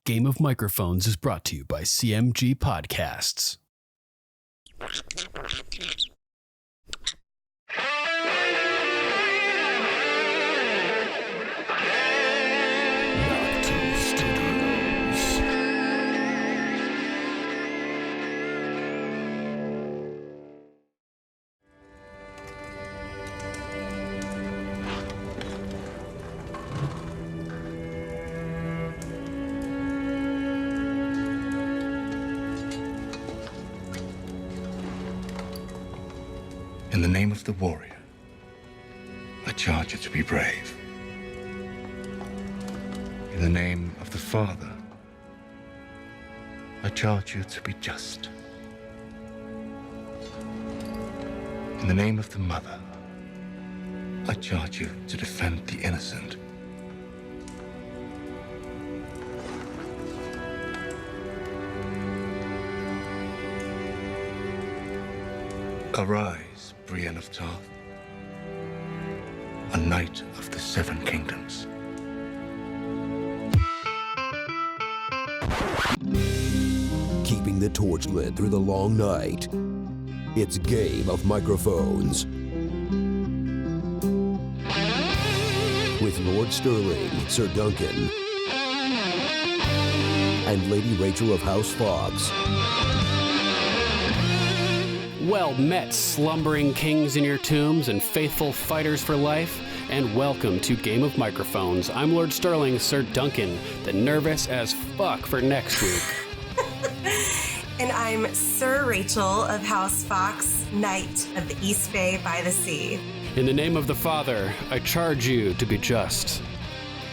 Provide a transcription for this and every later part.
Game of Microphones is brought to you by CMG Podcasts. In the name of the warrior, I charge you to be brave. In the name of the father, I charge you to be just. In the name of the mother, I charge you to defend the innocent. Arise, Brienne of Tarth, a knight of the Seven Kingdoms. Keeping the torch lit through the long night. It's Game of Microphones. With Lord Sterling, Sir Duncan, and Lady Rachel of House Fox. Well met, slumbering kings in your tombs and faithful fighters for life, and welcome to Game of Microphones. I'm Lord Sterling, Sir Duncan, the nervous as fuck for next week. And I'm Sir Rachel of House Fox, Knight of the East Bay by the Sea. In the name of the Father, I charge you to be just.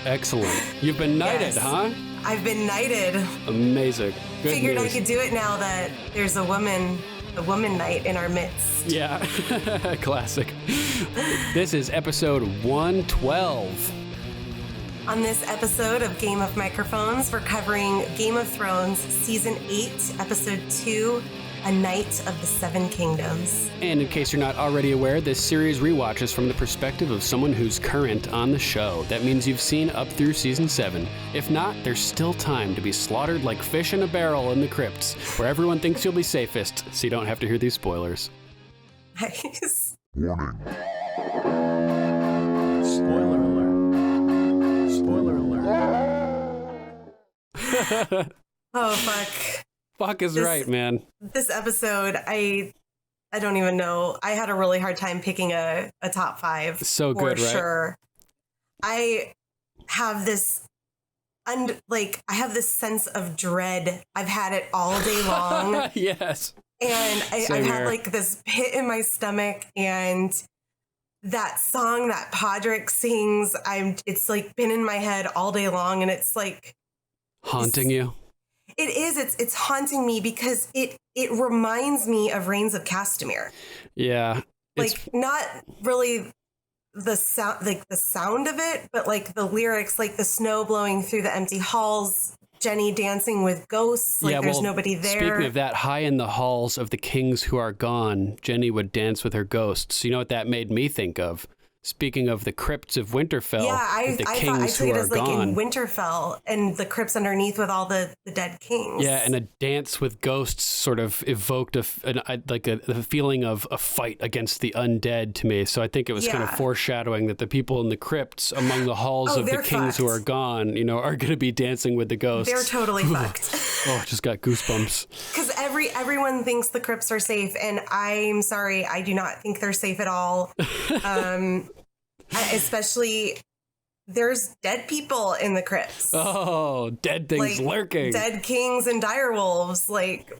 Excellent. You've been knighted, Yes. huh? I've been knighted. Amazing. Good Figured news. I could do it now that there's a woman knight in our midst. Yeah, classic. This is episode 112. On this episode of Game of Microphones, we're covering Game of Thrones Season 8, Episode 2, A Knight of the Seven Kingdoms. And in case you're not already aware, this series rewatches from the perspective of someone who's current on the show. That means you've seen up through Season 7. If not, there's still time to be slaughtered like fish in a barrel in the crypts, where everyone thinks you'll be safest, so you don't have to hear these spoilers. Nice. Warning. Spoiler alert. Spoiler alert. Oh, fuck. Fuck is right, man. This episode, I don't even know. I had a really hard time picking a top 5. So good, for right? sure. I have this I have this sense of dread. I've had it all day long. Yes. And Same I've had here. like this pit in my stomach, and that song that Podrick sings, it's like been in my head all day long, and it's like Haunting you? it is. It's haunting me because it reminds me of Reigns of Castamere. Yeah. It's Like not really the sound of it, but like the lyrics, like the snow blowing through the empty halls, Jenny dancing with ghosts, like there's nobody there. Speaking of that, high in the halls of the kings who are gone, Jenny would dance with her ghosts. You know what that made me think of? Speaking of the crypts of Winterfell, Yeah, with the I kings took who it are as like gone. in Winterfell and the crypts underneath with all the dead kings. Yeah, and a dance with ghosts sort of evoked a feeling of a fight against the undead to me. So I think it was kind of Yeah. foreshadowing that the people in the crypts among the halls Oh, of the they're kings who fucked. are gone, are going to be dancing with the ghosts. They're totally fucked. Oh, I just got goosebumps. Because everyone thinks the crypts are safe, and I'm sorry, I do not think they're safe at all. Especially, there's dead people in the crypts. Oh, dead things Like, lurking. Dead kings and direwolves. Like,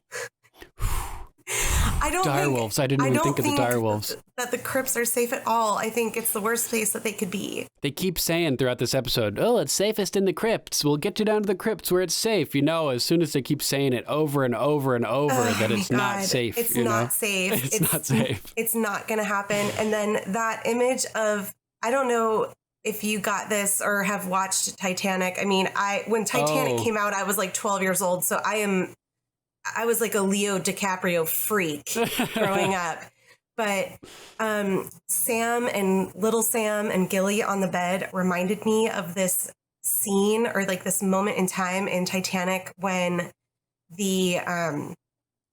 I don't Direwolves. I didn't even think of the direwolves. that the crypts are safe at all. I think it's the worst place that they could be. They keep saying throughout this episode, oh, it's safest in the crypts. We'll get you down to the crypts where it's safe. As soon as they keep saying it over and over and over, that Oh it's my not God. safe. It's not safe. It's not safe. It's not going to happen. And then that image of, I don't know if you got this or have watched Titanic. I mean, when Titanic came out, I was like 12 years old. So I was like a Leo DiCaprio freak growing up. But Sam and little Sam and Gilly on the bed reminded me of this scene or like this moment in time in Titanic when the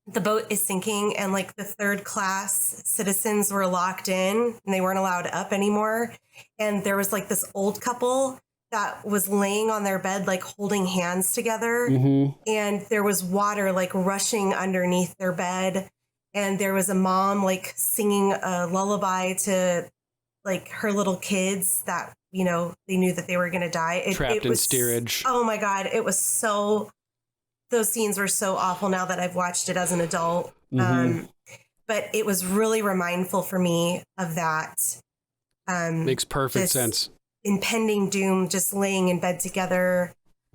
boat is sinking and like the third class citizens were locked in and they weren't allowed up anymore. And there was like this old couple that was laying on their bed, like holding hands together. And there was water like rushing underneath their bed. And there was a mom like singing a lullaby to like her little kids that, you know, they knew that they were going to die. Trapped in steerage. Oh my God. It was so, those scenes were so awful now that I've watched it as an adult. But it was really remindful for me of that. Makes perfect sense. Impending doom, just laying in bed together.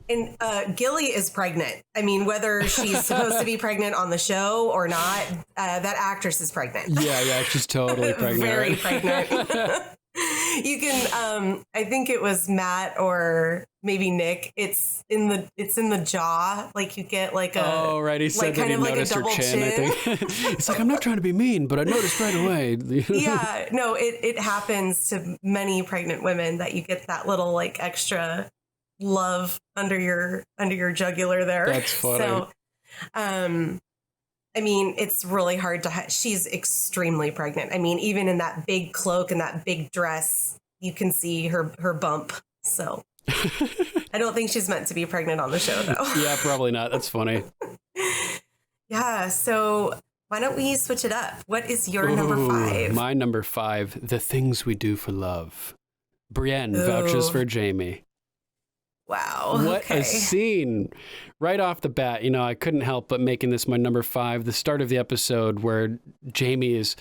And Gilly is pregnant. I mean, whether she's supposed to be pregnant on the show or not, that actress is pregnant. Yeah, she's totally pregnant. Very right? pregnant. You can, I think it was Matt or maybe Nick. It's in the jaw. Like you get like a. Oh right, he said that he noticed her chin. I think it's like I'm not trying to be mean, but I noticed right away. Yeah, no, it happens to many pregnant women that you get that little like extra love under your jugular there. That's funny. So, I mean, it's really hard to she's extremely pregnant. I mean, even in that big cloak and that big dress, you can see her bump. So I don't think she's meant to be pregnant on the show, though. Yeah, probably not. That's funny. Yeah. So why don't we switch it up? What is your number 5? My number 5, The Things We Do for Love. Brienne vouches for Jaime. Wow. What a scene. Right off the bat, you know, I couldn't help but making this my number 5. The start of the episode where Jaime is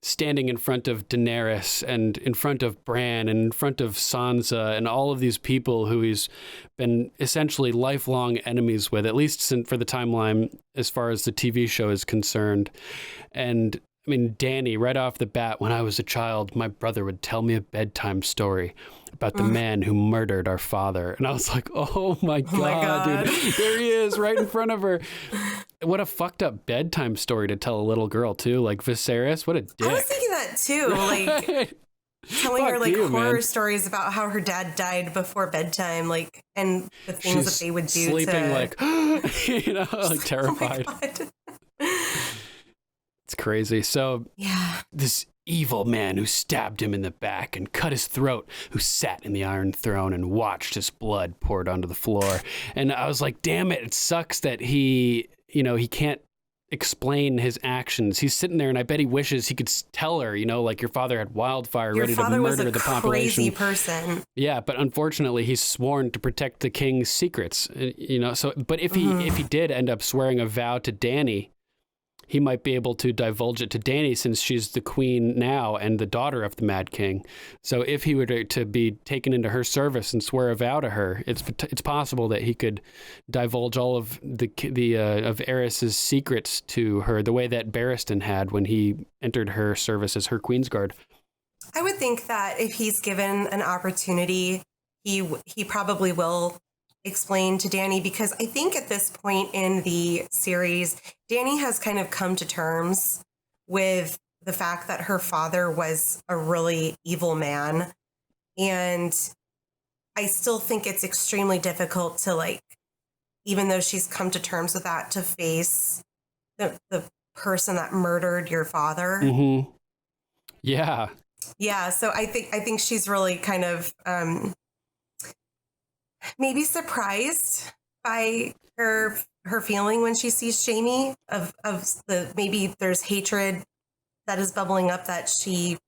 standing in front of Daenerys and in front of Bran and in front of Sansa and all of these people who he's been essentially lifelong enemies with, at least for the timeline as far as the TV show is concerned. And I mean, Dany, right off the bat, when I was a child, my brother would tell me a bedtime story about the man who murdered our father. And I was like, oh my God, dude, there he is right in front of her. What a fucked up bedtime story to tell a little girl, too. Like Viserys, what a dick. I was thinking that, too. Like, telling her, like, horror stories about how her dad died before bedtime, like, and the things that they would do sleeping, like, you know, like, terrified. Oh it's crazy. So, yeah, this evil man who stabbed him in the back and cut his throat, who sat in the Iron Throne and watched his blood poured onto the floor. And I was like, damn it sucks that he can't explain his actions. He's sitting there and I bet he wishes he could tell her, you know, like your father had wildfire ready to murder the population. Your father was a crazy person. Yeah, but unfortunately he's sworn to protect the king's secrets, you know. So, but if he did end up swearing a vow to Dany, he might be able to divulge it to Dany since she's the queen now and the daughter of the Mad King. So if he were to be taken into her service and swear a vow to her, it's possible that he could divulge all of the of Aerys's secrets to her, the way that Barristan had when he entered her service as her Queensguard. I would think that if he's given an opportunity, he probably will explain to Dany, because I think at this point in the series, Dany has kind of come to terms with the fact that her father was a really evil man. And I still think it's extremely difficult to, like, even though she's come to terms with that, to face the person that murdered your father. Mm-hmm. Yeah. Yeah. So I think she's really kind of, maybe surprised by her feeling when she sees Jaime of the, maybe there's hatred that is bubbling up that she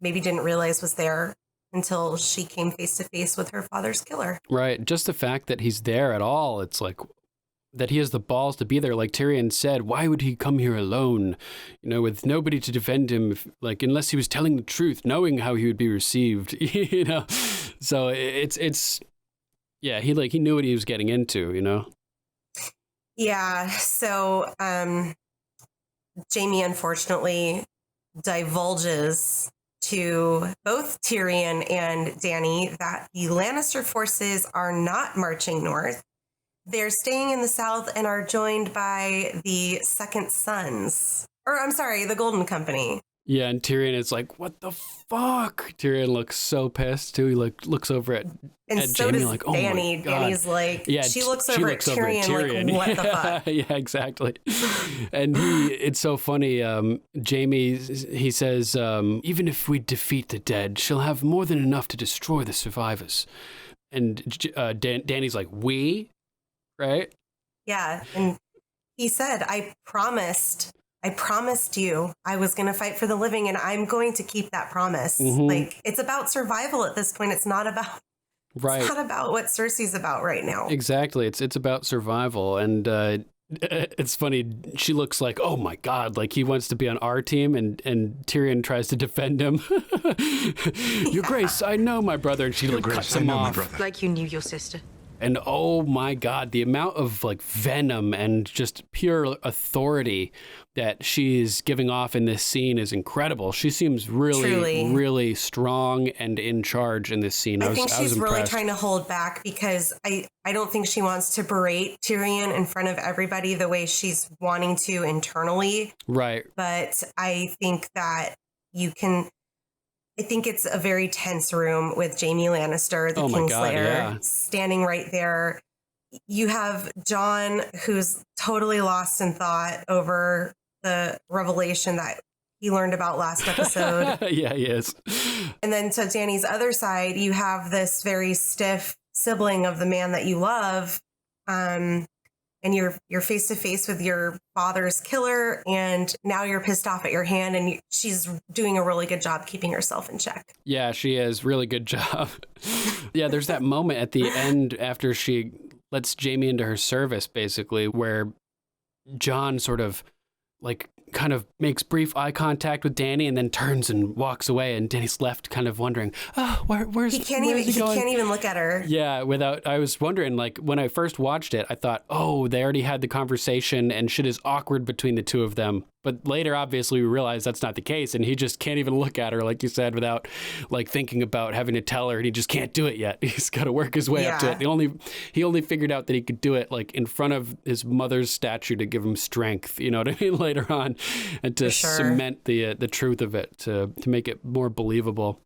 maybe didn't realize was there until she came face to face with her father's killer. Right. Just the fact that he's there at all, it's like that he has the balls to be there. Like Tyrion said, why would he come here alone, you know, with nobody to defend him, like, unless he was telling the truth, knowing how he would be received, you know? So it's yeah, he knew what he was getting into, you know? Yeah. So Jaime unfortunately divulges to both Tyrion and Dany that the Lannister forces are not marching north. They're staying in the south and are joined by the Second Sons. Or I'm sorry, the Golden Company. Yeah, and Tyrion is like, what the fuck? Tyrion looks so pissed, too. He looks over at so Jaime does like, oh Dany. my God. Dany's like, yeah, she looks over at Tyrion like, what the fuck? Yeah, exactly. And it's so funny. Jaime, he says, even if we defeat the dead, she'll have more than enough to destroy the survivors. And Dany's like, we? Right? Yeah, and he said, I promised you I was going to fight for the living, and I'm going to keep that promise. Mm-hmm. Like, it's about survival at this point. It's not about what Cersei's about right now. Exactly. It's about survival. And it's funny. She looks like, oh my God, like he wants to be on our team, and Tyrion tries to defend him. Your Grace, I know my brother. And she cuts him off. Like you knew your sister. And oh my God, the amount of like venom and just pure authority that she's giving off in this scene is incredible. She seems really, really strong and in charge in this scene. I think she's really trying to hold back because I don't think she wants to berate Tyrion in front of everybody the way she's wanting to internally. Right. But I think that I think it's a very tense room with Jaime Lannister, the Kingslayer, standing right there. You have Jon, who's totally lost in thought over the revelation that he learned about last episode. Yeah, he is. And then to Dany's other side, you have this very stiff sibling of the man that you love. And you're face to face with your father's killer, and now you're pissed off at your hand, and she's doing a really good job keeping herself in check. Yeah, she is. Really good job. Yeah, there's that moment at the end after she lets Jaime into her service, basically, where Jon sort of like kind of makes brief eye contact with Dany and then turns and walks away, and Dany's left kind of wondering, where's he can't even look at her. Yeah, I was wondering, like, when I first watched it, I thought, oh, they already had the conversation and shit is awkward between the two of them. But later, obviously, we realized that's not the case, and he just can't even look at her, like you said, without like thinking about having to tell her, and he just can't do it yet. He's got to work his way up to it. He only figured out that he could do it like in front of his mother's statue to give him strength, you know what I mean, later on, and to cement the truth of it, to make it more believable.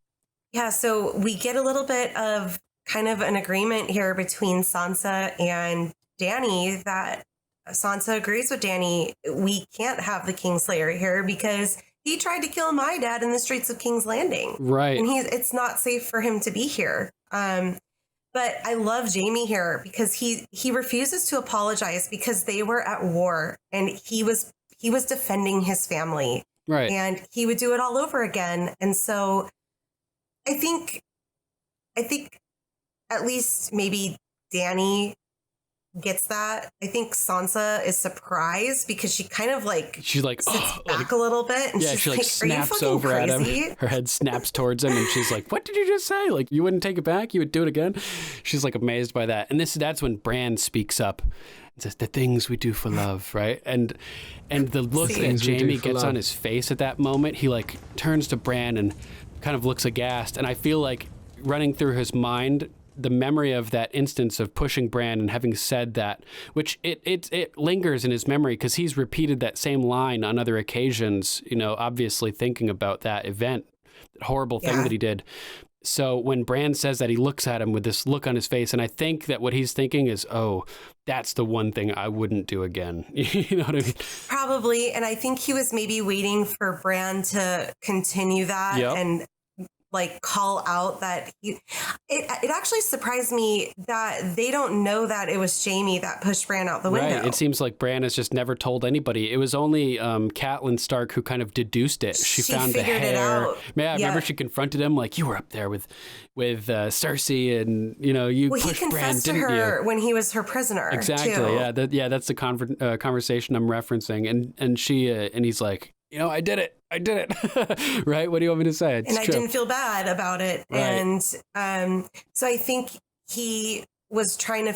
Yeah, so we get a little bit of kind of an agreement here between Sansa and Dany that Sansa agrees with Dany. We can't have the Kingslayer here because he tried to kill my dad in the streets of King's Landing. Right. And it's not safe for him to be here. But I love Jaime here because he refuses to apologize because they were at war and he was defending his family. Right. And he would do it all over again. And so I think at least maybe Dany gets that. I think Sansa is surprised because she kind of sits back a little bit, and she like snaps are you over crazy? At him. Her head snaps towards him, and she's like, "What did you just say? Like, you wouldn't take it back? You would do it again?" She's like amazed by that, and that's when Bran speaks up and says, "The things we do for love," right? And the look that Jaime gets on his face at that moment, he like turns to Bran and kind of looks aghast, and I feel like running through his mind, the memory of that instance of pushing Bran and having said that, which it lingers in his memory because he's repeated that same line on other occasions, you know, obviously thinking about that event, that horrible thing that he did. So when Bran says that, he looks at him with this look on his face, and I think that what he's thinking is, oh, that's the one thing I wouldn't do again. You know what I mean? Probably, and I think he was maybe waiting for Bran to continue that and like call out that it actually surprised me that they don't know that it was Jaime that pushed Bran out the window. Right. It seems like Bran has just never told anybody. It was only Catelyn Stark who kind of deduced it. She found the hair. It out. Yeah, remember she confronted him like, you were up there with Cersei, and you know you pushed Bran, didn't you? He confessed to her when he was her prisoner. Exactly. Too. Yeah. That's the conversation I'm referencing, and she and he's like, you know, I did it. Right? What do you want me to say? I didn't feel bad about it. Right. And so I think he was trying to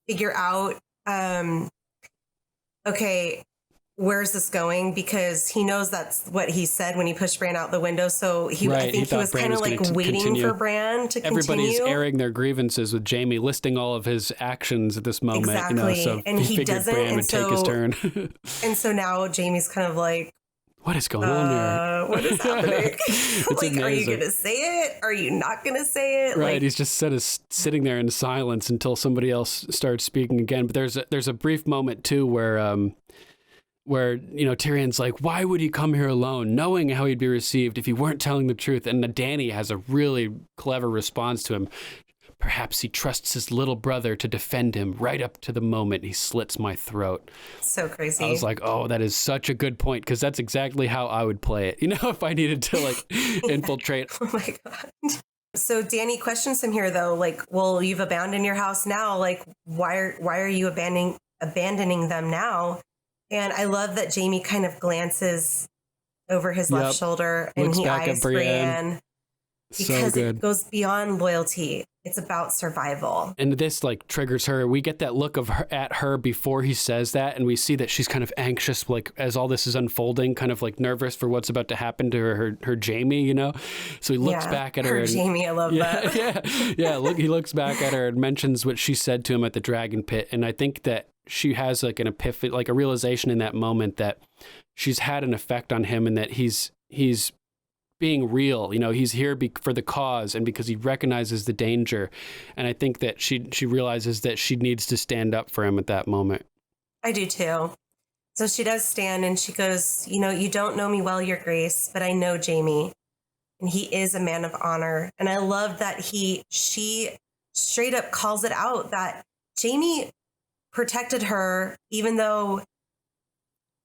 figure out, okay, where's this going? Because he knows that's what he said when he pushed Bran out the window. So I think he was kind of waiting for Bran to continue. Everybody's airing their grievances with Jaime, listing all of his actions at this moment. Exactly. You know, so and he figured doesn't. Bran would take his turn. And so now Jaime's kind of like, what is going on here? What is happening? Like, amazing. are you going to say it? Are you not going to say it? Right. Like, He's just sitting there in silence until somebody else starts speaking again. But there's a brief moment too where Tyrion's like, why would he come here alone, knowing how he'd be received if he weren't telling the truth? And Dany has a really clever response to him. Perhaps he trusts his little brother to defend him right up to the moment he slits my throat. So crazy. I was like, oh, that is such a good point, because that's exactly how I would play it. If I needed to like infiltrate. Oh my God. So Dany questions him here though, like, well, you've abandoned your house now. Like, why are you abandoning them now? And I love that Jaime kind of glances over his left shoulder and he eyes Brienne. Because it goes beyond loyalty. It's about survival. And this like triggers her. We get that look of her at her before he says that, and we see that she's kind of anxious, like as all this is unfolding, kind of like nervous for what's about to happen to her Jaime, So he looks back at her. And, Jaime, I love that. He looks back at her and mentions what she said to him at the dragon pit, and I think that she has like an epiphany, like a realization in that moment that she's had an effect on him, and that he's being real. He's here for the cause and because he recognizes the danger. And I think that she realizes that she needs to stand up for him at that moment. I do too. So she does stand and she goes, you don't know me well, Your Grace, but I know Jaime, and he is a man of honor. And I love that she straight up calls it out that Jaime protected her even though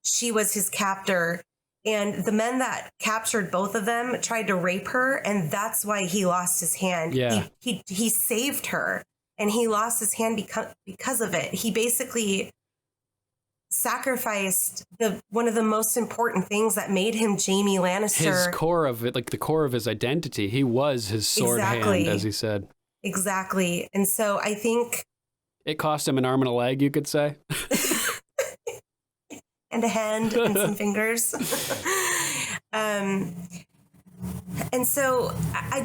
she was his captor. And the men that captured both of them tried to rape her, and that's why he lost his hand. Yeah. He saved her, and he lost his hand because of it. He basically sacrificed one of the most important things that made him Jaime Lannister. His core of it, like the core of his identity. He was his sword hand, as he said. Exactly. And so I think it cost him an arm and a leg, you could say. And a hand and some fingers. And so I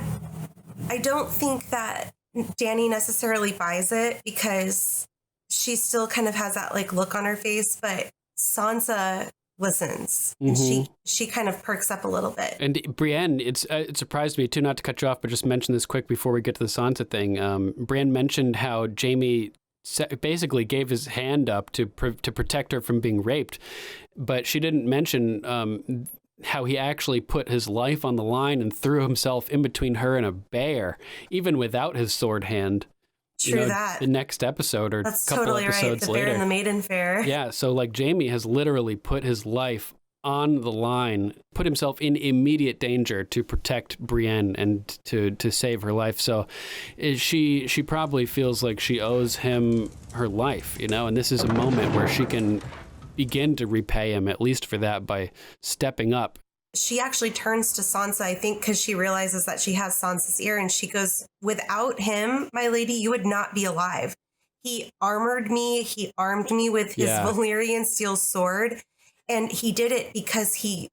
don't think that Dany necessarily buys it, because she still kind of has that like look on her face, but Sansa listens, and she kind of perks up a little bit. And Brienne, it surprised me too, not to cut you off, but just mention this quick before we get to the Sansa thing. Brienne mentioned how Jaime basically gave his hand up to protect her from being raped, but she didn't mention how he actually put his life on the line and threw himself in between her and a bear, even without his sword hand. True that. The next episode or that's couple totally episodes right. The later. Bear and the Maiden Fair. Yeah, so like Jaime has literally put his life on the line, put himself in immediate danger to protect Brienne and to save her life. So she probably feels like she owes him her life, and this is a moment where she can begin to repay him, at least for that, by stepping up. She actually turns to Sansa, I think, because she realizes that she has Sansa's ear, and she goes, without him, my lady, you would not be alive. He armored me. He armed me with his Valyrian steel sword. And he did it because he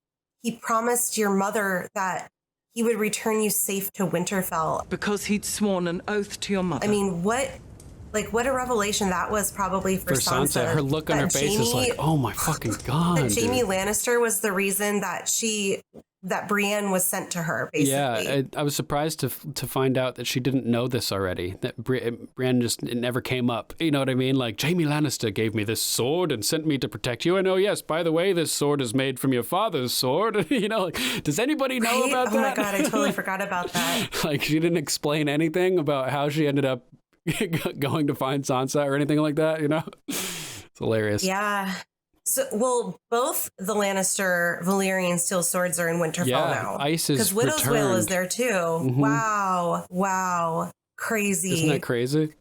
promised your mother that he would return you safe to Winterfell. Because he'd sworn an oath to your mother. I mean, what a revelation that was probably for Sansa. Her look on her face is like, oh my fucking God. That Jaime Lannister was the reason that Brienne was sent to her, basically. Yeah, I was surprised to find out that she didn't know this already, that Brienne it never came up. You know what I mean? Like, Jaime Lannister gave me this sword and sent me to protect you. And oh, yes, by the way, this sword is made from your father's sword. Does anybody know about that? Oh my God, I totally forgot about that. Like, she didn't explain anything about how she ended up going to find Sansa or anything like that, It's hilarious. Yeah. So, well, both the Lannister Valyrian steel swords are in Winterfell now. Ice is because Widow's Wail is there too. Mm-hmm. Wow, crazy! Isn't that crazy?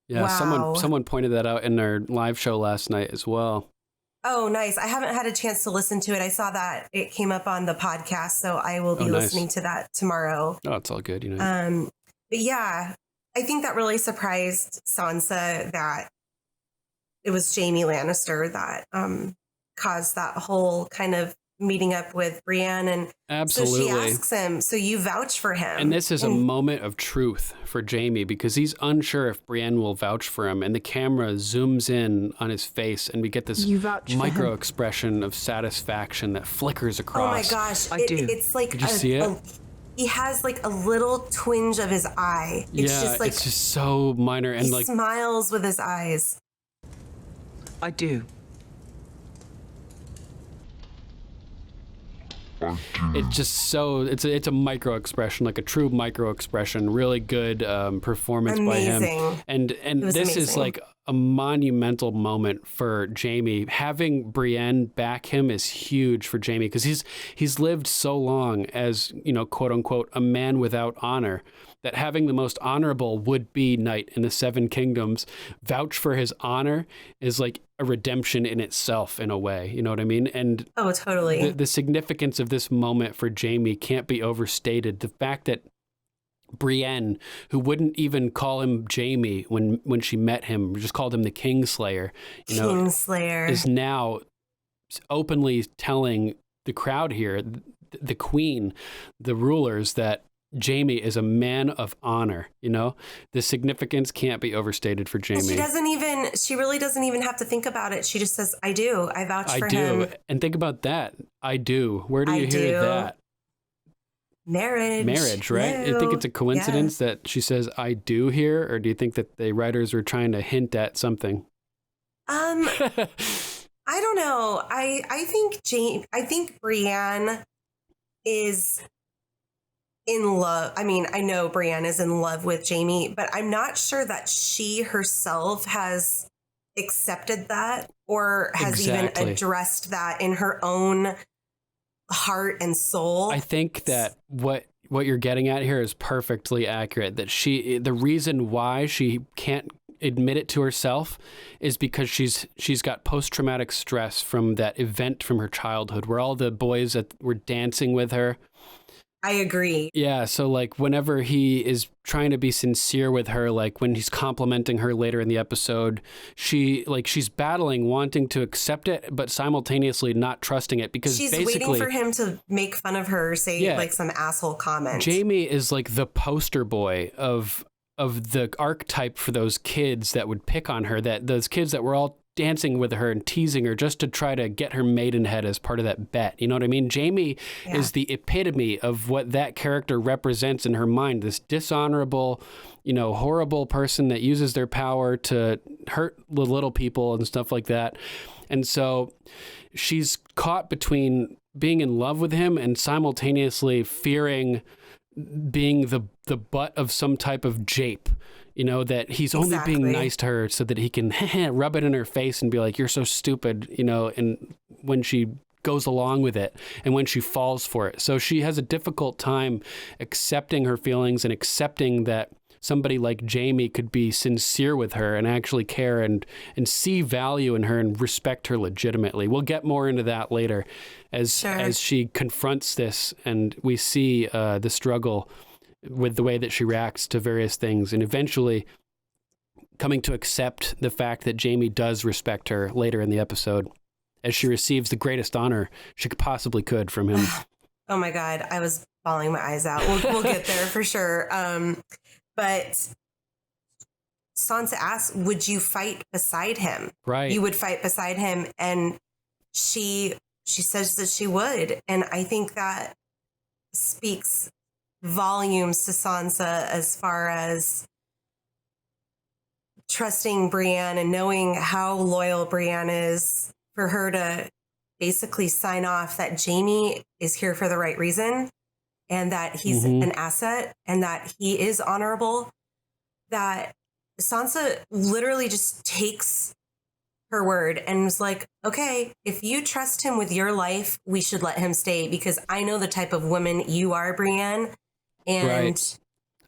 Yeah, wow. someone pointed that out in our live show last night as well. Oh, nice! I haven't had a chance to listen to it. I saw that it came up on the podcast, so I will be listening to that tomorrow. Oh, it's all good, But yeah, I think that really surprised Sansa that it was Jaime Lannister that caused that whole kind of meeting up with Brienne. And Absolutely. so she asks him, so you vouch for him. And this is a moment of truth for Jaime because he's unsure if Brienne will vouch for him. And the camera zooms in on his face and we get this micro expression of satisfaction that flickers across. Oh my gosh. I do. It's like, Did you see it? He has like a little twinge of his eye. It's just like, it's just so minor. And he like smiles with his eyes. I do. it's just so it's a micro expression, like a true micro expression. Really good performance by him. And this is like a monumental moment for Jaime. Having Brienne back him is huge for Jaime because he's lived so long as, you know, quote unquote, a man without honor, that having the most honorable would-be knight in the Seven Kingdoms vouch for his honor is like a redemption in itself, in a way. You know what I mean? And oh, totally. The significance of this moment for Jaime can't be overstated. The fact that Brienne, who wouldn't even call him Jaime when she met him, just called him the Kingslayer, Kingslayer, is now openly telling the crowd here, the queen, the rulers, that Jaime is a man of honor. You know, the significance can't be overstated for Jaime. She really doesn't even have to think about it. She just says, I do. I vouch for him. And think about that. I do. Where do you hear that? Marriage, right? You think it's a coincidence that she says, I do here? Or do you think that the writers were trying to hint at something? I don't know. I think Brienne is in love. I mean, I know Brienne is in love with Jaime, but I'm not sure that she herself has accepted that or has even addressed that in her own heart and soul. I think that what you're getting at here is perfectly accurate. That the reason why she can't admit it to herself is because she's got post-traumatic stress from that event from her childhood where all the boys that were dancing with her. I agree. Yeah, so like whenever he is trying to be sincere with her, like when he's complimenting her later in the episode, she's battling, wanting to accept it, but simultaneously not trusting it because she's basically waiting for him to make fun of her, say like some asshole comment. Jaime is like the poster boy of the archetype for those kids that would pick on her, that those kids that were all dancing with her and teasing her just to try to get her maidenhead as part of that bet. You know what I mean? Jaime is the epitome of what that character represents in her mind. This dishonorable, horrible person that uses their power to hurt the little people and stuff like that. And so she's caught between being in love with him and simultaneously fearing being the butt of some type of jape. That he's only being nice to her so that he can rub it in her face and be like, you're so stupid, and when she goes along with it and when she falls for it. So she has a difficult time accepting her feelings and accepting that somebody like Jaime could be sincere with her and actually care and see value in her and respect her legitimately. We'll get more into that later as she confronts this and we see the struggle with the way that she reacts to various things and eventually coming to accept the fact that Jaime does respect her later in the episode as she receives the greatest honor she possibly could from him. Oh my God. I was bawling my eyes out. We'll get there for sure. But Sansa asks, would you fight beside him? Right. You would fight beside him. And she says that she would. And I think that speaks volumes to Sansa as far as trusting Brienne and knowing how loyal Brienne is for her to basically sign off that Jaime is here for the right reason and that he's an asset and that he is honorable, that Sansa literally just takes her word and was like, okay, if you trust him with your life, we should let him stay because I know the type of woman you are, Brienne. And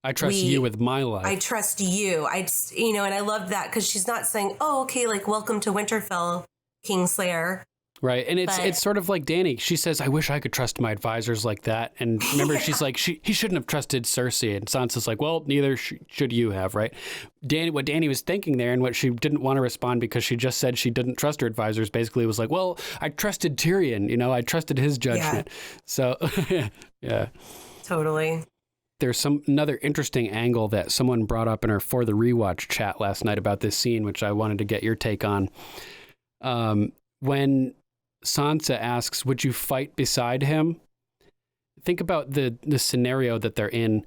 I trust you with my life. I trust you. And I love that because she's not saying, oh, okay, like welcome to Winterfell, Kingslayer. Right. And it's sort of like Dany. She says, I wish I could trust my advisors like that. And remember, she's like, he shouldn't have trusted Cersei. And Sansa's like, well, neither should you have, right? What Dany was thinking there and what she didn't want to respond because she just said she didn't trust her advisors basically was like, well, I trusted Tyrion, I trusted his judgment. Yeah. So, yeah. Totally. There's another interesting angle that someone brought up in our For the Rewatch chat last night about this scene, which I wanted to get your take on. When Sansa asks, would you fight beside him? Think about the scenario that they're in.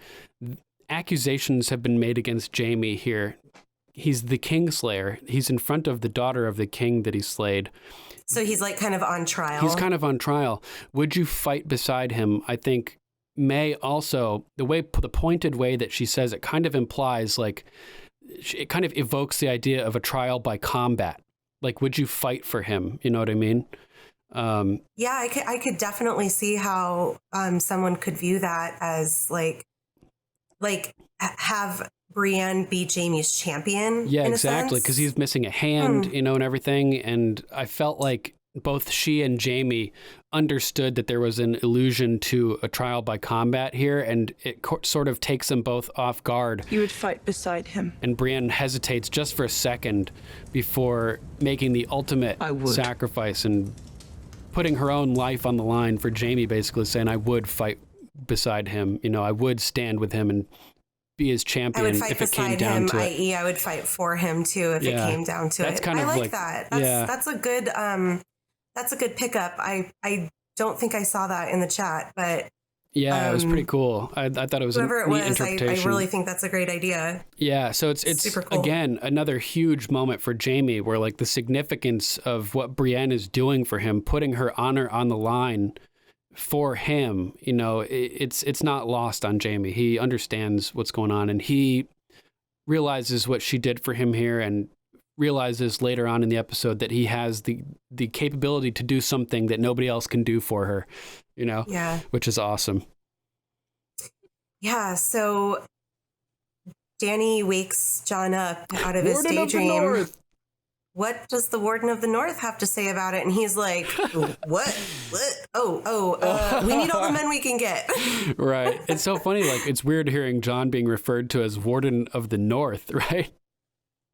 Accusations have been made against Jaime here. He's the Kingslayer. He's in front of the daughter of the king that he slayed. So he's like kind of on trial. He's kind of on trial. Would you fight beside him? I think May also, the pointed way that she says it kind of implies like, it kind of evokes the idea of a trial by combat. Like, would you fight for him? You know what I mean? Yeah, I could definitely see how someone could view that as like have Brienne be Jaime's champion. Yeah, exactly, because he's missing a hand, and everything. And I felt like both she and Jaime understood that there was an allusion to a trial by combat here, and it sort of takes them both off guard. You would fight beside him. And Brienne hesitates just for a second before making the ultimate sacrifice and putting her own life on the line for Jaime, basically saying, I would fight beside him. I would stand with him and be his champion if it came down to it. I.e., I would fight for him too if it came down to it. Kind of I like that. That's a good pickup. I don't think I saw that in the chat, but yeah, it was pretty cool. I thought it was a neat interpretation. I really think that's a great idea. Yeah, so it's super cool. Again, another huge moment for Jaime where like the significance of what Brienne is doing for him, putting her honor on the line for him, it's not lost on Jaime. He understands what's going on and he realizes what she did for him here and realizes later on in the episode that he has the capability to do something that nobody else can do for her, which is awesome. Yeah. So Dany wakes Jon up out of his daydream. What does the Warden of the North have to say about it? And he's like, what? We need all the men we can get. Right. It's so funny. Like, it's weird hearing Jon being referred to as Warden of the North, right?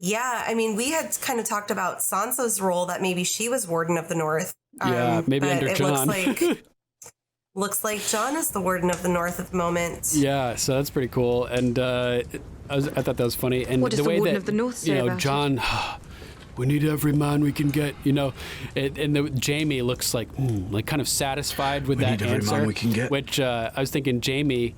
Yeah, I mean, we had kind of talked about Sansa's role that maybe she was Warden of the North. Yeah, maybe under Jon. Looks like Jon is the Warden of the North at the moment. Yeah, so that's pretty cool. And I thought that was funny. And what does the Warden of the North say about Jon, we need every man we can get, and Jaime looks like kind of satisfied with that answer. Every man we can get. Which I was thinking Jaime.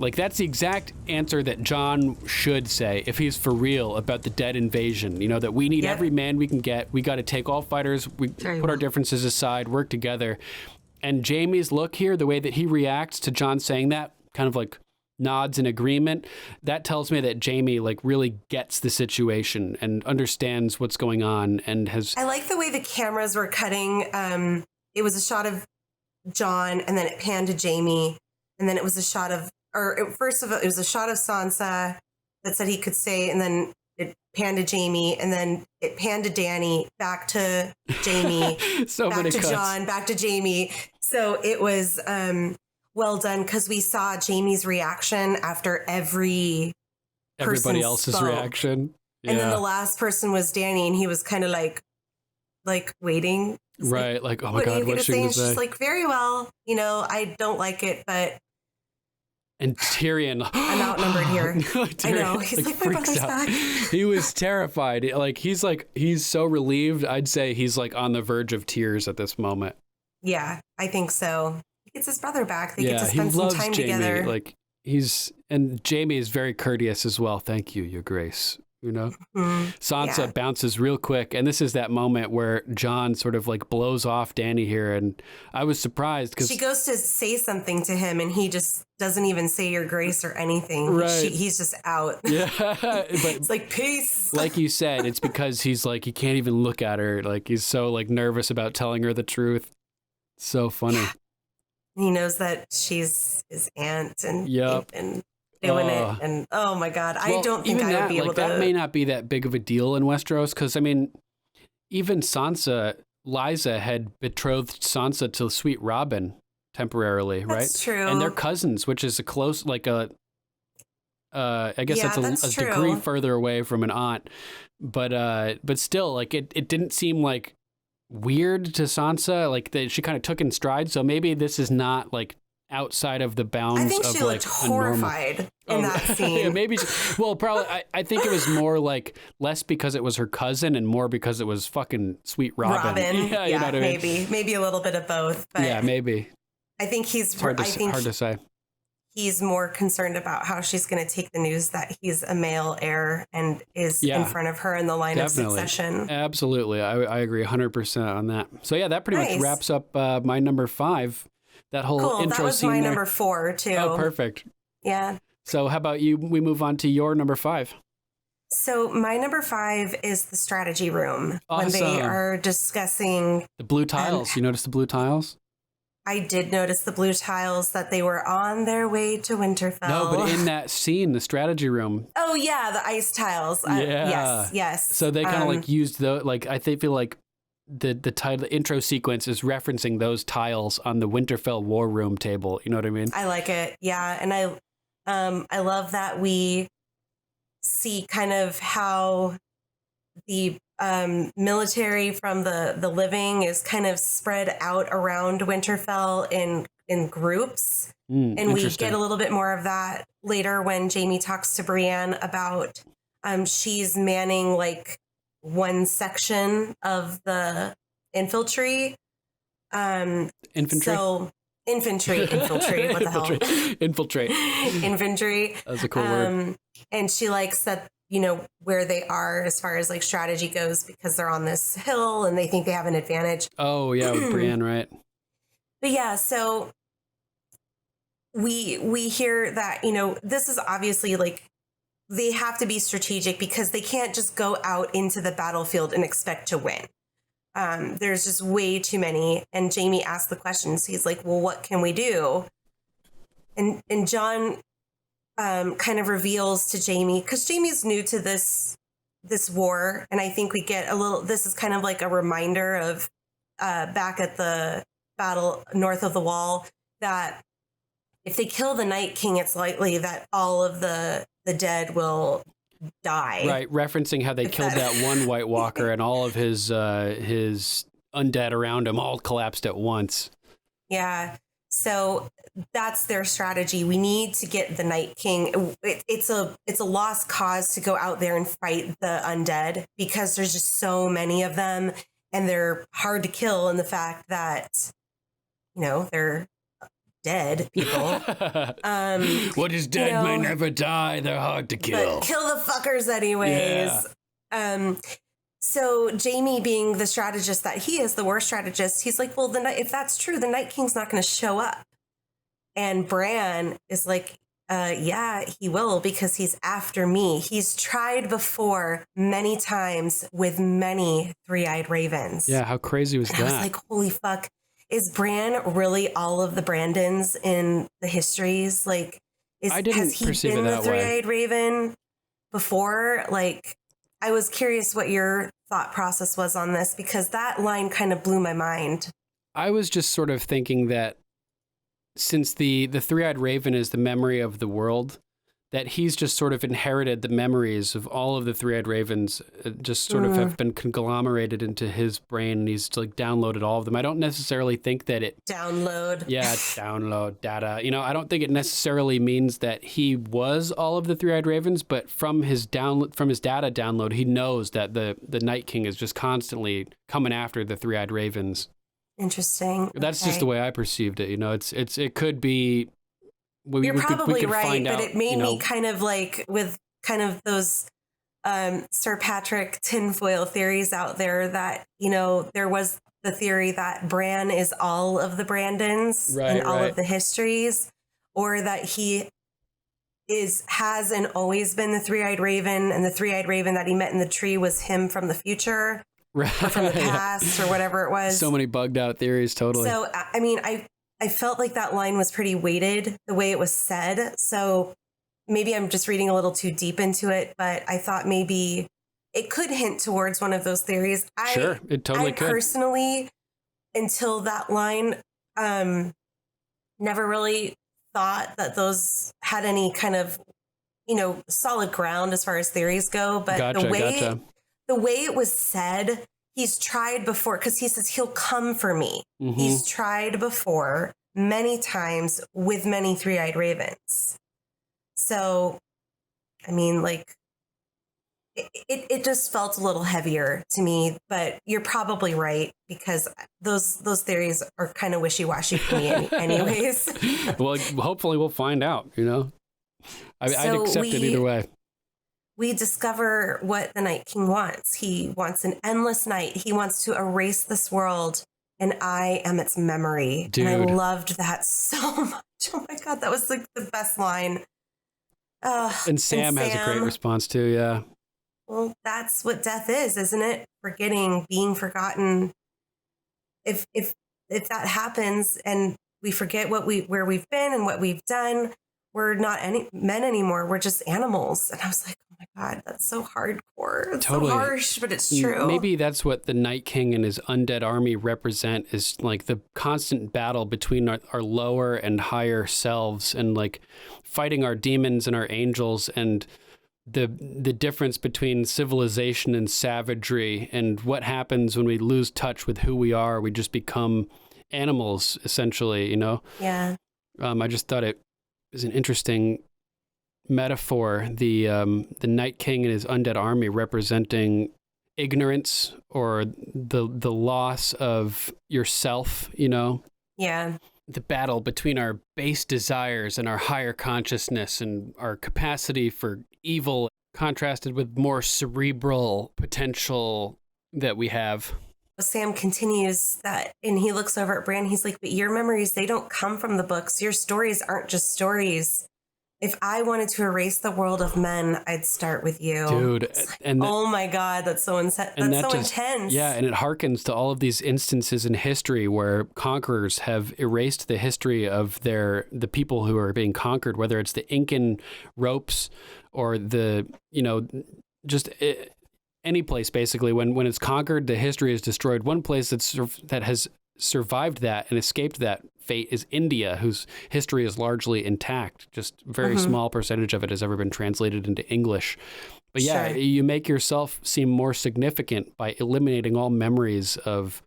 Like, that's the exact answer that Jon should say if he's for real about the dead invasion. That we need every man we can get. We got to take all fighters. We put our differences aside, work together. And Jaime's look here, the way that he reacts to Jon saying that, kind of like nods in agreement, that tells me that Jaime like really gets the situation and understands what's going on and has... I like the way the cameras were cutting. It was a shot of Jon and then it panned to Jaime. And then it was a shot of... First of all, it was a shot of Sansa that said he could stay, and then it panned to Jaime, and then it panned to Dany, back to Jaime, back to Jon, back to Jaime. So it was well done because we saw Jaime's reaction after everybody else's reaction. Yeah. And then the last person was Dany, and he was kind of like waiting. Right, like, oh my God, what's she going to say? She's like, very well, I don't like it, but... And Tyrion, I'm outnumbered here. Tyrion, I know. He's like my brother's back. He was terrified. He's so relieved. I'd say he's like on the verge of tears at this moment. Yeah, I think so. He gets his brother back. They get to spend some time together. And Jaime is very courteous as well. Thank you, Your Grace. Sansa bounces real quick, and this is that moment where Jon sort of like blows off Dany here, and I was surprised because she goes to say something to him and he just doesn't even say Your Grace or anything. Right. He's just out. Yeah, but it's like, peace. Like you said, it's because he's like, he can't even look at her. Like, he's so like nervous about telling her the truth. So funny. He knows that she's his aunt and doing it, and oh my God, I don't think I would be able to. That may not be that big of a deal in Westeros, because I mean, even Sansa, Lysa had betrothed Sansa to Sweet Robin temporarily, right? That's true. And they're cousins, which is a close, like a, I guess that's a degree further away from an aunt. But still, like it didn't seem like weird to Sansa, like that she kind of took in stride. So maybe this is not like outside of the bounds. I think she looked horrified in that scene. Yeah, maybe. Well, probably. I think it was more like less because it was her cousin and more because it was fucking Sweet Robin. Yeah, you know what I mean? Maybe a little bit of both. But yeah, maybe. I think he's hard to say. He's more concerned about how she's going to take the news that he's a male heir and is in front of her in the line of succession. Absolutely. I agree 100% on that. So yeah, that pretty much wraps up my number 5. That whole intro scene. That was my number 4 too. Oh, perfect. Yeah. So how about you? We move on to your number 5. So my number 5 is the strategy room. Awesome. When they are discussing the blue tiles. You notice the blue tiles? I did notice the blue tiles, that they were on their way to Winterfell. No, but in that scene, the strategy room. Oh yeah, the ice tiles. Yeah. Yes. So they kind of like used the, like, I feel like the title, the intro sequence is referencing those tiles on the Winterfell war room table. You know what I mean? I like it. Yeah. And I love that we see kind of how the military from the living is kind of spread out around Winterfell in groups. And we get a little bit more of that later when Jaime talks to Brienne about she's manning like one section of the infantry. Infantry? So infantry. What the hell? Infiltrate. Infantry. That's a cool word. And she likes that, you know, where they are as far as like strategy goes, because they're on this hill and they think they have an advantage. Oh yeah, with Brienne, right? But yeah, so we hear that, you know, this is obviously like they have to be strategic because they can't just go out into the battlefield and expect to win. There's just way too many. And Jaime asked the questions. He's like, well, what can we do? And Jon kind of reveals to Jaime, because Jaime's new to this war. And I think we get a little, this is kind of like a reminder of back at the battle north of the wall, that if they kill the Night King, it's likely that all of the dead will die. Right, referencing how they killed that one White Walker and all of his undead around him all collapsed at once. Yeah, so that's their strategy. We need to get the Night King. It's a lost cause to go out there and fight the undead because there's just so many of them and they're hard to kill. And the fact that, you know, they're dead people. What is dead may never die. They're hard to kill. But kill the fuckers anyways. Yeah. So Jaime, being the strategist that he is, the war strategist, he's like, well, if that's true, the Night King's not going to show up. And Bran is like, yeah, he will, because he's after me. He's tried before many times with many three-eyed ravens. Yeah, how crazy was that? I was like, holy fuck. Is Bran really all of the Brandons in the histories? Like, has he been the three-eyed raven before? Like, I was curious what your thought process was on this, because that line kind of blew my mind. I was just sort of thinking that since the three-eyed raven is the memory of the world, that he's just sort of inherited the memories of all of the three-eyed ravens, just sort of have been conglomerated into his brain, and he's like downloaded all of them. I don't necessarily think that it... Download. Yeah, download data. You know, I don't think it necessarily means that he was all of the three-eyed ravens, but from his data download, he knows that the Night King is just constantly coming after the three-eyed ravens. Interesting. That's just the way I perceived it. You know, it could be... You're probably right, but it made me kind of like with kind of those Sir Patrick tinfoil theories out there that, you know, there was the theory that Bran is all of the Brandons and all of the histories, or that he has and always been the three-eyed raven, and the three-eyed raven that he met in the tree was him from the future, or from the past, or whatever it was. So many bugged out theories, totally. So, I mean, I felt like that line was pretty weighted the way it was said. So maybe I'm just reading a little too deep into it, but I thought maybe it could hint towards one of those theories. Sure, it totally could. Personally, until that line, never really thought that those had any kind of, solid ground as far as theories go. But the way it was said, he's tried before, because he says he'll come for me. Mm-hmm. He's tried before many times with many three-eyed ravens. So, I mean, like, it just felt a little heavier to me, but you're probably right, because those theories are kind of wishy-washy for me anyways. Well, hopefully we'll find out, I'd accept it either way. We discover what the Night King wants. He wants an endless night. He wants to erase this world, and I am its memory. Dude. And I loved that so much. Oh my God, that was like the best line. And Sam has a great response too, yeah. Well, that's what death is, isn't it? Forgetting, being forgotten. If that happens and we forget where we've been and what we've done, we're not men anymore. We're just animals. And I was like, oh my God, that's so hardcore. It's totally. So harsh, but it's true. Maybe that's what the Night King and his undead army represent, is like the constant battle between our lower and higher selves, and like fighting our demons and our angels, and the difference between civilization and savagery, and what happens when we lose touch with who we are. We just become animals, essentially, Yeah. I just thought it was an interesting metaphor. The Night King and his undead army representing ignorance, or the loss of yourself, Yeah. The battle between our base desires and our higher consciousness, and our capacity for evil, contrasted with more cerebral potential that we have. Sam continues that, and he looks over at Brienne. He's like, but your memories, they don't come from the books. Your stories aren't just stories. If I wanted to erase the world of men, I'd start with you. Dude. Like, oh my God, that's so intense. Yeah, and it harkens to all of these instances in history where conquerors have erased the history of the people who are being conquered, whether it's the Incan ropes or any place, basically. When it's conquered, the history is destroyed. One place that has survived that and escaped that fate is India, whose history is largely intact. Just a very small percentage of it has ever been translated into English. But yeah, sure. You make yourself seem more significant by eliminating all memories of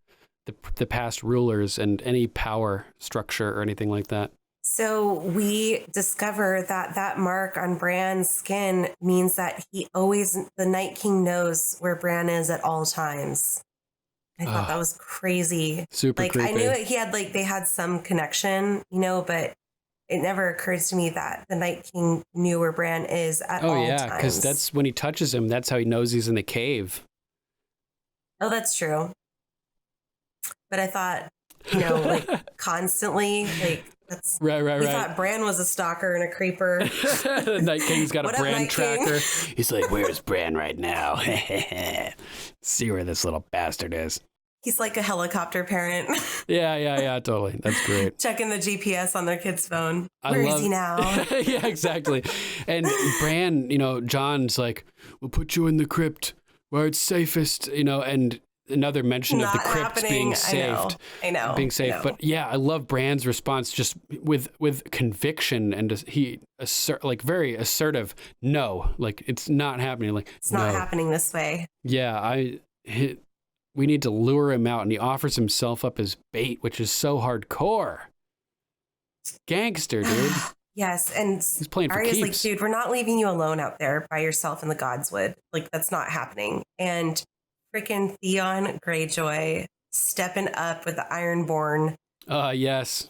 the past rulers and any power structure or anything like that. So we discover that mark on Bran's skin means that the Night King knows where Bran is at all times. I thought that was crazy. Super creepy. I knew they had some connection, but it never occurs to me that the Night King knew where Bran is at all times. Oh yeah, because that's when he touches him. That's how he knows he's in the cave. Oh, that's true. But I thought, constantly, that's right. We thought Bran was a stalker and a creeper. The Night King's got a Bran tracker. He's like, "Where's Bran right now? See where this little bastard is." He's like a helicopter parent. Yeah, totally. That's great. Checking the GPS on their kid's phone. Where is he now? Yeah, exactly. And Bran, Jon's like, "We'll put you in the crypt where it's safest," and another mention of the crypts being saved. I know. Being safe. But yeah, I love Bran's response, just with conviction, and very assertive. No, like, it's not happening. Like, it's not happening this way. Yeah, we need to lure him out, and he offers himself up as bait, which is so hardcore. It's gangster, dude. Yes, and he's playing for Arya's keeps. like, dude, we're not leaving you alone out there by yourself in the Godswood. Like, that's not happening. And freaking Theon Greyjoy stepping up with the Ironborn. Yes.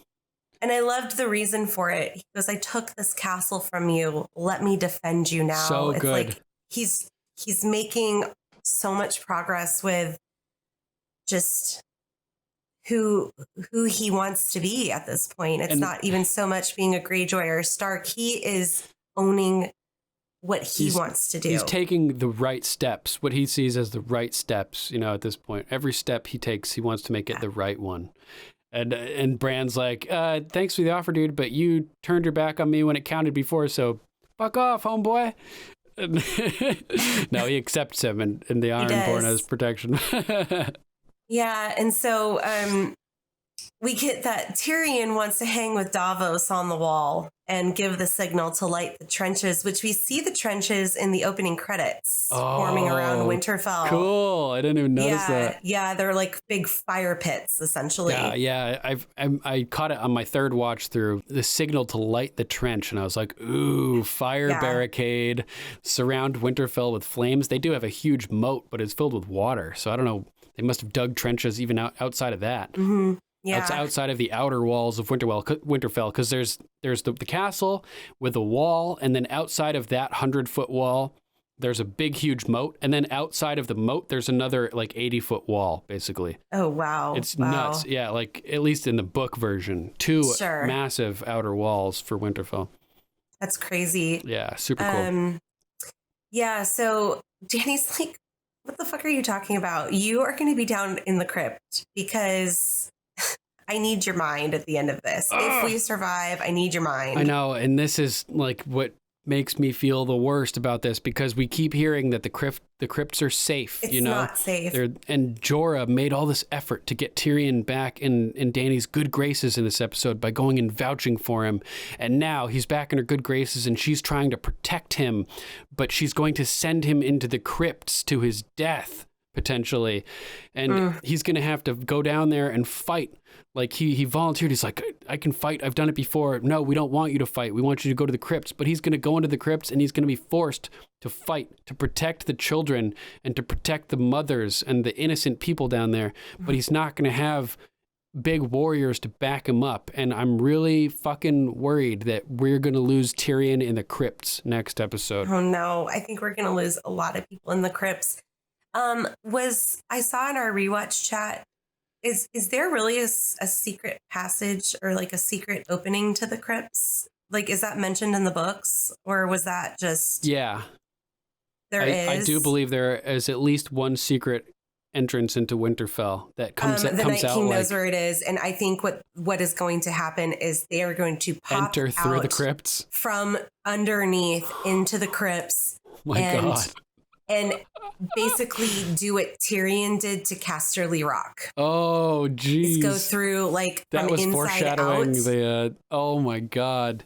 And I loved the reason for it. He goes, I took this castle from you. Let me defend you now. So it's good. Like he's making so much progress with just who he wants to be at this point. It's not even so much being a Greyjoy or a Stark. He is owning what he wants to do. He's taking the right steps, what he sees as the right steps, at this point. Every step he takes, he wants to make it the right one. And Bran's like, thanks for the offer, dude, but you turned your back on me when it counted before, so fuck off, homeboy. No, he accepts him in the Ironborn as protection. Yeah, and so we get that Tyrion wants to hang with Davos on the wall and give the signal to light the trenches, which we see the trenches in the opening credits forming around Winterfell. Cool. I didn't even notice that. Yeah, they're like big fire pits, essentially. Yeah. I caught it on my third watch through, the signal to light the trench, and I was like, ooh, fire barricade, surround Winterfell with flames. They do have a huge moat, but it's filled with water, so I don't know. They must have dug trenches even outside of that. Mm-hmm. Yeah. Outside of the outer walls of Winterfell, because there's the castle with a wall, and then outside of that 100-foot wall, there's a big, huge moat, and then outside of the moat, there's another like 80-foot wall, basically. Oh, wow. It's nuts. Yeah, like at least in the book version, two massive outer walls for Winterfell. That's crazy. Yeah, super cool. Yeah, so Dany's like, what the fuck are you talking about? You are going to be down in the crypt because I need your mind at the end of this. If we survive, I need your mind. I know. And this is like what makes me feel the worst about this, because we keep hearing that the crypts are safe. It's not safe. And Jorah made all this effort to get Tyrion back in Dany's good graces in this episode by going and vouching for him. And now he's back in her good graces and she's trying to protect him, but she's going to send him into the crypts to his death, potentially. And he's going to have to go down there and fight. Like he volunteered. He's like, I can fight. I've done it before. No, we don't want you to fight. We want you to go to the crypts. But he's going to go into the crypts and he's going to be forced to fight, to protect the children and to protect the mothers and the innocent people down there. But he's not going to have big warriors to back him up. And I'm really fucking worried that we're going to lose Tyrion in the crypts next episode. Oh, no. I think we're going to lose a lot of people in the crypts. I saw in our rewatch chat, is there really a secret passage or like a secret opening to the crypts? Like, is that mentioned in the books, or was that just... Yeah. I do believe there is at least one secret entrance into Winterfell that comes out. The Night King knows where it is, and I think what is going to happen is they are going to enter through the crypts from underneath into the crypts. My God. And basically do what Tyrion did to Casterly Rock. Oh, geez. Go through like that from was inside foreshadowing out. The oh my God.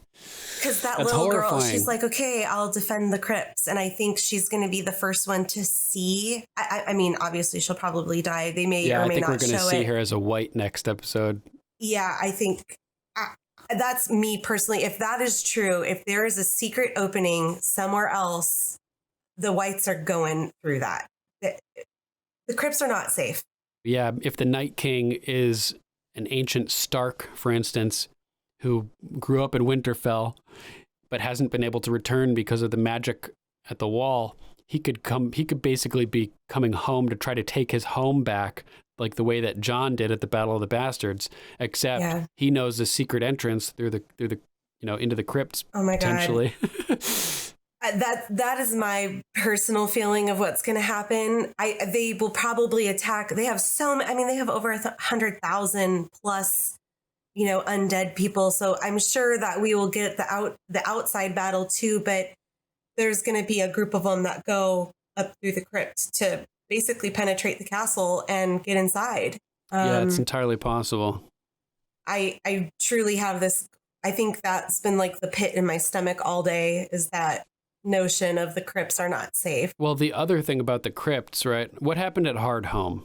Because that little girl, she's like, okay, I'll defend the crypts. And I think she's going to be the first one to see. I mean, obviously she'll probably die. They may or may not show it. I think we're going to see her as a white next episode. Yeah, I think that's me personally. If that is true, if there is a secret opening somewhere else, the whites are going through that. The crypts are not safe. Yeah, if the Night King is an ancient Stark, for instance, who grew up in Winterfell, but hasn't been able to return because of the magic at the wall, he could basically be coming home to try to take his home back, like the way that Jon did at the Battle of the Bastards, except he knows the secret entrance through the into the crypts. Oh my potentially. God. That is my personal feeling of what's going to happen. They will probably attack. They have they have over 100,000 plus, undead people. So I'm sure that we will get the outside battle too. But there's going to be a group of them that go up through the crypt to basically penetrate the castle and get inside. Yeah, it's entirely possible. I truly have this. I think that's been like the pit in my stomach all day, is that notion of the crypts are not safe. Well, the other thing about the crypts, right? What happened at Hardhome?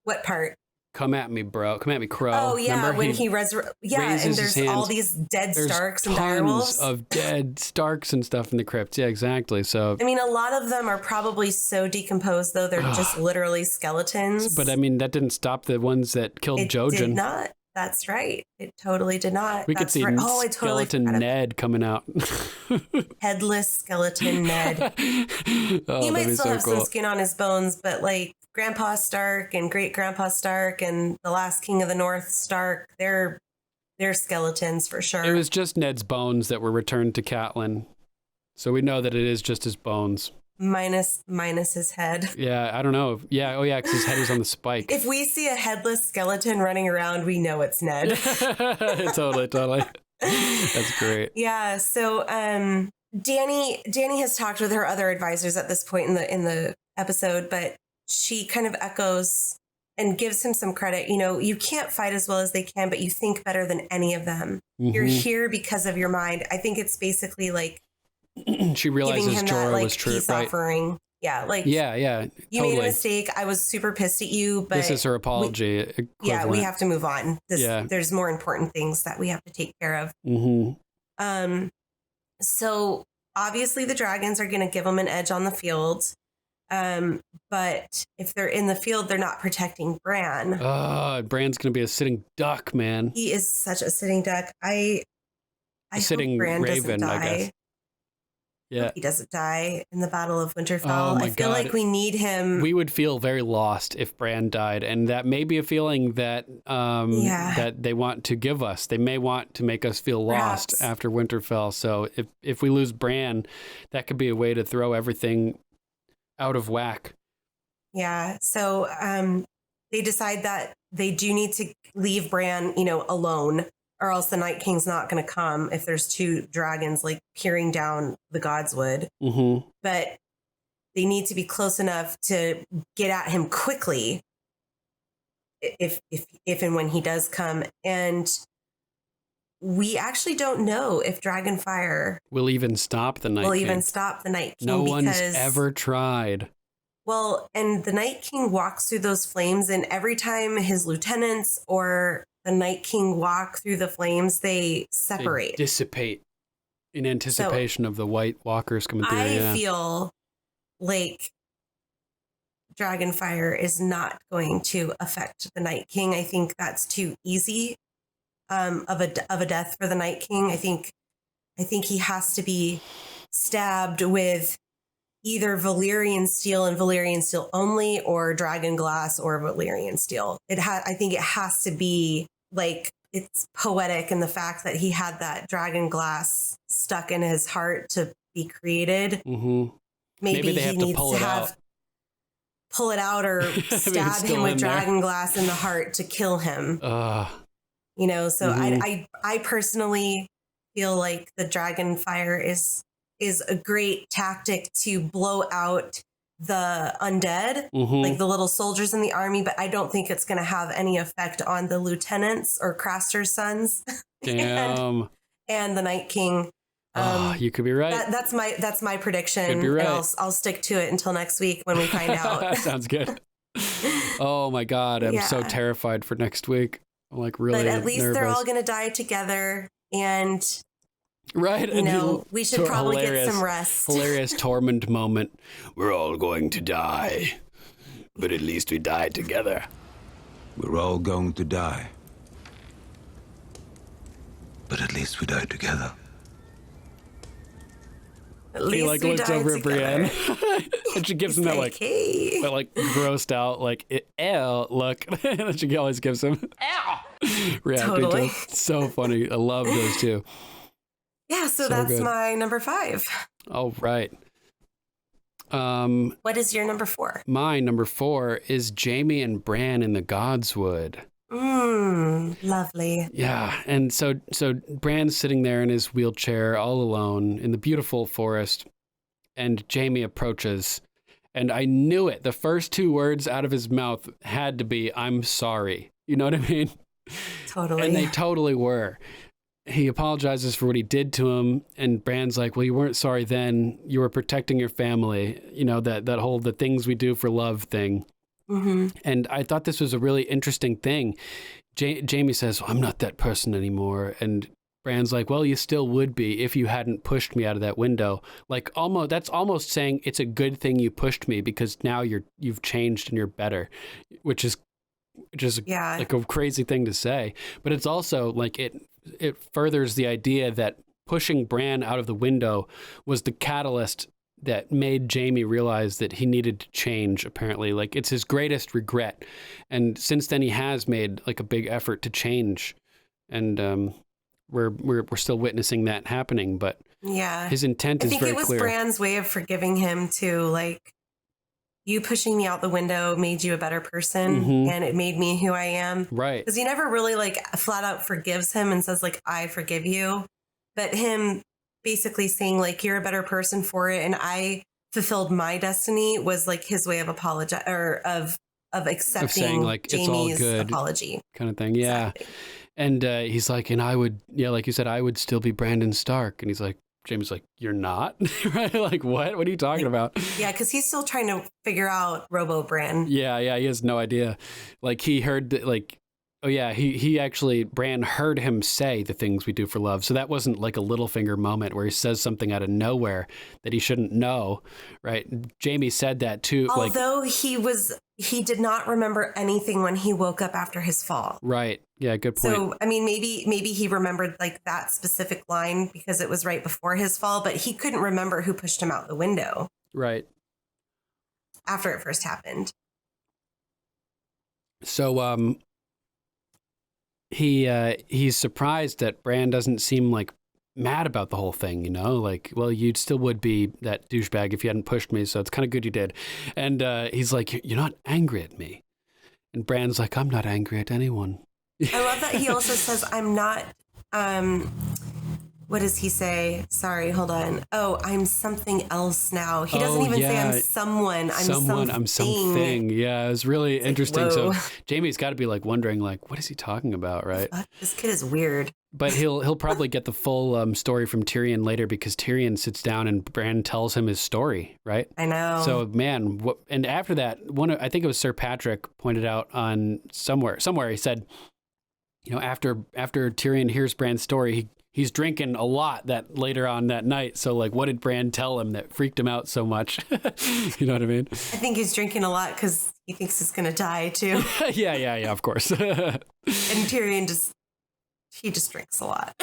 What part? Come at me, bro. Come at me, Crow. Oh, yeah. Remember when he yeah, and there's all these dead Starks and direwolves. Tons of dead Starks and stuff in the crypts. Yeah, exactly. So, I mean, a lot of them are probably so decomposed, though. They're just literally skeletons. But I mean, that didn't stop the ones that killed Jojen. It did not. That's right. It totally did not. We could see skeleton Ned coming out. Headless skeleton Ned. He might still have some skin on his bones, but like Grandpa Stark and Great Grandpa Stark and the last King of the North Stark, they're skeletons for sure. It was just Ned's bones that were returned to Catelyn. So we know that it is just his bones. Minus his head. Yeah, I don't know. Yeah, oh yeah, because his head is on the spike. If we see a headless skeleton running around, we know it's Ned. Totally. That's great. Yeah, so Dany has talked with her other advisors at this point in the episode, but she kind of echoes and gives him some credit. You know, you can't fight as well as they can, but you think better than any of them. Mm-hmm. You're here because of your mind. I think it's basically like she realizes giving him Jorah that, like, was true, peace right? offering. Yeah, like yeah. You made a mistake. I was super pissed at you, but this is her apology. We have to move on. There's more important things that we have to take care of. Mm-hmm. So obviously the dragons are going to give them an edge on the field. But if they're in the field, they're not protecting Bran. Bran's going to be a sitting duck, man. He is such a sitting duck. I sitting hope Bran raven, doesn't die. I guess. Yeah, he doesn't die in the Battle of Winterfell. Oh my I feel God. like we need him. We would feel very lost if Bran died, and that may be a feeling that that they want to give us. They may want to make us feel lost after Winterfell. So if we lose Bran, that could be a way to throw everything out of whack. Yeah. So they decide that they do need to leave Bran, alone, or else the Night King's not going to come if there's two dragons like peering down the Godswood. Mm-hmm. But they need to be close enough to get at him quickly if and when he does come. And we actually don't know if Dragonfire will even stop the Night King. No one's ever tried. Well, and the Night King walks through those flames, and every time his lieutenants or the Night King walk through the flames, they separate. They dissipate in anticipation of the White Walkers coming through. I feel like Dragonfire is not going to affect the Night King. I think that's too easy of a death for the Night King. I think he has to be stabbed with either Valyrian steel and Valyrian steel only, or dragon glass or Valyrian steel. I think it has to be like, it's poetic in the fact that he had that dragon glass stuck in his heart to be created. Mm-hmm. Maybe they he needs to pull it out or stab him with dragon glass in the heart to kill him. So mm-hmm. I personally feel like the dragon fire is a great tactic to blow out the undead, mm-hmm. like the little soldiers in the army, but I don't think it's going to have any effect on the lieutenants or Craster's sons. Damn. and the Night King. You could be right. That's my prediction. Could be right. And I'll stick to it until next week when we find out. Sounds good. Oh my God. I'm so terrified for next week. I'm like really nervous. But at least they're all going to die together, and right. We should probably get some rest. Hilarious Tormund moment. We're all going to die, but at least we died together. We're all going to die, but at least we died together. At least he we looks died over at together. Brienne and she gives him that hey. that grossed out ew look that she always gives him. Reacting Totally. to. So funny. I love those two. Yeah, so that's good. My number 5. All right. What is your number 4? My number 4 is Jaime and Bran in the Godswood. Lovely. Yeah, and so Bran's sitting there in his wheelchair all alone in the beautiful forest, and Jaime approaches, and I knew it. The first 2 words out of his mouth had to be, "I'm sorry." You know what I mean? Totally. And they totally were. He apologizes for what he did to him, and Bran's like, well, you weren't sorry then. You were protecting your family. That whole the things we do for love thing. Mm-hmm. And I thought this was a really interesting thing. Jaime says, well, I'm not that person anymore. And Bran's like, well, you still would be if you hadn't pushed me out of that window. Like that's almost saying it's a good thing you pushed me because now you've changed and you're better, which is like a crazy thing to say. But it's also like it furthers the idea that pushing Bran out of the window was the catalyst that made Jaime realize that he needed to change, apparently. Like, it's his greatest regret. And since then, he has made, like, a big effort to change. And we're still witnessing that happening. But his intent is very clear. I think it was Bran's way of forgiving him, too. Like, you pushing me out the window made you a better person, mm-hmm. and it made me who I am. Right. Because he never really, like, flat out forgives him and says, like, I forgive you. But him basically saying like, you're a better person for it. And I fulfilled my destiny was like his way of apologize or of accepting of saying like Jaime's it's all good apology kind of thing. Yeah. Exactly. And he's like, and I would, yeah, like you said, I would still be Brandon Stark. And he's like, Jaime's like, you're not? Right? Like, what are you talking about? Yeah, because he's still trying to figure out Robo Bran. Yeah, he has no idea. Like he heard that, like, oh yeah, he actually, Bran heard him say the things we do for love. So that wasn't like a Littlefinger moment where he says something out of nowhere that he shouldn't know, right? Jaime said that too. Although he did not remember anything when he woke up after his fall. Right. Yeah, good point. So, I mean, maybe he remembered like that specific line because it was right before his fall, but he couldn't remember who pushed him out the window. Right. After it first happened. So, he's surprised that Bran doesn't seem like mad about the whole thing, you know, like, well, you still would be that douchebag if you hadn't pushed me. So it's kind of good you did. And he's like, you're not angry at me. And Bran's like, I'm not angry at anyone. I love that he also says, I'm not, what does he say? Sorry, hold on. Oh, I'm something else now. He doesn't even say I'm someone. I'm something. Yeah, it was really interesting. Like, so Jaime's got to be like wondering, like, what is he talking about, right? This kid is weird. But he'll probably get the full story from Tyrion later because Tyrion sits down and Bran tells him his story, right? I know. So man, and after that, I think it was Sir Patrick pointed out on somewhere he said, you know, after Tyrion hears Bran's story, he's drinking a lot that later on that night. So like, what did Bran tell him that freaked him out so much? You know what I mean? I think he's drinking a lot because he thinks he's going to die too. Yeah, of course. And Tyrion he just drinks a lot.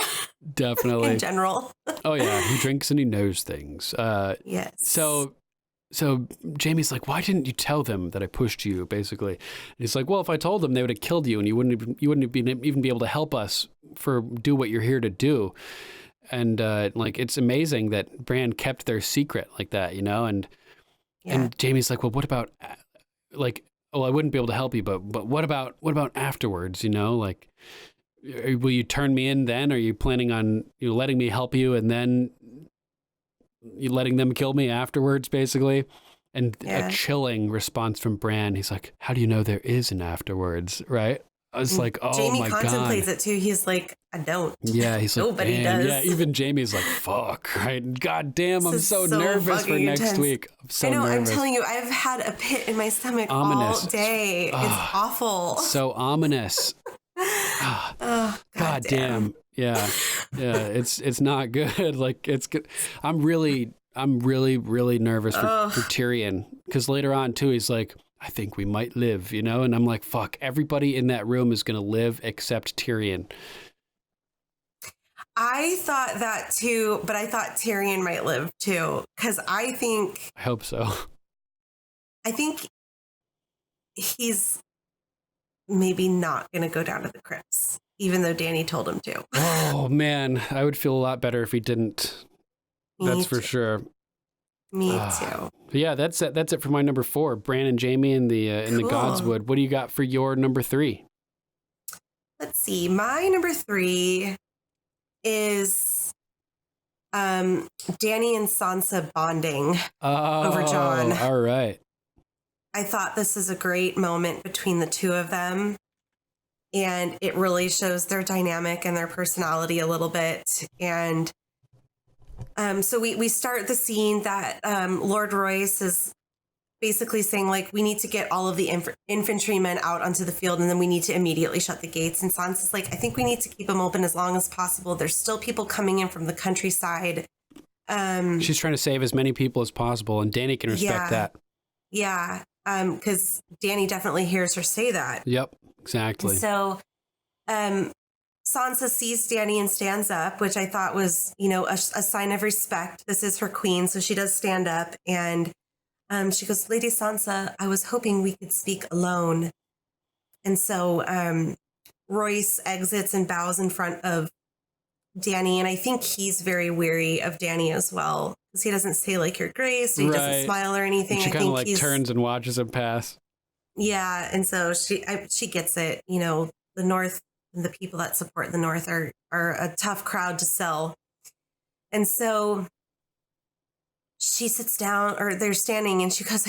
Definitely. In general. Oh yeah, he drinks and he knows things. Yes. So Jaime's like, why didn't you tell them that I pushed you, basically? And he's like, well, if I told them, they would have killed you and you wouldn't even be able to help us do what you're here to do. And like, it's amazing that Bran kept their secret like that, you know? And Jaime's like, well, what about like, oh, I wouldn't be able to help you, but what about afterwards, you know? Like, will you turn me in then? Are you planning on letting me help you and then you letting them kill me afterwards, basically? And a chilling response from Bran. He's like, how do you know there is an afterwards, right? I was like, oh Jaime my God. Jaime contemplates it too. He's like, I don't. Yeah, he's like, nobody does. Yeah, even Jaime's like, fuck, right? God damn, I'm so nervous for next intense. week. I'm so nervous. I'm telling you, I've had a pit in my stomach all day. It's awful. So ominous. Oh, God damn. Yeah. It's not good. Like, it's good. I'm really nervous for Tyrion, because later on too, he's like, I think we might live, you know? And I'm like, fuck, everybody in that room is going to live except Tyrion. I thought that too, but I thought Tyrion might live too, because I hope so. I think he's maybe not going to go down to the crypts, even though Dany told him to. Oh man, I would feel a lot better if he didn't. That's for sure. Me too. But yeah, that's it for my number 4. Bran and Jaime in the Godswood. What do you got for your number 3? Let's see. My number 3 is Dany and Sansa bonding over Jon. All right. I thought this is a great moment between the two of them, and it really shows their dynamic and their personality a little bit. And so we start the scene that Lord Royce is basically saying, like, we need to get all of the infantrymen out onto the field, and then we need to immediately shut the gates. And Sansa's like, I think we need to keep them open as long as possible. There's still people coming in from the countryside. She's trying to save as many people as possible, and Dany can respect that. Yeah, because Dany definitely hears her say that. Yep, exactly. And so Sansa sees Dany and stands up, which I thought was, a sign of respect. This is her queen, so she does stand up. And she goes, Lady Sansa, I was hoping we could speak alone. And so Royce exits and bows in front of Dany. And I think he's very weary of Dany as well, because he doesn't say, like, your grace, or he doesn't smile or anything. And she kind of like turns and watches him pass. Yeah. And so she gets it. The North and the people that support the North are a tough crowd to sell. And so she sits down, or they're standing, and she goes,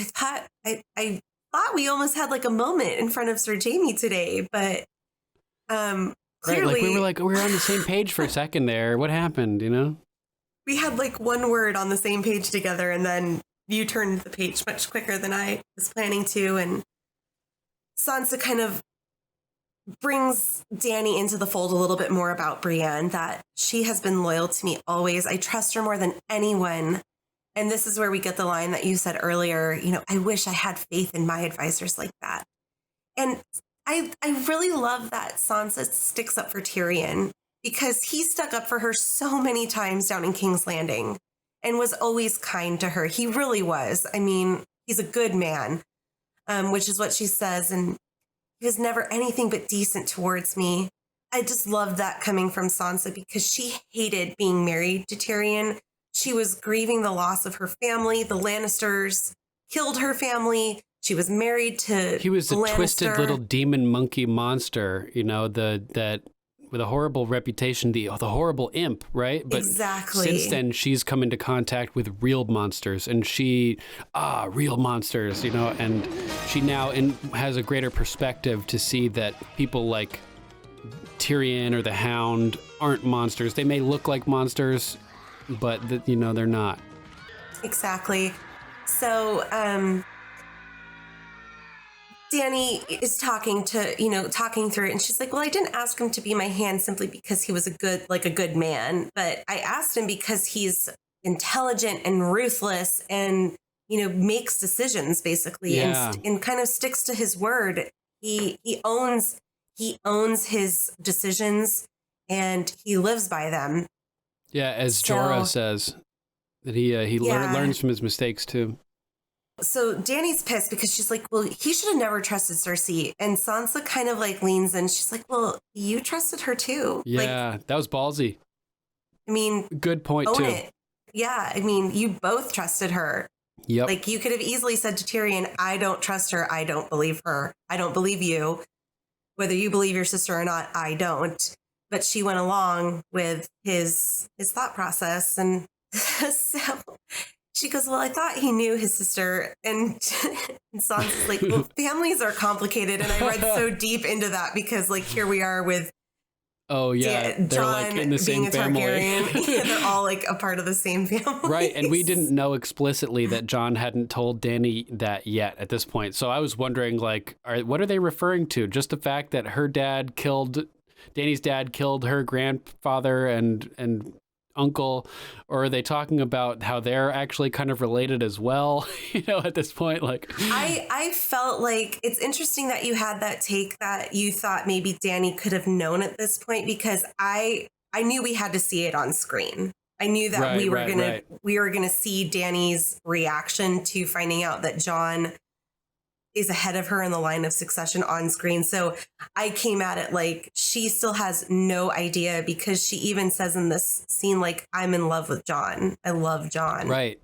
I thought we almost had like a moment in front of Sir Jaime today, but clearly, right, like we were on the same page for a second there. What happened, you know? We had like one word on the same page together, and then you turned the page much quicker than I was planning to. And Sansa kind of brings Dany into the fold a little bit more about Brienne, that she has been loyal to me always. I trust her more than anyone. And this is where we get the line that you said earlier, you know, I wish I had faith in my advisors like that. And I really love that Sansa sticks up for Tyrion, because he stuck up for her so many times down in King's Landing and was always kind to her. He really was. I mean, he's a good man, which is what she says. And he was never anything but decent towards me. I just love that coming from Sansa, because she hated being married to Tyrion. She was grieving the loss of her family. The Lannisters killed her family. She was married to He was a Lannister. twisted little demon monkey monster, you know, that with a horrible reputation, the horrible imp, right? But exactly. Since then, she's come into contact with real monsters, and real monsters, you know, and she now has a greater perspective to see that people like Tyrion or the Hound aren't monsters. They may look like monsters, but you know, they're not. Exactly. So, Dany is talking through it, and she's like, well, I didn't ask him to be my hand simply because he was a good man, but I asked him because he's intelligent and ruthless and, you know, makes decisions basically, and kind of sticks to his word. He owns his decisions, and he lives by them. Yeah, as Jorah says, that he learns from his mistakes too. So Dany's pissed because she's like, well, he should have never trusted Cersei. And Sansa kind of like leans in. She's like, well, you trusted her too. Yeah, like, that was ballsy. I mean, good point own too. It. Yeah, I mean, you both trusted her. Yep. Like, you could have easily said to Tyrion, I don't trust her. I don't believe her. I don't believe you. Whether you believe your sister or not, I don't. But she went along with his thought process. And so she goes, well, I thought he knew his sister. And Sansa's like, well, families are complicated. And I read so deep into that because, like, here we are with they're Jon like in the same being a family. Targaryen. Yeah, they're all like a part of the same family. Right, and we didn't know explicitly that Jon hadn't told Dany that yet at this point. So I was wondering, like, what are they referring to? Just the fact that Dany's dad killed her grandfather and uncle, or are they talking about how they're actually kind of related as well? You know, at this point, like, I felt like it's interesting that you had that take that you thought maybe Dany could have known at this point, because I knew we had to see it on screen. I knew that we were gonna see Dany's reaction to finding out that Jon is ahead of her in the line of succession on screen. So I came at it like she still has no idea, because she even says in this scene, like, I'm in love with Jon. I love Jon. Right.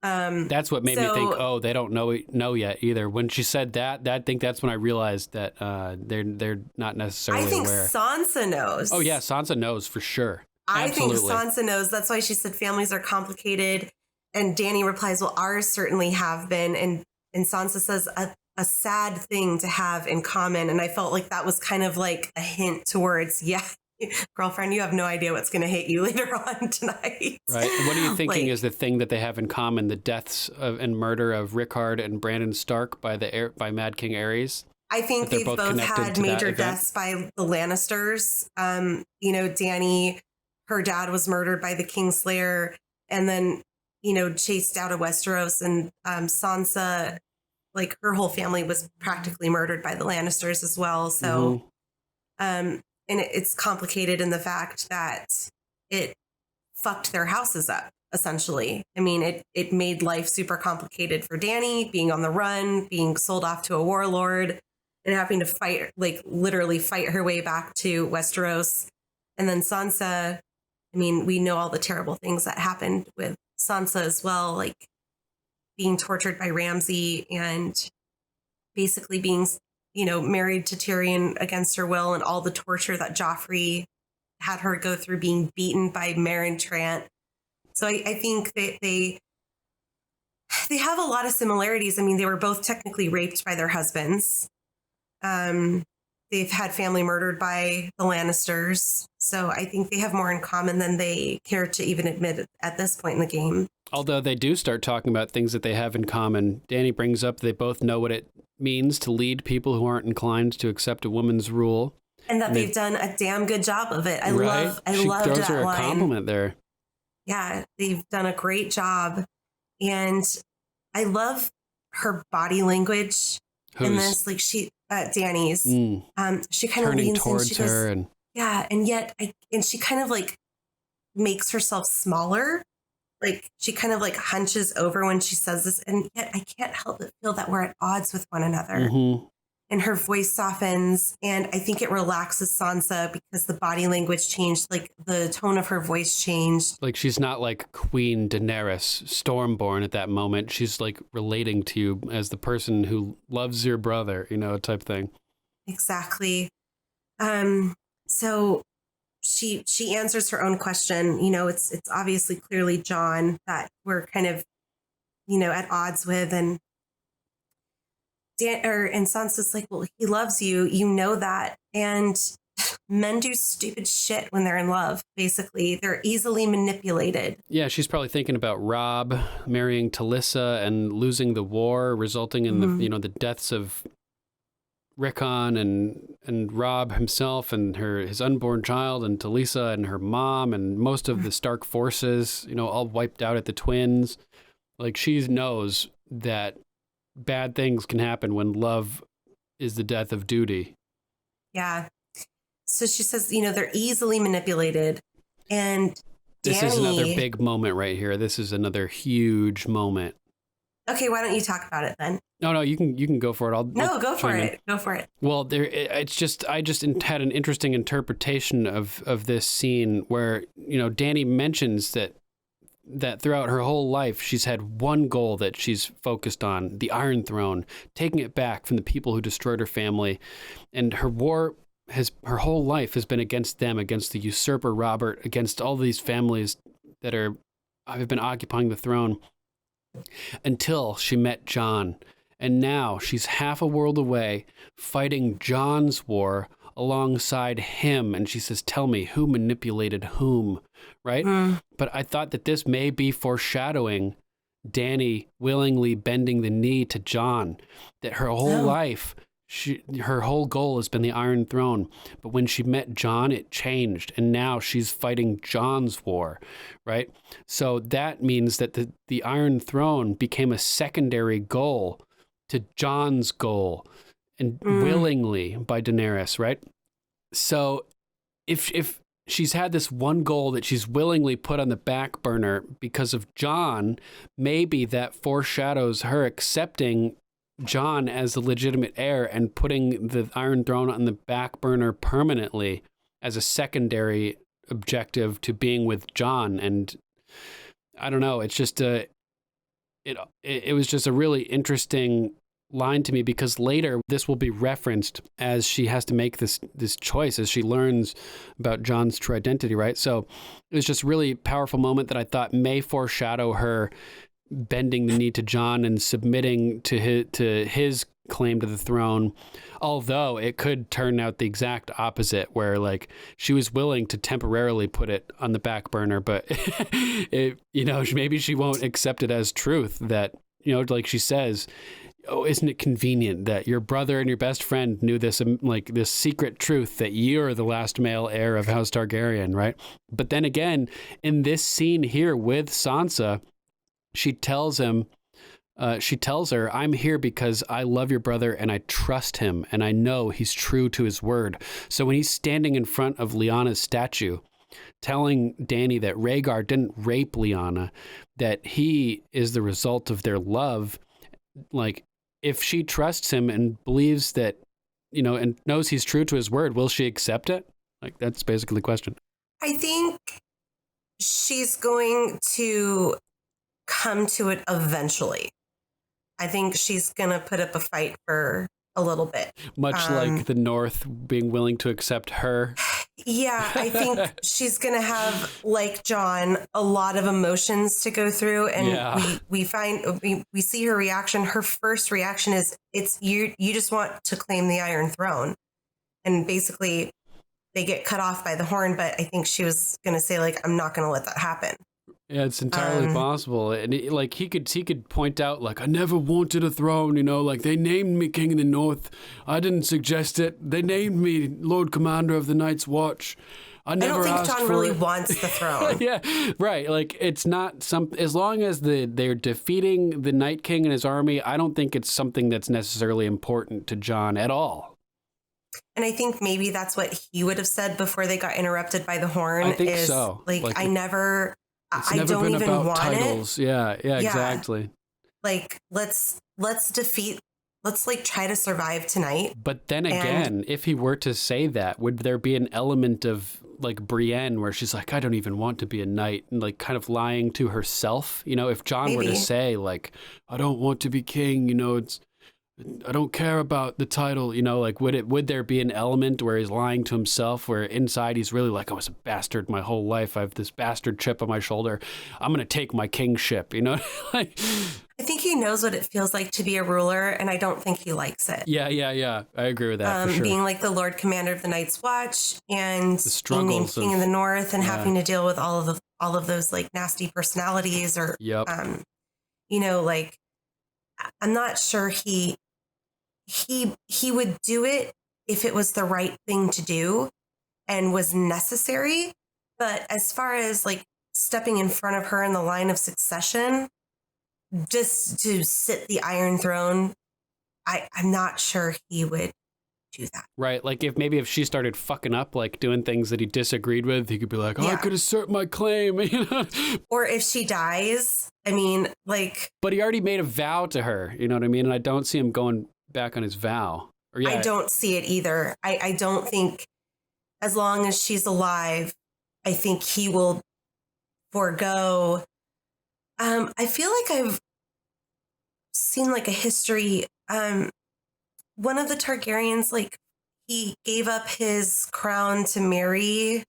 That's what made me think, they don't know yet either. When she said that, I think that's when I realized that they're not necessarily aware. I think Sansa knows. Oh yeah, Sansa knows for sure. I Absolutely. think Sansa knows. That's why she said families are complicated. And Dany replies, well, ours certainly have been. And Sansa says a sad thing to have in common. And I felt like that was kind of like a hint towards, yeah, girlfriend, you have no idea what's going to hit you later on tonight. Right. And what are you thinking is the thing that they have in common? The deaths and murder of Rickard and Brandon Stark by Mad King Aerys? I think they've both had major deaths by the Lannisters. You know, Dany, her dad was murdered by the Kingslayer, and then, you know, chased out of Westeros. And Sansa, like, her whole family was practically murdered by the Lannisters as well. So, and it's complicated in the fact that it fucked their houses up, essentially. I mean, it made life super complicated for Dany, being on the run, being sold off to a warlord, and having to fight, like, literally fight her way back to Westeros. And then Sansa, I mean, we know all the terrible things that happened with Sansa as well, like being tortured by Ramsay and basically being, you know, married to Tyrion against her will, and all the torture that Joffrey had her go through, being beaten by Meryn Trant. So I think that they have a lot of similarities. I mean, they were both technically raped by their husbands. They've had family murdered by the Lannisters. So I think they have more in common than they care to even admit at this point in the game. Although they do start talking about things that they have in common. Dany brings up they both know what it means to lead people who aren't inclined to accept a woman's rule. And that they've done a damn good job of it. I loved she throws that her a line. compliment there. Yeah, they've done a great job. And I love her body language in this. Like Dany's. She kind of leans towards in. She goes, her and yeah, and yet, and she kind of like makes herself smaller. Like she kind of like hunches over when she says this, and yet I can't help but feel that we're at odds with one another. Mm-hmm. And her voice softens, and I think it relaxes Sansa because the body language changed, like the tone of her voice changed. Like she's not like Queen Daenerys Stormborn at that moment. She's like relating to you as the person who loves your brother, type thing. Exactly. So she answers her own question. It's obviously clearly Jon that we're kind of, at odds with, and and Sansa's like, well, he loves you, that. And men do stupid shit when they're in love. Basically, they're easily manipulated. Yeah, she's probably thinking about Robb marrying Talisa and losing the war, resulting in the deaths of Rickon and Robb himself and his unborn child and Talisa and her mom and most of the Stark forces, all wiped out at the twins. Like she knows that bad things can happen when love is the death of duty. Yeah. So she says, they're easily manipulated. And this is another big moment right here. This is another huge moment. Okay, why don't you talk about it then? No, you can go for it. Go for it. Go for it. Well, I just had an interesting interpretation of this scene where, Dany mentions that throughout her whole life, she's had one goal that she's focused on, the Iron Throne, taking it back from the people who destroyed her family. And her whole life has been against them, against the usurper Robert, against all these families that have been occupying the throne until she met Jon. And now she's half a world away fighting Jon's war alongside him. And she says, tell me, who manipulated whom, right? But I thought that this may be foreshadowing Dany willingly bending the knee to Jon, that her whole life, her whole goal has been the Iron Throne. But when she met Jon, it changed. And now she's fighting Jon's war, right? So that means that the Iron Throne became a secondary goal to Jon's goal, and willingly by Daenerys, right? So if she's had this one goal that she's willingly put on the back burner because of Jon, maybe that foreshadows her accepting Jon as the legitimate heir and putting the Iron Throne on the back burner permanently as a secondary objective to being with Jon. And I don't know, it's just it was just a really interesting line to me, because later this will be referenced as she has to make this choice as she learns about Jon's true identity, right? So it was just a really powerful moment that I thought may foreshadow her bending the knee to Jon and submitting to his claim to the throne, although it could turn out the exact opposite, where like she was willing to temporarily put it on the back burner, but maybe she won't accept it as truth, that like she says, oh, isn't it convenient that your brother and your best friend knew this, like this secret truth that you're the last male heir of House Targaryen, right? But then again, in this scene here with Sansa, she tells her, I'm here because I love your brother and I trust him and I know he's true to his word. So when he's standing in front of Lyanna's statue, telling Dany that Rhaegar didn't rape Lyanna, that he is the result of their love, like, if she trusts him and believes that, and knows he's true to his word, will she accept it? Like, that's basically the question. I think she's going to come to it eventually. I think she's going to put up a fight for a little bit. Much like the North being willing to accept her. Yeah, I think she's going to have, like Jon, a lot of emotions to go through. And we see her reaction. Her first reaction is, it's you just want to claim the Iron Throne. And basically they get cut off by the horn. But I think she was going to say, like, I'm not going to let that happen. Yeah, it's entirely possible. And he could point out, like, I never wanted a throne, you know, like, they named me King of the North. I didn't suggest it. They named me Lord Commander of the Night's Watch. I don't think Jon really wants the throne. Yeah, right. Like, it's not as long as they're defeating the Night King and his army, I don't think it's something that's necessarily important to Jon at all. And I think maybe that's what he would have said before they got interrupted by the horn. I think so. Like I never... It's I never don't been even about want titles. it. Yeah, exactly. Like, let's like try to survive tonight. But then again, if he were to say that, would there be an element of like Brienne where she's like, I don't even want to be a knight, and like kind of lying to herself? You know, if Jon were to say like, I don't want to be king, you know, I don't care about the title, you know, like would there be an element where he's lying to himself, where inside he's really like, I was a bastard my whole life. I have this bastard chip on my shoulder. I'm going to take my kingship, you know? Like, I think he knows what it feels like to be a ruler, and I don't think he likes it. Yeah. I agree with that for sure. Being like the Lord Commander of the Night's Watch and being named King of the North and having to deal with all of those like nasty personalities or, you know, like, I'm not sure he would do it if it was the right thing to do and was necessary. But as far as like stepping in front of her in the line of succession, just to sit the Iron Throne, I'm not sure he would do that. Right. Like if she started fucking up, like doing things that he disagreed with, he could be like, I could assert my claim. You know? Or if she dies, I mean, like. But he already made a vow to her. You know what I mean? And I don't see him going back on his vow. I don't see it either. I don't think, as long as she's alive, I think he will forego. I feel like I've seen like a history. One of the Targaryens, like, he gave up his crown to marry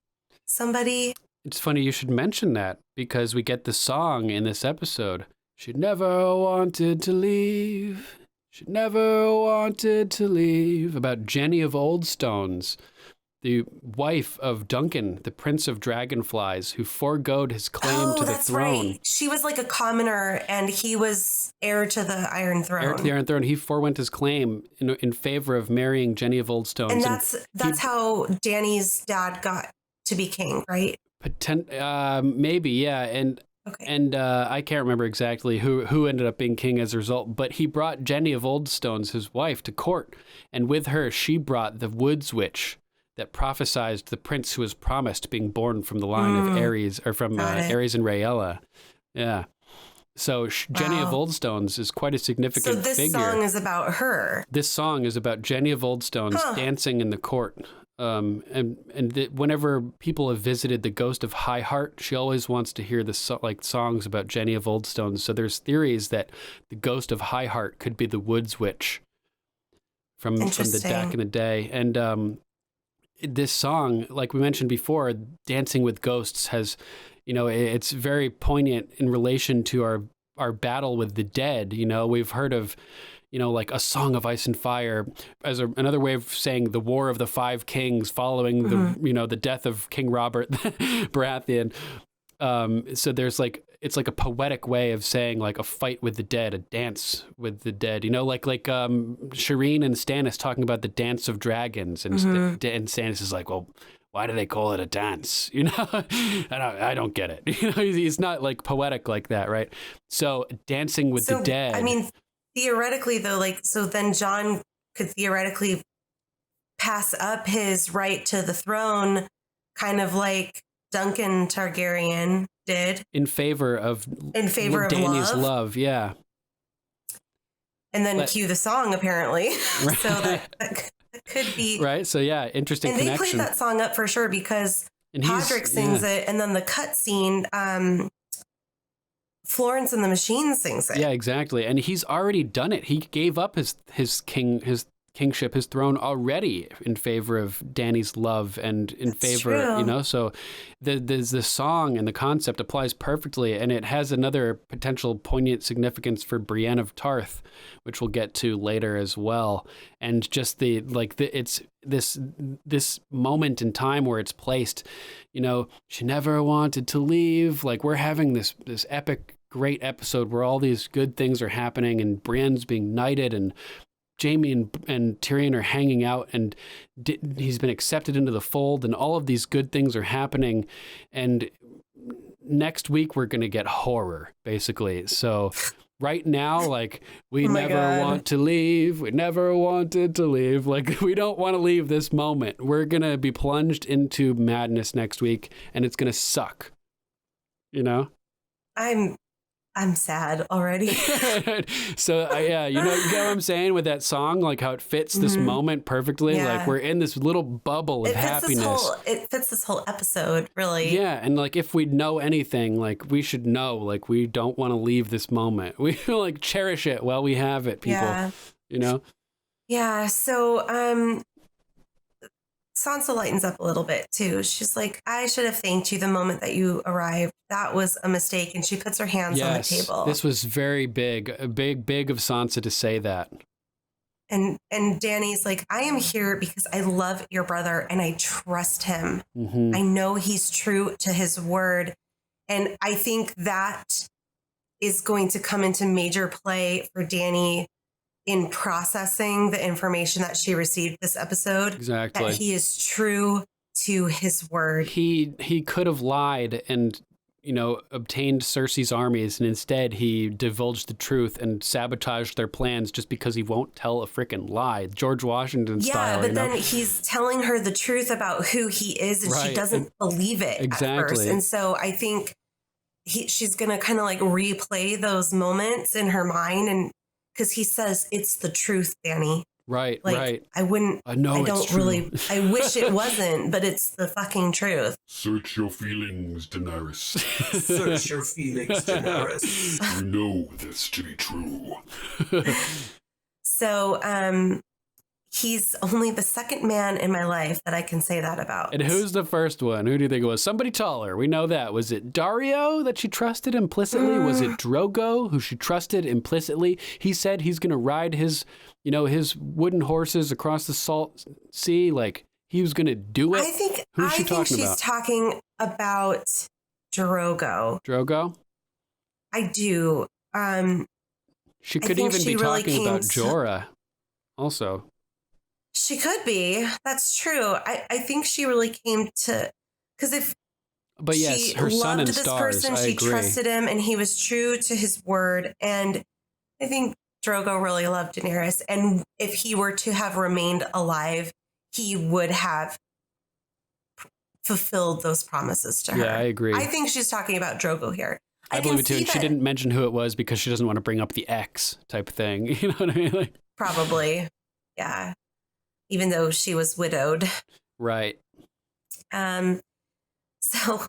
somebody. It's funny you should mention that, because we get the song in this episode. She never wanted to leave. She never wanted to leave. About Jenny of Oldstones, the wife of Duncan, the Prince of Dragonflies, who foregoed his claim to the throne. Right. She was like a commoner, and he was heir to the Iron Throne. Heir to the Iron Throne. He forewent his claim in favor of marrying Jenny of Oldstones. And that's how Dany's dad got to be king, right? Maybe, yeah. And I can't remember exactly who ended up being king as a result, but he brought Jenny of Oldstones, his wife, to court. And with her, she brought the Woods Witch that prophesied the prince who was promised being born from the line of Ares, or from Ares and Rhaella. Yeah. So Jenny of Oldstones is quite a significant figure. So this song is about her. This song is about Jenny of Oldstones dancing in the court. Whenever people have visited the ghost of High Heart, she always wants to hear the songs about Jenny of Oldstones. So there's theories that the ghost of High Heart could be the Woods Witch from the back in the day. And this song, like we mentioned before, Dancing with Ghosts has, you know, it's very poignant in relation to our battle with the dead. You know, we've heard of, you know, like A Song of Ice and Fire as another way of saying the War of the Five Kings following the death of King Robert Baratheon. So there's like, it's like a poetic way of saying like a fight with the dead, a dance with the dead, you know, like Shireen and Stannis talking about the dance of dragons, and Stannis is like, well, why do they call it a dance? You know, I don't get it. You know, he's not like poetic like that, right? So dancing with the dead. I mean, theoretically though, like, so then Jon could theoretically pass up his right to the throne, kind of like Duncan Targaryen did, in favor of Dany's love, yeah. And then cue the song, apparently. Right. So that could be right. So yeah, interesting. And connection. They played that song up for sure, because Podrick sings it, and then the cut scene, Florence and the Machine sings it. Yeah, exactly. And he's already done it. He gave up his kingship is thrown already in favor of Dany's love and in favor, you know, so the song and the concept applies perfectly, and it has another potential poignant significance for Brienne of Tarth, which we'll get to later as well. And just it's this moment in time where it's placed, you know, she never wanted to leave. Like, we're having this epic, great episode where all these good things are happening, and Brienne's being knighted, and Jaime and Tyrion are hanging out, and he's been accepted into the fold, and all of these good things are happening. And next week we're going to get horror, basically. So right now, like, we never want to leave. We never wanted to leave. Like, we don't want to leave this moment. We're going to be plunged into madness next week, and it's going to suck. You know? I'm sad already. So yeah, you get what I'm saying with that song, like how it fits this moment perfectly. Yeah. Like, we're in this little bubble of happiness. It fits this whole episode, really. Yeah, and like, if we know anything, like, we should know, like, we don't want to leave this moment. We like cherish it while we have it, people. Yeah. You know? Yeah. So Sansa lightens up a little bit too. She's like, I should have thanked you the moment that you arrived. That was a mistake. And she puts her hands on the table. This was very big of Sansa to say that. And Dany's like, I am here because I love your brother and I trust him. Mm-hmm. I know he's true to his word. And I think that is going to come into major play for Dany in processing the information that she received this episode. Exactly. That he is true to his word. He could have lied and, obtained Cersei's armies, and instead he divulged the truth and sabotaged their plans just because he won't tell a freaking lie. George Washington style. Yeah, but then he's telling her the truth about who he is, and she doesn't believe it at first. And so I think she's going to kind of like replay those moments in her mind, and because he says it's the truth, Dany. Right, right. I wish it wasn't, but it's the fucking truth. Search your feelings, Daenerys. Search your feelings, Daenerys. You know this to be true. So, he's only the second man in my life that I can say that about. And who's the first one? Who do you think it was? Somebody taller. We know that. Was it Dario that she trusted implicitly? Was it Drogo who she trusted implicitly? He said he's going to ride his wooden horses across the salt sea. Like, he was going to do it. I think she's talking about Drogo. Drogo? I do. She could even be talking about Jorah also. She could be. That's true. I think she really came to, because if her son and this stars, person, she trusted him, and he was true to his word. And I think Drogo really loved Daenerys. And if he were to have remained alive, he would have fulfilled those promises to her. Yeah, I agree. I think she's talking about Drogo here. I believe it too. And she didn't mention who it was because she doesn't want to bring up the X type of thing. You know what I mean? Like, probably. Yeah. Even though she was widowed. Right. So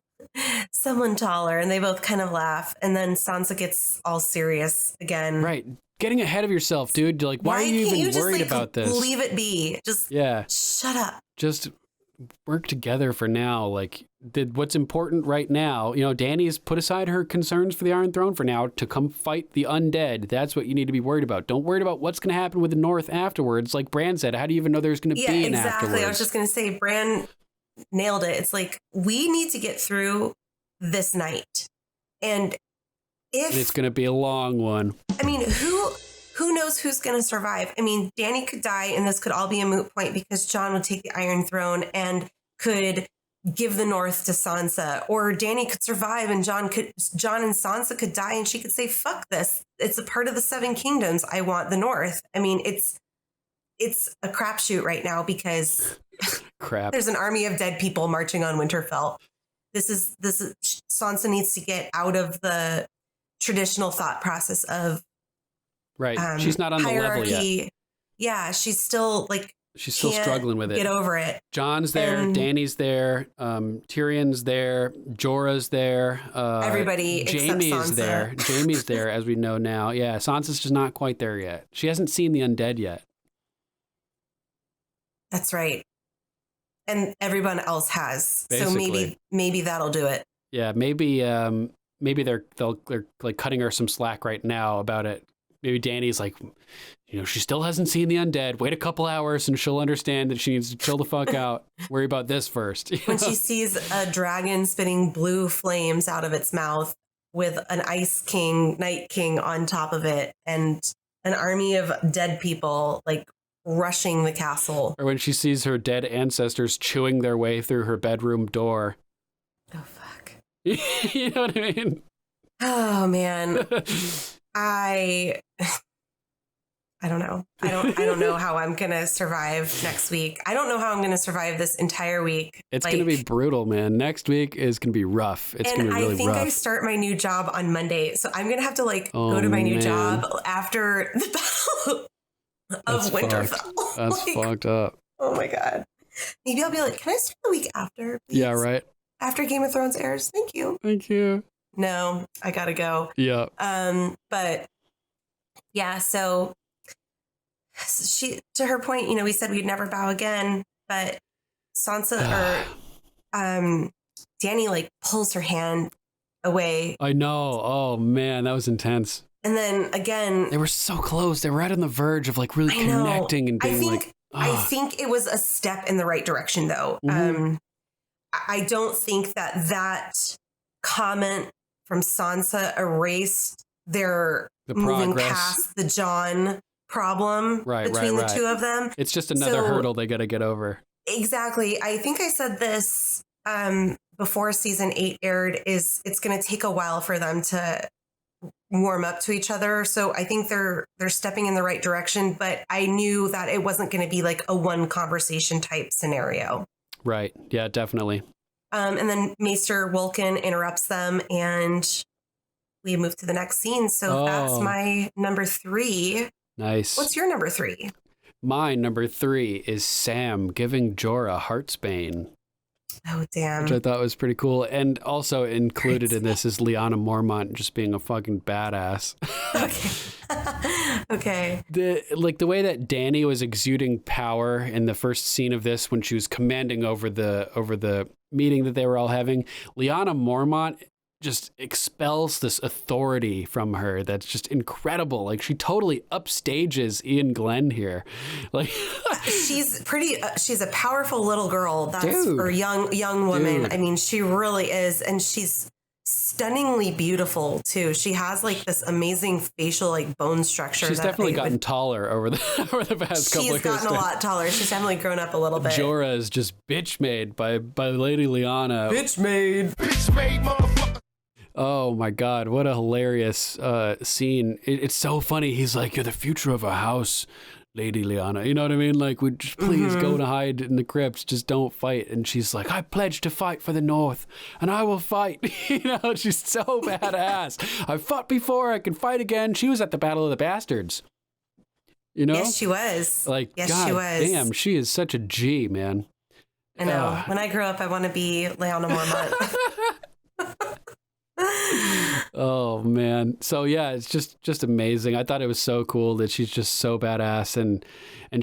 someone taller, and they both kind of laugh, and then Sansa gets all serious again. Right. Getting ahead of yourself, dude. Like, why are you even worried about this? Leave it be. Just shut up. Just work together for now. Like, what's important right now, Dany's put aside her concerns for the Iron Throne for now to come fight the undead. That's what you need to be worried about. Don't worry about what's going to happen with the North afterwards. Like Bran said, how do you even know there's going to be an afterwards? I was just going to say, Bran nailed it. It's like, we need to get through this night. And it's going to be a long one. I mean, who knows who's going to survive? I mean, Dany could die, and this could all be a moot point because Jon would take the Iron Throne and could give the North to Sansa, or Dany could survive and Jon and Sansa could die, and she could say, fuck this. It's a part of the Seven Kingdoms. I want the North. I mean, it's a crapshoot right now because there's an army of dead people marching on Winterfell. This is Sansa needs to get out of the traditional thought process of she's not on hierarchy. The level yet. Yeah, she's still struggling with it. Get over it. John's there, Dany's there, Tyrion's there, Jorah's there. Everybody Jaime's except Sansa. there. Jaime's there, as we know now. Yeah, Sansa's just not quite there yet. She hasn't seen the undead yet. That's right. And everyone else has. Basically. So maybe that'll do it. Yeah, maybe they're like cutting her some slack right now about it. Maybe Dany's like, she still hasn't seen the undead. Wait a couple hours and she'll understand that she needs to chill the fuck out. Worry about this first. When she sees a dragon spitting blue flames out of its mouth with an ice king, night king on top of it, and an army of dead people like rushing the castle. Or when she sees her dead ancestors chewing their way through her bedroom door. Oh, fuck. You know what I mean? Oh, man. I don't know. I don't know how I'm going to survive next week. I don't know how I'm going to survive this entire week. It's going to be brutal, man. Next week is going to be rough. It's going to be really rough. And I think I start my new job on Monday. So I'm going to have to go to my new job after the battle of Winterfell. That's fucked up. Oh my God. Maybe I'll be like, can I start the week after, please? Yeah, right. After Game of Thrones airs. Thank you. Thank you. No, I gotta go. Yeah. But yeah, so she, to her point, we said we'd never bow again, but Sansa Dany pulls her hand away. I know. Oh man, that was intense. And then again, they were so close. They were right on the verge of really connecting and being I think it was a step in the right direction, though. Mm-hmm. I don't think that comment from Sansa erased their moving past the Jon problem between the two of them. It's just another hurdle they got to get over. Exactly. I think I said this before season 8 aired. It's going to take a while for them to warm up to each other. So I think they're stepping in the right direction, but I knew that it wasn't going to be a one conversation type scenario. Right. Yeah, definitely. And then Maester Wolkin interrupts them and we move to the next scene. So that's my number 3. Nice. What's your number 3? My number 3 is Sam giving Jorah Heartsbane. Oh, damn. Which I thought was pretty cool. And also included in this is Lyanna Mormont just being a fucking badass. Okay. The way that Dany was exuding power in the first scene of this when she was commanding over the meeting that they were all having, Lyanna Mormont just expels this authority from her that's just incredible. She totally upstages Ian Glenn here. She's a powerful little girl. Or young woman. Dude. I mean, she really is. And she's stunningly beautiful too. She has this amazing facial bone structure. She's definitely gotten taller over the past couple of years. She's gotten a lot taller. She's definitely grown up a little bit. Jorah is just bitch made by Lady Lyanna. Bitch made, motherfucker. Oh my God, what a hilarious scene. It's so funny. He's like, you're the future of our house, Lady Lyanna. You know what I mean? Would just please go to hide in the crypts. Just don't fight. And she's like, I pledge to fight for the North and I will fight. She's so badass. I fought before. I can fight again. She was at the Battle of the Bastards. Yes, she was. Yes, God, she was. Damn, she is such a G, man. I know. When I grow up, I want to be Lyanna Mormont. Oh man. So yeah, it's just amazing. I thought it was so cool that she's just so badass and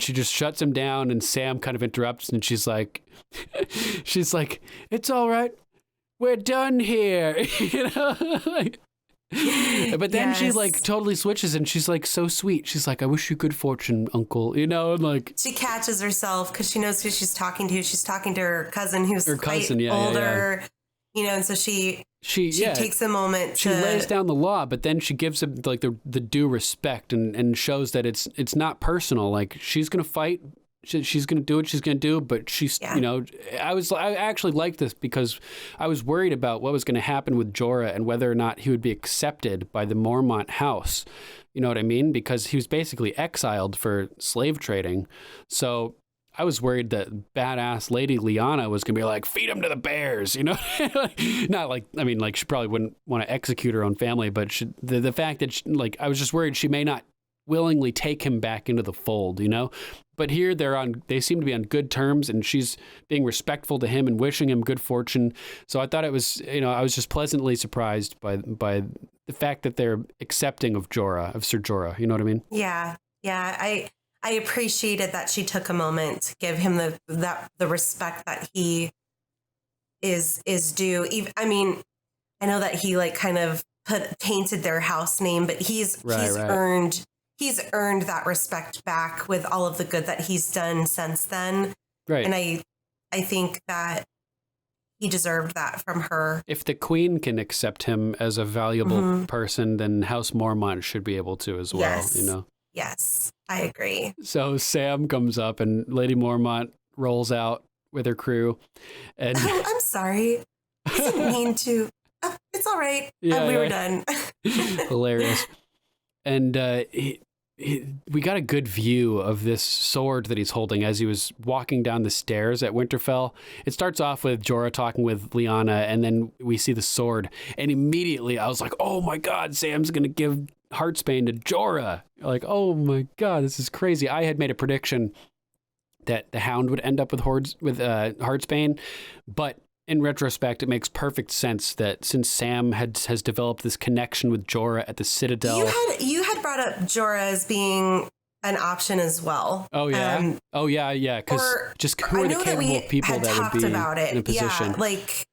she just shuts him down and Sam kind of interrupts and she's like it's all right. We're done here. But then she totally switches and she's so sweet. She's like, I wish you good fortune, uncle, and she catches herself because she knows who she's talking to. She's talking to her cousin who's older. Yeah. And so she takes a moment. She lays down the law, but then she gives him the due respect and shows that it's not personal. She's gonna fight. She's gonna do what she's gonna do. But she's I actually liked this because I was worried about what was gonna happen with Jorah and whether or not he would be accepted by the Mormont house. You know what I mean? Because he was basically exiled for slave trading. So I was worried that badass Lady Lyanna was going to be like, feed him to the bears, Not she probably wouldn't want to execute her own family, but the fact that I was just worried she may not willingly take him back into the fold, But here they seem to be on good terms and she's being respectful to him and wishing him good fortune. So I thought it was, I was just pleasantly surprised by the fact that they're accepting of Jorah, of Ser Jorah. You know what I mean? Yeah. Yeah. I appreciated that she took a moment to give him the respect that he is due. I mean, I know that he like kind of tainted their house name, but he's earned that respect back with all of the good that he's done since then. Right. And I think that he deserved that from her. If the queen can accept him as a valuable person, then House Mormont should be able to as well, Yes. you know? Yes, I agree. So Sam comes up and Lady Mormont rolls out with her crew. And Oh, I'm sorry. I didn't mean to. Oh, it's all right. Yeah, we were done. Hilarious. And we got a good view of this sword that he's holding as he was walking down the stairs at Winterfell. It starts off with Jorah talking with Lyanna, and then we see the sword. And immediately I was like, oh my God, Sam's going to give Heartsbane to Jorah. Like, oh my God, this is crazy. I had made a prediction that the Hound would end up with Heartsbane, but in retrospect, it makes perfect sense that since Sam has developed this connection with Jorah at the Citadel. You had brought up Jorah as being an option as well. Oh yeah, yeah. Because just who are the capable people that would be about it. in a position? Yeah, like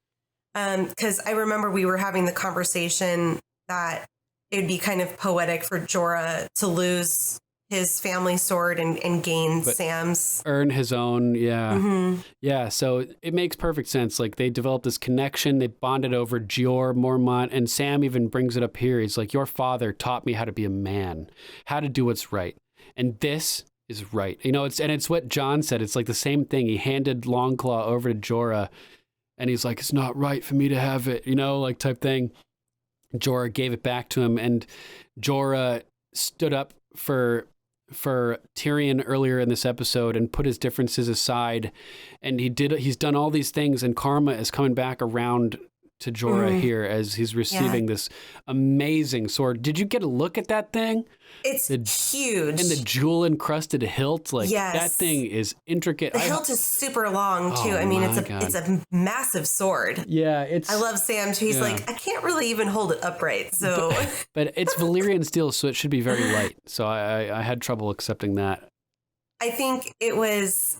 because I remember we were having the conversation that it would be kind of poetic for Jorah to lose his family sword and gain Sam's. Earn his own, yeah. Mm-hmm. Yeah, so it makes perfect sense. Like, they developed this connection, they bonded over Jeor Mormont, and Sam even brings it up here. He's like, your father taught me how to be a man, how to do what's right. And this is right. You know, it's what Jon said. It's like the same thing. He handed Longclaw over to Jorah, and he's like, it's not right for me to have it, you know, like type thing. Jorah gave it back to him, and Jorah stood up for Tyrion earlier in this episode and put his differences aside, and he's done all these things, and karma is coming back around to Jorah here as he's receiving this amazing sword. Did you get a look at that thing? It's huge. And the jewel encrusted hilt, like that thing is intricate. The hilt is super long too. I mean, it's a massive sword. Yeah, I love Sam too. He's like, I can't really even hold it upright. So, but it's Valyrian steel, so it should be very light. So I had trouble accepting that. I think it was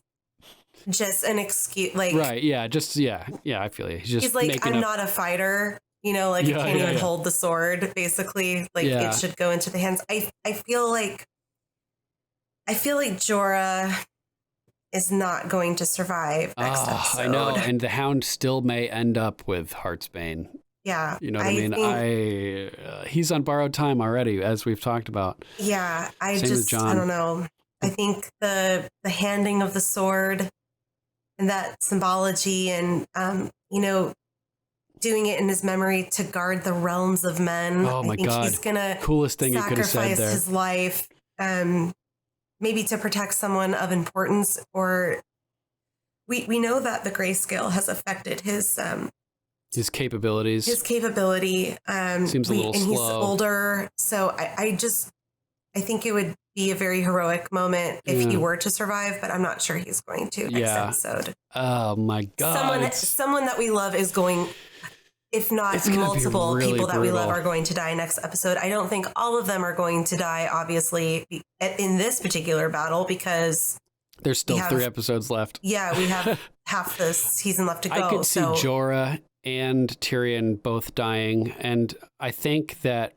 just an excuse, like right, yeah, I feel you. He's like, I'm not a fighter, you know, like I can't even hold the sword. Basically, like it should go into the hands. I feel like Jorah is not going to survive next episode. I know, and the Hound still may end up with Heartsbane. Yeah, you know what I mean. He's on borrowed time already, as we've talked about. Yeah, I don't know. I think the handing of the sword and that symbology and, you know, doing it in his memory to guard the realms of men. Oh my God. He's going to coolest thing he could have said there. His life, maybe to protect someone of importance, or we know that the grayscale has affected his capabilities. His capability. Seems a little slow. And he's older. So I think it would be a very heroic moment if he were to survive, but I'm not sure he's going to next episode. Oh my God. Someone that we love is going, if not multiple really people that we love are going to die next episode. I don't think all of them are going to die, obviously, in this particular battle, because there's still 3 episodes left. Yeah, we have half the season left to go. I could see Jorah and Tyrion both dying, and I think that,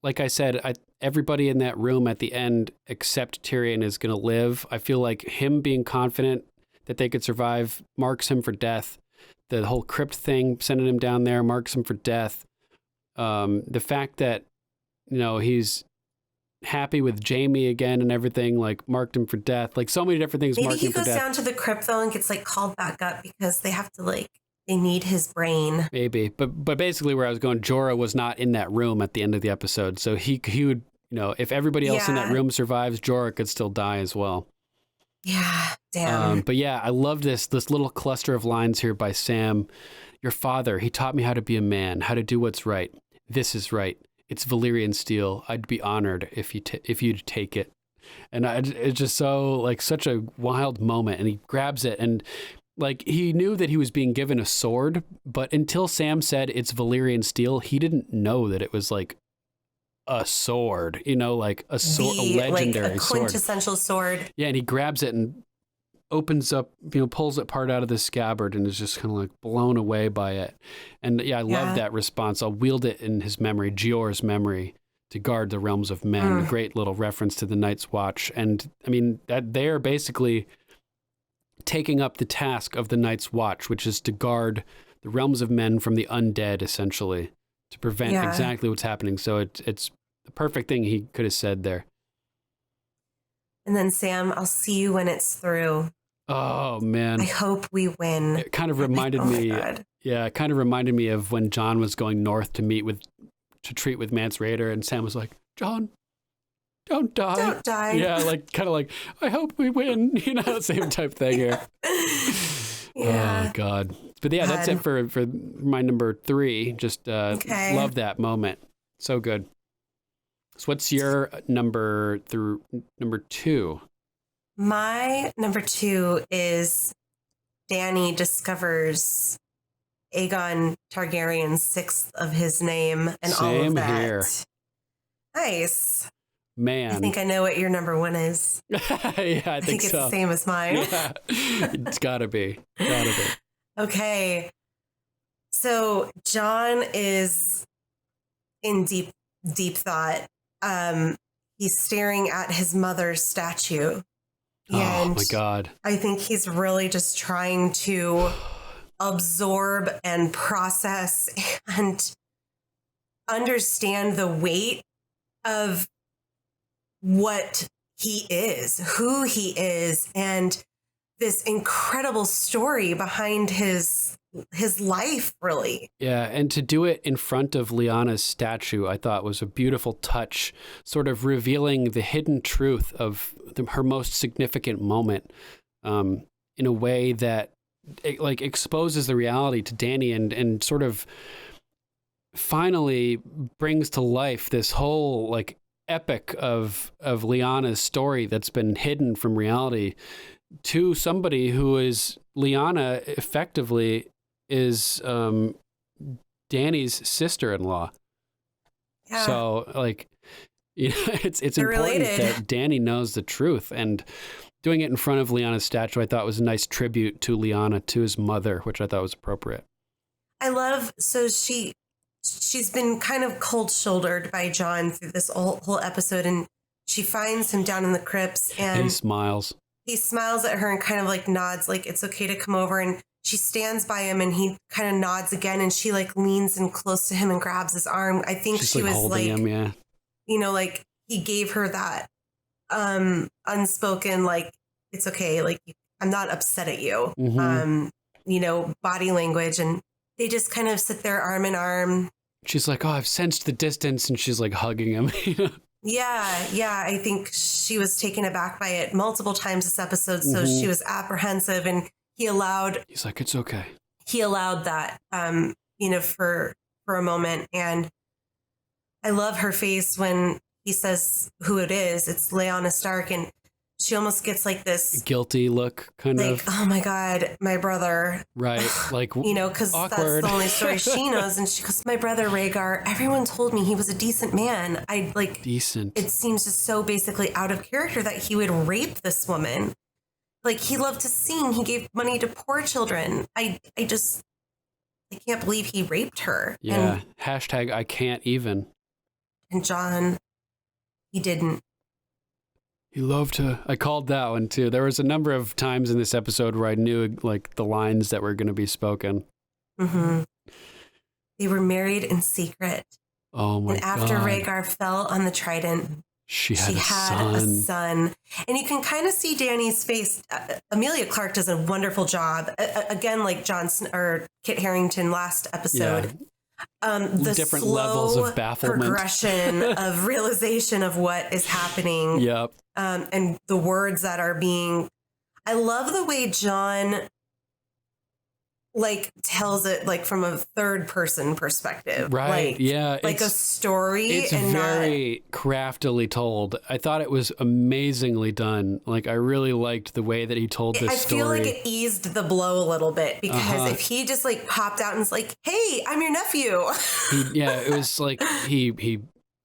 like I said, everybody in that room at the end except Tyrion is going to live. I feel like him being confident that they could survive marks him for death. The whole crypt thing, sending him down there, marks him for death. The fact that, you know, he's happy with Jaime again and everything, like, marked him for death. Like, so many different things marked him for death. Maybe he goes down to the crypt, though, and gets, like, called back up because they have to, like, they need his brain. Maybe. But basically where I was going, Jorah was not in that room at the end of the episode. So he would, you know, if everybody else in that room survives, Jorah could still die as well. Yeah, damn. But yeah, I love this little cluster of lines here by Sam. Your father, he taught me how to be a man, how to do what's right. This is right. It's Valyrian steel. I'd be honored if you'd take it. And it's just so, like, such a wild moment. And he grabs it, and like, he knew that he was being given a sword, but until Sam said it's Valyrian steel, he didn't know that it was like a sword, like a sword, a legendary like a quintessential sword. Yeah, and he grabs it and opens up, pulls it part out of the scabbard and is just kind of like blown away by it. And I love that response. I'll wield it in his memory, Gior's memory, to guard the realms of men. Great little reference to the Night's Watch. And I mean, that they are basically taking up the task of the Night's Watch, which is to guard the realms of men from the undead, essentially, to prevent exactly what's happening. So it's the perfect thing he could have said there. And then, Sam, I'll see you when it's through. Oh, man. I hope we win. It kind of reminded me. Yeah, it kind of reminded me of when Jon was going north to treat with Mance Rayder, and Sam was like, Jon, don't die. Don't die. Yeah, kind of like, I hope we win. Same type thing here. Yeah. Oh, God. But yeah, that's it for my number 3. Just love that moment. So good. So what's your number 2? My number 2 is Dany discovers Aegon Targaryen's 6th of his name and all of that. Same here. Nice. Man. I think I know what your number 1 is. Yeah, I think it's so. the same as mine. Yeah. It's gotta be. Okay. So Jon is in deep thought. He's staring at his mother's statue. And oh my God. I think he's really just trying to absorb and process and understand the weight of what he is, who he is, and this incredible story behind his life, really. Yeah, and to do it in front of Lyanna's statue, I thought was a beautiful touch, sort of revealing the hidden truth of her most significant moment in a way that exposes the reality to Dany and sort of finally brings to life this whole epic of Lyanna's story that's been hidden from reality to somebody who is Lyanna effectively is Dany's sister-in-law. Yeah. So it's important related. that Dany knows the truth, and doing it in front of Lyanna's statue I thought was a nice tribute to Lyanna, to his mother, which I thought was appropriate. I love, so she's been kind of cold-shouldered by Jon through this whole episode, and she finds him down in the crypts, and he smiles. He smiles at her and kind of nods, it's okay to come over, and she stands by him and he kind of nods again, and she leans in close to him and grabs his arm. I think she was holding him, yeah. He gave her that unspoken, it's okay, I'm not upset at you. Mm-hmm. Body language, and they just kind of sit there arm in arm. She's like, oh, I've sensed the distance, and she's hugging him. Yeah. I think she was taken aback by it multiple times this episode, so she was apprehensive, and he's like, it's okay. He allowed that, for a moment, and I love her face when he says who it is. It's Lyanna Stark, and she almost gets this guilty look, kind of. Oh my God, my brother. Right. Because that's the only story she knows. And she goes, my brother Rhaegar, everyone told me he was a decent man. Decent. It seems just so basically out of character that he would rape this woman. He loved to sing. He gave money to poor children. I can't believe he raped her. Yeah. And, I can't even. And Jon, he didn't. He loved her. I called that one too. There was a number of times in this episode where I knew the lines that were going to be spoken. Mm-hmm. They were married in secret. Oh my God. And after Rhaegar fell on the trident, she had a son. And you can kind of see Dany's face. Emilia Clarke does a wonderful job. Again, like or Kit Harington last episode. Yeah. The different slow levels of bafflement, progression of realization of what is happening. Yep. And the words that are being, I love the way Jon tells it from a third person perspective. Right. Yeah. A story. It's and very craftily told. I thought it was amazingly done. I really liked the way that he told this story. I feel like it eased the blow a little bit, because if he just popped out and was like, hey, I'm your nephew. It was he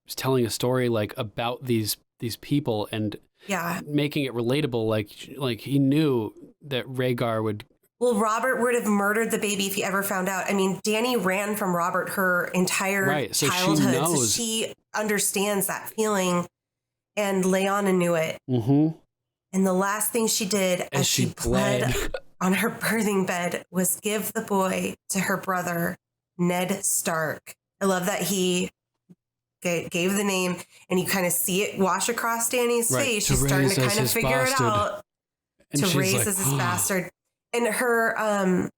telling a story like about these people and making it relatable. Like he knew that Rhaegar would. Well, Robert would have murdered the baby if he ever found out. I mean, Dany ran from Robert her entire childhood. So she understands that feeling, and Lyanna knew it. Mm-hmm. And the last thing she did as she bled on her birthing bed was give the boy to her brother, Ned Stark. I love that he gave the name, and you kind of see it wash across Dany's face. She's starting to kind of figure it out. And to raise as his bastard. And her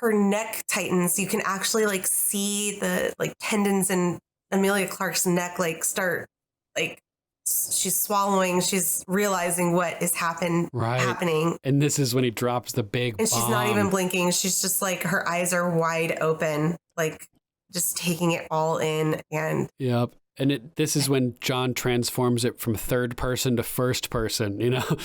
neck tightens. You can actually like see the like tendons in Emilia Clarke's neck like start like she's swallowing. She's realizing what is happening. And this is when he drops the big bomb. And she's not even blinking. She's just like her eyes are wide open, like just taking it all in. And yep. And this is when Jon transforms it from third person to first person, you know,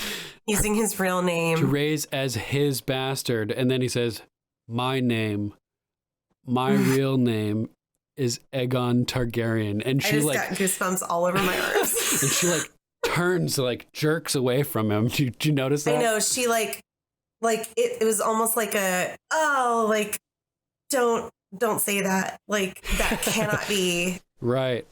using his real name to raise as his bastard. And then he says, my real name is Aegon Targaryen. And she got goosebumps all over my arms. And she like turns, like jerks away from him. Did you notice that? I know. She like it was almost like don't say that. Like that cannot be. Right.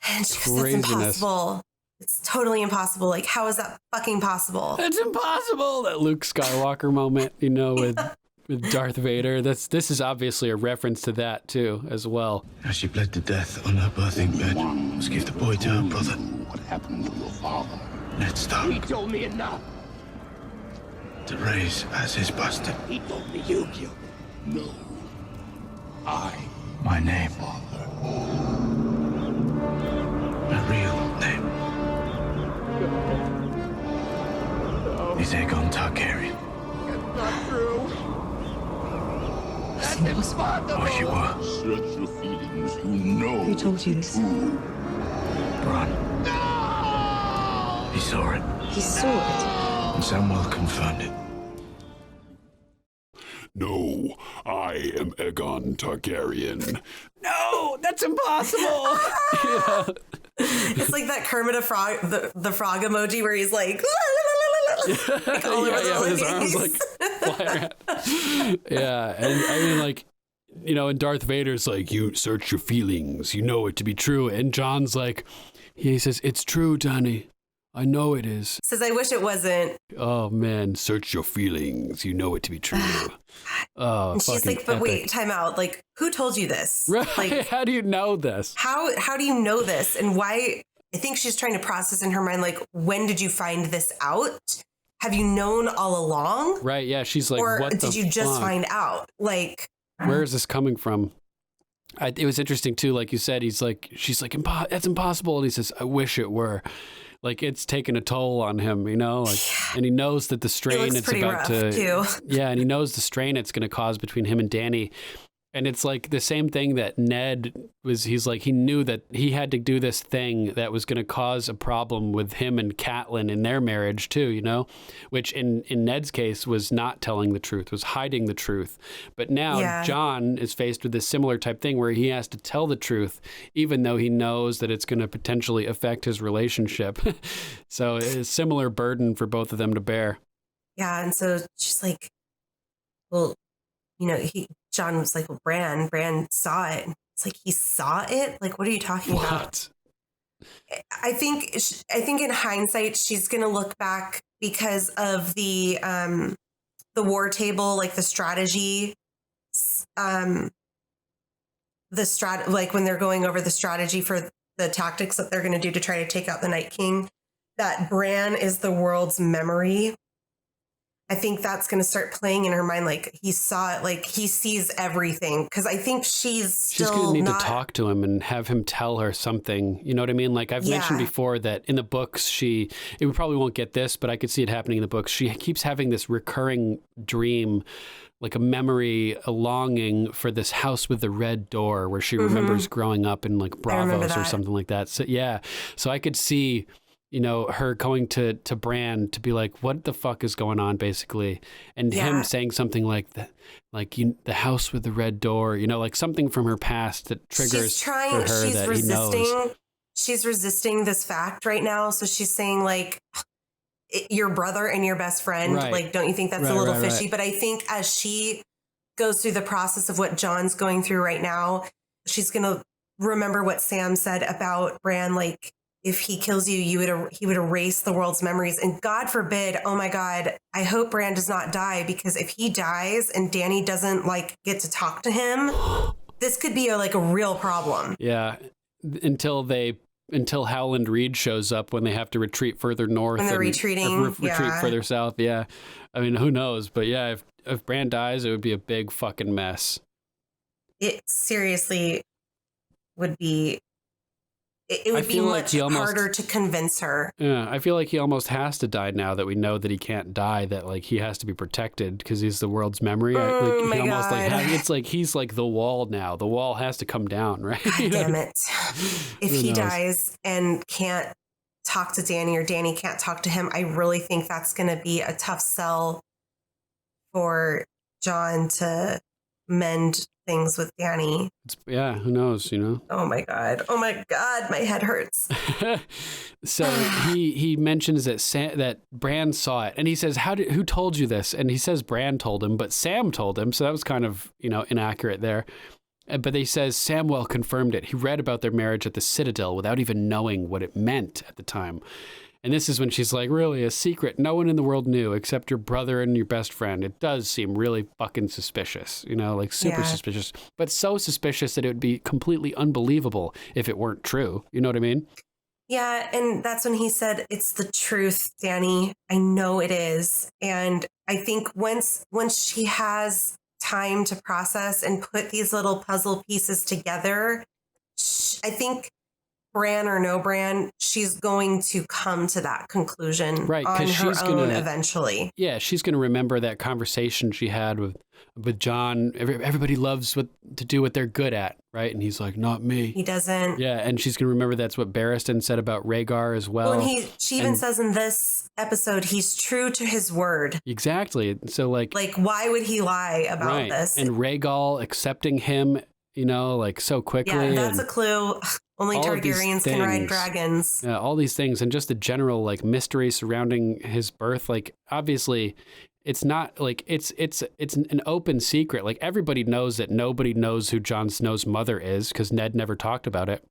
And she goes, it's impossible. It's totally impossible. Like, how is that fucking possible? It's impossible. That Luke Skywalker moment, you know, with Darth Vader. This is obviously a reference to that too, as well. As she bled to death on her birthing bed, must give the boy to her brother. What happened to your father? Ned Stark. He told me enough. To raise as his bastard. He told me you killed him. No. My name. My real name is Aegon Targaryen. It's not true. That's impossible. Wish you were. Search your feelings. You know. Who told you this? Bronn. No! He saw it. He saw it. And Samwell confirmed it. No, I am Aegon Targaryen. No, that's impossible. Yeah. It's like that Kermit the Frog, the frog emoji where he's like, like all over the his arms like flying around. Yeah, and I mean, like, you know, and Darth Vader's like, you search your feelings, you know it to be true, and Jon's like, he says, it's true, Dany. I know it is. Says, I wish it wasn't. Oh, man. Search your feelings. You know it to be true. Oh, and she's like, but epic. wait, time out. Like, who told you this? Right. Like, how do you know this? How do you know this? And why? I think she's trying to process in her mind, like, when did you find this out? Have you known all along? Right. Yeah. She's like, or what did you just find out? Like, where is this coming from? It was interesting, too. Like you said, she's like, that's impossible. And he says, I wish it were. Like, it's taken a toll on him, you know, like, and he knows that the strain it's about to, too. Yeah. And he knows the strain it's going to cause between him and Dany. And it's like the same thing that Ned was, he's like, he knew that he had to do this thing that was going to cause a problem with him and Catelyn in their marriage too, you know, which in Ned's case was not telling the truth, was hiding the truth. But now Jon is faced with this similar type thing where he has to tell the truth, even though he knows that it's going to potentially affect his relationship. So it's a similar burden for both of them to bear. Yeah. And so she's like, well, you know, Jon was like, well, Bran saw it. It's like, he saw it? Like, what are you talking about? I think in hindsight, she's going to look back because of the war table, like the strategy, like when they're going over the strategy for the tactics that they're going to do to try to take out the Night King, that Bran is the world's memory. I think that's going to start playing in her mind. Like, he saw it, like he sees everything. Cause I think she's going to need to talk to him and have him tell her something. You know what I mean? Like I've mentioned before that in the books, we probably won't get this, but I could see it happening in the books. She keeps having this recurring dream, like a memory, a longing for this house with the red door where she remembers growing up in like Bravos or something like that. So yeah. So I could see her going to Bran to be like, what the fuck is going on, basically. And him saying something like that, like the house with the red door, like something from her past that triggers for her that he knows. She's resisting this fact right now. So she's saying like, your brother and your best friend, like, don't you think that's a little fishy? But I think as she goes through the process of what Jon's going through right now, she's going to remember what Sam said about Bran, like, if he kills you, he would erase the world's memories. And God forbid, oh my God, I hope Bran does not die, because if he dies and Dany doesn't like get to talk to him, this could be a real problem. Yeah. Until Howland Reed shows up when they have to retreat further north. When they're retreating. Retreat further south. Yeah. I mean, who knows? But yeah, if Bran dies, it would be a big fucking mess. It seriously would be. It would be much harder to convince her. Yeah, I feel like he almost has to die now that we know that he can't die, that like he has to be protected because he's the world's memory. Oh my God. It's like he's like the wall now. The wall has to come down, right? God damn it. If he dies and can't talk to Dany, or Dany can't talk to him, I really think that's going to be a tough sell for Jon to mend things with Dany. Who knows, Oh my God, my head hurts. So he mentions that Bran saw it, and he says, who told you this? And he says Bran told him, but Sam told him, so that was kind of inaccurate there. But he says Samwell confirmed it. He read about their marriage at the Citadel without even knowing what it meant at the time. And this is when she's like, really, a secret no one in the world knew except your brother and your best friend. It does seem really fucking suspicious, like super suspicious, but so suspicious that it would be completely unbelievable if it weren't true. You know what I mean? Yeah. And that's when he said, it's the truth, Dany. I know it is. And I think once she has time to process and put these little puzzle pieces together, I think Bran or no Bran, she's going to come to that conclusion on her own eventually. Yeah, she's going to remember that conversation she had with Jon. Everybody loves to do what they're good at, right? And he's like, not me. He doesn't. Yeah, and she's going to remember that's what Barristan said about Rhaegar as well. And she even says in this episode, he's true to his word. Exactly. So like why would he lie about this? And Rhaegal accepting him, so quickly. Yeah, that's a clue. Only Targaryens can ride dragons. Yeah, all these things, and just the general mystery surrounding his birth. Obviously, it's not it's an open secret. Everybody knows that nobody knows who Jon Snow's mother is because Ned never talked about it.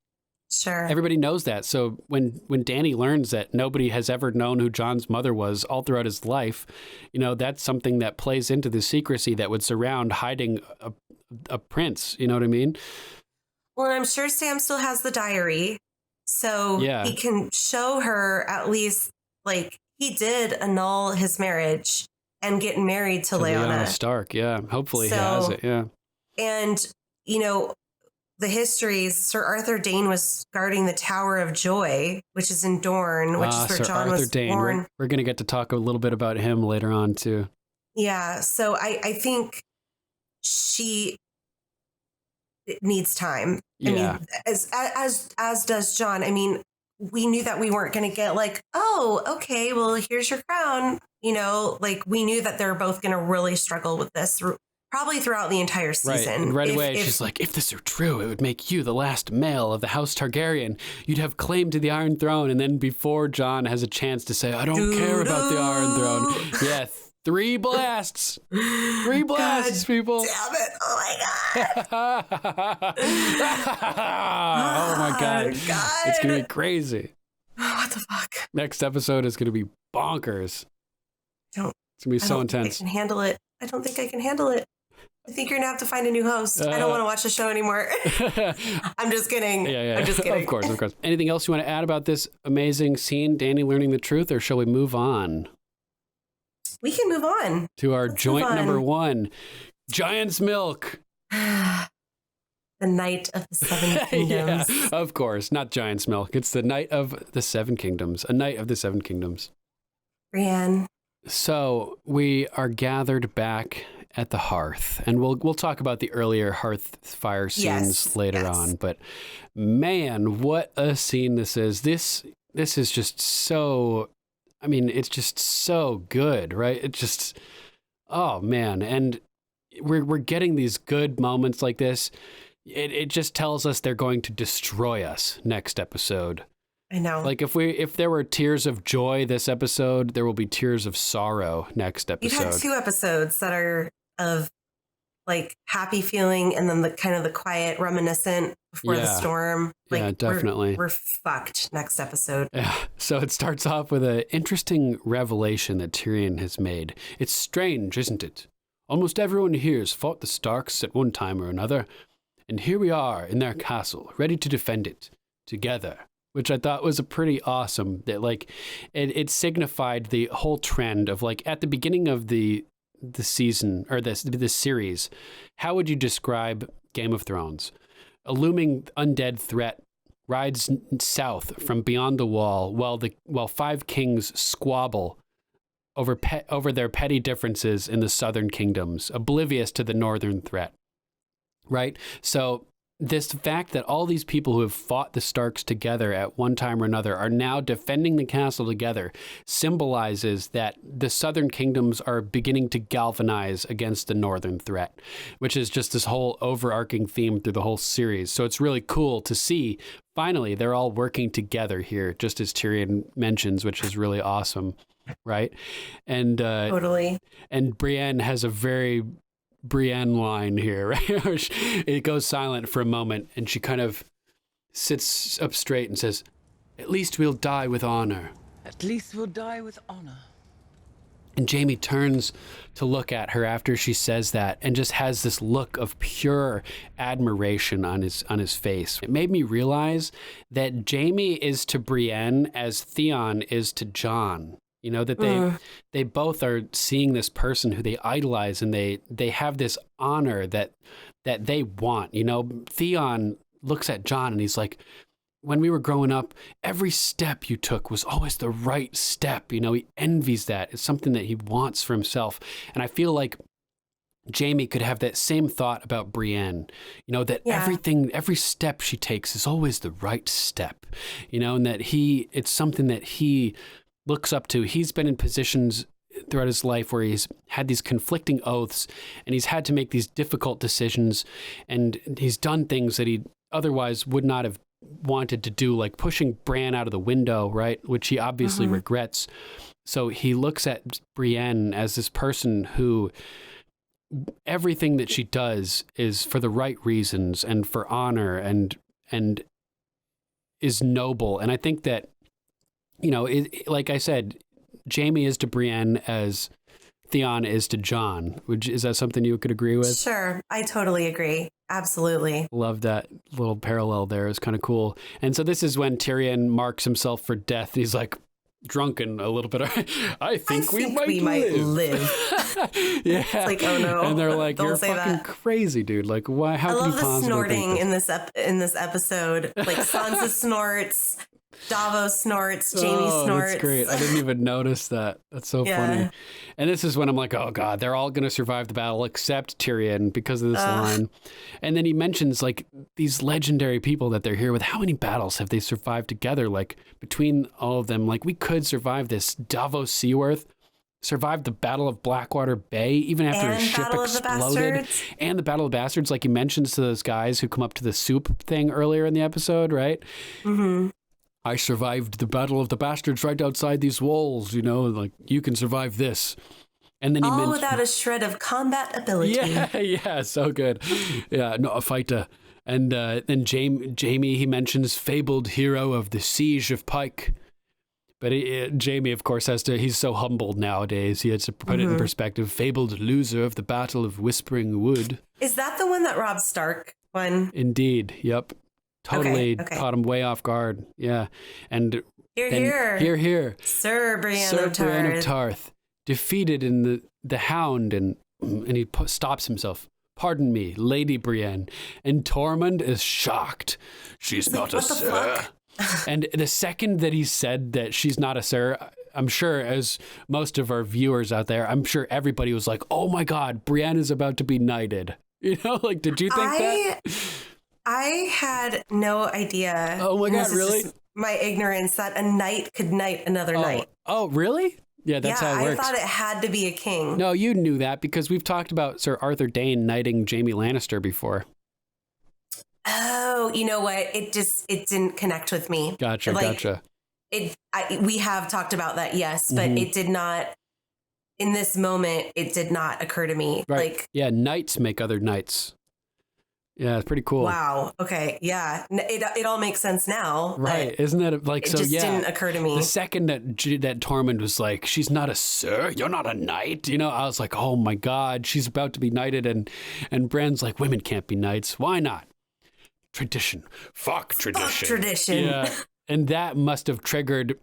Sure. Everybody knows that. So when Dany learns that nobody has ever known who Jon's mother was all throughout his life, that's something that plays into the secrecy that would surround hiding a prince. You know what I mean? Well, and I'm sure Sam still has the diary, so he can show her at least, he did annul his marriage and get married to Lyanna Stark. Yeah, hopefully he has it. Yeah, and the histories. Sir Arthur Dayne was guarding the Tower of Joy, which is in Dorne, which is where Sir Jon Arthur was Dayne. born. We're going to get to talk a little bit about him later on too. Yeah, so I think it needs time. Yeah. I mean, as does Jon. I mean, we knew that we weren't going to get oh, okay, well, here's your crown. We knew that they're both going to really struggle with this probably throughout the entire season. And right away, she's like, if this were true, it would make you the last male of the House Targaryen. You'd have claim to the Iron Throne. And then before Jon has a chance to say, I don't care about the Iron Throne. Yeah. 3 blasts. 3 blasts, people. Damn it. Oh my God. Oh my God. It's going to be crazy. What the fuck? Next episode is going to be bonkers. It's going to be so intense. I can handle it. I don't think I can handle it. I think you're going to have to find a new host. I don't want to watch the show anymore. I'm just kidding. Yeah. I'm just kidding. Of course. Anything else you want to add about this amazing scene, Dany learning the truth, or shall we move on? We can move on to our joint number 1, Giant's Milk. The Night of the Seven Kingdoms. Yeah, of course, not Giant's Milk. It's the Night of the Seven Kingdoms. A Night of the Seven Kingdoms. Brienne. So we are gathered back at the hearth, and we'll talk about the earlier hearth fire scenes later on. But man, what a scene this is! This this is just so, I mean, it's just so good, right? It just, oh man. And we're getting these good moments like this. It just tells us they're going to destroy us next episode. I know. Like if there were tears of joy this episode, there will be tears of sorrow next episode. You've had 2 episodes that are of like happy feeling and then the kind of the quiet reminiscent before the storm. Like, yeah, definitely. We're fucked next episode. Yeah. So it starts off with an interesting revelation that Tyrion has made. It's strange, isn't it? Almost everyone here has fought the Starks at one time or another. And here we are in their castle, ready to defend it together. Which I thought was a pretty awesome, that like it signified the whole trend of like at the beginning of the season or this series, how would you describe Game of Thrones? A looming undead threat rides south from beyond the wall while 5 kings squabble over their petty differences in the southern kingdoms, oblivious to the northern threat. Right? So this fact that all these people who have fought the Starks together at one time or another are now defending the castle together symbolizes that the southern kingdoms are beginning to galvanize against the northern threat, which is just this whole overarching theme through the whole series. So it's really cool to see finally they're all working together here, just as Tyrion mentions, which is really awesome, right? And totally. And Brienne has a very Brienne line here, right? It goes silent for a moment and she kind of sits up straight and says, "At least we'll die with honor." At least we'll die with honor. And Jaime turns to look at her after she says that and just has this look of pure admiration on his face. It made me realize that Jaime is to Brienne as Theon is to Jon. You know, that they both are seeing this person who they idolize and they have this honor that they want. You know, Theon looks at Jon and he's like, when we were growing up, every step you took was always the right step. You know, he envies that. It's something that he wants for himself. And I feel like Jaime could have that same thought about Brienne, you know, that every step she takes is always the right step, you know, and that it's something that he looks up to. He's been in positions throughout his life where he's had these conflicting oaths and he's had to make these difficult decisions, and he's done things that he otherwise would not have wanted to do, like pushing Bran out of the window, right? Which he obviously regrets. So he looks at Brienne as this person who everything that she does is for the right reasons and for honor and is noble. And I think that, you know, like I said, Jaime is to Brienne as Theon is to Jon. Is that something you could agree with? Sure. I totally agree. Absolutely. Love that little parallel there. It's kind of cool. And so this is when Tyrion marks himself for death. He's like drunken a little bit. I think we might live. Yeah. It's like, oh no. And they're like, you're fucking that. Crazy, dude. Like, why? How I can you possibly love the snorting think this? in this episode. Like Sansa snorts. Davos snorts, Jaime snorts. That's great. I didn't even notice that. That's so funny. And this is when I'm like, oh God, they're all going to survive the battle except Tyrion because of this line. And then he mentions like these legendary people that they're here with. How many battles have they survived together? Like between all of them, like we could survive this. Davos Seaworth survived the Battle of Blackwater Bay even after his ship exploded. And the Battle of the Bastards, like he mentions to those guys who come up to the soup thing earlier in the episode, right? Mm-hmm. I survived the Battle of the Bastards right outside these walls, you know, like you can survive this. And then he mentioned, without a shred of combat ability. Yeah, so good. Yeah, not a fighter. And then Jaime, he mentions fabled hero of the Siege of Pike. But Jaime, of course, he's so humbled nowadays. He has to put it in perspective. Fabled loser of the Battle of Whispering Wood. Is that the one that Robb Stark won? Indeed, yep. Totally caught him way off guard. Yeah. And here. Sir Brienne of Tarth. Defeated in the Hound, and he stops himself. Pardon me, Lady Brienne. And Tormund is shocked. She's not a sir. And the second that he said that she's not a sir, I'm sure, as most of our viewers out there, I'm sure everybody was like, oh my God, Brienne is about to be knighted. You know, like, did you think that? I had no idea. Oh my God, really? my ignorance that a knight could knight another knight. Oh, really? Yeah, that's how it works. I thought it had to be a king. No, you knew that because we've talked about Sir Arthur Dayne knighting Jaime Lannister before. Oh, you know what? It didn't connect with me. Gotcha. We have talked about that, yes, but it did not. In this moment, it did not occur to me. Right. Like, yeah, knights make other knights. Yeah, it's pretty cool. Wow. Okay. Yeah. It all makes sense now. Right. Isn't that like, it so just yeah. didn't occur to me. The second that Tormund was like, she's not a sir, you're not a knight. You know, I was like, oh my God, she's about to be knighted. And Bran's like, women can't be knights. Why not? Tradition. Fuck tradition. Fuck tradition. Yeah. And that must have triggered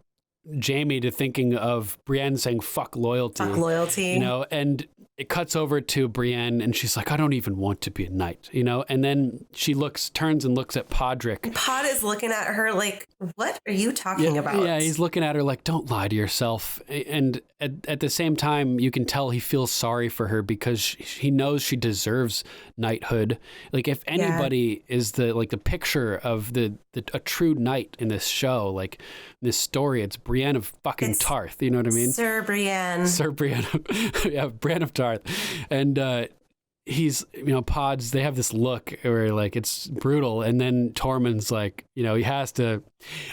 Jaime to thinking of Brienne saying fuck loyalty. Fuck loyalty. You know, and it cuts over to Brienne and she's like, I don't even want to be a knight, you know? And then she turns and looks at Podrick. Pod is looking at her like, what are you talking about? Yeah, he's looking at her like, don't lie to yourself. And at the same time, you can tell he feels sorry for her because he knows she deserves knighthood. Like if anybody is the picture of a true knight in this show, like this story, it's Brienne of fucking Tarth. You know what I mean? Sir Brienne. Yeah, Brienne of Tarth. And he's, Pods, they have this look where like it's brutal. And then Tormund's like, he has to,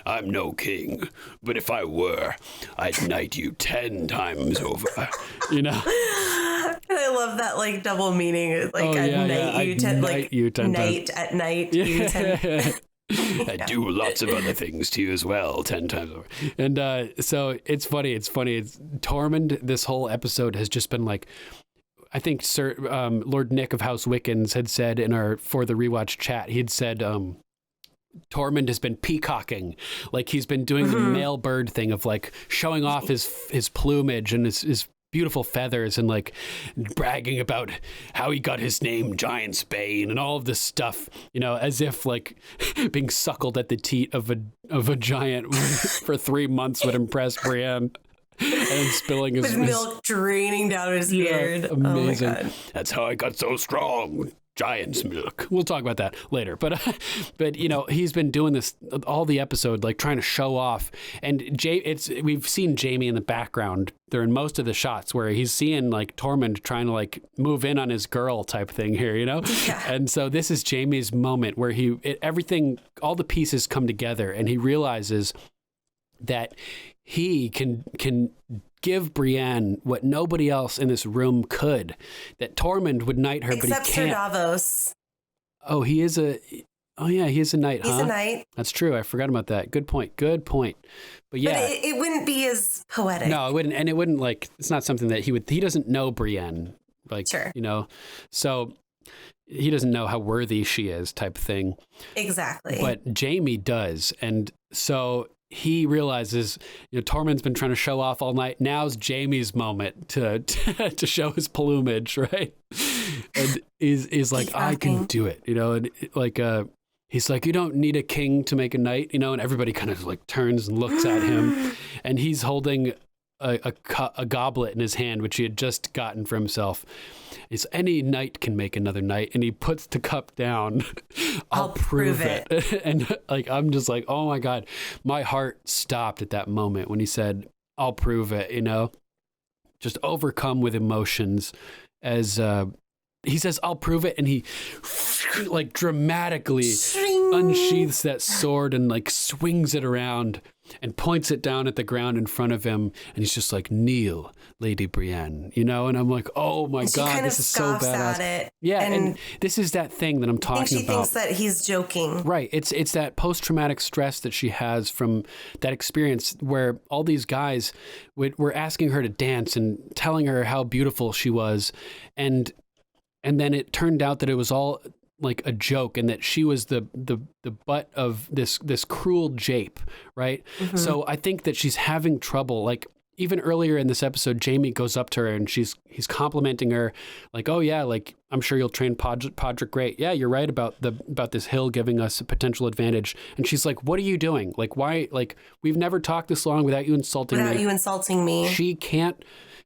I'm no king, but if I were, I'd knight you 10 times over. And I love that like double meaning. Like night at night. You 10. I do lots of other things to you as well, 10 times over. And so it's funny. It's Tormund, this whole episode has just been like, I think Sir Lord Nick of House Wickens had said in our For the Rewatch chat, he'd said Tormund has been peacocking. Like he's been doing the male bird thing of like showing off his plumage and his beautiful feathers and like bragging about how he got his name Giant's Bane and all of this stuff, as if like being suckled at the teat of a giant for 3 months would impress Brienne. And spilling his milk draining down his beard. Amazing. Oh my God. That's how I got so strong. Giant's milk. We'll talk about that later. But he's been doing this all the episode, like trying to show off. And we've seen Jaime in the background during most of the shots where he's seeing like Tormund trying to like move in on his girl type thing here, Yeah. And so this is Jaime's moment where everything, all the pieces come together and he realizes that he can give Brienne what nobody else in this room could. That Tormund would knight her, except but he can't. Sir Davos. Oh, he is a knight, He's a knight. That's true. I forgot about that. Good point. But yeah. But it wouldn't be as poetic. No, it wouldn't. And it wouldn't like, it's not something that he doesn't know Brienne. Like, sure. So he doesn't know how worthy she is type of thing. Exactly. But Jaime does. And so he realizes, Tormund's been trying to show off all night. Now's Jaime's moment to show his plumage, right? And he's like, I can do it, and like he's like, you don't need a king to make a knight, and everybody kind of like turns and looks at him, and he's holding a goblet in his hand, which he had just gotten for himself. It's any knight can make another knight, and he puts the cup down. I'll prove it. And like, I'm just like, oh my God, my heart stopped at that moment when he said, I'll prove it, just overcome with emotions as he says, I'll prove it. And he like dramatically unsheaths that sword and like swings it around and points it down at the ground in front of him. And he's just like, kneel, Lady Brienne, and I'm like, oh my God, this is so badass. At it, yeah. And this is that thing that I'm talking about. She thinks that he's joking. Right. It's that post-traumatic stress that she has from that experience where all these guys were asking her to dance and telling her how beautiful she was. And then it turned out that it was all like a joke and that she was the butt of this cruel jape, right? Mm-hmm. So I think that she's having trouble. Like even earlier in this episode, Jaime goes up to her and he's complimenting her like, oh yeah, like I'm sure you'll train Podrick great. Yeah, you're right about this hill giving us a potential advantage. And she's like, what are you doing? Like why? Like we've never talked this long without you insulting me.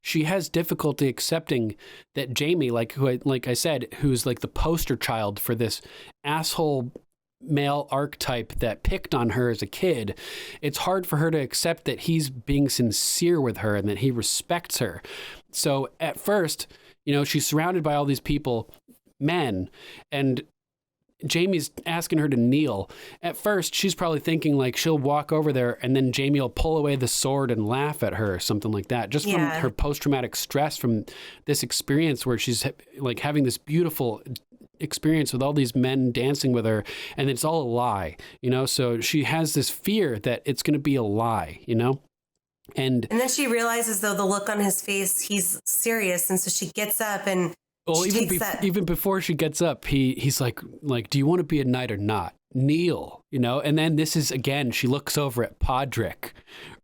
She has difficulty accepting that Jaime, like I said, who's like the poster child for this asshole male archetype that picked on her as a kid, it's hard for her to accept that he's being sincere with her and that he respects her. So at first, you know, she's surrounded by all these people, men, and Jaime's asking her to kneel. At first, she's probably thinking like she'll walk over there and then Jaime will pull away the sword and laugh at her or something like that, just from her post-traumatic stress from this experience where she's like having this beautiful experience with all these men dancing with her, and it's all a lie, you know? So she has this fear that it's going to be a lie, you know? And then she realizes, though, the look on his face, he's serious. And so she gets up and even before she gets up, he's like, do you want to be a knight or not? Kneel, you know? And then this is, again, she looks over at Podrick,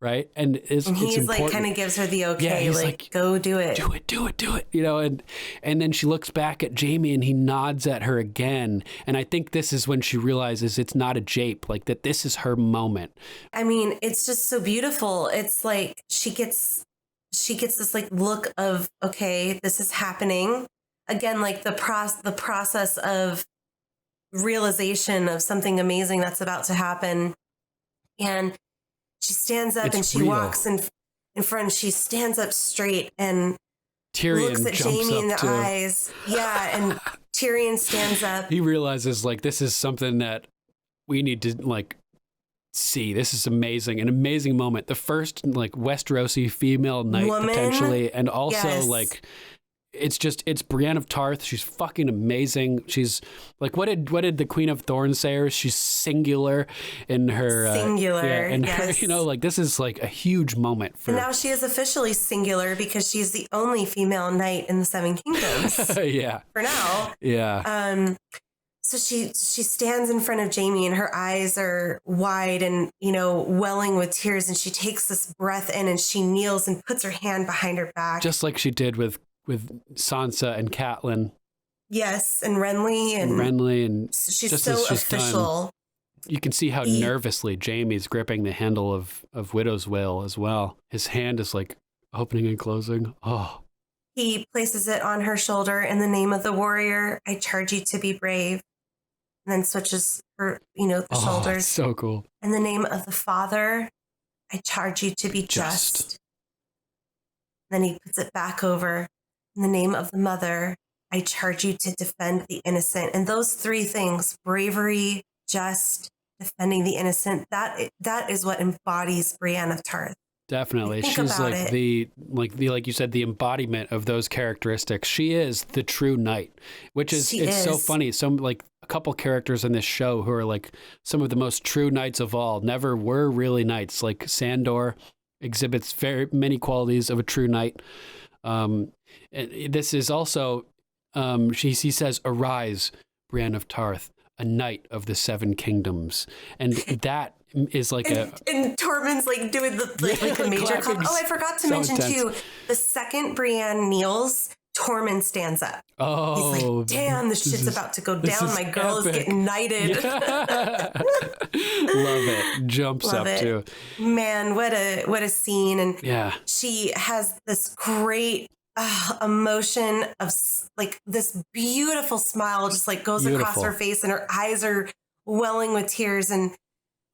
right? And he's like, kind of gives her the okay, like, go do it. Do it, you know? And then she looks back at Jaime and he nods at her again. And I think this is when she realizes it's not a jape, like that this is her moment. I mean, it's just so beautiful. It's like she gets this like look of, okay, this is happening. Again, like the process of realization of something amazing that's about to happen. And she stands up and she walks in front. She stands up straight and Tyrion looks at Jaime in the eyes. Yeah. And Tyrion stands up. He realizes like, this is something that we need to like see. This is amazing. An amazing moment. The first like Westerosi female knight potentially. And also like, it's Brienne of Tarth. She's fucking amazing. She's like, what did the Queen of Thorns say her? She's singular in her her, you know, like this is like a huge moment for. And now she is officially singular because she's the only female knight in the Seven Kingdoms. Yeah. For now. Yeah. So she stands in front of Jaime and her eyes are wide and, you know, welling with tears, and she takes this breath in and she kneels and puts her hand behind her back. Just like she did with Sansa and Catelyn. Yes, and Renly. And she's just so she's official. Done, you can see how nervously Jaime's gripping the handle of Widow's Wail as well. His hand is like opening and closing. Oh. He places it on her shoulder. In the name of the warrior, I charge you to be brave. And then switches her, you know, the shoulders. It's so cool. In the name of the Father, I charge you to be just. Then he puts it back over. In the name of the Mother, I charge you to defend the innocent. And those three things, bravery, just, defending the innocent, that is what embodies Brienne of Tarth. Definitely. She's like like you said, the embodiment of those characteristics. She is the true knight, which is so funny. Some like a couple characters in this show who are like some of the most true knights of all never were really knights. Like Sandor exhibits very many qualities of a true knight. And this is also, he says, "Arise, Brienne of Tarth, a knight of the Seven Kingdoms," and that is like and Tormund's like doing the major clap. Oh, I forgot to mention too. The second Brienne kneels, Tormund stands up. Oh, he's like, "Damn, this shit's about to go down. My girl is getting knighted." Yeah. Love it. Jumps up too. Man, what a scene! And yeah, she has this great emotion of like this beautiful smile just like goes across her face, and her eyes are welling with tears. And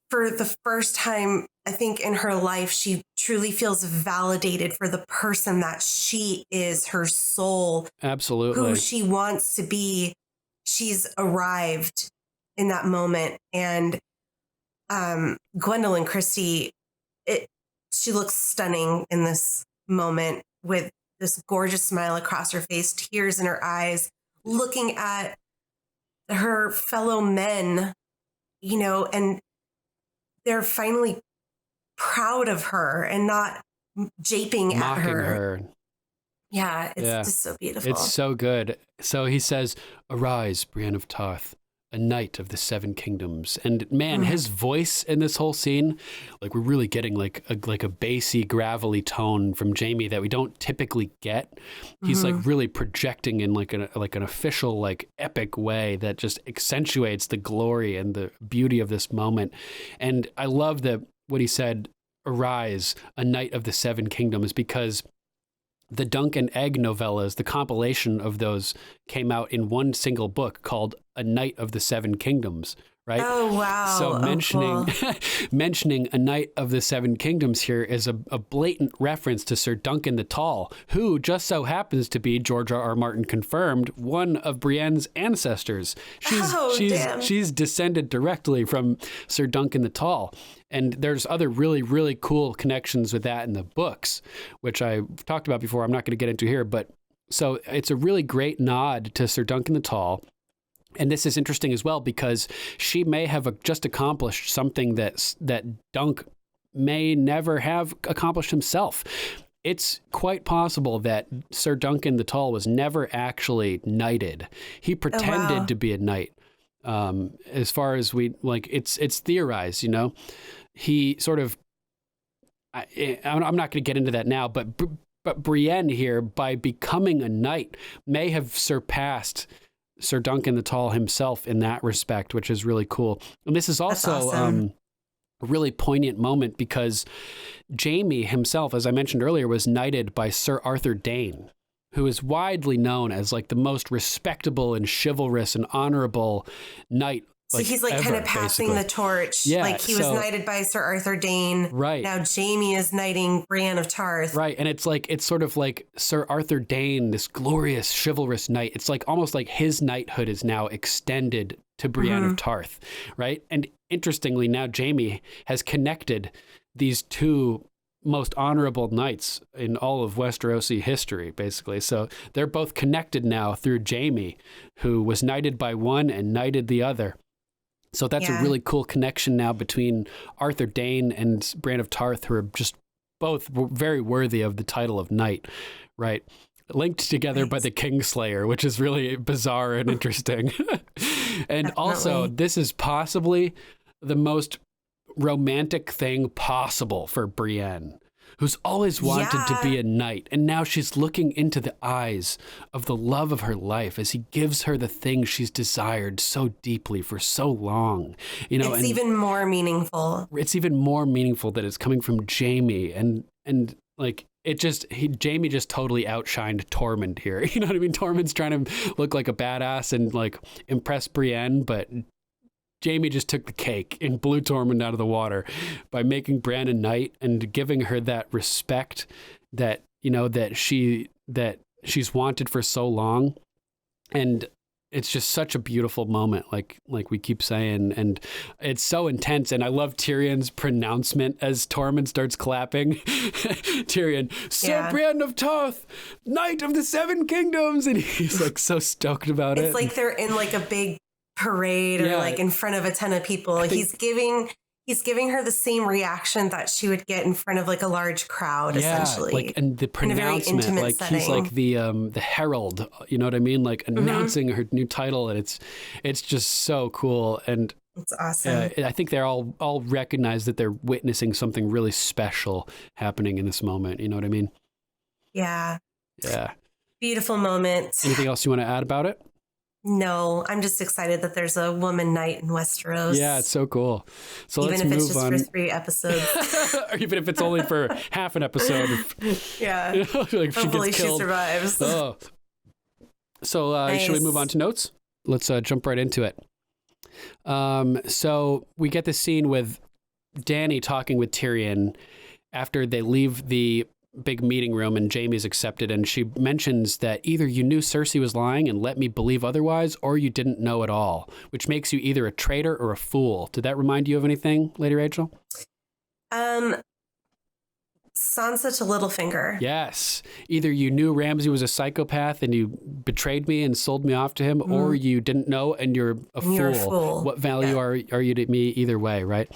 for the first time, I think in her life, she truly feels validated for the person that she is, her soul. Absolutely. Who she wants to be. She's arrived in that moment. And Gwendolyn Christie, she looks stunning in this moment with this gorgeous smile across her face, tears in her eyes, looking at her fellow men, you know, and they're finally proud of her and not japing at her. Yeah, it's just so beautiful. It's so good. So he says, "Arise, Brienne of Tarth, a knight of the Seven Kingdoms." And man, his voice in this whole scene, like we're really getting like a bassy, gravelly tone from Jaime that we don't typically get. He's like really projecting in like an official, like epic way that just accentuates the glory and the beauty of this moment. And I love what he said, "Arise, a knight of the Seven Kingdoms," because the Duncan Egg novellas, the compilation of those, came out in one single book called A Knight of the Seven Kingdoms, right? Oh, wow. So mentioning cool. mentioning a Knight of the Seven Kingdoms here is a blatant reference to Sir Duncan the Tall, who just so happens to be, George R. Martin confirmed, one of Brienne's ancestors. She's descended directly from Sir Duncan the Tall. And there's other really, really cool connections with that in the books, which I've talked about before. I'm not going to get into here, but so it's a really great nod to Sir Duncan the Tall. And this is interesting as well because she may have just accomplished something that Dunk may never have accomplished himself. It's quite possible that Sir Duncan the Tall was never actually knighted. He pretended to be a knight. As far as it's theorized, he sort of. I'm not going to get into that now, but Brienne here, by becoming a knight, may have surpassed Sir Duncan the Tall himself in that respect, which is really cool. And this is also a really poignant moment because Jaime himself, as I mentioned earlier, was knighted by Sir Arthur Dane, who is widely known as like the most respectable and chivalrous and honorable knight. So he's like kind of passing the torch. Yeah, like he was knighted by Sir Arthur Dane. Right. Now Jaime is knighting Brienne of Tarth. Right. And it's sort of like Sir Arthur Dane, this glorious, chivalrous knight. It's like almost like his knighthood is now extended to Brienne of Tarth. Right. And interestingly, now Jaime has connected these two most honorable knights in all of Westerosi history, basically. So they're both connected now through Jaime, who was knighted by one and knighted the other. So that's a really cool connection now between Arthur Dane and Brienne of Tarth, who are just both very worthy of the title of knight, right? Linked together by the Kingslayer, which is really bizarre and interesting. And also, this is possibly the most romantic thing possible for Brienne, who's always wanted to be a knight. And now she's looking into the eyes of the love of her life as he gives her the thing she's desired so deeply for so long. It's even more meaningful. It's even more meaningful that it's coming from Jaime. And like, Jaime just totally outshined Tormund here. You know what I mean? Tormund's trying to look like a badass and like impress Brienne, but Jaime just took the cake and blew Tormund out of the water by making Brienne a knight and giving her that respect that she's wanted for so long. And it's just such a beautiful moment, like we keep saying, and it's so intense. And I love Tyrion's pronouncement as Tormund starts clapping. Tyrion, Sir Brienne of Tarth, Knight of the Seven Kingdoms, and he's like so stoked about it. It's like they're in like a big parade or like in front of a ton of people. He's giving her the same reaction that she would get in front of like a large crowd, essentially. Like, and the pronouncement, like setting. He's like the herald, you know what I mean? Like announcing her new title, and it's just so cool. And it's awesome. I think they're all recognize that they're witnessing something really special happening in this moment. You know what I mean? Yeah. Yeah. Beautiful moment. Anything else you want to add about it? No, I'm just excited that there's a woman knight in Westeros. Yeah, it's so cool. So even let's if move it's just on. for 3 episodes. Or even if it's only for half an episode. Yeah. Like hopefully she survives. Oh. So nice. Should we move on to notes? Let's jump right into it. So we get the scene with Dany talking with Tyrion after they leave the big meeting room and Jaime's accepted, and she mentions that either you knew Cersei was lying and let me believe otherwise, or you didn't know at all, which makes you either a traitor or a fool. Did that remind you of anything, Lady Rachel? Sansa to Littlefinger. Yes. Either you knew Ramsay was a psychopath and you betrayed me and sold me off to him, or you didn't know and you're a fool. You're a fool. What value are you to me either way, right?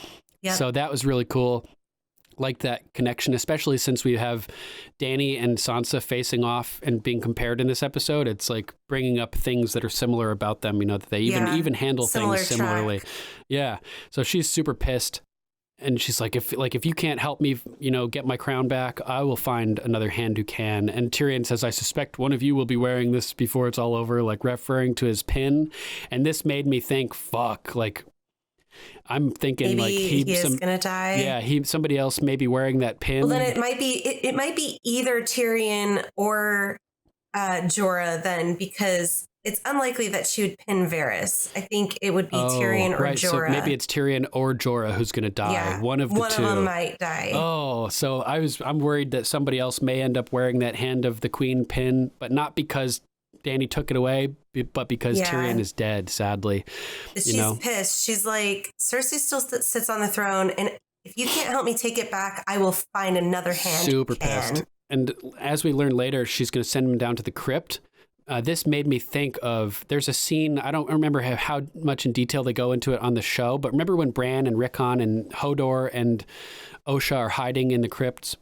Yep. So that was really cool. Like that connection, especially since we have Dany and Sansa facing off and being compared in this episode. It's like bringing up things that are similar about them, that they even handle things similarly. Yeah. So she's super pissed. And she's like, if you can't help me, get my crown back, I will find another hand who can. And Tyrion says, I suspect one of you will be wearing this before it's all over, like referring to his pin. And this made me think, fuck, like, I'm thinking maybe like he is gonna die. Yeah, somebody else may be wearing that pin. Well, then it might be either Tyrion or Jorah then, because it's unlikely that she would pin Varys. I think it would be Tyrion or right. Jorah. So maybe it's Tyrion or Jorah who's going to die. Yeah, one of the two. One of them might die. Oh, so I'm worried that somebody else may end up wearing that Hand of the Queen pin, but not because Dany took it away, but because Tyrion is dead, sadly. She's pissed. She's like, Cersei still sits on the throne, and if you can't help me take it back, I will find another hand. Super pissed. And as we learn later, she's going to send him down to the crypt. This made me think of, there's a scene, I don't remember how much in detail they go into it on the show, but remember when Bran and Rickon and Hodor and Osha are hiding in the crypts,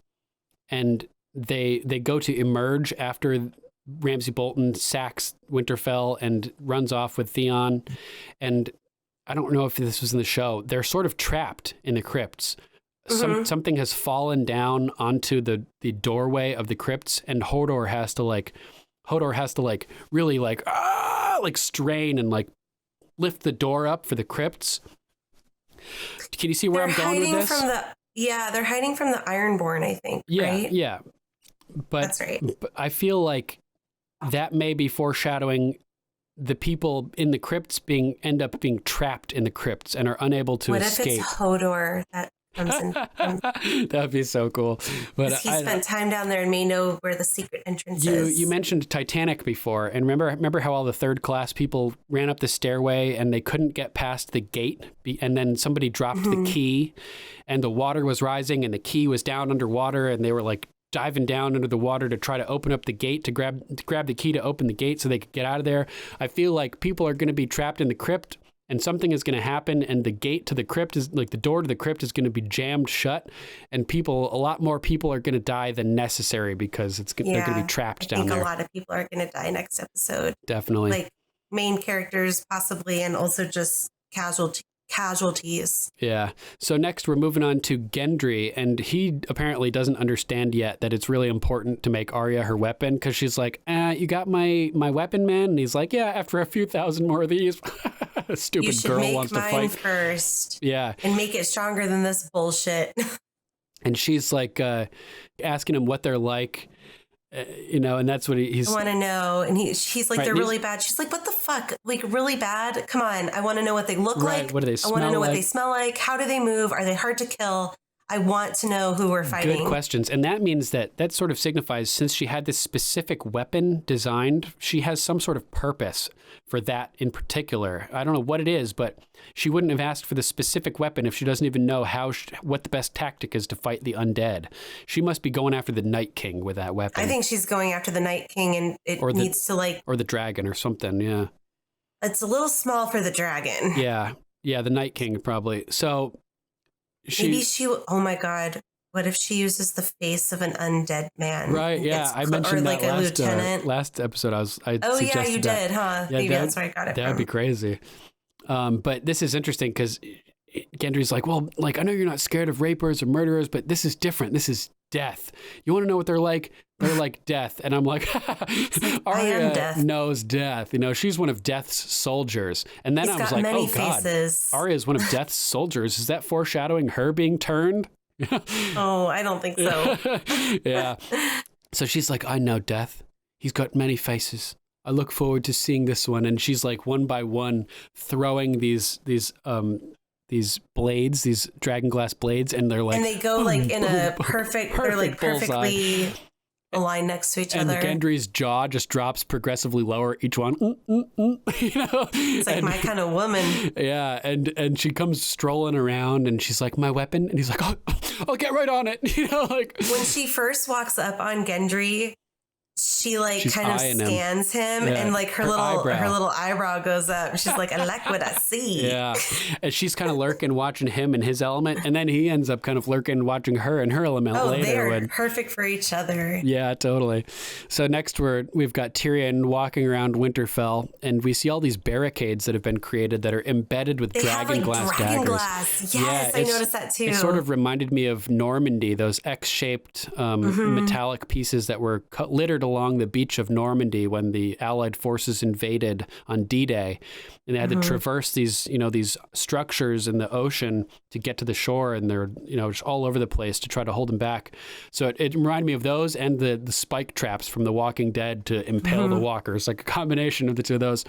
and they go to emerge after Ramsay Bolton sacks Winterfell and runs off with Theon. And I don't know if this was in the show. They're sort of trapped in the crypts. Something has fallen down onto the doorway of the crypts, and Hodor has to really strain and like lift the door up for the crypts. Can you see where I'm going with this? They're hiding from the Ironborn, I think. Right? Yeah. But that's right. But I feel like that may be foreshadowing the people in the crypts end up being trapped in the crypts and are unable to escape. What if it's Hodor that comes in? That'd be so cool. But he spent time down there and may know where the secret entrance is. You mentioned Titanic before, and remember how all the third class people ran up the stairway and they couldn't get past the gate, and then somebody dropped the key, and the water was rising and the key was down underwater, and they were like diving down under the water to try to open up the gate, to grab the key to open the gate so they could get out of there. I feel like people are going to be trapped in the crypt, and something is going to happen, and the gate to the crypt is like the door to the crypt is going to be jammed shut, and a lot more people are going to die than necessary because they're going to be trapped down there. I think a lot of people are going to die next episode. Definitely. Like main characters possibly, and also just casualties. Yeah. So next we're moving on to Gendry, and he apparently doesn't understand yet that it's really important to make Arya her weapon, because she's like, you got my weapon, man? And he's like, yeah, after a few thousand more of these. Stupid girl wants to fight. You should make mine first. Yeah. And make it stronger than this bullshit. And she's like asking him what they're like. And that's what he's. I want to know. And he's like, they're really bad. She's like, what the fuck? Like, really bad? Come on. I want to know what they look like. What do they smell like? I want to know what they smell like. How do they move? Are they hard to kill? I want to know who we're fighting. Good questions. And that means that sort of signifies, since she had this specific weapon designed, she has some sort of purpose for that in particular. I don't know what it is, but she wouldn't have asked for the specific weapon if she doesn't even know what the best tactic is to fight the undead. She must be going after the Night King with that weapon. I think she's going after the Night King, and it needs to or the dragon or something, yeah. It's a little small for the dragon. Yeah, the Night King probably. So oh my God, what if she uses the face of an undead man? Right, yeah, I mentioned that last episode. Yeah, you did, huh? Yeah, maybe that's where I got it from. That'd be crazy. But this is interesting because Gendry's like, well, like, I know you're not scared of rapers or murderers, but this is different. This is death. You want to know what they're like? They're like death. And I'm like, Arya knows death. She's one of death's soldiers. And then I was like, oh God, Arya's one of death's soldiers. Is that foreshadowing her being turned? Oh, I don't think so. Yeah. So she's like, I know death. He's got many faces. I look forward to seeing this one. And she's like, one by one, throwing these blades, these dragon glass blades, and they're like, and they go like in a perfect they're like perfectly aligned next to each other. And Gendry's jaw just drops progressively lower each one. It's like my kind of woman. Yeah, and she comes strolling around, and she's like, my weapon, and he's like, oh, I'll get right on it. When she first walks up on Gendry, she kind of scans him, and like her little eyebrow goes up. She's like, I like what I see. Yeah. And she's kind of lurking, watching him in his element. And then he ends up kind of lurking, watching her in her element later. They're perfect for each other. Yeah, totally. So next we've got Tyrion walking around Winterfell, and we see all these barricades that have been created that are embedded with dragon glass daggers. Yes, I noticed that too. It sort of reminded me of Normandy, those X-shaped metallic pieces that were littered wandered along the beach of Normandy when the Allied forces invaded on D-Day, and they had to traverse these, these structures in the ocean to get to the shore, and they're, just all over the place to try to hold them back. So it reminded me of those and the spike traps from The Walking Dead to impale the walkers, like a combination of the two of those.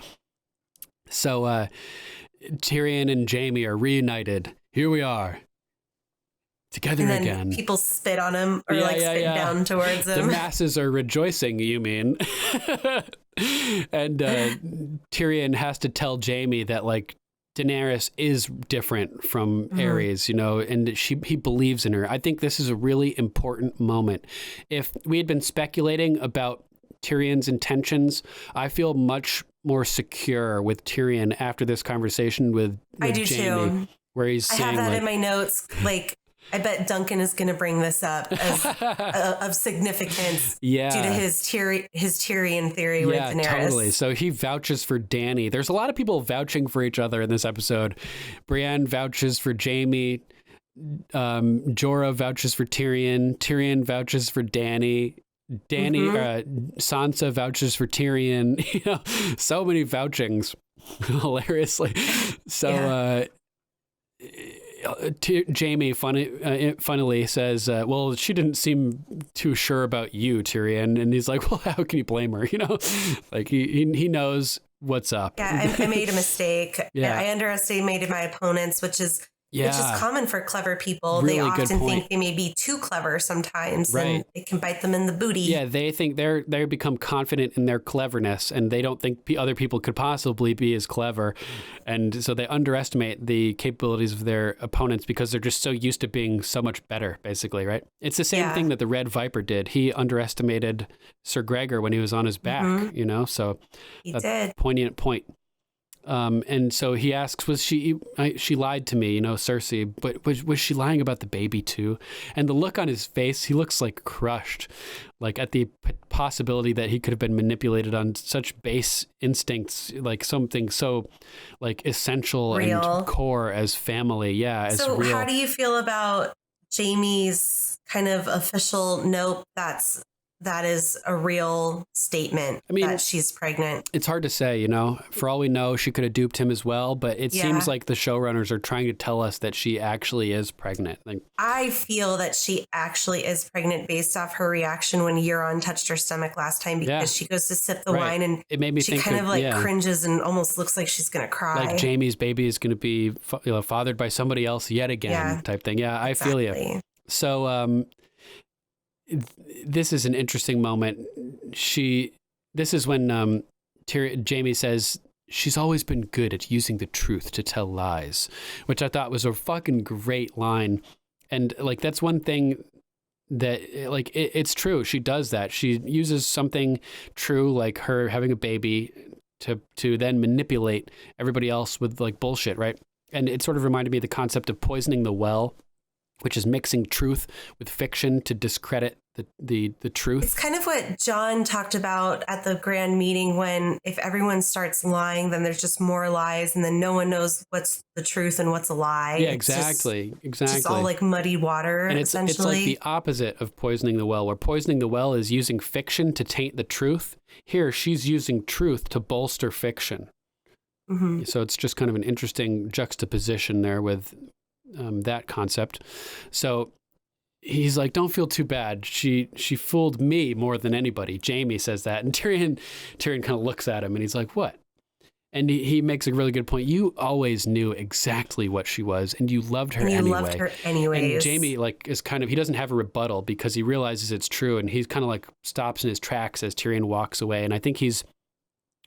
So Tyrion and Jaime are reunited. Here we are. Together and then again. People spit on him or spit down towards him. The masses are rejoicing, you mean? And Tyrion has to tell Jaime that Daenerys is different from Aerys, and he believes in her. I think this is a really important moment. If we had been speculating about Tyrion's intentions, I feel much more secure with Tyrion after this conversation with I do Jaime, too. where he's saying, I have that in my notes. I bet Duncan is going to bring this up as of significance due to his Tyrion theory with Daenerys. Yeah, totally. So he vouches for Dany. There's a lot of people vouching for each other in this episode. Brienne vouches for Jaime. Jorah vouches for Tyrion. Tyrion vouches for Dany. Sansa vouches for Tyrion. So many vouchings, hilariously. So Jaime funnily says, well, she didn't seem too sure about you, Tyrion. And he's like, well, how can you blame her? He knows what's up. Yeah, I made a mistake. Yeah. I underestimated my opponents, which is common for clever people. Really they often good point. think they may be too clever sometimes, Right. and it can bite them in the booty. Yeah, they think they become confident in their cleverness, and they don't think other people could possibly be as clever, and so they underestimate the capabilities of their opponents because they're just so used to being so much better. Basically, right? It's the same thing that the Red Viper did. He underestimated Sir Gregor when he was on his back. So he that's did. a poignant point. And so he asks, was she lied to me, Cersei, but was she lying about the baby too? And the look on his face, he looks crushed, at the possibility that he could have been manipulated on such base instincts, something so essential Real. And core as family. Yeah. As So real. how do you feel about Jaime's kind of official note that is a real statement that she's pregnant? It's hard to say, For all we know, she could have duped him as well, but it seems like the showrunners are trying to tell us that she actually is pregnant. I feel that she actually is pregnant based off her reaction when Euron touched her stomach last time, because she goes to sip the wine and it made me she think kind of cringes and almost looks like she's going to cry. Jaime's baby is going to be fathered by somebody else yet again type thing. Yeah, exactly. I feel you. So, this is an interesting moment. This is when Jaime says she's always been good at using the truth to tell lies, which I thought was a fucking great line. And that's one thing that it's true. She does that. She uses something true, like her having a baby, to then manipulate everybody else with bullshit, right? And it sort of reminded me of the concept of poisoning the well, which is mixing truth with fiction to discredit the truth. It's kind of what John talked about at the grand meeting, when if everyone starts lying, then there's just more lies, and then no one knows what's the truth and what's a lie. Yeah, exactly. Just all muddy water, and it's essentially. It's the opposite of poisoning the well, where poisoning the well is using fiction to taint the truth. Here, she's using truth to bolster fiction. Mm-hmm. So it's just kind of an interesting juxtaposition there with that concept. So he's like, don't feel too bad. She fooled me more than anybody. Jaime says that. And Tyrion kind of looks at him and he's like, what? And he makes a really good point. You always knew exactly what she was, and you loved her anyway. And you loved her anyways. And Jaime is kind of, he doesn't have a rebuttal because he realizes it's true, and he's kind of stops in his tracks as Tyrion walks away. And I think he's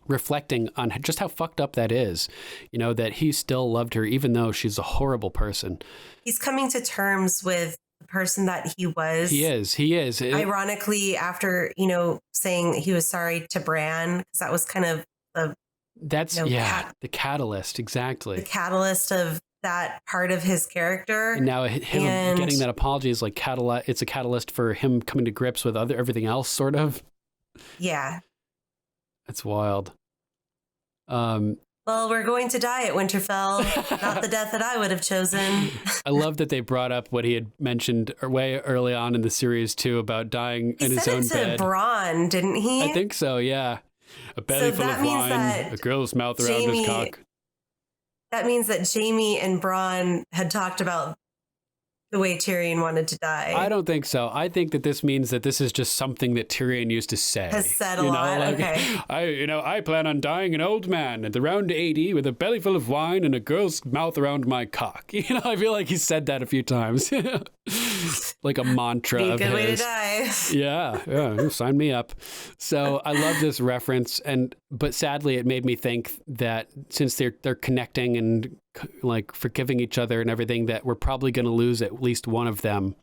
reflecting on just how fucked up that is, that he still loved her even though she's a horrible person. He's coming to terms with the person that he was. He is. Ironically, after, saying he was sorry to Bran, because that was kind of the catalyst. Exactly. The catalyst of that part of his character. And now him getting that apology is it's a catalyst for him coming to grips with everything else, sort of. Yeah. That's wild. Well, we're going to die at Winterfell. Not the death that I would have chosen. I love that they brought up what he had mentioned way early on in the series too about dying in his own bed. He said it to Bronn, didn't he? I think so, yeah. A belly full of wine, a girl's mouth around his cock. That means that Jaime and Bronn had talked about the way Tyrion wanted to die. I don't think so. I think that this means that this is just something that Tyrion used to say. Has said a lot. Like, okay. I plan on dying an old man at around 80 with a belly full of wine and a girl's mouth around my cock. I feel like he said that a few times. Like a mantra of his. Good way to die. Yeah, sign me up. So I love this reference, but sadly it made me think that since they're connecting and like forgiving each other and everything, that we're probably going to lose at least one of them,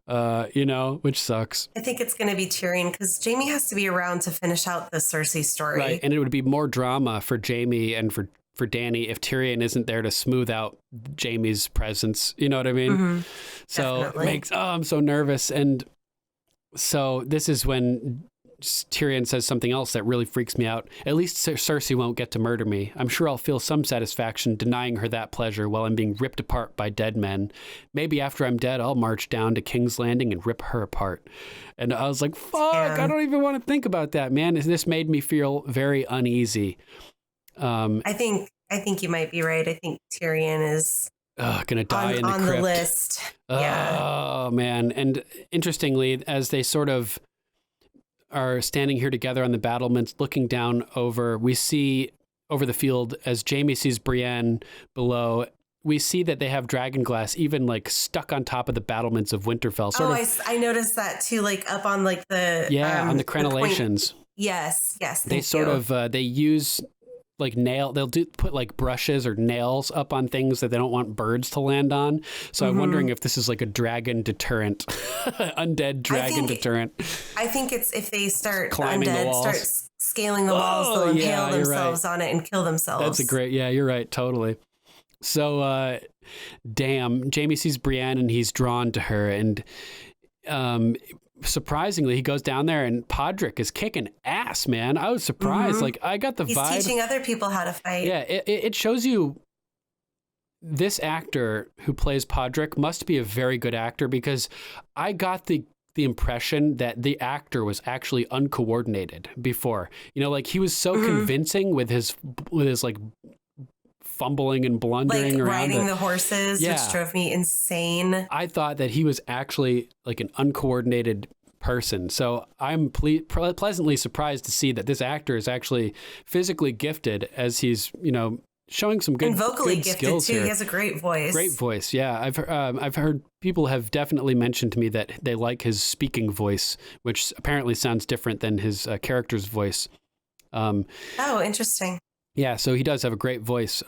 which sucks. I think it's going to be Tyrion because Jaime has to be around to finish out the Cersei story. Right, and it would be more drama for Jaime and for Dany if Tyrion isn't there to smooth out Jaime's presence. You know what I mean? Mm-hmm. So Definitely. I'm so nervous. And so this is when Tyrion says something else that really freaks me out. At least Cersei won't get to murder me. I'm sure I'll feel some satisfaction denying her that pleasure while I'm being ripped apart by dead men. Maybe after I'm dead, I'll march down to King's Landing and rip her apart. And I was like, fuck, I don't even want to think about that, man. This made me feel very uneasy. I think you might be right. I think Tyrion is gonna die in the crypt. On the list. Yeah. Oh man. And interestingly, as they sort of are standing here together on the battlements looking down over, we see over the field as Jaime sees Brienne below, we see that they have dragon glass even like stuck on top of the battlements of Winterfell. I noticed that too, like up on like the on the crenellations. Yes. They sort of they use like they'll put like brushes or nails up on things that they don't want birds to land on. So I'm wondering if this is like a dragon deterrent, undead dragon deterrent. I think it's if they start climbing the walls, start scaling the walls, they'll impale themselves on it and kill themselves. That's you're right, totally. So Jaime sees Brienne and he's drawn to her, and surprisingly, he goes down there and Podrick is kicking ass, man. I was surprised. Like, I got the vibe. He's teaching other people how to fight. Yeah, it shows you this actor who plays Podrick must be a very good actor, because I got the impression that the actor was actually uncoordinated before. Like he was so convincing with his like fumbling and blundering like around riding the horses, which drove me insane. I thought that he was actually like an uncoordinated person. So I'm pleasantly surprised to see that this actor is actually physically gifted, as he's, showing some good, and vocally good gifted skills too. here. He has a great voice. Great voice, yeah. I've heard people have definitely mentioned to me that they like his speaking voice, which apparently sounds different than his character's voice. Oh, interesting. Yeah, so he does have a great voice.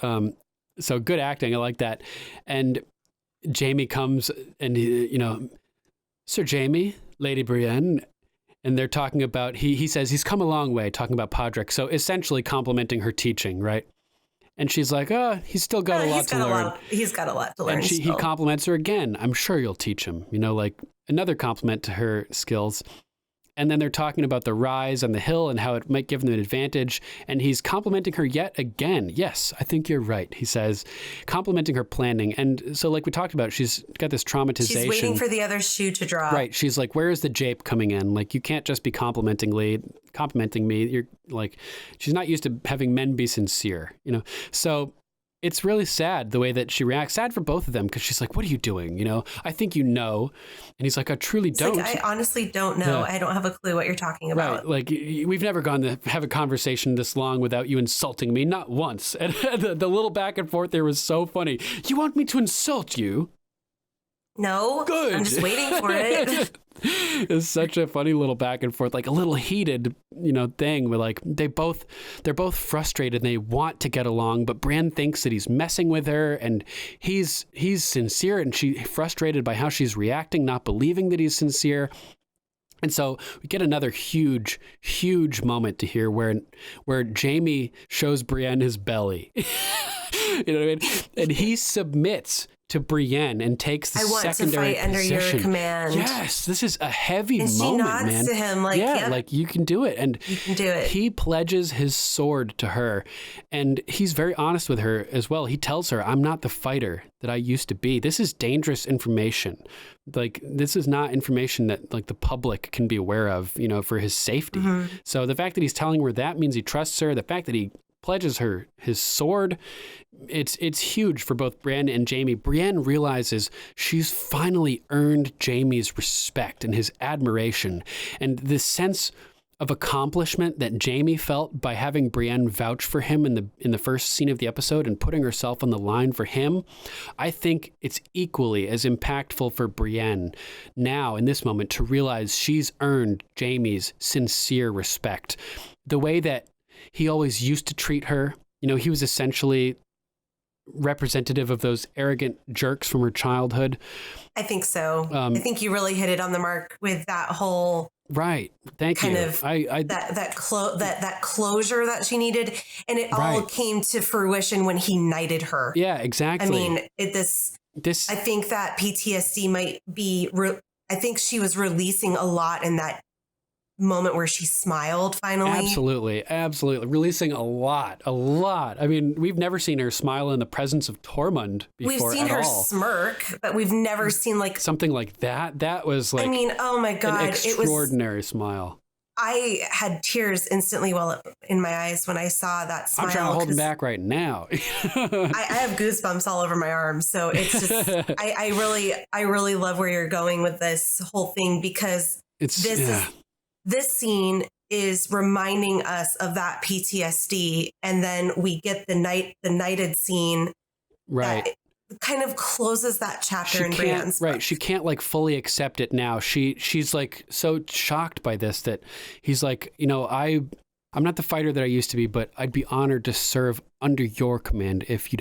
So good acting. I like that. And Jaime comes and, Sir Jaime, Lady Brienne, and they're talking about, he says he's come a long way, talking about Podrick. So essentially complimenting her teaching, right? And she's like, he's still got a lot to learn. He's got a lot to learn. And he compliments her again. I'm sure you'll teach him, like another compliment to her skills. And then they're talking about the rise on the hill and how it might give them an advantage. And he's complimenting her yet again. Yes, I think you're right, he says, complimenting her planning. And so like we talked about, she's got this traumatization. She's waiting for the other shoe to drop. Right. She's like, where is the jape coming in? Like, you can't just be complimenting me. You're like, she's not used to having men be sincere, So it's really sad the way that she reacts. Sad for both of them, because she's like, what are you doing? I think And he's like, I truly don't. Like, I honestly don't know. Yeah. I don't have a clue what you're talking about. Right. Like, we've never gone to have a conversation this long without you insulting me. Not once. And the little back and forth there was so funny. You want me to insult you? No. Good. I'm just waiting for it. It's such a funny little back and forth, like a little heated, thing where like they're both frustrated and they want to get along, but Brienne thinks that he's messing with her and he's sincere, and she's frustrated by how she's reacting, not believing that he's sincere. And so we get another huge, huge moment to hear where Jaime shows Brienne his belly. You know what I mean? And he submits to Brienne and takes the secondary to fight under your command. Yes, this is a heavy and moment, she nods man. to him like, yeah, like you can do it. And you can do it. He pledges his sword to her, and he's very honest with her as well. He tells her, I'm not the fighter that I used to be. This is dangerous information. Like, this is not information that like the public can be aware of, you know, for his safety. Mm-hmm. So the fact that he's telling her that means he trusts her. The fact that he pledges her his sword, it's huge for both Brienne and Jaime. Brienne realizes she's finally earned Jaime's respect and his admiration, and the sense of accomplishment that Jaime felt by having Brienne vouch for him in the first scene of the episode and putting herself on the line for him. I think it's equally as impactful for Brienne now in this moment to realize she's earned Jaime's sincere respect. The way that he always used to treat her, you know, he was essentially representative of those arrogant jerks from her childhood. I think so. I think you really hit it on the mark with that whole right. Thank kind you. of that closure that she needed, and it all came to fruition when he knighted her. Yeah, exactly. I mean, this. I think that PTSD might be. I think she was releasing a lot in that moment where she smiled finally. Absolutely. Releasing a lot. I mean, we've never seen her smile in the presence of Tormund before. We've seen her smirk, but we've never seen like something like that. That was like, I mean, oh my God, an extraordinary smile. I had tears instantly in my eyes when I saw that smile. I'm trying to hold them back right now. I have goosebumps all over my arms. So it's just, I really love where you're going with this whole thing, because this scene is reminding us of that PTSD. And then we get the knighted scene. Right. That kind of closes that chapter in Brienne's book. Right. She can't like fully accept it now. She's like so shocked by this that he's like, you know, I'm not the fighter that I used to be, but I'd be honored to serve under your command if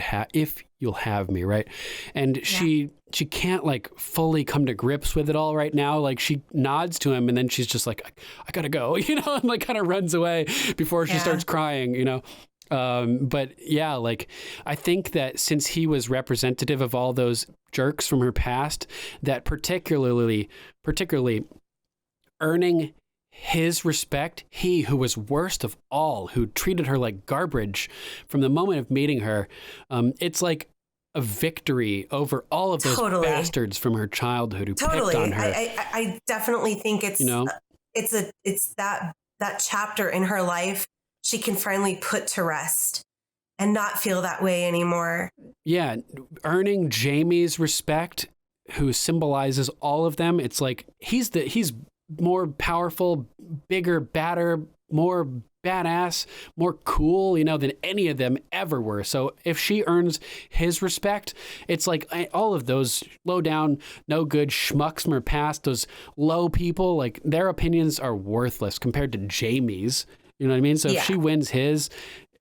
you'll have me, right? And she can't like fully come to grips with it all right now. Like she nods to him and then she's just like, I gotta go, you know, and like kind of runs away before she starts crying, you know. But yeah, like I think that since he was representative of all those jerks from her past, that particularly earning his respect, he who was worst of all, who treated her like garbage from the moment of meeting her, it's like a victory over all of those bastards from her childhood who picked on her. I definitely think it's, you know, it's that chapter in her life she can finally put to rest and not feel that way anymore. Yeah, earning Jaime's respect, who symbolizes all of them. It's like he's more powerful, bigger, badder, more badass, more cool, you know, than any of them ever were. So if she earns his respect, it's like all of those low down, no good schmucks from her past, those low people, like their opinions are worthless compared to Jaime's. You know what I mean? So if she wins his,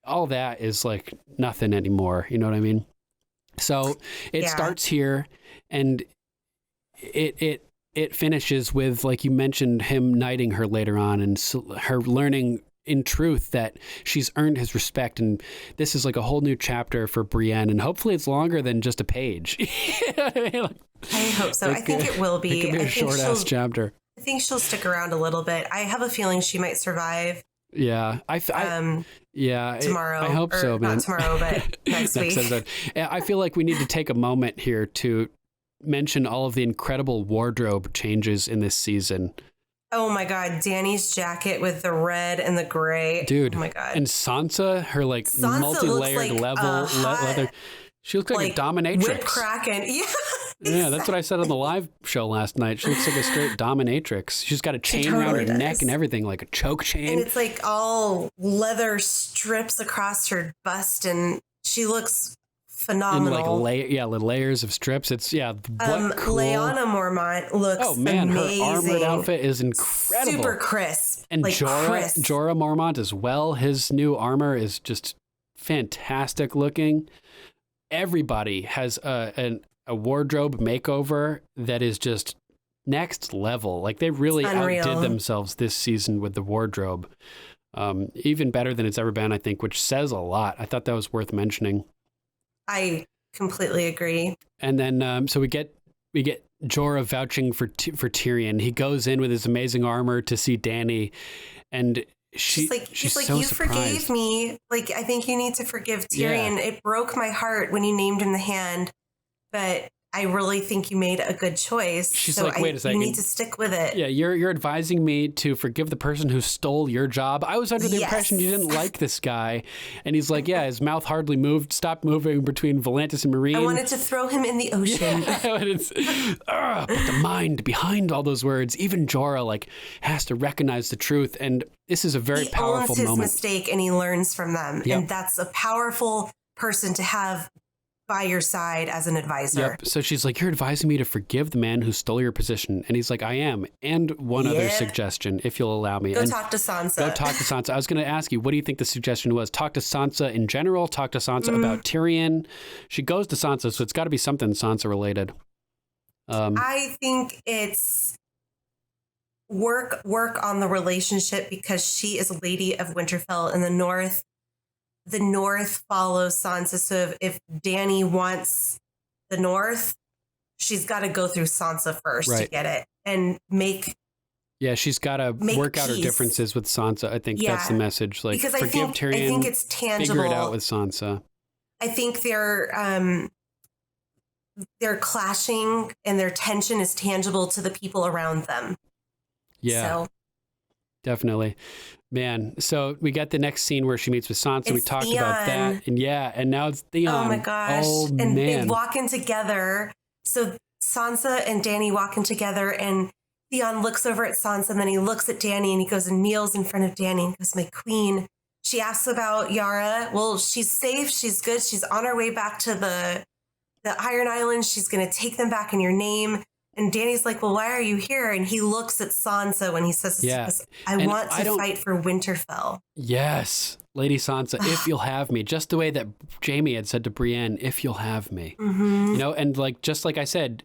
all that is like nothing anymore. You know what I mean? So it starts here, and it finishes with, like you mentioned, him knighting her later on, and her learning in truth that she's earned his respect. And this is like a whole new chapter for Brienne, and hopefully it's longer than just a page. You know what I mean? I hope so. I think it will be. It could be a short ass chapter. I think she'll stick around a little bit. I have a feeling she might survive. Yeah, tomorrow. I hope so, man. Not tomorrow, but next week. Episode. I feel like we need to take a moment here to mention all of the incredible wardrobe changes in this season. Oh my God, Dany's jacket with the red and the gray. Dude. Oh my God. And Sansa, her like multi-layered leather. She looks like a dominatrix. Whip Kraken. Yeah. Yeah, that's what I said on the live show last night. She looks like a straight dominatrix. She's got a chain around her neck and everything, like a choke chain. And it's like all leather strips across her bust, and she looks phenomenal. And like layers of strips. It's cool. Lyanna Mormont looks amazing. Her armored outfit is incredible. Super crisp. And like Jorah Mormont as well. His new armor is just fantastic looking. Everybody has a wardrobe makeover that is just next level. Like they really outdid themselves this season with the wardrobe. Even better than it's ever been, I think, which says a lot. I thought that was worth mentioning. I completely agree. And then so we get Jorah vouching for Tyrion. He goes in with his amazing armor to see Dany, and she's like, so you surprised. Forgave me. Like, I think you need to forgive Tyrion. Yeah. It broke my heart when you named him the Hand, but I really think you made a good choice. She's like, wait a second. You need to stick with it. Yeah, you're advising me to forgive the person who stole your job. I was under the impression you didn't like this guy. And he's like, yeah, his mouth hardly moved, stopped moving between Volantis and Marine. I wanted to throw him in the ocean. But the mind behind all those words, even Jorah like has to recognize the truth. And this is a very powerful moment. He owns his mistake and he learns from them. Yep. And that's a powerful person to have by your side as an advisor. Yep. So she's like, you're advising me to forgive the man who stole your position. And he's like, I am. And one other suggestion, if you'll allow me. Go talk to Sansa. I was going to ask you, what do you think the suggestion was? Talk to Sansa in general? Talk to Sansa about Tyrion? She goes to Sansa, so it's got to be something Sansa related. I think it's work on the relationship because she is a lady of Winterfell in the North. The North follows Sansa. So if Dany wants the North, she's got to go through Sansa first to get it and make. Yeah, she's got to work out her differences with Sansa. I think that's the message. Like, because forgive Tyrion. I think it's tangible. Figure it out with Sansa. I think they're clashing and their tension is tangible to the people around them. Yeah. So. Definitely. Man, so we got the next scene where she meets with Sansa. We talked about that. And now it's Theon. Oh my gosh. And they walk in together. So Sansa and Dany walk in together and Theon looks over at Sansa and then he looks at Dany and he goes and kneels in front of Dany and goes, my queen. She asks about Yara. Well, she's safe. She's good. She's on her way back to the Iron Islands. She's going to take them back in your name. And Dany's like, well, why are you here? And he looks at Sansa when he says, I want to fight for Winterfell. Yes, Lady Sansa, if you'll have me. Just the way that Jaime had said to Brienne, if you'll have me. Mm-hmm. You know, and like, just like I said,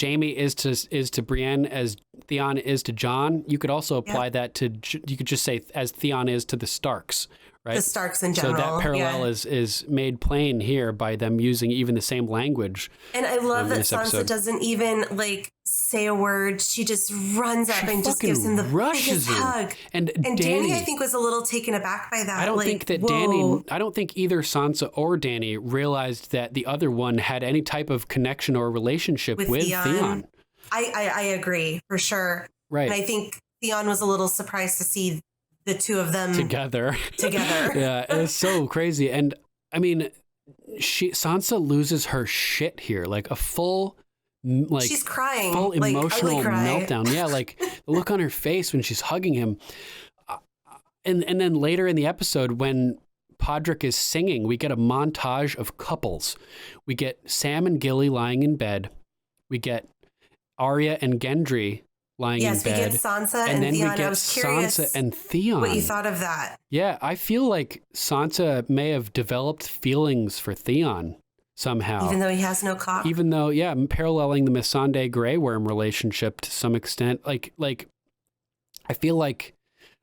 Jaime is to Brienne as Theon is to Jon. You could also apply that to, you could just say as Theon is to the Starks. Right? The Starks in general. So that parallel is made plain here by them using even the same language. And I love that Sansa doesn't even like say a word. She just runs up and just gives him the biggest hug. And Dany, I think, was a little taken aback by that. I don't think that Dany, I don't think either Sansa or Dany realized that the other one had any type of connection or relationship with Theon. I agree, for sure. Right. And I think Theon was a little surprised to see the two of them together. Yeah, it was so crazy. And I mean, Sansa loses her shit here, like a full, like she's crying, full emotional meltdown. Yeah, like the look on her face when she's hugging him. And then later in the episode, when Podrick is singing, we get a montage of couples. We get Sam and Gilly lying in bed. We get Arya and Gendry lying in bed. Yes, we get Sansa and then Theon. We get I was curious Sansa and Theon. what you thought of that. Yeah, I feel like Sansa may have developed feelings for Theon somehow. Even though he has no cock. Even though, yeah, paralleling the Missandei Grey Worm relationship to some extent. Like I feel like,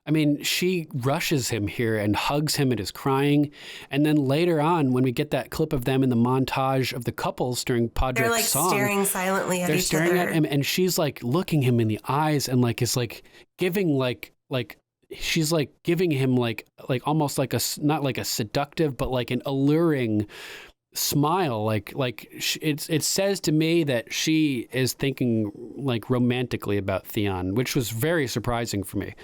I mean, she rushes him here and hugs him and is crying. And then later on, when we get that clip of them in the montage of the couples during Podrick's song. They're like staring silently at each other. They're staring at him and she's like looking him in the eyes and like is like giving she's like giving him like almost like not like a seductive, but like an alluring smile. It says to me that she is thinking like romantically about Theon, which was very surprising for me.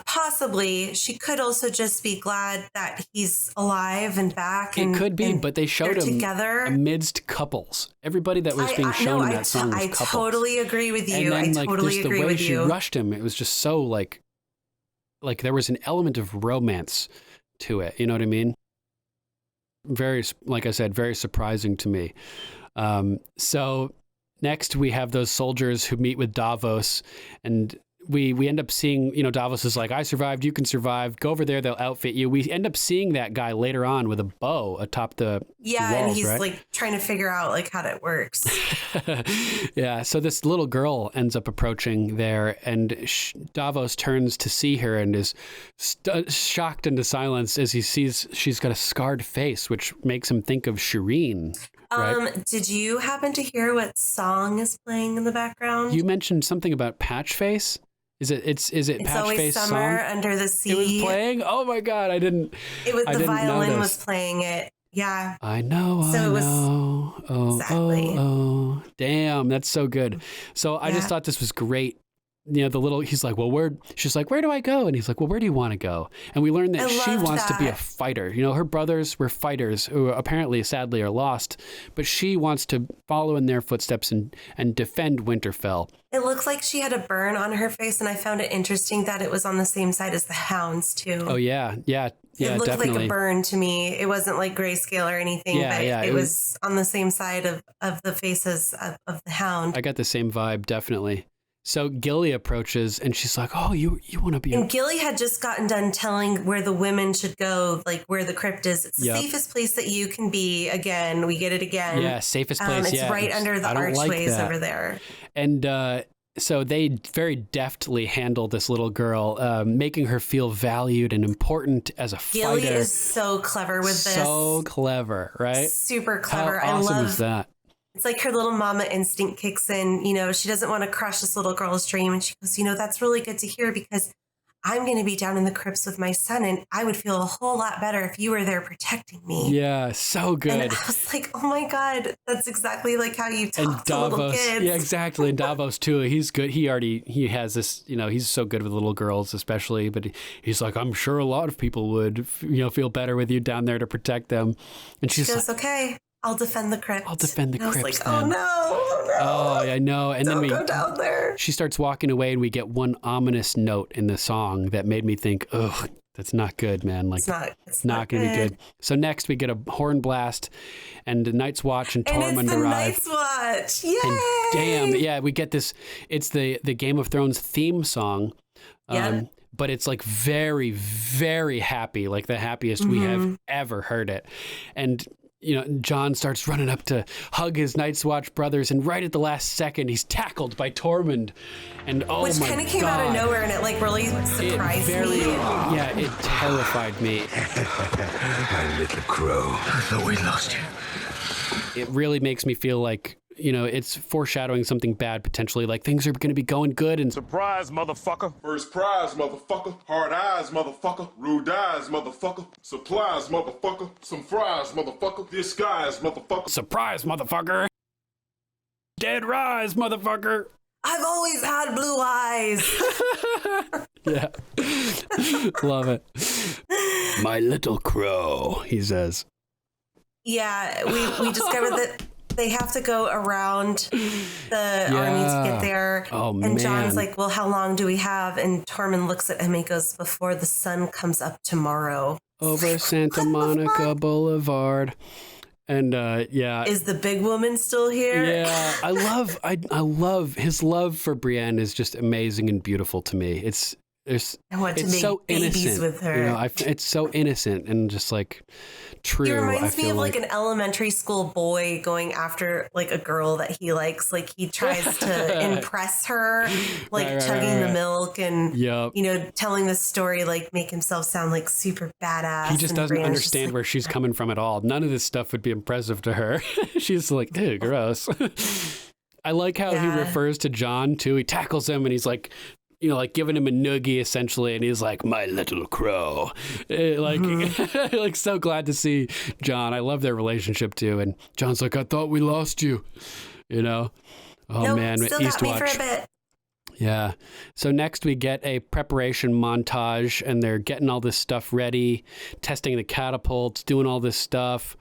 Possibly. She could also just be glad that he's alive and back. It could be, but they showed him together amidst couples. Everybody that was being shown in that song was couples. I totally agree with you. And then, I totally agree with you. The way she rushed him, it was just so like there was an element of romance to it. You know what I mean? Very, like I said, very surprising to me. So next we have those soldiers who meet with Davos, and we end up seeing, Davos is like, I survived, you can survive, go over there, they'll outfit you. We end up seeing that guy later on with a bow atop the walls, and he's right? like trying to figure out like how that works. Yeah, so this little girl ends up approaching there, and Davos turns to see her and is shocked into silence as he sees she's got a scarred face, which makes him think of Shireen. Right? Did you happen to hear what song is playing in the background? You mentioned something about Patch Face. Is it It's Patch Always Face Summer song? Under the Sea. It was playing? Oh my God, I didn't The violin notice. was playing it. Yeah. I know. Exactly. Oh. Damn, that's so good. So I just thought this was great. You know, he's like, she's like, where do I go? And he's like, well, where do you want to go? And we learned that she wants to be a fighter. You know, her brothers were fighters who apparently, sadly, are lost, but she wants to follow in their footsteps and defend Winterfell. It looked like she had a burn on her face, and I found it interesting that it was on the same side as the hounds, too. Oh, yeah. It looked definitely like a burn to me. It wasn't like grayscale or anything, but it was on the same side of the faces of the hound. I got the same vibe, definitely. So Gilly approaches and she's like, oh, you want to be... And Gilly had just gotten done telling where the women should go, like where the crypt is. It's the safest place that you can be. Again, we get it again. Yeah, safest place. It's right under the archways over there. And so they very deftly handle this little girl, making her feel valued and important as a fighter. Gilly is so clever with this. So clever, right? Super clever. How awesome is that? It's like her little mama instinct kicks in. You know, she doesn't want to crush this little girl's dream. And she goes, you know, that's really good to hear because I'm going to be down in the crypts with my son. And I would feel a whole lot better if you were there protecting me. Yeah, so good. And I was like, oh my God, that's exactly like how you talk to little kids. Yeah, exactly. And Davos too. He's good. He has this, you know, he's so good with little girls, especially, but he's like, I'm sure a lot of people would, you know, feel better with you down there to protect them. And she goes, like, okay. I'll defend the crypt. I'll defend the crypt. I was like, oh no. Oh, I know. And Don't then go down there. She starts walking away and we get one ominous note in the song that made me think, ugh, that's not good, man. Like, it's not going to be good. So next we get a horn blast and the Night's Watch and Tormund arrive. Night's Watch. Yay! And damn, yeah, we get this. It's the Game of Thrones theme song. But it's like very, very happy, like the happiest we have ever heard it. And you know, Jon starts running up to hug his Night's Watch brothers, and right at the last second, he's tackled by Tormund. And oh my God. Which kind of came out of nowhere, and it like really surprised me. Yeah, it terrified me. My little crow. I thought we lost you. It really makes me feel like, you know, it's foreshadowing something bad potentially, like things are going to be going good. And surprise, motherfucker. First prize, motherfucker. Hard eyes, motherfucker. Rude eyes, motherfucker. Supplies, motherfucker. Some fries, motherfucker. Disguise, motherfucker. Surprise, motherfucker. Dead rise, motherfucker. I've always had blue eyes. Yeah. Love it. My little crow, he says. Yeah, we discovered that they have to go around the army to get there. Oh, and Jon's like, well, how long do we have? And Tormund looks at him and goes, before the sun comes up tomorrow. Over Santa Monica Boulevard. And is the big woman still here? Yeah, I love his love for Brienne is just amazing and beautiful to me. I want to make so babies innocent, with her. You know, it's so innocent and just like true. He reminds me of like an elementary school boy going after like a girl that he likes. Like he tries to impress her, like chugging the milk and you know, telling the story, like make himself sound like super badass. He just doesn't understand where she's coming from at all. None of this stuff would be impressive to her. She's like, ew, gross. I like how he refers to Jon too. He tackles him and he's like, you know, like giving him a noogie essentially, and he's like, my little crow. Like so glad to see Jon. I love their relationship too. And Jon's like, I thought we lost you, you know? Oh nope, man, still got me for a bit. Yeah. So next we get a preparation montage and they're getting all this stuff ready, testing the catapults, doing all this stuff.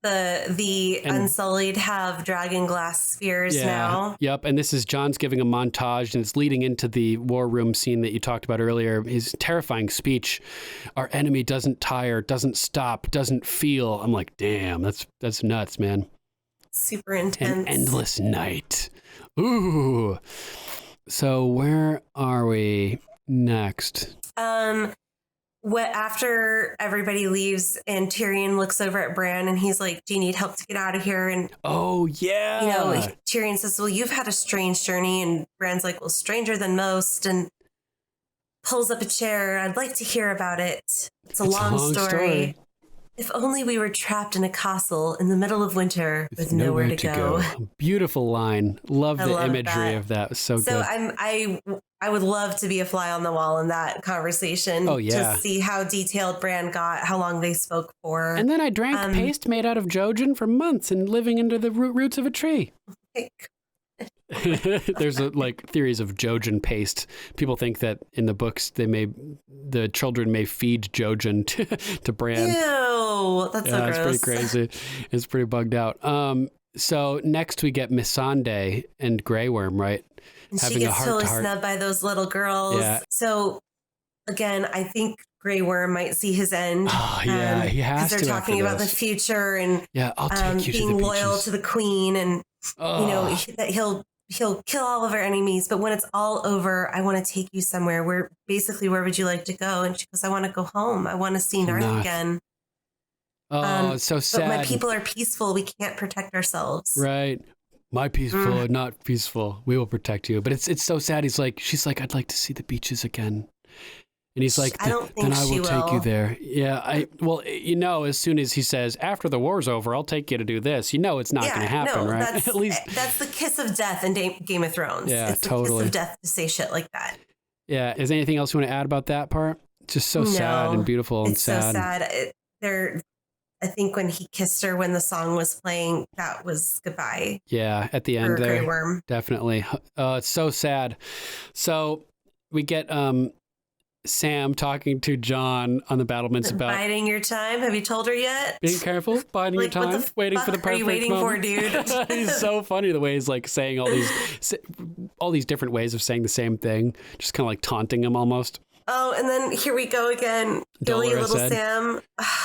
The Unsullied have dragon glass spheres now. Yep. And this is Jon's giving a montage and it's leading into the war room scene that you talked about earlier. His terrifying speech. Our enemy doesn't tire, doesn't stop, doesn't feel. I'm like, damn, that's nuts, man. Super intense. An endless night. Ooh. So where are we next? After everybody leaves and Tyrion looks over at Bran and he's like, do you need help to get out of here? And oh yeah, you know, Tyrion says, well, you've had a strange journey, and Bran's like, well, stranger than most, and pulls up a chair. I'd like to hear about it. It's a long story. If only we were trapped in a castle in the middle of winter with nowhere to go. Beautiful line. Love the love imagery that. of that. So So good. I would love to be a fly on the wall in that conversation. Oh, yeah. To see how detailed Bran got, how long they spoke for. And then I drank paste made out of Jojen for months and living under the roots of a tree. There's theories of Jojen paste. People think that in the books the children may feed Jojen to Bran. Ew, that's so gross. It's pretty crazy. It's pretty bugged out. So next we get Missandei and Grey Worm, right? And she gets totally snubbed by those little girls. Yeah. So again, I think Grey Worm might see his end. Oh, yeah, he has to. Because they're talking about the future and I'll take you being to the loyal beaches. to the queen, and that he'll kill all of our enemies. But when it's all over, I want to take you somewhere. Where would you like to go? And she goes, I want to go home. I want to see North again. Oh, it's so sad. But my people are peaceful. We can't protect ourselves. Right. My peaceful or not peaceful. We will protect you. But it's so sad. She's like, I'd like to see the beaches again. And he's like, then I will take you there. Yeah. As soon as he says, after the war's over, I'll take you to do this, it's not going to happen, right? At least that's the kiss of death in Game of Thrones. Yeah, it's the totally. kiss of death to say shit like that. Yeah. Is there anything else you want to add about that part? It's just so sad and beautiful and sad. It's so sad. I think when he kissed her, when the song was playing, that was goodbye. Yeah, at the end there. Grey Worm. Definitely. It's so sad. So we get Sam talking to Jon on the battlements about biding your time. Have you told her yet? Being careful, biding your time, waiting for the perfect are you waiting moment. for, dude? He's so funny the way he's saying all these different ways of saying the same thing, just kind of taunting him almost. Oh, and then here we go again. Billy, little Sam.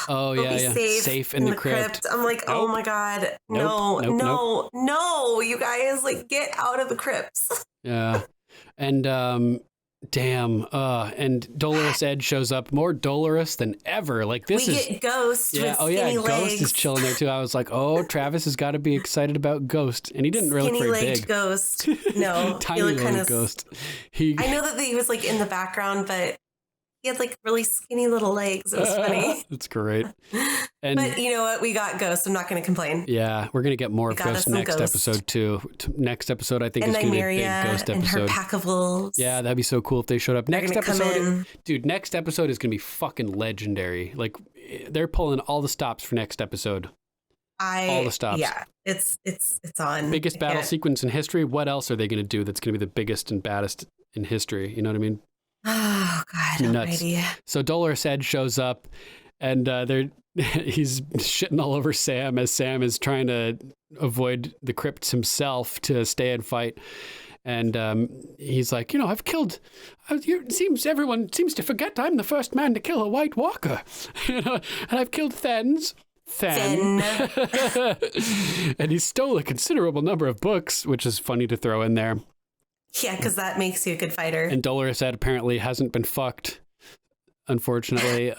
Oh, yeah. Safe in the crypt. I'm like, oh my God. No, you guys, get out of the crypts. Yeah. And damn. And Dolorous Ed shows up, more dolorous than ever. We get Ghost with skinny legs. Ghost is chilling there too. I was like, oh, Travis has got to be excited about Ghost. And he didn't really look very big. Ghost. No. Tiny little Ghost. I know that he was in the background, but he had really skinny little legs. It was funny. That's great. But you know what? We got Ghost. I'm not going to complain. Yeah, we're going to get more of Ghost next episode too. Next episode, I think, is going to be a big Ghost episode. And her pack of wolves. Yeah, that'd be so cool if they showed up. Next episode, dude, next episode is going to be fucking legendary. They're pulling all the stops for next episode. All the stops. Yeah, it's on. Biggest battle sequence in history. What else are they going to do that's going to be the biggest and baddest in history? You know what I mean? Oh God almighty. So Dolorous Ed shows up and he's shitting all over Sam as Sam is trying to avoid the crypts himself to stay and fight. And he's like, I've killed. Everyone seems to forget I'm the first man to kill a White Walker. And I've killed Thenns. Then. And he stole a considerable number of books, which is funny to throw in there. Yeah, because that makes you a good fighter. And Dolorous Ed apparently hasn't been fucked, unfortunately. He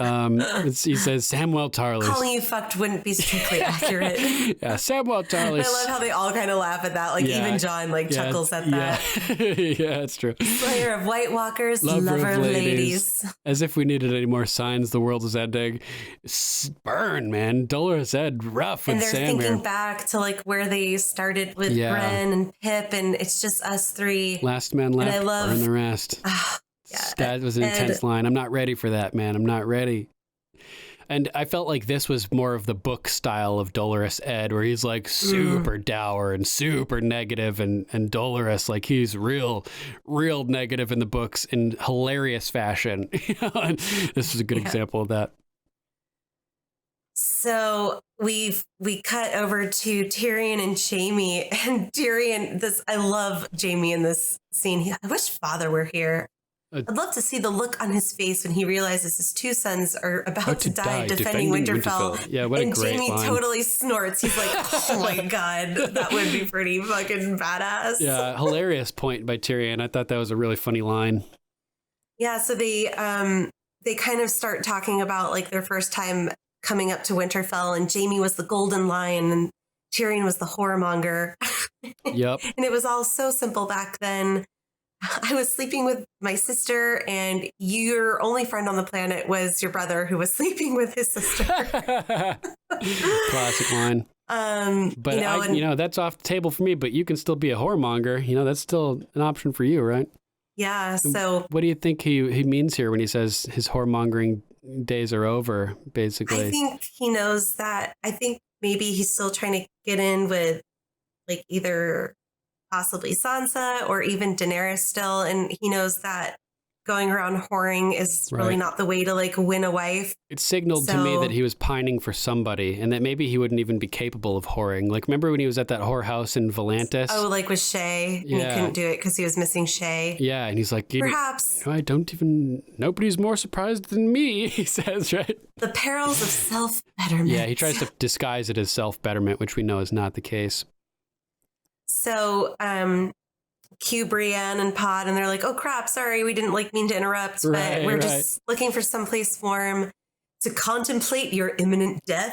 says Samwell Tarly. Calling you fucked wouldn't be strictly accurate. Yeah, Samwell Tarly. I love how they all kind of laugh at that. Even Jon chuckles at that. Yeah, that's true. Slayer of White Walkers, lover of ladies. As if we needed any more signs the world is ending. Burn, man. Dolorous Ed, rough with Sam. And they're thinking back to where they started with Brienne and Pip, and it's just us three. Last man left, burn the rest. Yeah, that was an intense line. I'm not ready for that, man. I'm not ready. And I felt like this was more of the book style of Dolorous Ed, where he's super dour and super negative, and Dolorous, he's real negative in the books in hilarious fashion. And this is a good example of that. So we cut over to Tyrion and Jaime, and Tyrion. I love Jaime in this scene. I wish Father were here. I'd love to see the look on his face when he realizes his two sons are about to die defending Winterfell. Yeah, what a great Jaime line. Totally snorts. He's like, oh my God, that would be pretty fucking badass. Yeah, hilarious point by Tyrion. I thought that was a really funny line. Yeah, so they kind of start talking about their first time coming up to Winterfell, and Jaime was the golden lion and Tyrion was the whoremonger. Yep. And it was all so simple back then. I was sleeping with my sister, and your only friend on the planet was your brother who was sleeping with his sister. Classic line. But that's off the table for me, but you can still be a whoremonger. That's still an option for you, right? Yeah. So what do you think he means here when he says his whoremongering days are over, basically? I think he knows that. I think maybe he's still trying to get in with like either possibly Sansa or even Daenerys still. And he knows that going around whoring is really not the way to like win a wife. It signaled to me that he was pining for somebody and that maybe he wouldn't even be capable of whoring. Like, remember when he was at that whorehouse in Volantis? Oh, like with Shay. Yeah. And he couldn't do it because he was missing Shay. Yeah. And he's like, perhaps. Nobody's more surprised than me, he says, right? The perils of self-betterment. Yeah. He tries to disguise it as self-betterment, which we know is not the case. So, cue Brienne and Pod, and they're like, "Oh crap, sorry, we didn't mean to interrupt, but we're just looking for some place for him to contemplate your imminent death."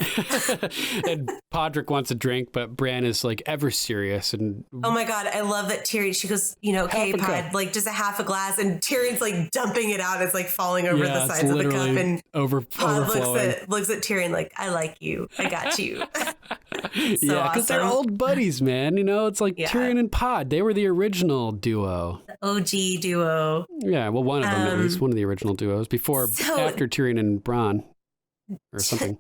And Podrick wants a drink, but Brienne is like ever serious. And oh my god, I love that Tyrion. She goes, "Okay, Pod, like just a half a glass," and Tyrion's like dumping it out. It's like falling over the sides of the cup, and Pod looks at Tyrion like, "I like you, I got you." Because they're old buddies, man. It's like Tyrion and Pod. They were the original duo. The OG duo. Yeah, well, one of them at least, one of the original duos after Tyrion and Bronn or something.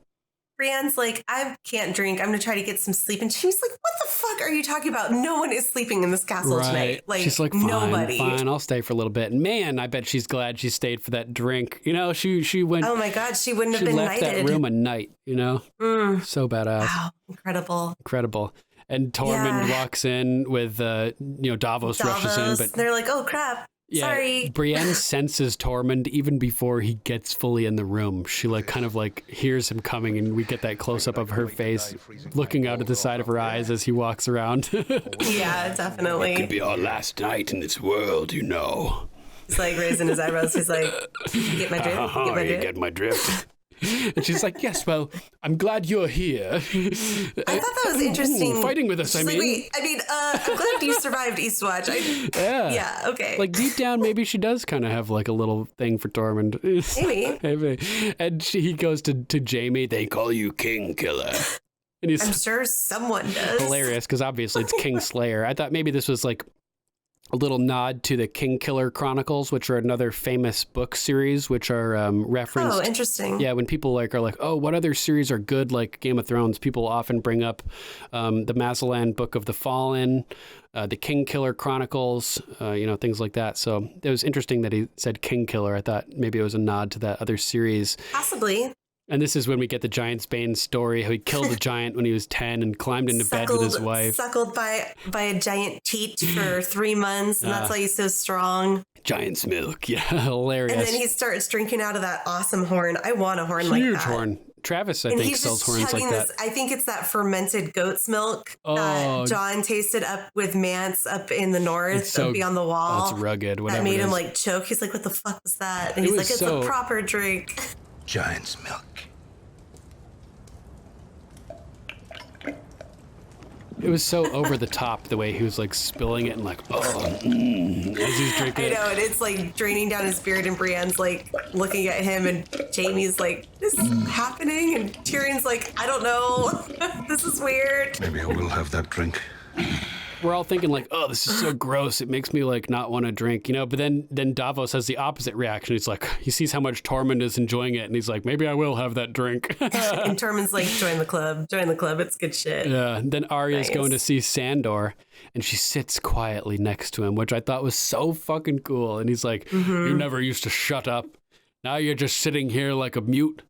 Brienne's like, "I can't drink. I'm going to try to get some sleep." And she's like, "What the fuck are you talking about? No one is sleeping in this castle tonight." Like, she's like, "Nobody. Fine, I'll stay for a little bit." And man, I bet she's glad she stayed for that drink. She went. Oh my God, she wouldn't have been left knighted. That room a night. So badass. Wow, incredible. And Tormund walks in with, Davos rushes in, but they're like, "Oh crap." Yeah, sorry. Brienne senses Tormund even before he gets fully in the room. She kind of hears him coming, and we get that close up of her face looking out of the side of her eyes as he walks around. Yeah, definitely. It could be our last night in this world, He's like raising his eyebrows. He's like, "You get my drift? You get my drift?" And she's like, "Yes, well, I'm glad you're here." I thought that was interesting. Fighting with us, I'm glad you survived Eastwatch. Yeah, okay. Like deep down, maybe she does kind of have a little thing for Tormund. Maybe. And he goes to Jaime. They call you King Killer. And I'm sure someone does. Hilarious, because obviously it's Kingslayer. I thought maybe this was a little nod to the Kingkiller Chronicles, which are another famous book series, which are referenced. Oh, interesting. Yeah, when people are like, "Oh, what other series are good like Game of Thrones?" People often bring up the Mazalan Book of the Fallen, the Kingkiller Chronicles, things like that. So it was interesting that he said Kingkiller. I thought maybe it was a nod to that other series. Possibly. And this is when we get the Giantsbane story, how he killed a giant when he was 10 and climbed into bed with his wife. Suckled by a giant teat for 3 months, and that's why he's so strong. Giant's milk, yeah, hilarious. And then he starts drinking out of that awesome horn. I want a horn like that. Huge horn. Travis, I think, sells horns like that. I think it's that fermented goat's milk that John tasted up with Mance up in the north, up beyond the wall. It's rugged, whatever. That made him choke. He's like, "What the fuck was that?" And he's like, "It's a proper drink." Giant's milk. It was so over the top the way he was spilling it and as he's drinking it. I know, and it's draining down his beard, and Brienne's looking at him, and Jaime's like, "This is happening," and Tyrion's like, "I don't know, this is weird." Maybe I will have that drink. We're all thinking "Oh, this is so gross. It makes me not want to drink," But then Davos has the opposite reaction. He's he sees how much Tormund is enjoying it, and he's like, "Maybe I will have that drink." And Tormund's like, "Join the club. It's good shit." Yeah. And then Arya's going to see Sandor, and she sits quietly next to him, which I thought was so fucking cool. And he's like, "You never used to shut up. Now you're just sitting here like a mute."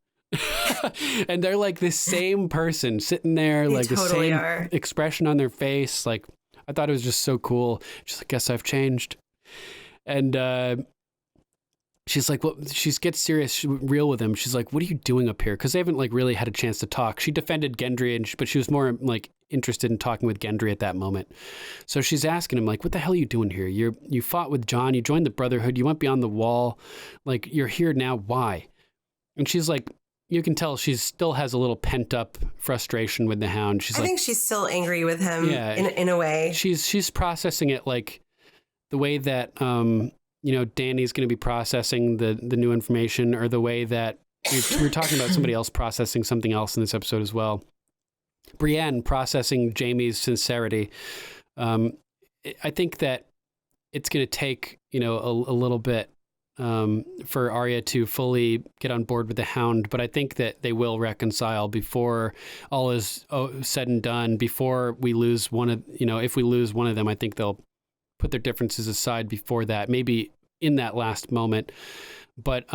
And they're the same person sitting there, they the totally same expression on their face, I thought it was just so cool. She's like, "Guess I've changed." And she's like, well, she gets serious, real with him. She's like, "What are you doing up here?" Because they haven't really had a chance to talk. She defended Gendry, but she was more interested in talking with Gendry at that moment. So she's asking him "What the hell are you doing here? You fought with Jon. You joined the Brotherhood. You went beyond the wall. You're here now. Why?" And she's like, you can tell she still has a little pent up frustration with the Hound. I think she's still angry with him in a way. She's processing it the way that, Dany's going to be processing the new information, or the way that we were talking about somebody else processing something else in this episode as well. Brienne processing Jaime's sincerity. I think that it's going to take, a little bit for Arya to fully get on board with the Hound, but I think that they will reconcile before all is said and done. Before we lose one of, if we lose one of them, I think they'll put their differences aside before that, maybe in that last moment. But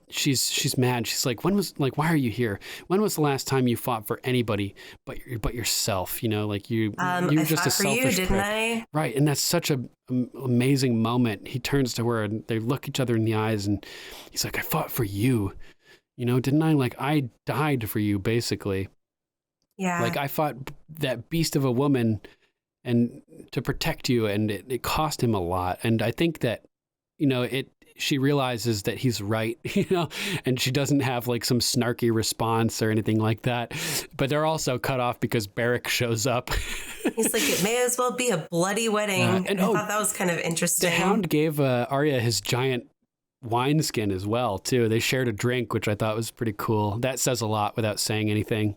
she's mad. She's like, why are you here? When was the last time you fought for anybody but yourself? Like you're just a selfish didn't prick. I? Right. And that's such an amazing moment. He turns to her and they look each other in the eyes and he's like, I fought for you. Didn't I? Like, I died for you, basically. Yeah. Like, I fought that beast of a woman and to protect you, and it cost him a lot. And I think that, she realizes that he's right, and she doesn't have like some snarky response or anything like that. But they're also cut off because Beric shows up. He's like, it may as well be a bloody wedding. And I thought that was kind of interesting. The Hound gave Arya his giant wineskin as well, too. They shared a drink, which I thought was pretty cool. That says a lot without saying anything.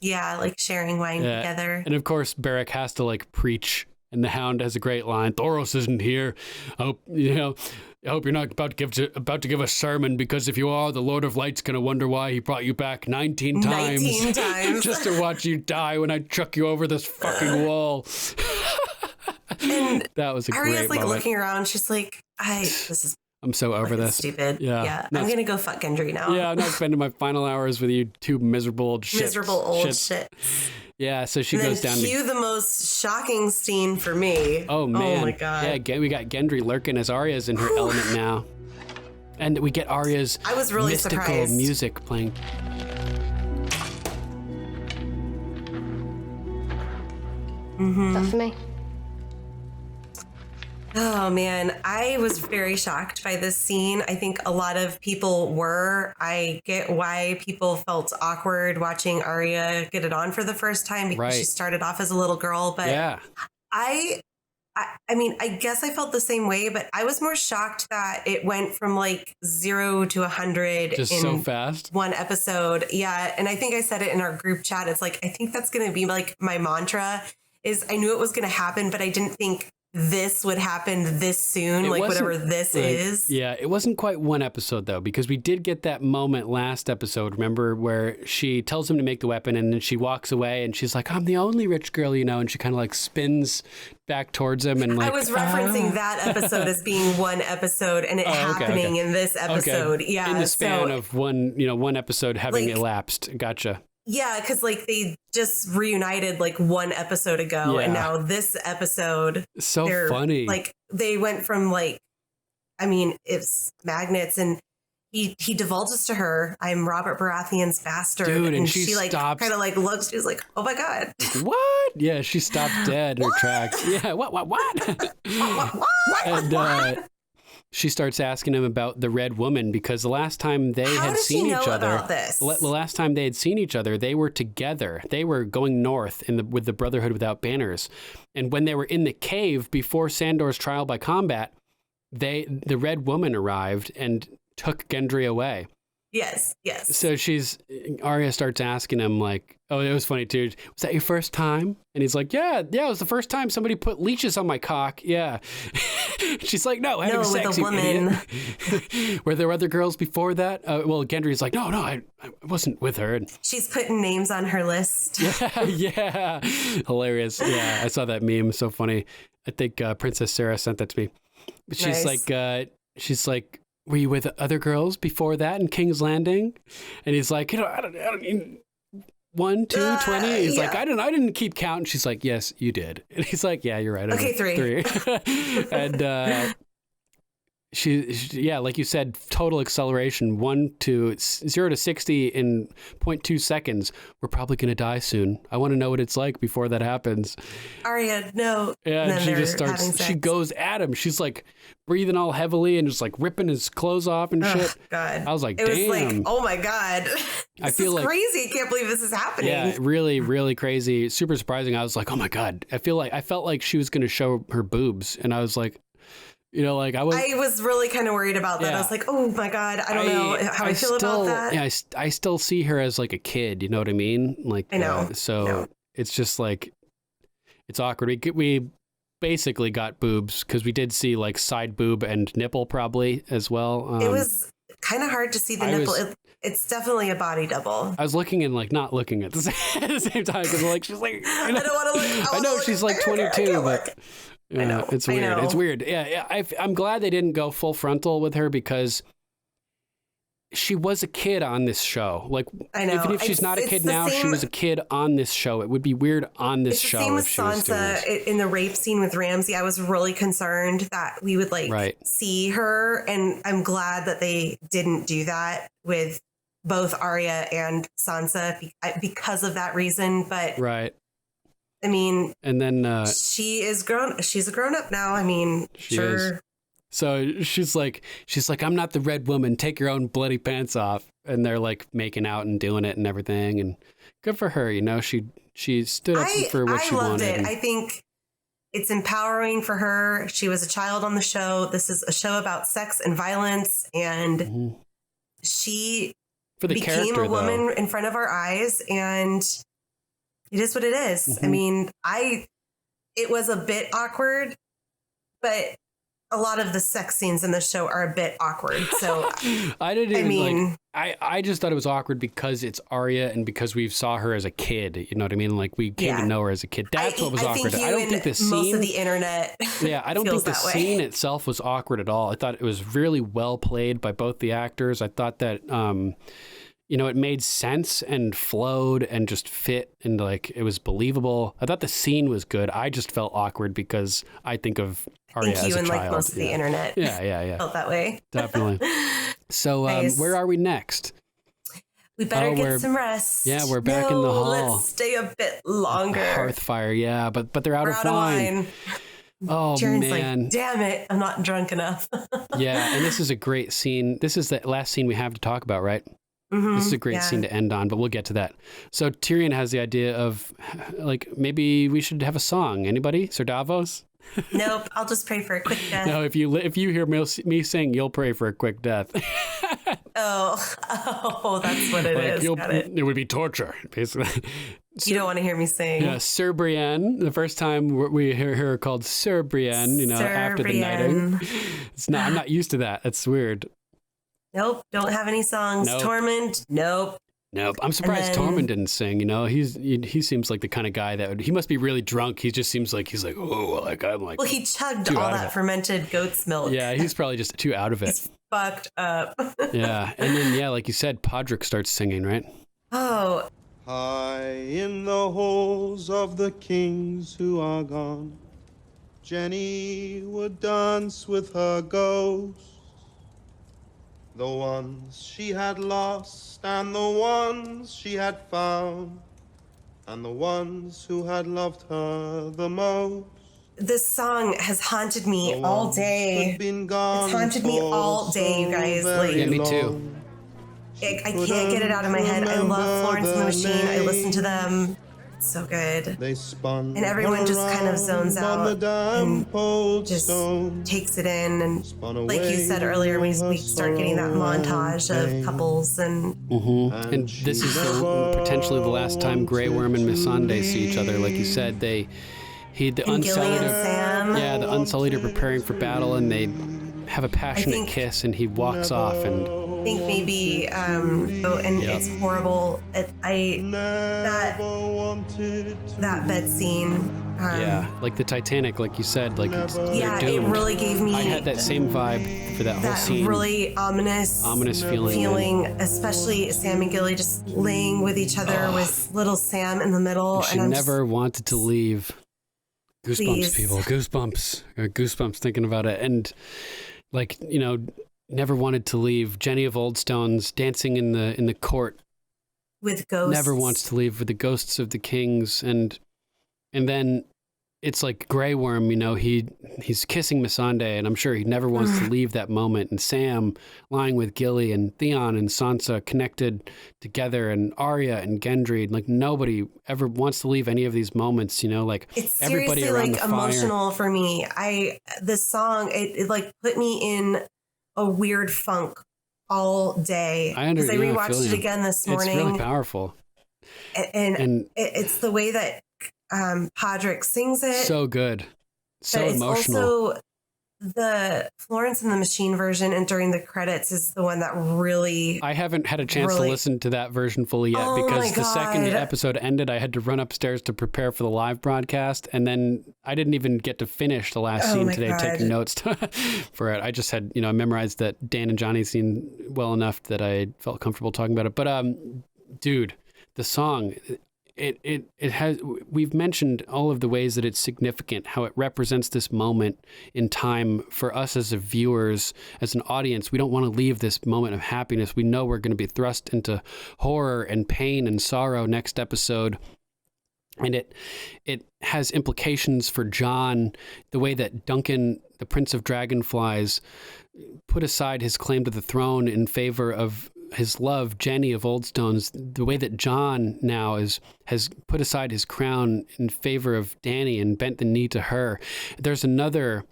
Yeah, like sharing wine together. And of course, Beric has to like preach, and the Hound has a great line. Thoros isn't here. I hope you're not about to give a sermon, because if you are, the Lord of Light's gonna wonder why he brought you back 19 times. 19 times. Just to watch you die when I chuck you over this fucking wall. And that was a Arya's great like moment. looking around. She's like, I'm so over this. Stupid. Yeah. I'm gonna go fuck Gendry now. Yeah, I'm not spending my final hours with you two miserable old shits. Miserable old shit. Yeah, so she goes down to the most shocking scene for me. Oh man. Oh my god. Yeah, we got Gendry lurking as Arya's in her element now. And we get Arya's I was really mystical surprised. music playing. Stuff for me. Oh man, I was very shocked by this scene. I think a lot of people were. I get why people felt awkward watching Arya get it on for the first time, because she started off as a little girl. But yeah. I mean, I guess I felt the same way, but I was more shocked that it went from like 0 to 100 just in so fast. One episode. Yeah. And I think I said it in our group chat. It's like, I think that's going to be like my mantra is I knew it was going to happen, but I didn't think this would happen this soon, like whatever this is. Yeah, it wasn't quite one episode though, because we did get that moment last episode, remember, where she tells him to make the weapon and then she walks away and she's like, I'm the only rich girl, and she kind of like spins back towards him. And like, I was referencing that episode as being one episode and it happening in this episode. Okay. Yeah. In the span of one episode having elapsed. Gotcha. Yeah, because like they just reunited like one episode ago, and now this episode, so funny. Like they went from like, I mean, it's magnets, and he divulges to her, "I'm Robert Baratheon's bastard," dude, and she like stops, kind of like looks. She's like, "Oh my god, what?" Yeah, she stopped dead in her tracks. Yeah, what? What? And she starts asking him about the Red Woman, because the last time they had seen each other, the last time they had seen each other, they were together. They were going north with the Brotherhood Without Banners. And when they were in the cave before Sandor's trial by combat, the Red Woman arrived and took Gendry away. Yes. So Arya starts asking him like, oh, it was funny too. Was that your first time? And he's like, yeah, it was the first time somebody put leeches on my cock. Yeah. She's like, no, having sex, with a woman. Were there other girls before that? Well, Gendry's like, no, I wasn't with her. And she's putting names on her list. Yeah. Hilarious. Yeah, I saw that meme. So funny. I think Princess Sarah sent that to me. But she's like, were you with other girls before that in King's Landing? And he's like, I don't mean 1, 2, 20. He's like, I didn't keep count. And she's like, yes, you did. And he's like, yeah, you're right. Okay, 3. And she, like you said, total acceleration, 0 to 60 in 0.2 seconds. We're probably going to die soon. I want to know what it's like before that happens. Arya, no. Yeah, and she just starts, she goes at him. She's like breathing all heavily and just like ripping his clothes off and shit. God. I was like, damn. It was like, oh my God. I feel like crazy. I can't believe this is happening. Yeah, really, really crazy. Super surprising. I was like, oh my God. I felt like she was going to show her boobs. And I was like, You know, like I was really kind of worried about that. Yeah. I was like, oh my God, I don't know how I feel about that. Yeah, I still see her as like a kid. You know what I mean? Like, I know. It's just like, it's awkward. We basically got boobs because we did see like side boob and nipple probably as well. It was kind of hard to see the nipple. It's definitely a body double. I was looking and like not looking at the same time because like she's like, I don't want to look. I know she's like 22, but I know. It's weird. It's weird. Yeah. I'm glad they didn't go full frontal with her because she was a kid on this show. Like, I know. Even if she's not a kid now, she was a kid on this show. It would be weird on this show. Same with Sansa in the rape scene with Ramsay. I was really concerned that we would see her, and I'm glad that they didn't do that with both Arya and Sansa because of that reason. But I mean, and then she's a grown up now. I mean, sure. Is. So she's like, I'm not the red woman. Take your own bloody pants off. And they're like making out and doing it and everything. And good for her. You know, she stood up for what she wanted. I loved it. I think it's empowering for her. She was a child on the show. This is a show about sex and violence. And she became a woman in front of our eyes. And it is what it is. I mean, it was a bit awkward, but a lot of the sex scenes in the show are a bit awkward. So I just thought it was awkward because it's Arya and because we saw her as a kid. You know what I mean? Like we came to know her as a kid. That's what was awkward. I don't think the scene, most of the internet. Yeah, I don't think the scene itself was awkward at all. I thought it was really well played by both the actors. I thought that it made sense and flowed and just fit and like it was believable. I thought the scene was good. I just felt awkward because I think of Arya as a child. Like most of the internet. Yeah. Felt that way. Definitely. So nice. Where are we next? We better get some rest. Yeah, we're back in the hall. Let's stay a bit longer. Hearthfire, yeah, but they're out of wine. Oh, Jaren's man. like, damn it, I'm not drunk enough. Yeah, and this is a great scene. This is the last scene we have to talk about, right? This is a great scene to end on, but we'll get to that. So Tyrion has the idea of, like, maybe we should have a song. Anybody? Sir Davos? Nope, I'll just pray for a quick death. No, if you hear me sing, you'll pray for a quick death. Oh, that's what it is. It would be torture, basically. You don't want to hear me sing. Yeah, Sir Brienne. The first time we hear her called Sir Brienne, after the knighting. I'm not used to that. That's weird. Nope, don't have any songs. Nope. Tormund, nope. I'm surprised Tormund didn't sing. He seems like the kind of guy that he must be really drunk. He just seems like he's like, oh, like I'm like. Well, he chugged all that fermented goat's milk. Yeah, he's probably just too out of it. He's fucked up. Yeah, and then like you said, Podrick starts singing, right? Oh. High in the halls of the kings who are gone, Jenny would dance with her ghosts. The ones she had lost and the ones she had found and the ones who had loved her the most. This song has haunted me all day. It's haunted me all day, you guys. Yeah, me too. I can't get it out of my head. I love Florence and the Machine. I listen to them. It's so good. And everyone just kind of zones out and just takes it in. And like you said earlier, we start getting that montage of couples and... And this is potentially the last time Grey Worm and Missandei see each other. Like you said, the Unsullied are preparing for battle, and they have a passionate kiss, and he walks off and... I think maybe, it's horrible. That bed scene. Like the Titanic, like you said, like it really gave me. I had that same vibe for that whole scene. That really ominous feeling, especially Sam and Gilly just laying with each other with little Sam in the middle. She never wanted to leave. Goosebumps, people. Goosebumps thinking about it, and like never wanted to leave. Jenny of Oldstone's dancing in the court with ghosts. Never wants to leave with the ghosts of the kings, and then it's like Grey Worm, you know, he's kissing Missandei, and I'm sure he never wants to leave that moment. And Sam lying with Gilly, and Theon and Sansa connected together, and Arya and Gendry. Like nobody ever wants to leave any of these moments, you know, like it's everybody seriously around like the fire. emotional for me. This song, it like put me in a weird funk all day. Because I rewatched it again this morning. It's really powerful. And it's the way that Podrick sings it. So good. So but it's emotional. Also, the Florence and the Machine version and during the credits is the one that really... I haven't had a chance to listen to that version fully yet because the second the episode ended, I had to run upstairs to prepare for the live broadcast. And then I didn't even get to finish the last scene today, taking notes for it. I just had, I memorized that Dan and Johnny scene well enough that I felt comfortable talking about it. But dude, the song... It has, we've mentioned all of the ways that it's significant, how it represents this moment in time for us as viewers, as an audience. We don't want to leave this moment of happiness. We know we're going to be thrust into horror and pain and sorrow next episode. And it has implications for Jon, the way that Duncan, the Prince of Dragonflies, put aside his claim to the throne in favor of his love, Jenny of Oldstones, the way that Jon now has put aside his crown in favor of Dany and bent the knee to her. There's another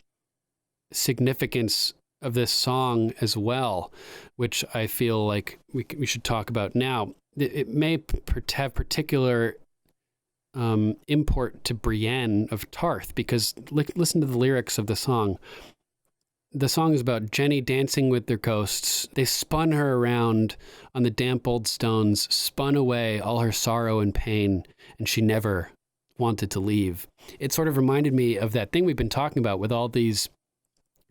significance of this song as well, which I feel like we should talk about now. It may have particular import to Brienne of Tarth, because listen to the lyrics of the song. The song is about Jenny dancing with their ghosts. They spun her around on the damp old stones, spun away all her sorrow and pain, and she never wanted to leave. It sort of reminded me of that thing we've been talking about with all these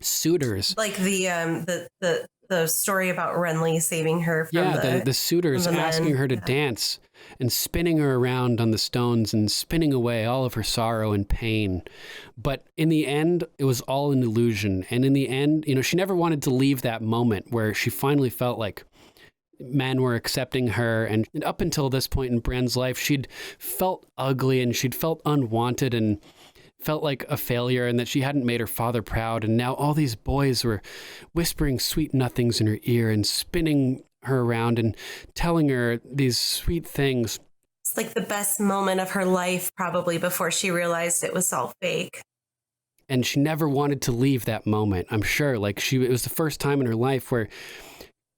suitors. Like the story about Renly saving her from the suitors asking her to dance and spinning her around on the stones and spinning away all of her sorrow and pain. But in the end, it was all an illusion. And in the end, she never wanted to leave that moment where she finally felt like men were accepting her. And up until this point in Brienne's life, she'd felt ugly and she'd felt unwanted and felt like a failure, and that she hadn't made her father proud. And now all these boys were whispering sweet nothings in her ear and spinning her around and telling her these sweet things. It's like the best moment of her life, probably, before she realized it was all fake. And she never wanted to leave that moment, I'm sure. Like it was the first time in her life where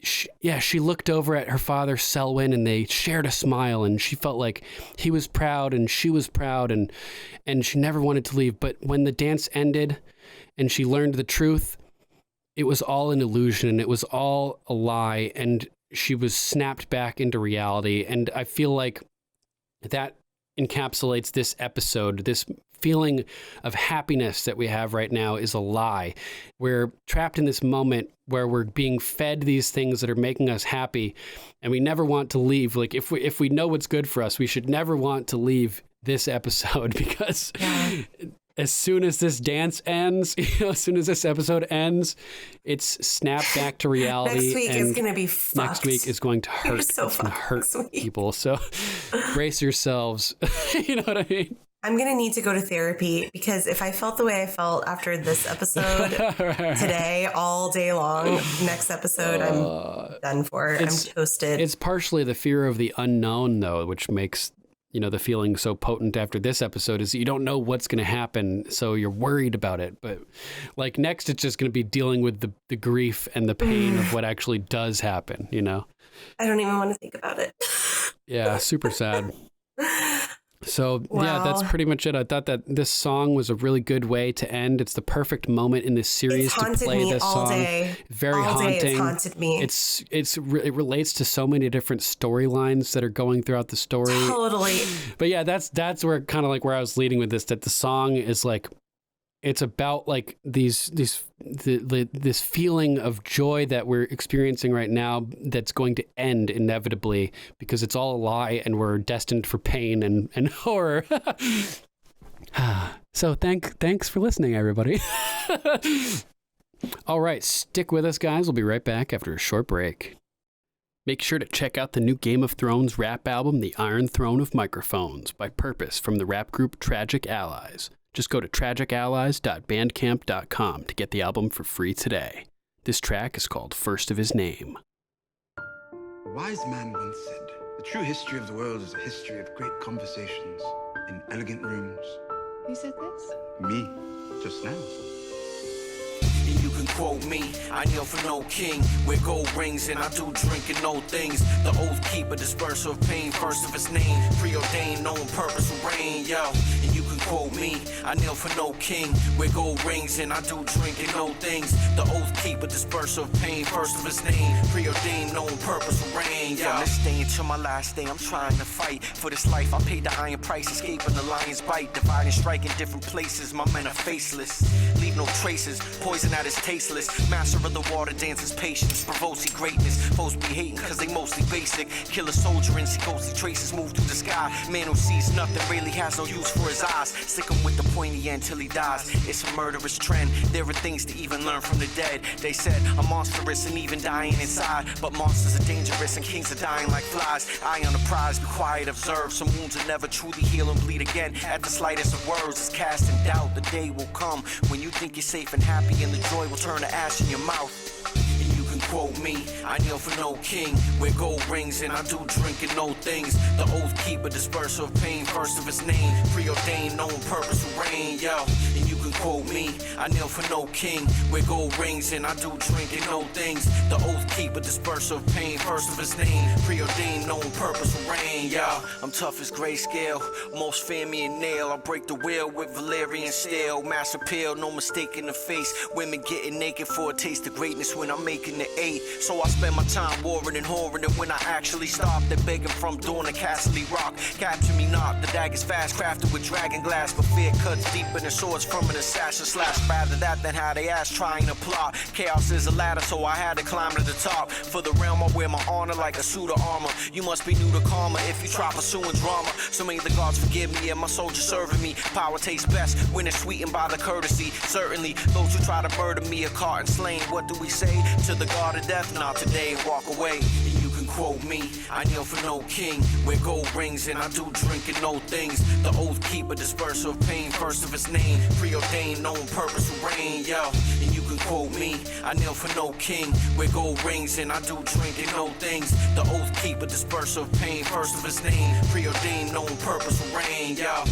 she looked over at her father, Selwyn, and they shared a smile, and she felt like he was proud and she was proud, and she never wanted to leave. But when the dance ended and she learned the truth, it was all an illusion and it was all a lie, and she was snapped back into reality. And I feel like that encapsulates this episode. This feeling of happiness that we have right now is a lie. We're trapped in this moment where we're being fed these things that are making us happy, and we never want to leave. Like if we know what's good for us, we should never want to leave this episode, because as soon as this dance ends, as soon as this episode ends, it's snapped back to reality. Next week is going to be fucked. Next week is going to hurt. It's going to hurt people. So brace yourselves. You know what I mean? I'm going to need to go to therapy, because if I felt the way I felt after this episode today all day long, next episode I'm done for. I'm toasted. It's partially the fear of the unknown, though, which makes the feeling so potent after this episode, is you don't know what's going to happen, so you're worried about it. But like next, it's just going to be dealing with the grief and the pain of what actually does happen, I don't even want to think about it. Yeah, super sad. So wow. Yeah, that's pretty much it. I thought that this song was a really good way to end. It's the perfect moment in this series to play this song. Day. Very all haunting. Day it's haunted me. It relates to so many different storylines that are going throughout the story. Totally. But yeah, that's where kind of like where I was leading with this. That the song is like, it's about like this feeling of joy that we're experiencing right now that's going to end inevitably, because it's all a lie and we're destined for pain and horror. So thanks for listening, everybody. All right, stick with us, guys. We'll be right back after a short break. Make sure to check out the new Game of Thrones rap album, The Iron Throne of Microphones, by Purpose, from the rap group Tragic Allies. Just go to tragicallies.bandcamp.com to get the album for free today. This track is called First of His Name. A wise man once said, the true history of the world is a history of great conversations in elegant rooms. Who said this? Me, just now. And you can quote me, I kneel for no king. Wear gold rings and I do drink and know things. The oath keeper, disperser of pain, first of his name. Preordained, known purpose will reign, yo. And you can quote me, I kneel for no king. Wear gold rings and I do drink and know things. The oath keeper, disperser of pain, first of his name. Preordained, known purpose will reign, yo. From this day until my last day, I'm trying to fight. For this life, I paid the iron price, escaping the lion's bite. Divide and strike in different places, my men are faceless. Leave no traces, poison that is tasteless. Master of the water dances patience, provokes greatness. Foes be hating cause they mostly basic. Kill a soldier and see ghostly traces move through the sky. Man who sees nothing really has no use for his eyes. Stick him with the pointy end till he dies. It's a murderous trend. There are things to even learn from the dead. They said I'm monstrous and even dying inside. But monsters are dangerous and kings are dying like flies. Eye on the prize, be quiet, observe. Some wounds will never truly heal and bleed again. At the slightest of words is cast in doubt. The day will come when you think you're safe and happy and the joy will turn to ash in your mouth. And you can quote me, I kneel for no king. Wear gold rings and I do drink and know things. The oath keeper, disperser of pain, first of his name. Preordained, known purpose will reign, yo. And you can quote me, I kneel for no king. Wear gold rings and I do drink and know things. The oath keeper, disperser of pain, first of his name. Preordained, known purpose will reign, yo. I'm tough as grayscale, most fear me and nail. I break the wheel with Valerian steel. Mass appeal, no mistake in the face. Women getting naked for a taste of greatness when I'm making the 8. So I spend my time warring and whoring, and when I actually stop, they're begging from dawn to Castle Rock. Capture me not, the dagger's fast, crafted with dragon glass, but fear cuts deeper than swords from an assassin slash. Rather that than how they ask, trying to plot. Chaos is a ladder, so I had to climb to the top. For the realm, I wear my honor like a suit of armor. You must be new to karma if you try pursuing drama. So may the gods forgive me and my soldiers serving me. Power tastes best when it's sweetened by the courtesy. Certainly, those who try to murder me are caught and slain. What do we say to the god of death? Not today, walk away. And you can quote me, I kneel for no king. Wear gold rings and I do drink and know things. The oath keeper, disperser of pain, first of his name. Preordained, known purpose will reign, yo. And you can quote me, I kneel for no king. Wear gold rings and I do drink and know things. The oath keeper, disperser of pain, first of his name. Preordained, known purpose will reign, yo.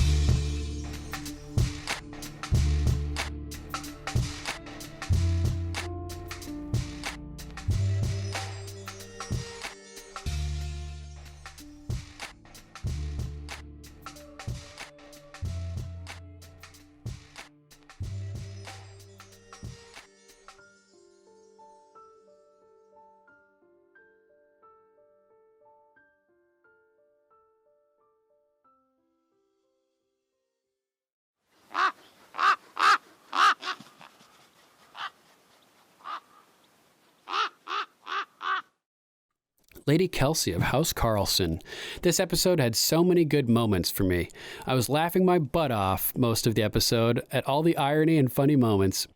Lady Kelsey of House Carlson. This episode had so many good moments for me. I was laughing my butt off most of the episode at all the irony and funny moments.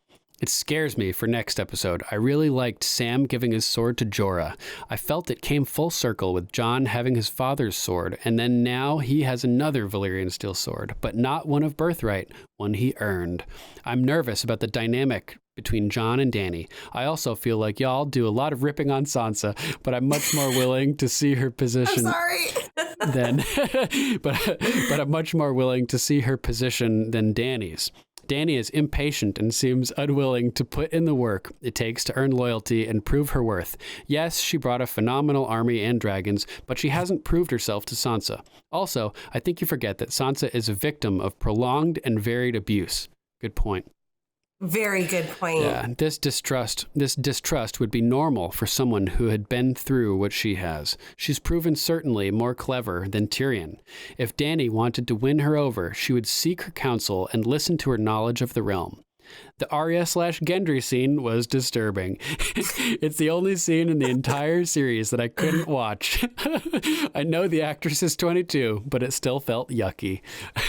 It scares me for next episode. I really liked Sam giving his sword to Jorah. I felt it came full circle with Jon having his father's sword, and then now he has another Valyrian steel sword, but not one of birthright, one he earned. I'm nervous about the dynamic between Jon and Dany. I also feel like y'all do a lot of ripping on Sansa, but I'm much more willing to see her position. I'm sorry. but I'm much more willing to see her position than Dany's. Dany is impatient and seems unwilling to put in the work it takes to earn loyalty and prove her worth. Yes, she brought a phenomenal army and dragons, but she hasn't proved herself to Sansa. Also, I think you forget that Sansa is a victim of prolonged and varied abuse. Good point. Very good point. Yeah, this distrust would be normal for someone who had been through what she has. She's proven certainly more clever than Tyrion. If Dany wanted to win her over, she would seek her counsel and listen to her knowledge of the realm. The Arya/Gendry scene was disturbing. It's the only scene in the entire series that I couldn't watch. I know the actress is 22, but it still felt yucky.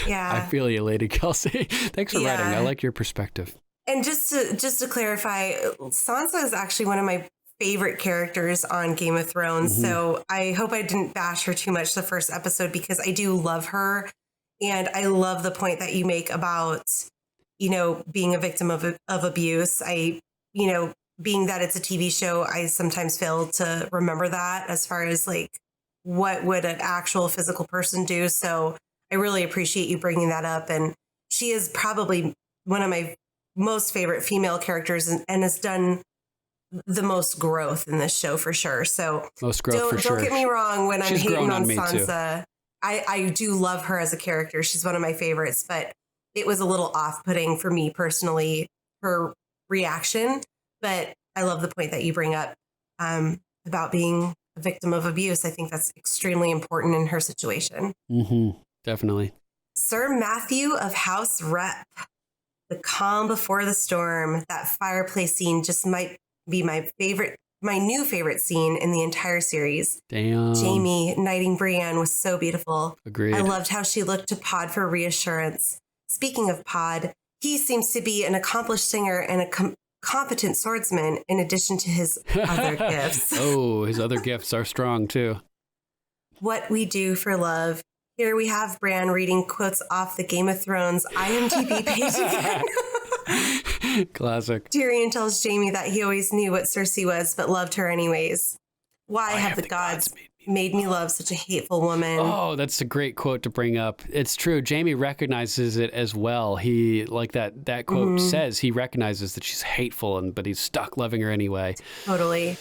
Yeah. I feel you, Lady Kelsey. Thanks for writing. I like your perspective. And just to clarify, Sansa is actually one of my favorite characters on Game of Thrones. Mm-hmm. So I hope I didn't bash her too much the first episode because I do love her And I love the point that you make about, being a victim of abuse. Being that it's a TV show, I sometimes fail to remember that as far as like, what would an actual physical person do? So I really appreciate you bringing that up. And she is probably one of my most favorite female characters and has done the most growth in this show for sure. So most growth for sure. Don't get me wrong when I'm hating on Sansa. Too. I do love her as a character. She's one of my favorites, but it was a little off-putting for me personally, her reaction. But I love the point that you bring up about being a victim of abuse. I think that's extremely important in her situation. Mm-hmm. Definitely. Sir Matthew of House Rep. The calm before the storm. That fireplace scene just might be my new favorite scene in the entire series. Damn. Jaime knighting Brienne was so beautiful. Agreed. I loved how she looked to Pod for reassurance. Speaking of Pod, he seems to be an accomplished singer and a competent swordsman in addition to his other gifts. Oh, his other gifts are strong too. What we do for love. Here we have Brienne reading quotes off the Game of Thrones IMDb page again. Classic. Tyrion tells Jaime that he always knew what Cersei was, but loved her anyways. Why have the gods made me love such a hateful woman? Oh, that's a great quote to bring up. It's true. Jaime recognizes it as well. He, like that quote says, he recognizes that she's hateful, but he's stuck loving her anyway. Totally.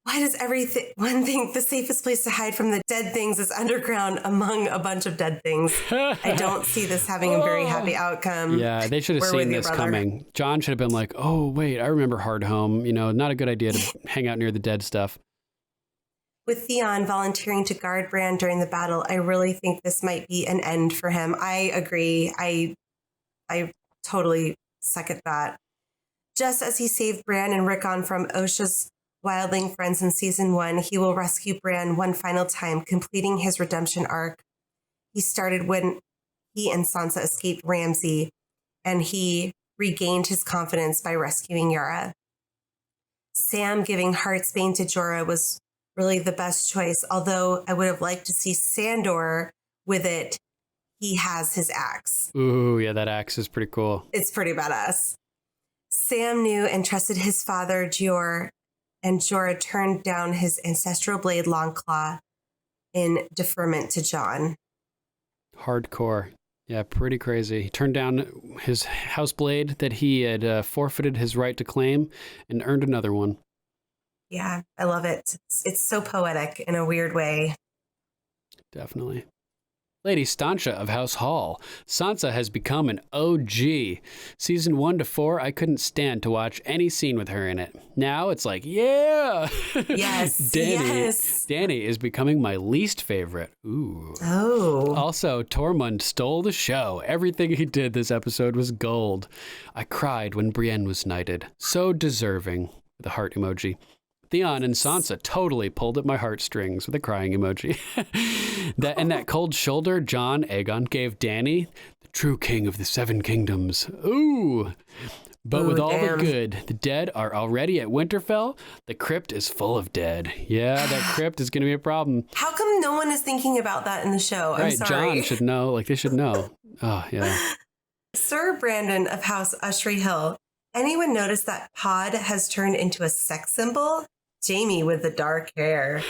Why does everyone think the safest place to hide from the dead things is underground among a bunch of dead things? I don't see this having a very happy outcome. Yeah, they should have seen this coming. Jon should have been like, oh, wait, I remember Hardhome. Not a good idea to hang out near the dead stuff. With Theon volunteering to guard Bran during the battle, I really think this might be an end for him. I agree. I totally second that. Just as he saved Bran and Rickon from Osha's wildling friends in season 1, he will rescue Bran one final time, completing his redemption arc. He started when he and Sansa escaped Ramsay, and he regained his confidence by rescuing Yara. Sam giving Heartsbane to Jorah was really the best choice, although I would have liked to see Sandor with it. He has his axe. Ooh, yeah, that axe is pretty cool. It's pretty badass. Sam knew and trusted his father, Jeor, and Jorah turned down his ancestral blade Longclaw in deferment to Jon. Hardcore. Yeah, pretty crazy. He turned down his house blade that he had forfeited his right to claim and earned another one. Yeah, I love it. It's so poetic in a weird way. Definitely. Lady Stancha of House Hall. Sansa has become an OG. Season 1 to 4, I couldn't stand to watch any scene with her in it. Now it's like, yeah! Yes, Dany is becoming my least favorite. Ooh. Oh. Also, Tormund stole the show. Everything he did this episode was gold. I cried when Brienne was knighted. So deserving. With a heart emoji. Theon and Sansa totally pulled at my heartstrings with a crying emoji. that cold shoulder Jon Aegon gave Dany, the true king of the 7 kingdoms. Ooh. But with all the good, the dead are already at Winterfell. The crypt is full of dead. Yeah, that crypt is going to be a problem. How come no one is thinking about that in the show? I'm sorry. Jon should know. Like, they should know. Oh, yeah. Sir Brandon of House Ushry Hill. Anyone notice that Pod has turned into a sex symbol? Jaime with the dark hair.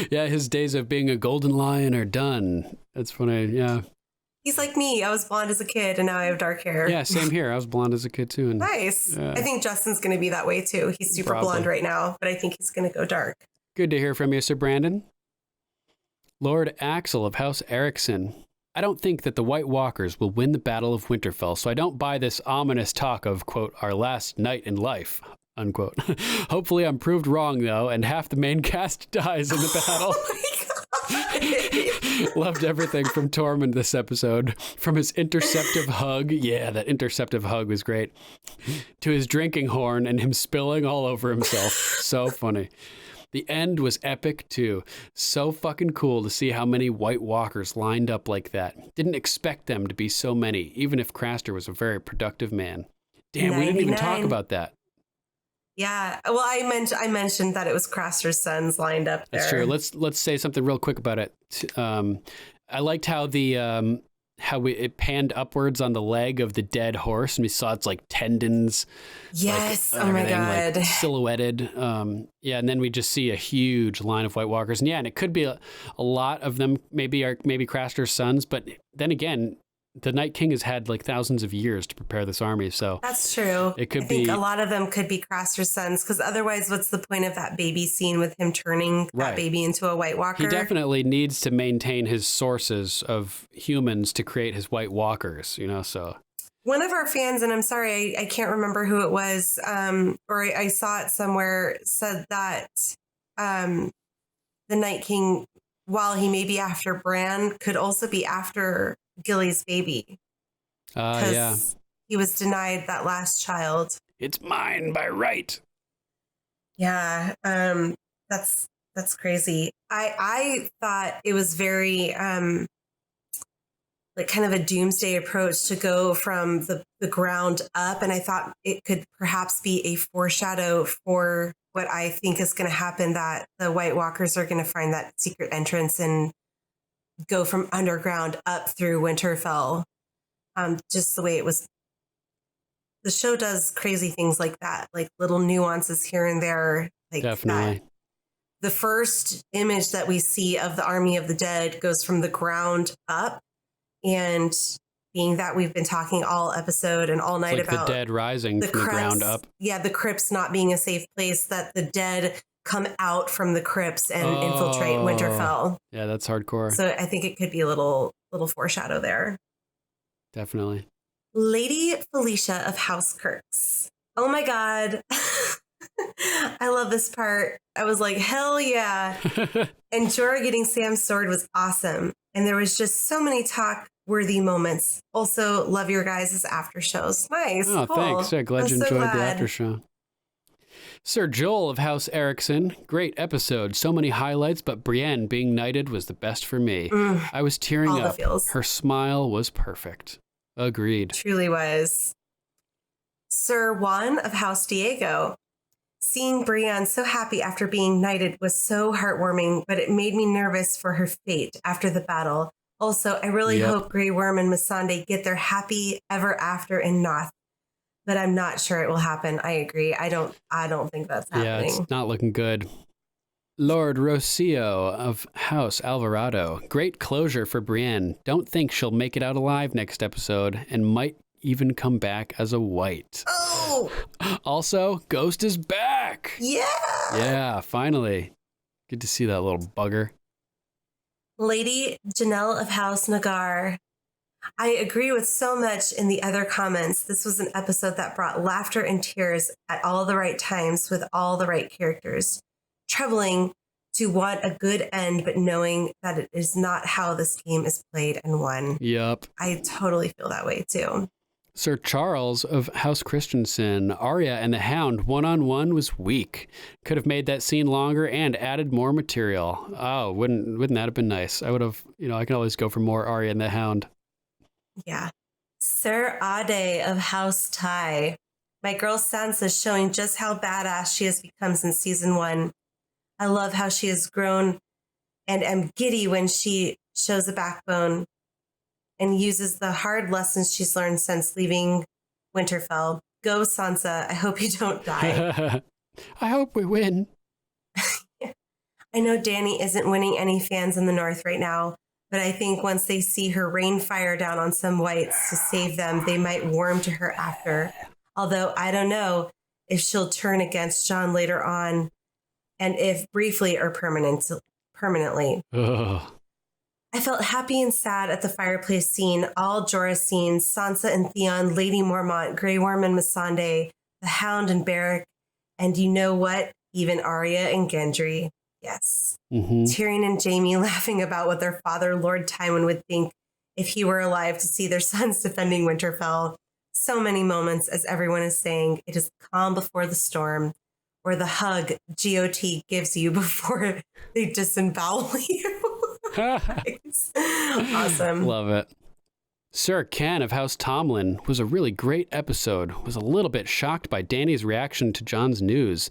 Yeah, his days of being a golden lion are done. That's funny, yeah. He's like me. I was blonde as a kid and now I have dark hair. Yeah, same here. I was blonde as a kid too. And, nice. I think Justin's going to be that way too. He's super blonde right now, but I think he's going to go dark. Good to hear from you, Sir Brandon. Lord Axel of House Erickson. I don't think that the White Walkers will win the Battle of Winterfell, so I don't buy this ominous talk of, quote, our last night in life, unquote. Hopefully I'm proved wrong, though, and half the main cast dies in the battle. Oh my God. Loved everything from Tormund this episode. From his interceptive hug, yeah, that interceptive hug was great, to his drinking horn and him spilling all over himself. So funny. The end was epic, too. So fucking cool to see how many White Walkers lined up like that. Didn't expect them to be so many, even if Craster was a very productive man. Damn, 99. We didn't even talk about that. Yeah, well, I mentioned that it was Craster's sons lined up there. That's true. Let's say something real quick about it. I liked how it panned upwards on the leg of the dead horse, and we saw its like tendons. Yes. Like, oh my God. Like, silhouetted. And then we just see a huge line of White Walkers. And yeah, and it could be a lot of them maybe Craster's sons, but then again, the Night King has had like thousands of years to prepare this army, so that's true. It could I think a lot of them could be Craster's sons, because otherwise, what's the point of that baby scene with him turning that baby into a White Walker? He definitely needs to maintain his sources of humans to create his White Walkers, so. One of our fans, and I'm sorry, I can't remember who it was, or I saw it somewhere, said that the Night King, while he may be after Bran, could also be after Gilly's baby. Yeah. He was denied that last child. It's mine by right. Yeah. That's crazy. I thought it was very like kind of a doomsday approach to go from the ground up. And I thought it could perhaps be a foreshadow for what I think is going to happen, that the White Walkers are going to find that secret entrance and go from underground up through Winterfell. Just the way it was. The show does crazy things like that, like little nuances here and there. Like definitely. The first image that we see of the Army of the Dead goes from the ground up, and being that we've been talking all episode and all night like about the dead rising from the ground up. Yeah, the crypts not being a safe place, that the dead come out from the crypts and infiltrate Winterfell. Yeah, that's hardcore. So I think it could be a little foreshadow there. Definitely. Lady Felicia of House Kirks. Oh my God. I love this part. I was like, hell yeah. And Jorah getting Sam's sword was awesome. And there was just so many talk-worthy moments. Also, love your guys' after shows. Nice. Oh, cool. Thanks. Yeah, glad you so enjoyed glad. the after show. Sir Joel of House Erickson, great episode. So many highlights, but Brienne being knighted was the best for me. I was tearing up. Her smile was perfect. Agreed. Truly was. Sir Juan of House Diego. Seeing Brienne so happy after being knighted was so heartwarming, but it made me nervous for her fate after the battle. Also, I really hope Grey Worm and Missandei get their happy ever after in Noth. But I'm not sure it will happen. I agree. I don't think that's happening. Yeah, it's not looking good. Lord Rocio of House Alvarado. Great closure for Brienne. Don't think she'll make it out alive next episode, and might even come back as a white. Oh! Also, Ghost is back! Yeah! Yeah, finally. Good to see that little bugger. Lady Janelle of House Nagar. I agree with so much in the other comments. This was an episode that brought laughter and tears at all the right times with all the right characters. Troubling to want a good end, but knowing that it is not how this game is played and won. Yep. I totally feel that way too. Sir Charles of House Christensen. Arya and the Hound one-on-one was weak. Could have made that scene longer and added more material. Oh, wouldn't that have been nice? I would have, I can always go for more Arya and the Hound. Yeah. Sir Ade of House Tai. My girl Sansa showing just how badass she has become since season 1. I love how she has grown and am giddy when she shows a backbone and uses the hard lessons she's learned since leaving Winterfell. Go, Sansa. I hope you don't die. I hope we win. I know Dany isn't winning any fans in the North right now, but I think once they see her rain fire down on some whites to save them, they might warm to her after. Although I don't know if she'll turn against Jon later on, and if briefly or permanently. Ugh. I felt happy and sad at the fireplace scene, all Jorah scenes, Sansa and Theon, Lady Mormont, Grey Worm and Missandei, the Hound and Beric, and you know what? Even Arya and Gendry. Yes. Mm-hmm. Tyrion and Jaime laughing about what their father, Lord Tywin, would think if he were alive to see their sons defending Winterfell. So many moments, as everyone is saying, it is calm before the storm, or the hug GOT gives you before they disembowel you. Awesome. Love it. Sir Ken of House Tomlin was a really great episode. Was a little bit shocked by Dany's reaction to Jon's news.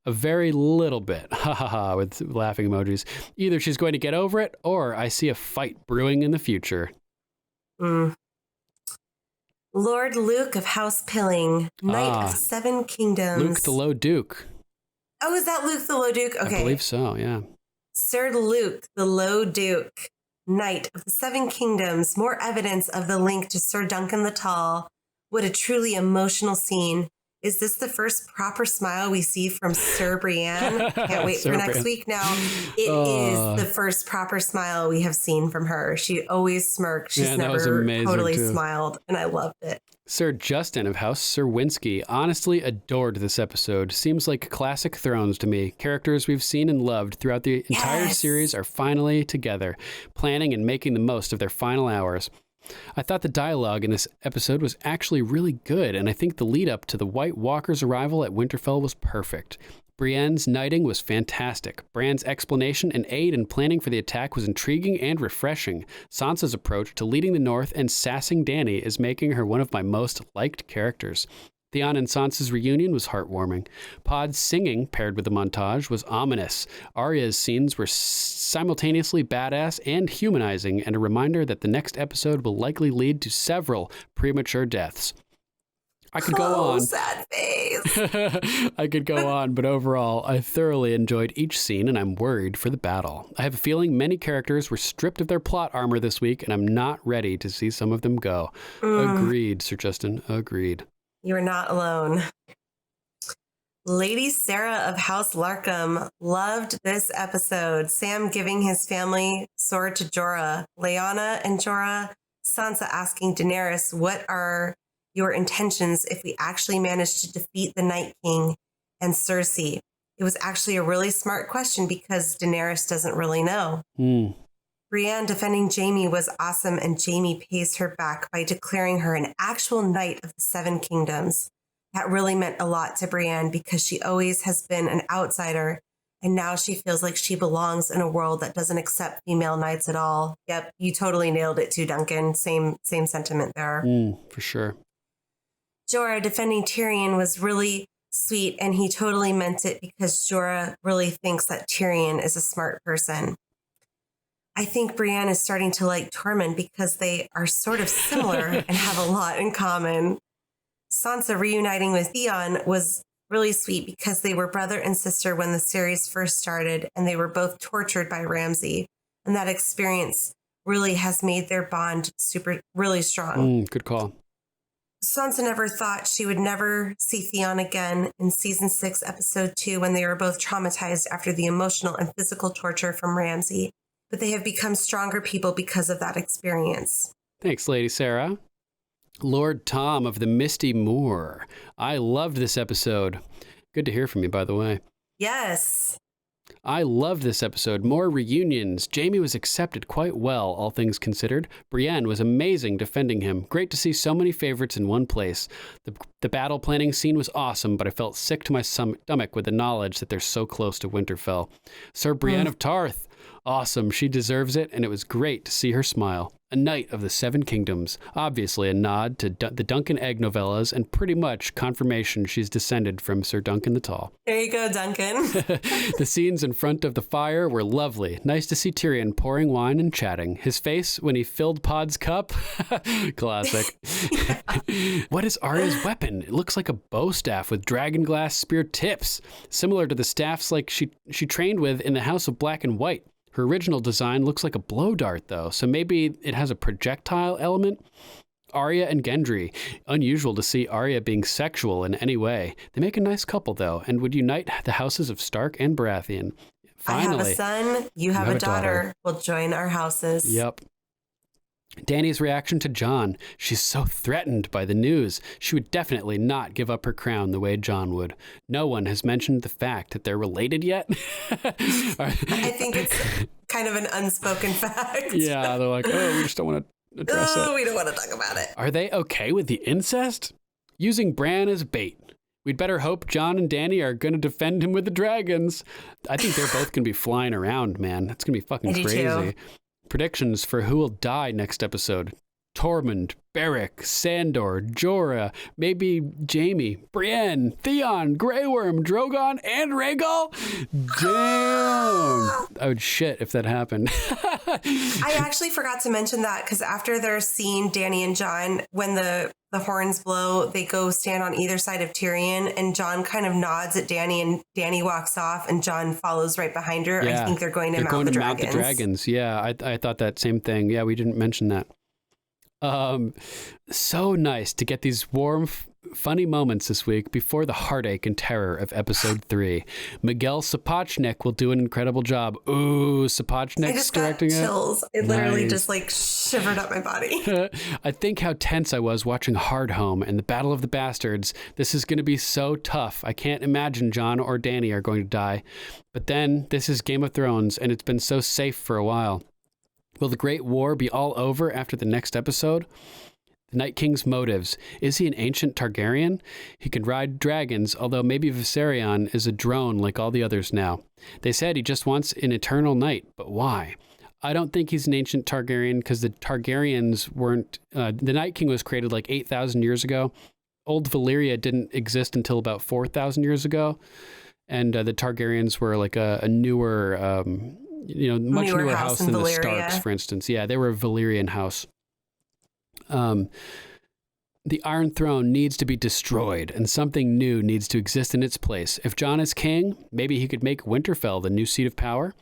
A very little bit. Ha ha ha, with laughing emojis. Either she's going to get over it, or I see a fight brewing in the future. Lord Luke of House Pilling, Knight of 7 Kingdoms. Luke the Low Duke. Oh, is that Luke the Low Duke? Okay. I believe so, yeah. Sir Luke the Low Duke, Knight of the 7 Kingdoms. More evidence of the link to Sir Duncan the Tall. What a truly emotional scene. Is this the first proper smile we see from Sir Brienne? Can't wait for next week now. It is the first proper smile we have seen from her. She always smirked. She's never totally smiled, and I loved it. Sir Justin of House Serwinski honestly adored this episode. Seems like classic Thrones to me. Characters we've seen and loved throughout the entire series are finally together, planning and making the most of their final hours. I thought the dialogue in this episode was actually really good, and I think the lead up to the White Walker's arrival at Winterfell was perfect. Brienne's knighting was fantastic. Bran's explanation and aid in planning for the attack was intriguing and refreshing. Sansa's approach to leading the North and sassing Dany is making her one of my most liked characters. Theon and Sansa's reunion was heartwarming. Pod's singing, paired with the montage, was ominous. Arya's scenes were simultaneously badass and humanizing, and a reminder that the next episode will likely lead to several premature deaths. I could go on. Sad face. I could go on, but overall, I thoroughly enjoyed each scene, and I'm worried for the battle. I have a feeling many characters were stripped of their plot armor this week, and I'm not ready to see some of them go. Agreed, Sir Justin. Agreed. You are not alone. Lady Sarah of House Larkham loved this episode. Sam giving his family sword to Jorah, Lyanna and Jorah, Sansa asking Daenerys, what are your intentions if we actually manage to defeat the Night King, and Cersei? It was actually a really smart question because Daenerys doesn't really know. Brienne defending Jaime was awesome, and Jaime pays her back by declaring her an actual Knight of the 7 Kingdoms. That really meant a lot to Brienne because she always has been an outsider, and now she feels like she belongs in a world that doesn't accept female knights at all. Yep, you totally nailed it too, Duncan. Same sentiment there. For sure. Jorah defending Tyrion was really sweet, and he totally meant it because Jorah really thinks that Tyrion is a smart person. I think Brienne is starting to like Tormund because they are sort of similar and have a lot in common. Sansa reuniting with Theon was really sweet because they were brother and sister when the series first started, and they were both tortured by Ramsay. And that experience really has made their bond really strong. Good call. Sansa never thought she would never see Theon again in season 6, episode 2, when they were both traumatized after the emotional and physical torture from Ramsay. But they have become stronger people because of that experience. Thanks, Lady Sarah. Lord Tom of the Misty Moor. I loved this episode. Good to hear from you, by the way. Yes. I loved this episode. More reunions. Jaime was accepted quite well, all things considered. Brienne was amazing defending him. Great to see so many favorites in one place. The battle planning scene was awesome, but I felt sick to my stomach with the knowledge that they're so close to Winterfell. Sir Brienne of Tarth. Awesome. She deserves it, and it was great to see her smile. A Knight of the 7 Kingdoms. Obviously a nod to the Duncan Egg novellas, and pretty much confirmation she's descended from Sir Duncan the Tall. There you go, Duncan. The scenes in front of the fire were lovely. Nice to see Tyrion pouring wine and chatting. His face when he filled Pod's cup. Classic. What is Arya's weapon? It looks like a bow staff with dragon glass spear tips, similar to the staffs like she trained with in the House of Black and White. Her original design looks like a blow dart, though, so maybe it has a projectile element. Arya and Gendry. Unusual to see Arya being sexual in any way. They make a nice couple, though, and would unite the houses of Stark and Baratheon. Finally, I have a son, you have a daughter. We'll join our houses. Yep. Dany's reaction to Jon. She's so threatened by the news. She would definitely not give up her crown the way Jon would. No one has mentioned the fact that they're related yet. I think it's kind of an unspoken fact. Yeah, they're like, we just don't want to address it. We don't want to talk about it. Are they okay with the incest? Using Bran as bait. We'd better hope Jon and Dany are going to defend him with the dragons. I think they're both going to be flying around, man. That's going to be fucking crazy. Predictions for who will die next episode. Tormund, Beric, Sandor, Jorah, maybe Jaime, Brienne, Theon, Grey Worm, Drogon, and Rhaegal? Damn! I would shit if that happened. I actually forgot to mention that because after their scene, Dany and Jon, when the horns blow, they go stand on either side of Tyrion, and Jon kind of nods at Dany, and Dany walks off, and Jon follows right behind her. Yeah. I think they're going to mount the dragons. Yeah, I thought that same thing. Yeah, we didn't mention that. So nice to get these warm, funny moments this week before the heartache and terror of episode 3. Miguel Sapochnik will do an incredible job. Ooh, Sapochnik's directing it. I just got chills. It literally just like shivered up my body. I think how tense I was watching Hardhome and the Battle of the Bastards. This is going to be so tough. I can't imagine Jon or Dany are going to die. But then this is Game of Thrones, and it's been so safe for a while. Will the Great War be all over after the next episode? The Night King's motives. Is he an ancient Targaryen? He can ride dragons, although maybe Viserion is a drone like all the others now. They said he just wants an eternal night, but why? I don't think he's an ancient Targaryen because the Targaryens weren't... the Night King was created like 8,000 years ago. Old Valyria didn't exist until about 4,000 years ago. And the Targaryens were like a newer... much newer house than the Starks, for instance. Yeah, they were a Valyrian house. The Iron Throne needs to be destroyed, and something new needs to exist in its place. If Jon is king, maybe he could make Winterfell the new seat of power.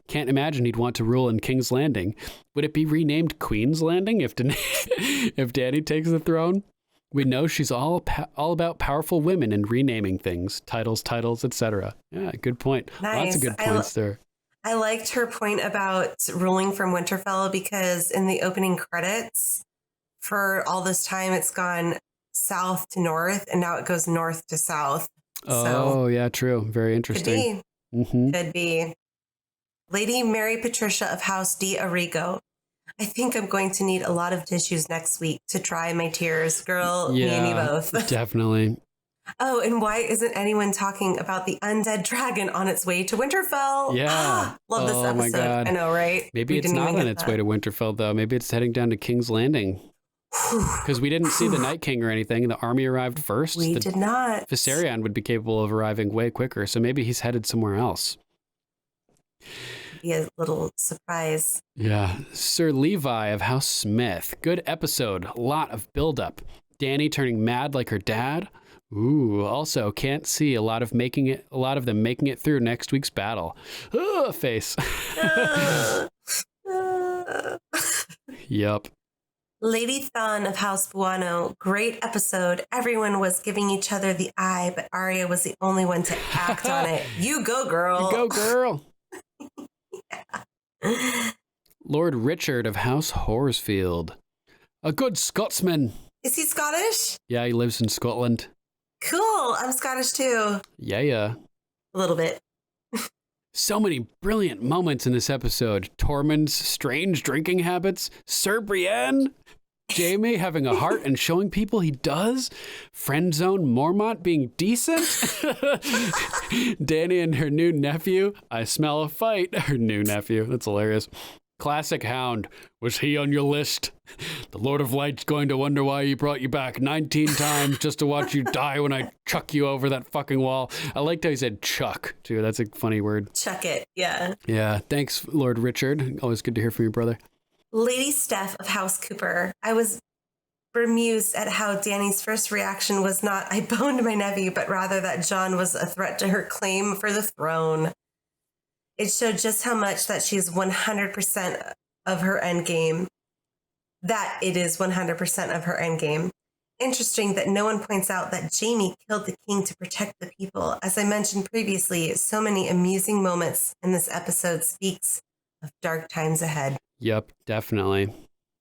Can't imagine he'd want to rule in King's Landing. Would it be renamed Queen's Landing if Dany takes the throne? We know she's all about powerful women and renaming things, titles, etc. Yeah, good point. Nice. Lots of good points there. I liked her point about ruling from Winterfell because in the opening credits, for all this time, it's gone south to north, and now it goes north to south. Oh, yeah, true. Very interesting. Could be. Lady Mary Patricia of House D'Arrigo. I think I'm going to need a lot of tissues next week to dry my tears. Girl, me and you both. Definitely. Oh, and why isn't anyone talking about the undead dragon on its way to Winterfell? Yeah. Love this episode. My God. I know, right? Maybe it's not on its way to Winterfell, though. Maybe it's heading down to King's Landing. Because we didn't see the Night King or anything. The army arrived first. We did not. Viserion would be capable of arriving way quicker, so maybe he's headed somewhere else. Be a little surprise. Yeah. Sir Levi of House Smith. Good episode. A lot of buildup. Dany turning mad like her dad. Ooh, also can't see a lot of them making it through next week's battle. Face. Yep. Lady Thun of House Buono, great episode. Everyone was giving each other the eye, but Arya was the only one to act on it. You go, girl. You go, girl. Yeah. Lord Richard of House Horsfield. A good Scotsman. Is he Scottish? Yeah, he lives in Scotland. Cool. I'm Scottish too. Yeah. A little bit. So many brilliant moments in this episode. Tormund's strange drinking habits. Sir Brienne. Jaime having a heart and showing people he does. Friend zone Mormont being decent. Dany and her new nephew. I smell a fight. Her new nephew. That's hilarious. Classic Hound. Was he on your list? The Lord of Light's going to wonder why he brought you back 19 times just to watch you die when I chuck you over that fucking wall. I liked how he said chuck, too. That's a funny word. Chuck it, yeah. Yeah, thanks, Lord Richard. Always good to hear from you, brother. Lady Steph of House Cooper. I was bemused at how Dany's first reaction was not, I boned my nephew, but rather that Jon was a threat to her claim for the throne. It showed just how much that she's 100% of her endgame. That it is 100% of her endgame. Interesting that no one points out that Jaime killed the king to protect the people. As I mentioned previously, so many amusing moments in this episode speaks of dark times ahead. Yep, definitely.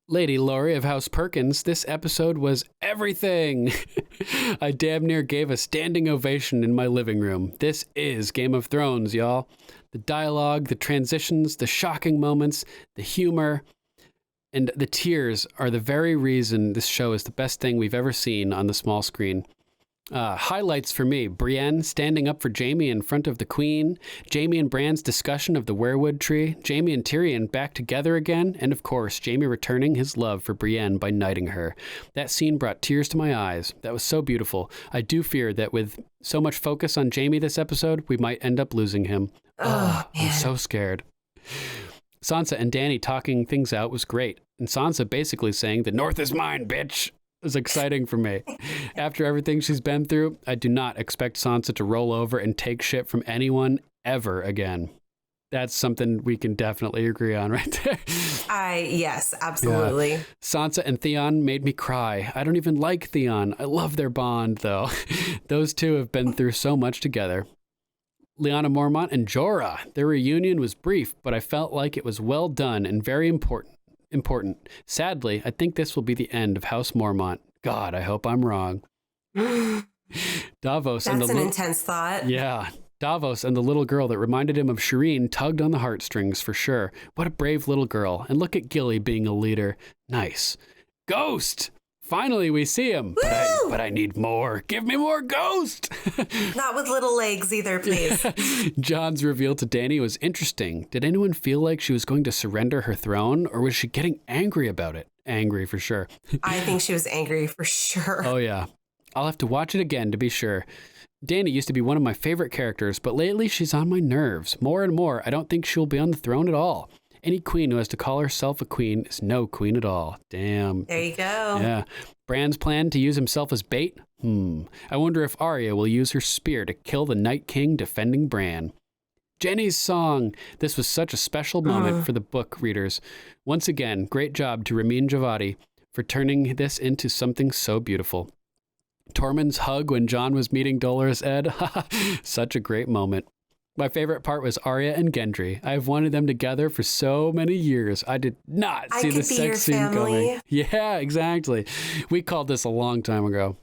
Lady Laurie of House Perkins, this episode was everything. I damn near gave a standing ovation in my living room. This is Game of Thrones, y'all. The dialogue, the transitions, the shocking moments, the humor, and the tears are the very reason this show is the best thing we've ever seen on the small screen. Highlights for me: Brienne standing up for Jaime in front of the Queen, Jaime and Bran's discussion of the weirwood tree, Jaime and Tyrion back together again, and of course, Jaime returning his love for Brienne by knighting her. That scene brought tears to my eyes. That was so beautiful. I do fear that with so much focus on Jaime this episode, we might end up losing him. I'm so scared. Sansa and Dany talking things out was great, and Sansa basically saying, "The North is mine, bitch." Was exciting for me. After everything she's been through, I do not expect Sansa to roll over and take shit from anyone ever again. That's something we can definitely agree on right there. Yes, absolutely. Yeah. Sansa and Theon made me cry. I don't even like Theon. I love their bond, though. Those two have been through so much together. Lyanna Mormont and Jorah. Their reunion was brief, but I felt like it was well done and very important. Sadly, I think this will be the end of House Mormont. God, I hope I'm wrong. Davos and That's an intense thought. Yeah. Davos and the little girl that reminded him of Shireen tugged on the heartstrings for sure. What a brave little girl. And look at Gilly being a leader. Nice. Ghost! Finally, we see him. But I need more. Give me more Ghost! Not with little legs either, please. Jon's reveal to Dany was interesting. Did anyone feel like she was going to surrender her throne, or was she getting angry about it? Angry for sure. I think she was angry for sure. Oh, yeah. I'll have to watch it again to be sure. Dany used to be one of my favorite characters, but lately she's on my nerves. More and more, I don't think she'll be on the throne at all. Any queen who has to call herself a queen is no queen at all. Damn. There you go. Yeah. Bran's plan to use himself as bait? I wonder if Arya will use her spear to kill the Night King defending Bran. Jenny's song. This was such a special moment for the book readers. Once again, great job to Ramin Djawadi for turning this into something so beautiful. Tormund's hug when Jon was meeting Dolorous Edd. Such a great moment. My favorite part was Arya and Gendry. I've wanted them together for so many years. I did not see the sex scene coming. Yeah, exactly. We called this a long time ago.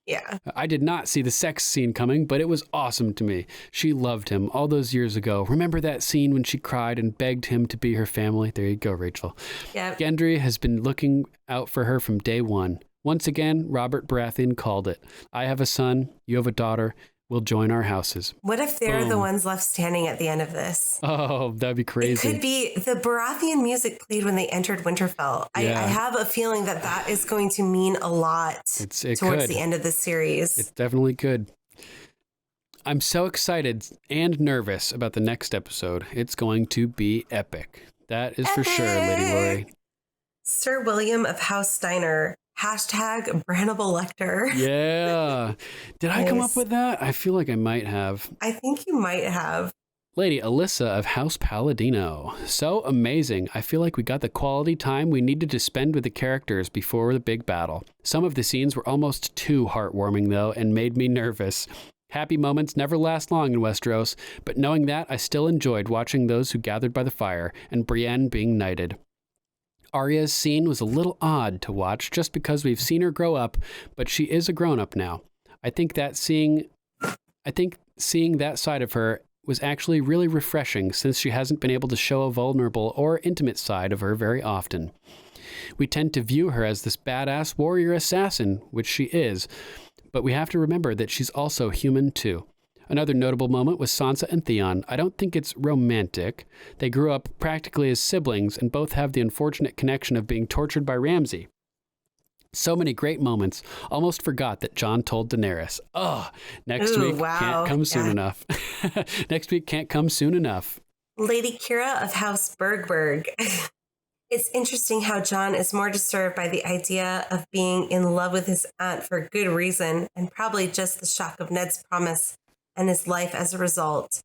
Yeah. I did not see the sex scene coming, but it was awesome to me. She loved him all those years ago. Remember that scene when she cried and begged him to be her family? There you go, Rachel. Yep. Gendry has been looking out for her from day one. Once again, Robert Baratheon called it. I have a son, you have a daughter. We'll join our houses. What if they're the ones left standing at the end of this? Oh, that'd be crazy. It could be the Baratheon music played when they entered Winterfell. Yeah. I have a feeling that is going to mean a lot towards the end of the series. It definitely could. I'm so excited and nervous about the next episode. It's going to be epic. That is for sure, Lady Lori. Sir William of House Steiner. #Brannable Lecter. Yeah. Did I come up with that? I feel like I might have. I think you might have. Lady Alyssa of House Palladino. So amazing. I feel like we got the quality time we needed to spend with the characters before the big battle. Some of the scenes were almost too heartwarming, though, and made me nervous. Happy moments never last long in Westeros, but knowing that, I still enjoyed watching those who gathered by the fire, and Brienne being knighted. Arya's scene was a little odd to watch just because we've seen her grow up, but she is a grown-up now. I think seeing that side of her was actually really refreshing since she hasn't been able to show a vulnerable or intimate side of her very often. We tend to view her as this badass warrior assassin, which she is, but we have to remember that she's also human too. Another notable moment was Sansa and Theon. I don't think it's romantic. They grew up practically as siblings and both have the unfortunate connection of being tortured by Ramsay. So many great moments. Almost forgot that Jon told Daenerys. Next week can't come soon enough. Next week can't come soon enough. Lady Kira of House Bergberg. It's interesting how Jon is more disturbed by the idea of being in love with his aunt for good reason and probably just the shock of Ned's promise and his life as a result.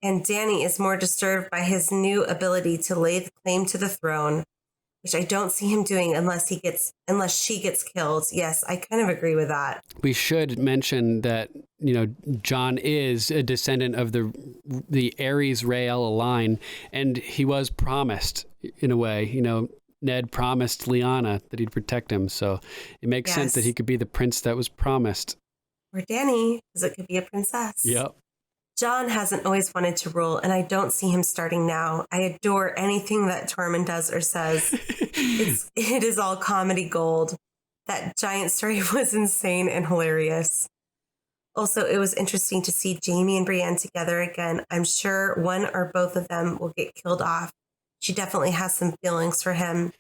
And Dany is more disturbed by his new ability to lay the claim to the throne, which I don't see him doing unless she gets killed. Yes, I kind of agree with that. We should mention that, Jon is a descendant of the Ares Raela line, and he was promised in a way, Ned promised Lyanna that he'd protect him. So it makes sense that he could be the prince that was promised. Or Dany, because it could be a princess. Yep. Jon hasn't always wanted to rule, and I don't see him starting now. I adore anything that Tormund does or says. It is all comedy gold. That giant story was insane and hilarious. Also, it was interesting to see Jaime and Brienne together again. I'm sure one or both of them will get killed off. She definitely has some feelings for him,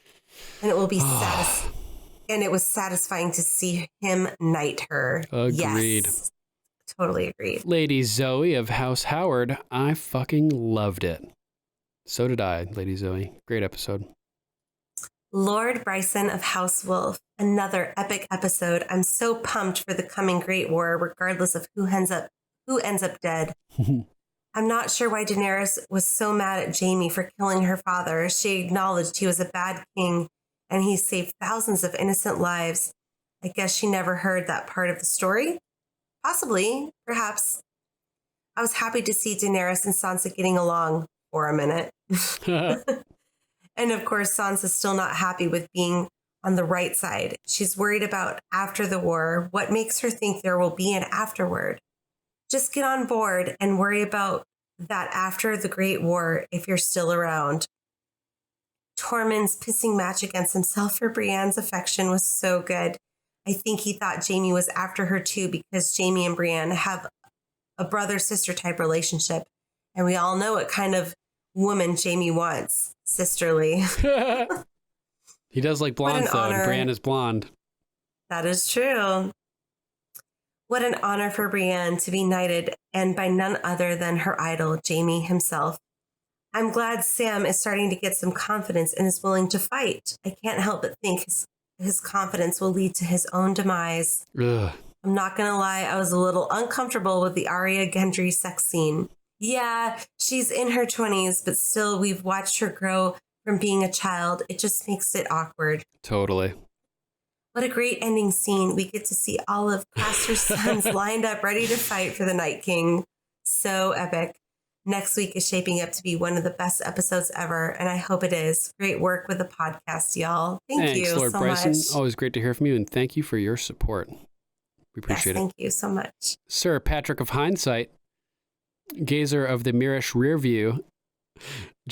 and it will be and it was satisfying to see him knight her. Agreed. Yes, totally agreed. Lady Zoe of House Howard, I fucking loved it. So did I, Lady Zoe. Great episode. Lord Bryson of House Wolf, another epic episode. I'm so pumped for the coming Great War, regardless of who ends up dead. I'm not sure why Daenerys was so mad at Jaime for killing her father. She acknowledged he was a bad king and he saved thousands of innocent lives. I guess she never heard that part of the story. Possibly, perhaps. I was happy to see Daenerys and Sansa getting along for a minute. And of course, Sansa's still not happy with being on the right side. She's worried about after the war. What makes her think there will be an afterward? Just get on board and worry about that after the Great War if you're still around. Tormund's pissing match against himself for Brienne's affection was so good. I think he thought Jaime was after her too because Jaime and Brienne have a brother-sister type relationship. And we all know what kind of woman Jaime wants. Sisterly. He does like blondes though, and Brienne is blonde. That is true. What an honor for Brienne to be knighted, and by none other than her idol, Jaime himself. I'm glad Sam is starting to get some confidence and is willing to fight. I can't help but think his confidence will lead to his own demise. Ugh. I'm not going to lie, I was a little uncomfortable with the Arya Gendry sex scene. Yeah, she's in her 20s, but still we've watched her grow from being a child. It just makes it awkward. Totally. What a great ending scene. We get to see all of Craster's sons lined up ready to fight for the Night King. So epic. Next week is shaping up to be one of the best episodes ever, and I hope it is. Great work with the podcast, y'all. Thanks you Lord so Bryson. much. Always great to hear from you, and thank you for your support. We appreciate it. Thank you so much. Sir Patrick of Hindsight, gazer of the Mirish rear view,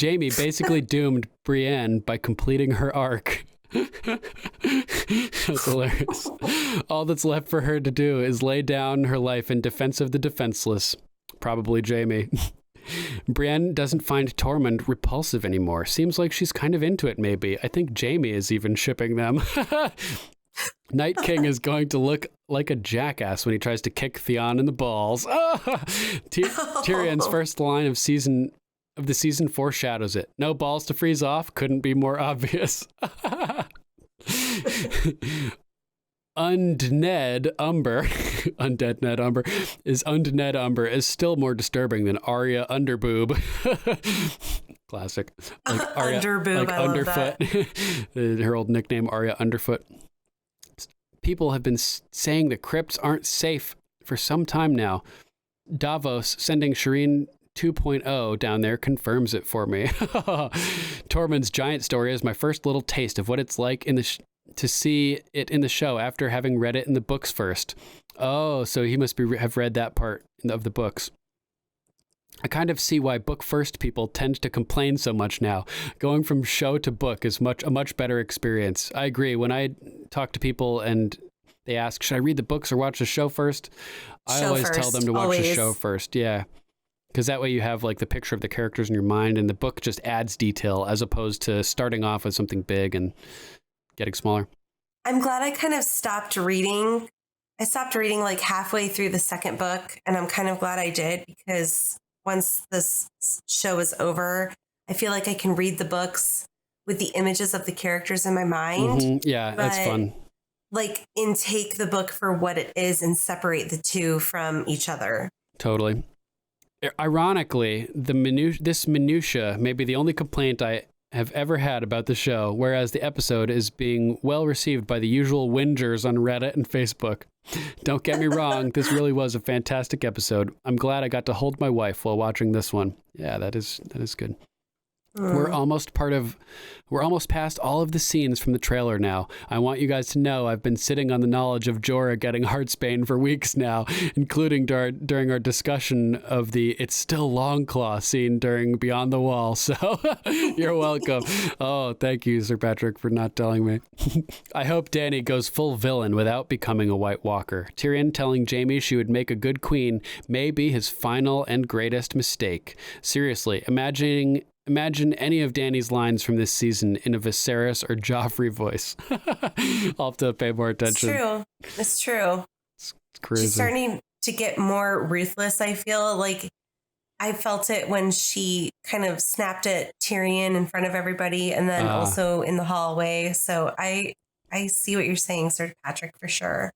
Jaime basically doomed Brienne by completing her arc. That's hilarious. All that's left for her to do is lay down her life in defense of the defenseless. Probably Jaime. Brienne doesn't find Tormund repulsive anymore. Seems like she's kind of into it, maybe. I think Jaime is even shipping them. Night King is going to look like a jackass when he tries to kick Theon in the balls. Tyrion's first line of the season foreshadows it. No balls to freeze off. Couldn't be more obvious. Undead Ned Umber is still more disturbing than Arya Underboob. Classic. Like Arya, Underboob, like I love Underfoot. Her old nickname, Arya Underfoot. People have been saying the crypts aren't safe for some time now. Davos sending Shireen 2.0 down there confirms it for me. Tormund's giant story is my first little taste of what it's like to see it in the show after having read it in the books first. Oh, so he must have read that part of the books. I kind of see why book first people tend to complain so much now. Going from show to book is a much better experience. I agree. When I talk to people and they ask, should I read the books or watch the show first? I always tell them to watch the show first. Yeah. Because that way you have like the picture of the characters in your mind, and the book just adds detail as opposed to starting off with something big and getting smaller. I'm glad I kind of stopped reading. I stopped reading like halfway through the second book, and I'm kind of glad I did, because once this show is over, I feel like I can read the books with the images of the characters in my mind. Mm-hmm. Yeah, that's fun. Like intake the book for what it is and separate the two from each other. Totally. Ironically, this minutia may be the only complaint I have ever had about the show, whereas the episode is being well received by the usual whingers on Reddit and Facebook. Don't get me wrong, this really was a fantastic episode. I'm glad I got to hold my wife while watching this one. Yeah, that is good. We're almost past all of the scenes from the trailer now. I want you guys to know I've been sitting on the knowledge of Jorah getting Heartsbane for weeks now, including during our discussion of the It's Still Longclaw scene during Beyond the Wall. So you're welcome. Oh, thank you, Sir Patrick, for not telling me. I hope Dany goes full villain without becoming a White Walker. Tyrion telling Jaime she would make a good queen may be his final and greatest mistake. Seriously, Imagine any of Dany's lines from this season in a Viserys or Joffrey voice. I'll have to pay more attention. It's true. It's crazy. She's starting to get more ruthless, I feel. Like, I felt it when she kind of snapped at Tyrion in front of everybody and then also in the hallway. So I see what you're saying, Sir Patrick, for sure.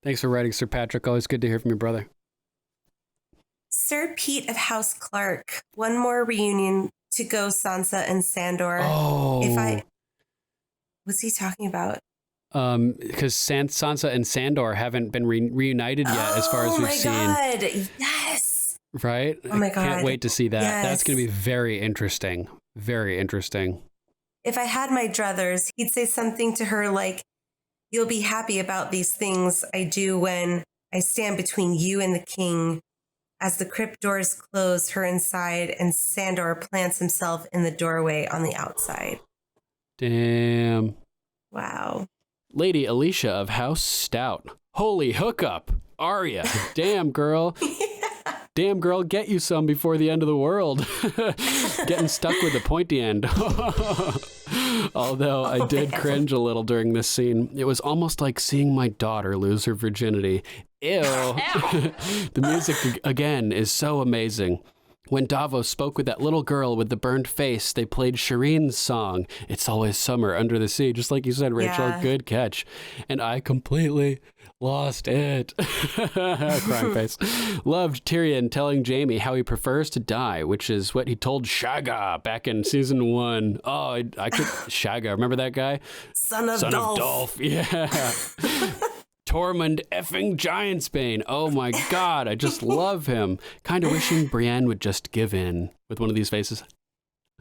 Thanks for writing, Sir Patrick. Always good to hear from your brother. Sir Pete of House Clark. One more reunion to go, Sansa and Sandor. Oh. What's he talking about? Because Sansa and Sandor haven't been reunited yet, as far as we've seen. Oh my God! Yes. Right? Oh my God! Can't wait to see that. Yes. That's going to be very interesting. Very interesting. If I had my druthers, he'd say something to her like, "You'll be happy about these things I do when I stand between you and the king." As the crypt doors close her inside and Sandor plants himself in the doorway on the outside. Damn. Wow. Lady Alicia of House Stout. Holy hookup. Arya. Damn, girl. Damn, girl, get you some before the end of the world. Getting stuck with the pointy end. Although I did cringe a little during this scene. It was almost like seeing my daughter lose her virginity. Ew. The music, again, is so amazing. When Davos spoke with that little girl with the burned face, they played Shireen's song, It's Always Summer Under the Sea, just like you said, Rachel. Yeah. Good catch. And I completely lost it. Crying face. Loved Tyrion telling Jaime how he prefers to die, which is what he told Shagga back in season 1. Oh, I could... Shagga, remember that guy? Son of Dolph. Yeah. Tormund effing Giantsbane. Oh my God, I just love him. Kind of wishing Brienne would just give in with one of these faces.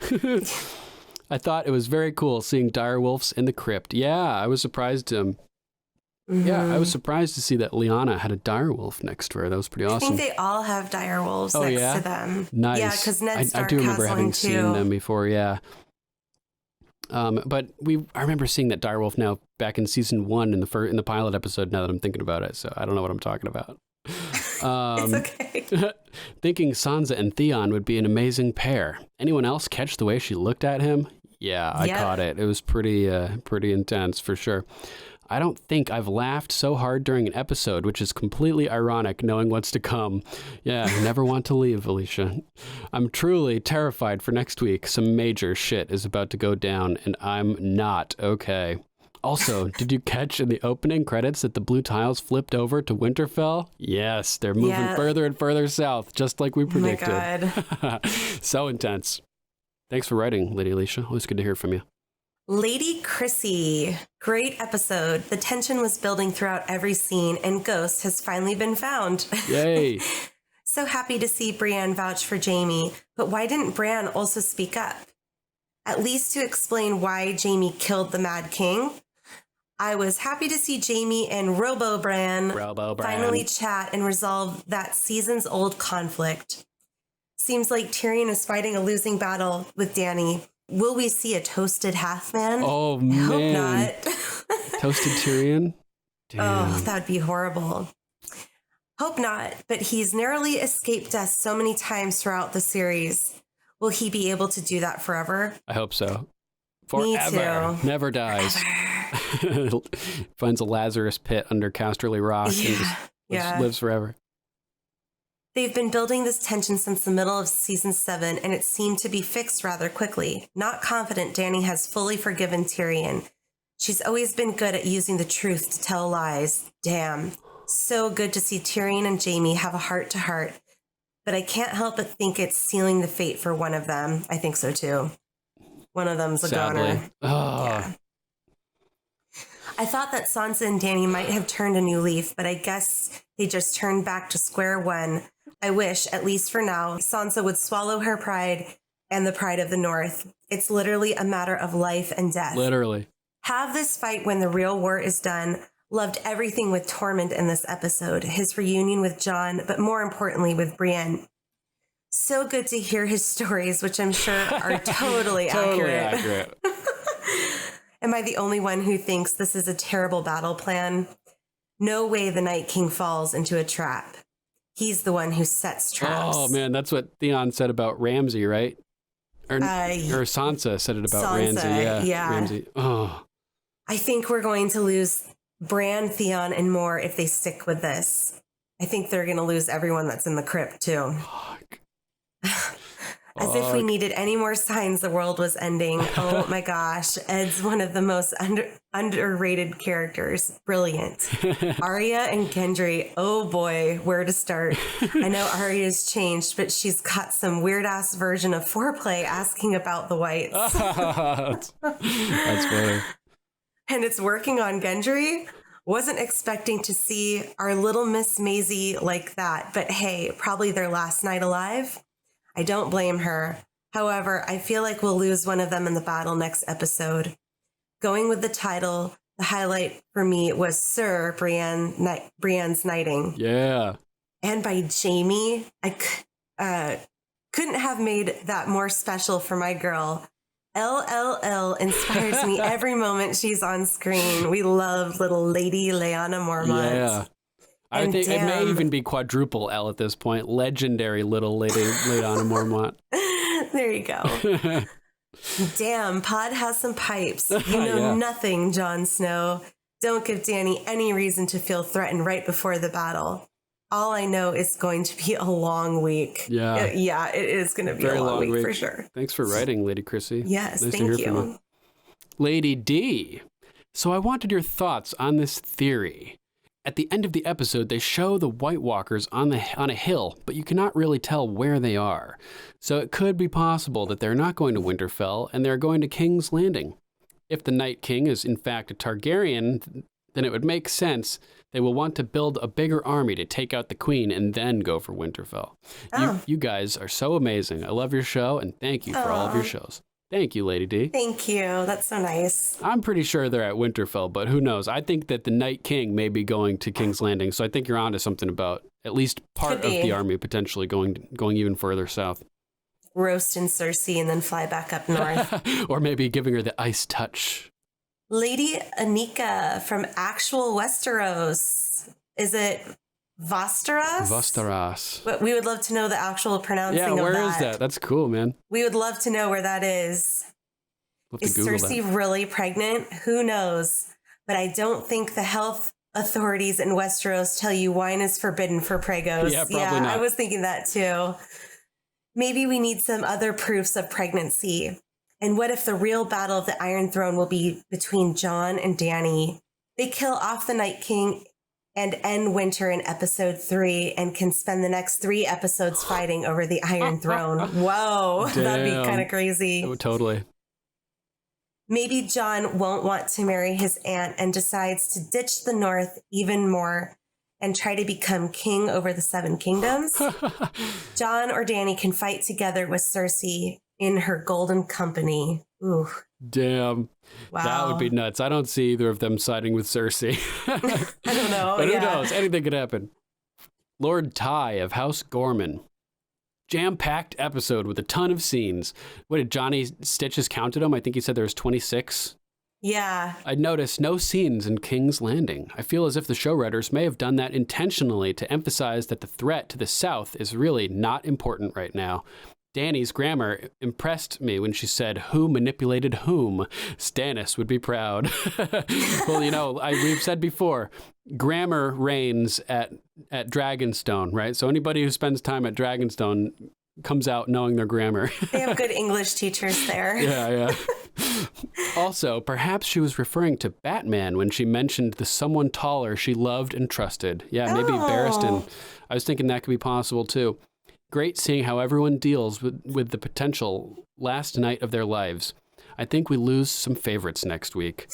I thought it was very cool seeing direwolves in the crypt. Yeah, I was surprised. Yeah, I was surprised to see that Lyanna had a direwolf next to her. That was pretty awesome. I think they all have direwolves next to them. Nice. Yeah, because Ned Stark I do remember has having one too. seen them before. Yeah. But I remember seeing that direwolf now back in season 1 in the pilot episode. Now that I'm thinking about it, so I don't know what I'm talking about. It's okay. Thinking Sansa and Theon would be an amazing pair. Anyone else catch the way she looked at him? Yeah, I caught it. It was pretty intense for sure. I don't think I've laughed so hard during an episode, which is completely ironic knowing what's to come. Yeah, I never want to leave, Alicia. I'm truly terrified for next week. Some major shit is about to go down, and I'm not okay. Also, did you catch in the opening credits that the blue tiles flipped over to Winterfell? Yes, they're moving further and further south, just like we predicted. Oh my God. So intense. Thanks for writing, Lady Alicia. Always good to hear from you. Lady Chrissy, great episode. The tension was building throughout every scene, and Ghost has finally been found. Yay. So happy to see Brienne vouch for Jaime, but why didn't Bran also speak up? At least to explain why Jaime killed the Mad King. I was happy to see Jaime and Robo Bran finally chat and resolve that season's old conflict. Seems like Tyrion is fighting a losing battle with Dany. Will we see a toasted half-man? Oh, man. I hope not. Toasted Tyrion? Damn. Oh, that would be horrible. Hope not, but he's narrowly escaped death so many times throughout the series. Will he be able to do that forever? I hope so. Forever. Me too. Never dies. Finds a Lazarus pit under Casterly Rock and just lives forever. They've been building this tension since the middle of season 7, and it seemed to be fixed rather quickly. Not confident Dany has fully forgiven Tyrion. She's always been good at using the truth to tell lies. Damn. So good to see Tyrion and Jaime have a heart-to-heart. But I can't help but think it's sealing the fate for one of them. I think so, too. One of them's a goner. Oh. Yeah. I thought that Sansa and Dany might have turned a new leaf, but I guess they just turned back to square one. I wish, at least for now, Sansa would swallow her pride and the pride of the North. It's literally a matter of life and death. Literally. Have this fight when the real war is done. Loved everything with Tormund in this episode, his reunion with Jon, but more importantly with Brienne. So good to hear his stories, which I'm sure are totally accurate. Am I the only one who thinks this is a terrible battle plan? No way the Night King falls into a trap. He's the one who sets traps. Oh, man, that's what Theon said about Ramsay, right? Or Sansa said it about Ramsay. Yeah. Ramsay. Oh. I think we're going to lose Bran, Theon, and more if they stick with this. I think they're going to lose everyone that's in the crypt, too. Fuck. As if we needed any more signs the world was ending. Oh my gosh. Ed's one of the most underrated characters. Brilliant. Arya and Gendry. Oh boy, where to start? I know Arya's changed, but she's got some weird ass version of foreplay asking about the whites. That's funny. And it's working on Gendry. Wasn't expecting to see our little Miss Maisie like that, but hey, probably their last night alive. I don't blame her. However, I feel like we'll lose one of them in the battle next episode. Going with the title, the highlight for me was Sir Brienne's knighting. Yeah. And by Jaime, I couldn't have made that more special for my girl. LLL inspires me every moment she's on screen. We love little Lady Lyanna Mormont. Yeah. I think it may even be quadruple L at this point. Legendary little Lady Lyanna Mormont. There you go. Damn, Pod has some pipes. You know nothing, Jon Snow. Don't give Dany any reason to feel threatened right before the battle. All I know is going to be a long week. Yeah. It is going to be a long week for sure. Thanks for writing, Lady Chrissy. Yes, nice thank to hear you. From you. Lady D. So I wanted your thoughts on this theory. At the end of the episode, they show the White Walkers on a hill, but you cannot really tell where they are. So it could be possible that they're not going to Winterfell and they're going to King's Landing. If the Night King is in fact a Targaryen, then it would make sense they will want to build a bigger army to take out the Queen and then go for Winterfell. You guys are so amazing. I love your show, and thank you for all of your shows. Thank you, Lady D. Thank you. That's so nice. I'm pretty sure they're at Winterfell, but who knows? I think that the Night King may be going to King's Landing, so I think you're onto something about at least part of the army potentially going even further south. Roast in Cersei and then fly back up north. Or maybe giving her the ice touch. Lady Anika from actual Westeros. Is it Vasteras? Vasteras. But we would love to know the actual pronouncing of that. Yeah, where is that? That's cool, man. We would love to know where that is. Is Cersei really pregnant? Who knows? But I don't think the health authorities in Westeros tell you wine is forbidden for pregos. Yeah, probably not. I was thinking that too. Maybe we need some other proofs of pregnancy. And what if the real battle of the Iron Throne will be between Jon and Dany? They kill off the Night King and end winter in episode 3 and can spend the next 3 episodes fighting over the Iron Throne. Whoa, that'd be kind of crazy. Oh, totally. Maybe Jon won't want to marry his aunt and decides to ditch the North even more and try to become king over the 7 kingdoms. Jon or Dany can fight together with Cersei in her golden company. Ooh. Damn. Wow. That would be nuts. I don't see either of them siding with Cersei. I don't know. But who knows? Anything could happen. Lord Ty of House Gorman. Jam-packed episode with a ton of scenes. What did Johnny Stitches counted them? I think he said there was 26. Yeah. I'd noticed no scenes in King's Landing. I feel as if the show writers may have done that intentionally to emphasize that the threat to the south is really not important right now. Dany's grammar impressed me when she said, "Who manipulated whom?" Stannis would be proud. Well, you know, we've said before, grammar reigns at Dragonstone, right? So anybody who spends time at Dragonstone comes out knowing their grammar. They have good English teachers there. Yeah. Also, perhaps she was referring to Batman when she mentioned the someone taller she loved and trusted. Yeah, maybe Barristan. I was thinking that could be possible too. Great seeing how everyone deals with the potential last night of their lives. I think we lose some favorites next week.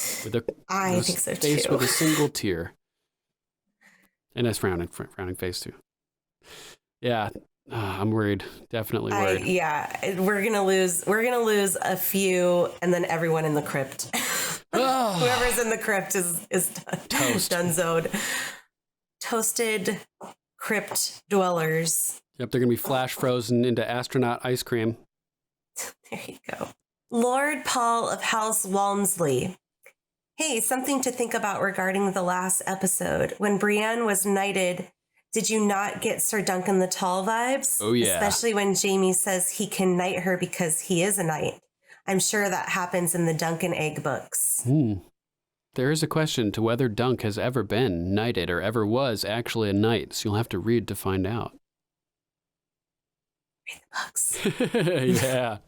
I think so face too. With a single tear. And that's frowning face too. Yeah. I'm worried. Definitely worried. We're gonna lose a few, and then everyone in the crypt. Whoever's in the crypt is donezoed. Toasted crypt dwellers. Yep, they're gonna be flash frozen into astronaut ice cream. There you go. Lord Paul of House Walmsley. Hey, something to think about regarding the last episode. When Brienne was knighted, did you not get Sir Duncan the Tall vibes? Oh, yeah. Especially when Jaime says he can knight her because he is a knight. I'm sure that happens in the Duncan egg books. There is a question to whether Dunk has ever been knighted or ever was actually a knight, so you'll have to read to find out. Read the books. Yeah.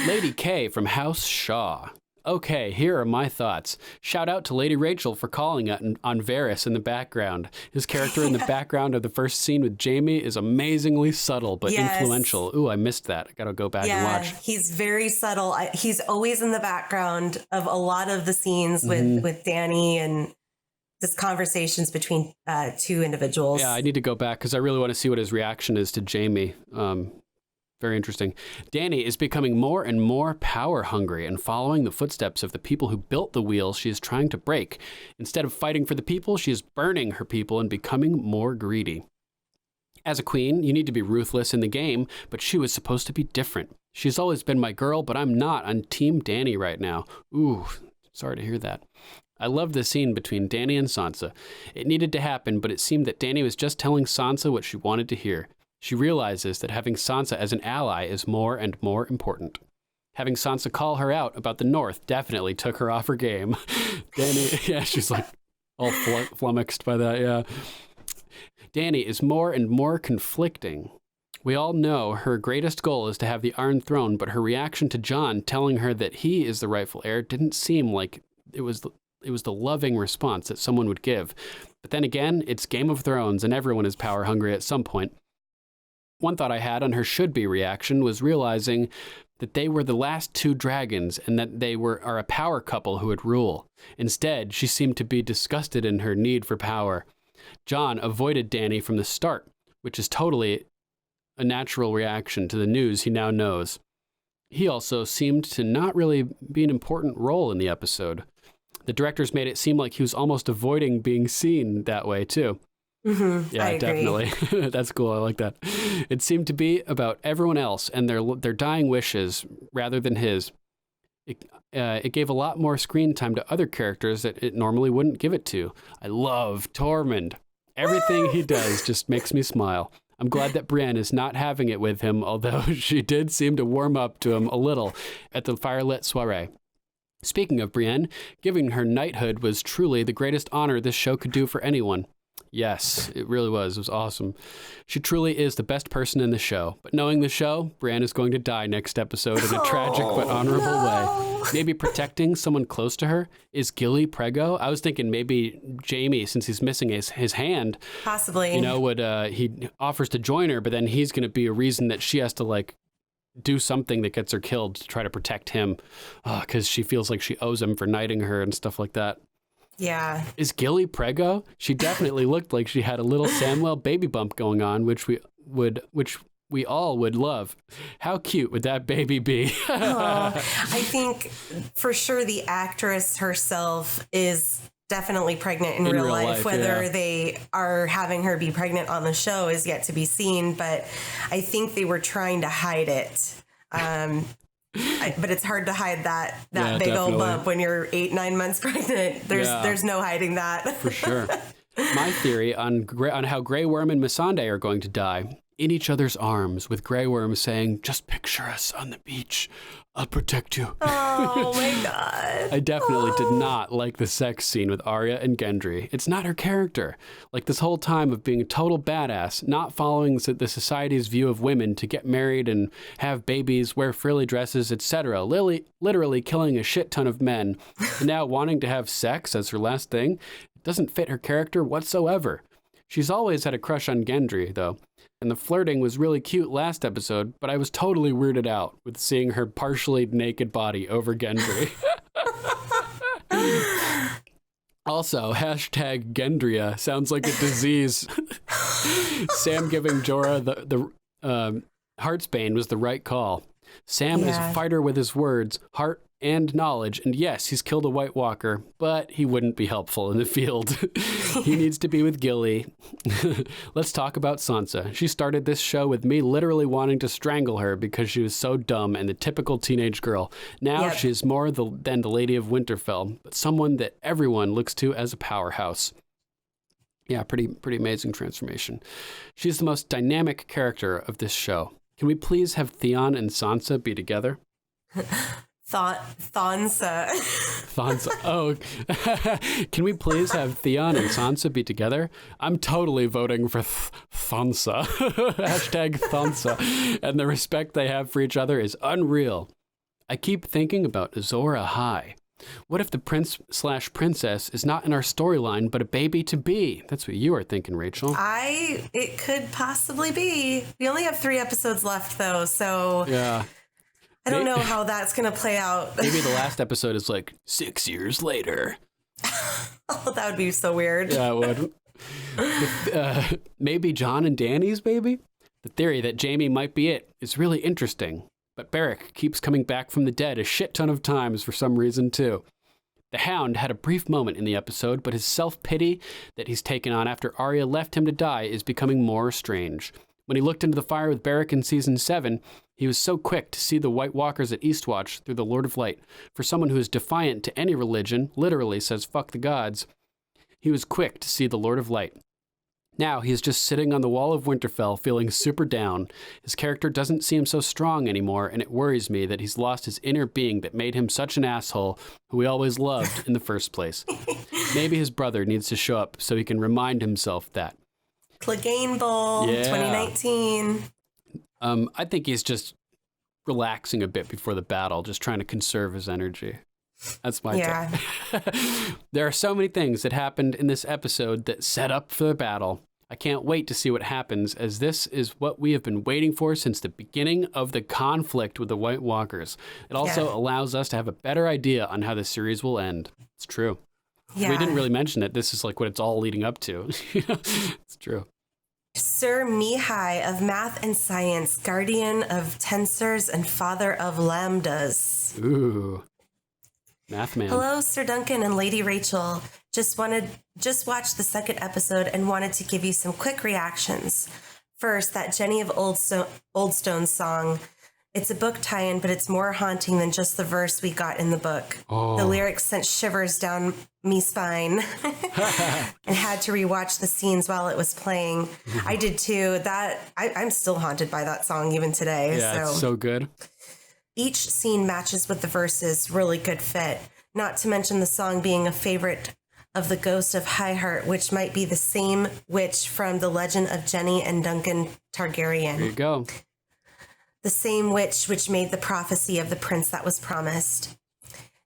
Lady K from House Shaw. Okay, here are my thoughts. Shout out to Lady Rachel for calling on Varys in the background. His character in the background of the first scene with Jaime is amazingly subtle but influential. Ooh, I missed that. I gotta go back and watch. Yeah, he's very subtle. He's always in the background of a lot of the scenes with Dany and just conversations between two individuals. Yeah, I need to go back because I really want to see what his reaction is to Jaime. Very interesting. Dany is becoming more and more power hungry and following the footsteps of the people who built the wheel she is trying to break. Instead of fighting for the people, she is burning her people and becoming more greedy. As a queen, you need to be ruthless in the game, but she was supposed to be different. She's always been my girl, but I'm not on Team Dany right now. Ooh, sorry to hear that. I love the scene between Dany and Sansa. It needed to happen, but it seemed that Dany was just telling Sansa what she wanted to hear. She realizes that having Sansa as an ally is more and more important. Having Sansa call her out about the North definitely took her off her game. Dany, yeah, she's like all flummoxed by that, yeah. Dany is more and more conflicting. We all know her greatest goal is to have the Iron Throne, but her reaction to Jon telling her that he is the rightful heir didn't seem like it was the loving response that someone would give. But then again, it's Game of Thrones and everyone is power hungry at some point. One thought I had on her should-be reaction was realizing that they were the last two dragons and that they are a power couple who would rule. Instead, she seemed to be disgusted in her need for power. Jon avoided Dany from the start, which is totally a natural reaction to the news he now knows. He also seemed to not really be an important role in the episode. The directors made it seem like he was almost avoiding being seen that way, too. Mm-hmm, yeah, definitely. That's cool. I like that. It seemed to be about everyone else and their dying wishes rather than his. It gave a lot more screen time to other characters that it normally wouldn't give it to. I love Tormund. Everything he does just makes me smile. I'm glad that Brienne is not having it with him, although she did seem to warm up to him a little at the firelit soiree. Speaking of Brienne, giving her knighthood was truly the greatest honor this show could do for anyone. Yes, it really was. It was awesome. She truly is the best person in the show. But knowing the show, Brienne is going to die next episode in a tragic but honorable way. Maybe protecting someone close to her? Is Gilly Prego? I was thinking maybe Jaime, since he's missing his hand. Possibly. He offers to join her, but then he's going to be a reason that she has to, do something that gets her killed to try to protect him. Because she feels like she owes him for knighting her and stuff like that. Yeah. Is Gilly Prego? She definitely looked like she had a little Samuel baby bump going on, which we all would love. How cute would that baby be? I think for sure the actress herself is definitely pregnant in real life. Whether they are having her be pregnant on the show is yet to be seen, but I think they were trying to hide it. But it's hard to hide that big old bump when you're 8-9 months pregnant. There's no hiding that. For sure. My theory on how Grey Worm and Missandei are going to die. In each other's arms, with Grey Worm saying, "Just picture us on the beach. I'll protect you." Oh my God. I definitely did not like the sex scene with Arya and Gendry. It's not her character. Like this whole time of being a total badass, not following the society's view of women to get married and have babies, wear frilly dresses, etc. Literally killing a shit ton of men. And now wanting to have sex as her last thing. It doesn't fit her character whatsoever. She's always had a crush on Gendry, though. And the flirting was really cute last episode, but I was totally weirded out with seeing her partially naked body over Gendry. Also, #Gendria sounds like a disease. Sam giving Jorah Heartsbane was the right call. Sam is a fighter with his words, heart, and knowledge, and yes, he's killed a White Walker, but he wouldn't be helpful in the field. He needs to be with Gilly. Let's talk about Sansa. She started this show with me literally wanting to strangle her because she was so dumb and the typical teenage girl. Now she's more than the Lady of Winterfell, but someone that everyone looks to as a powerhouse. Yeah, pretty amazing transformation. She's the most dynamic character of this show. Can we please have Theon and Sansa be together? Thonsa. Oh, can we please have Theon and Sansa be together? I'm totally voting for Thonsa. Hashtag Thonsa. And the respect they have for each other is unreal. I keep thinking about Azor Ahai. What if the prince/princess is not in our storyline, but a baby to be? That's what you are thinking, Rachel. It could possibly be. We only have 3 episodes left, though, so yeah. I don't know how that's going to play out. Maybe the last episode is like 6 years later. Oh, that would be so weird. Yeah, it would. Maybe Jon and Dany's baby? The theory that Jaime might be it is really interesting. But Beric keeps coming back from the dead a shit ton of times for some reason, too. The Hound had a brief moment in the episode, but his self-pity that he's taken on after Arya left him to die is becoming more strange. When he looked into the fire with Beric in Season 7, he was so quick to see the White Walkers at Eastwatch through the Lord of Light. For someone who is defiant to any religion, literally says fuck the gods, he was quick to see the Lord of Light. Now he is just sitting on the wall of Winterfell feeling super down. His character doesn't seem so strong anymore, and it worries me that he's lost his inner being that made him such an asshole who he always loved in the first place. Maybe his brother needs to show up so he can remind himself that. Clegane Bowl, 2019. I think he's just relaxing a bit before the battle, just trying to conserve his energy. That's my take. There are so many things that happened in this episode that set up for the battle. I can't wait to see what happens, as this is what we have been waiting for since the beginning of the conflict with the White Walkers. It also allows us to have a better idea on how the series will end. It's true. Yeah. We didn't really mention it. This is like what it's all leading up to. It's true. Sir Mihai of Math and Science, guardian of tensors and father of lambdas. Ooh. Math man. Hello, Sir Duncan and Lady Rachel. Just watched the 2nd episode and wanted to give you some quick reactions. First, that Jenny of Oldstone song. It's a book tie-in, but it's more haunting than just the verse we got in the book. Oh. The lyrics sent shivers down me spine and had to rewatch the scenes while it was playing. I did too. I'm still haunted by that song even today. Yeah, it's so good. Each scene matches with the verses, really good fit. Not to mention the song being a favorite of the Ghost of Highheart, which might be the same witch from the legend of Jenny and Duncan Targaryen. There you go. The same witch which made the prophecy of the prince that was promised.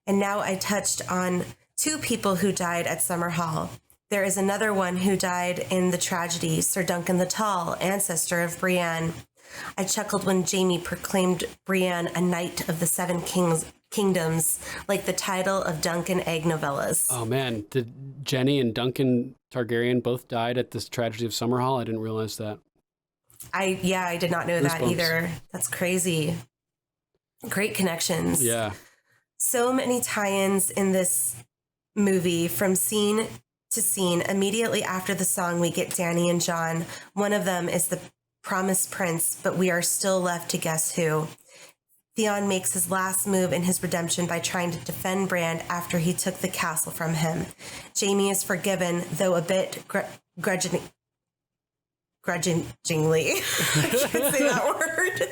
And now I touched on 2 people who died at Summerhall. There is another one who died in the tragedy, Sir Duncan the Tall, ancestor of Brienne. I chuckled when Jaime proclaimed Brienne a knight of the 7 kingdoms, like the title of Duncan Egg novellas. Oh man, did Jenny and Duncan Targaryen both died at this tragedy of Summerhall? I didn't realize that. I did not know that either. That's crazy. Great connections. Yeah. So many tie-ins in this movie from scene to scene. Immediately after the song, we get Dany and Jon. One of them is the promised prince, but we are still left to guess who. Theon makes his last move in his redemption by trying to defend Bran after he took the castle from him. Jaime is forgiven, though a bit grudgingly. I can't say that word.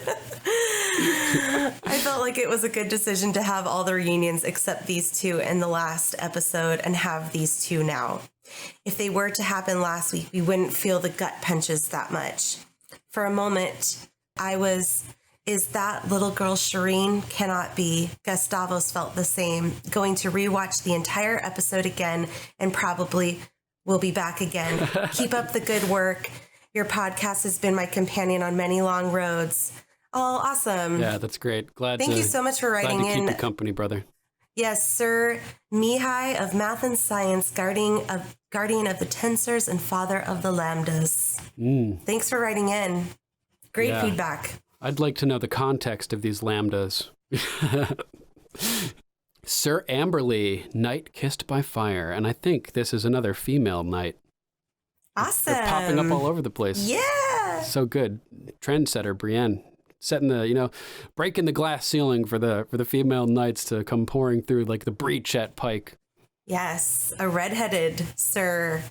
I felt like it was a good decision to have all the reunions except these 2 in the last episode and have these 2 now. If they were to happen last week, we wouldn't feel the gut punches that much. For a moment, is that little girl Shireen? Cannot be. Gustavos felt the same. Going to rewatch the entire episode again and probably will be back again. Keep up the good work. Your podcast has been my companion on many long roads. Oh, awesome. Yeah, that's great. Thank you so much for writing glad to in. Keep you company, brother. Yes, Sir Mihai of Math and Science, guardian of the tensors and father of the lambdas. Thanks for writing in. Great feedback. I'd like to know the context of these lambdas. Sir Amberly, Knight Kissed by Fire. And I think this is another female knight. Awesome. They're popping up all over the place. Yeah. So good. Trendsetter Brienne. Setting the, breaking the glass ceiling for the female knights to come pouring through like the breach at Pike. Yes. A redheaded Sir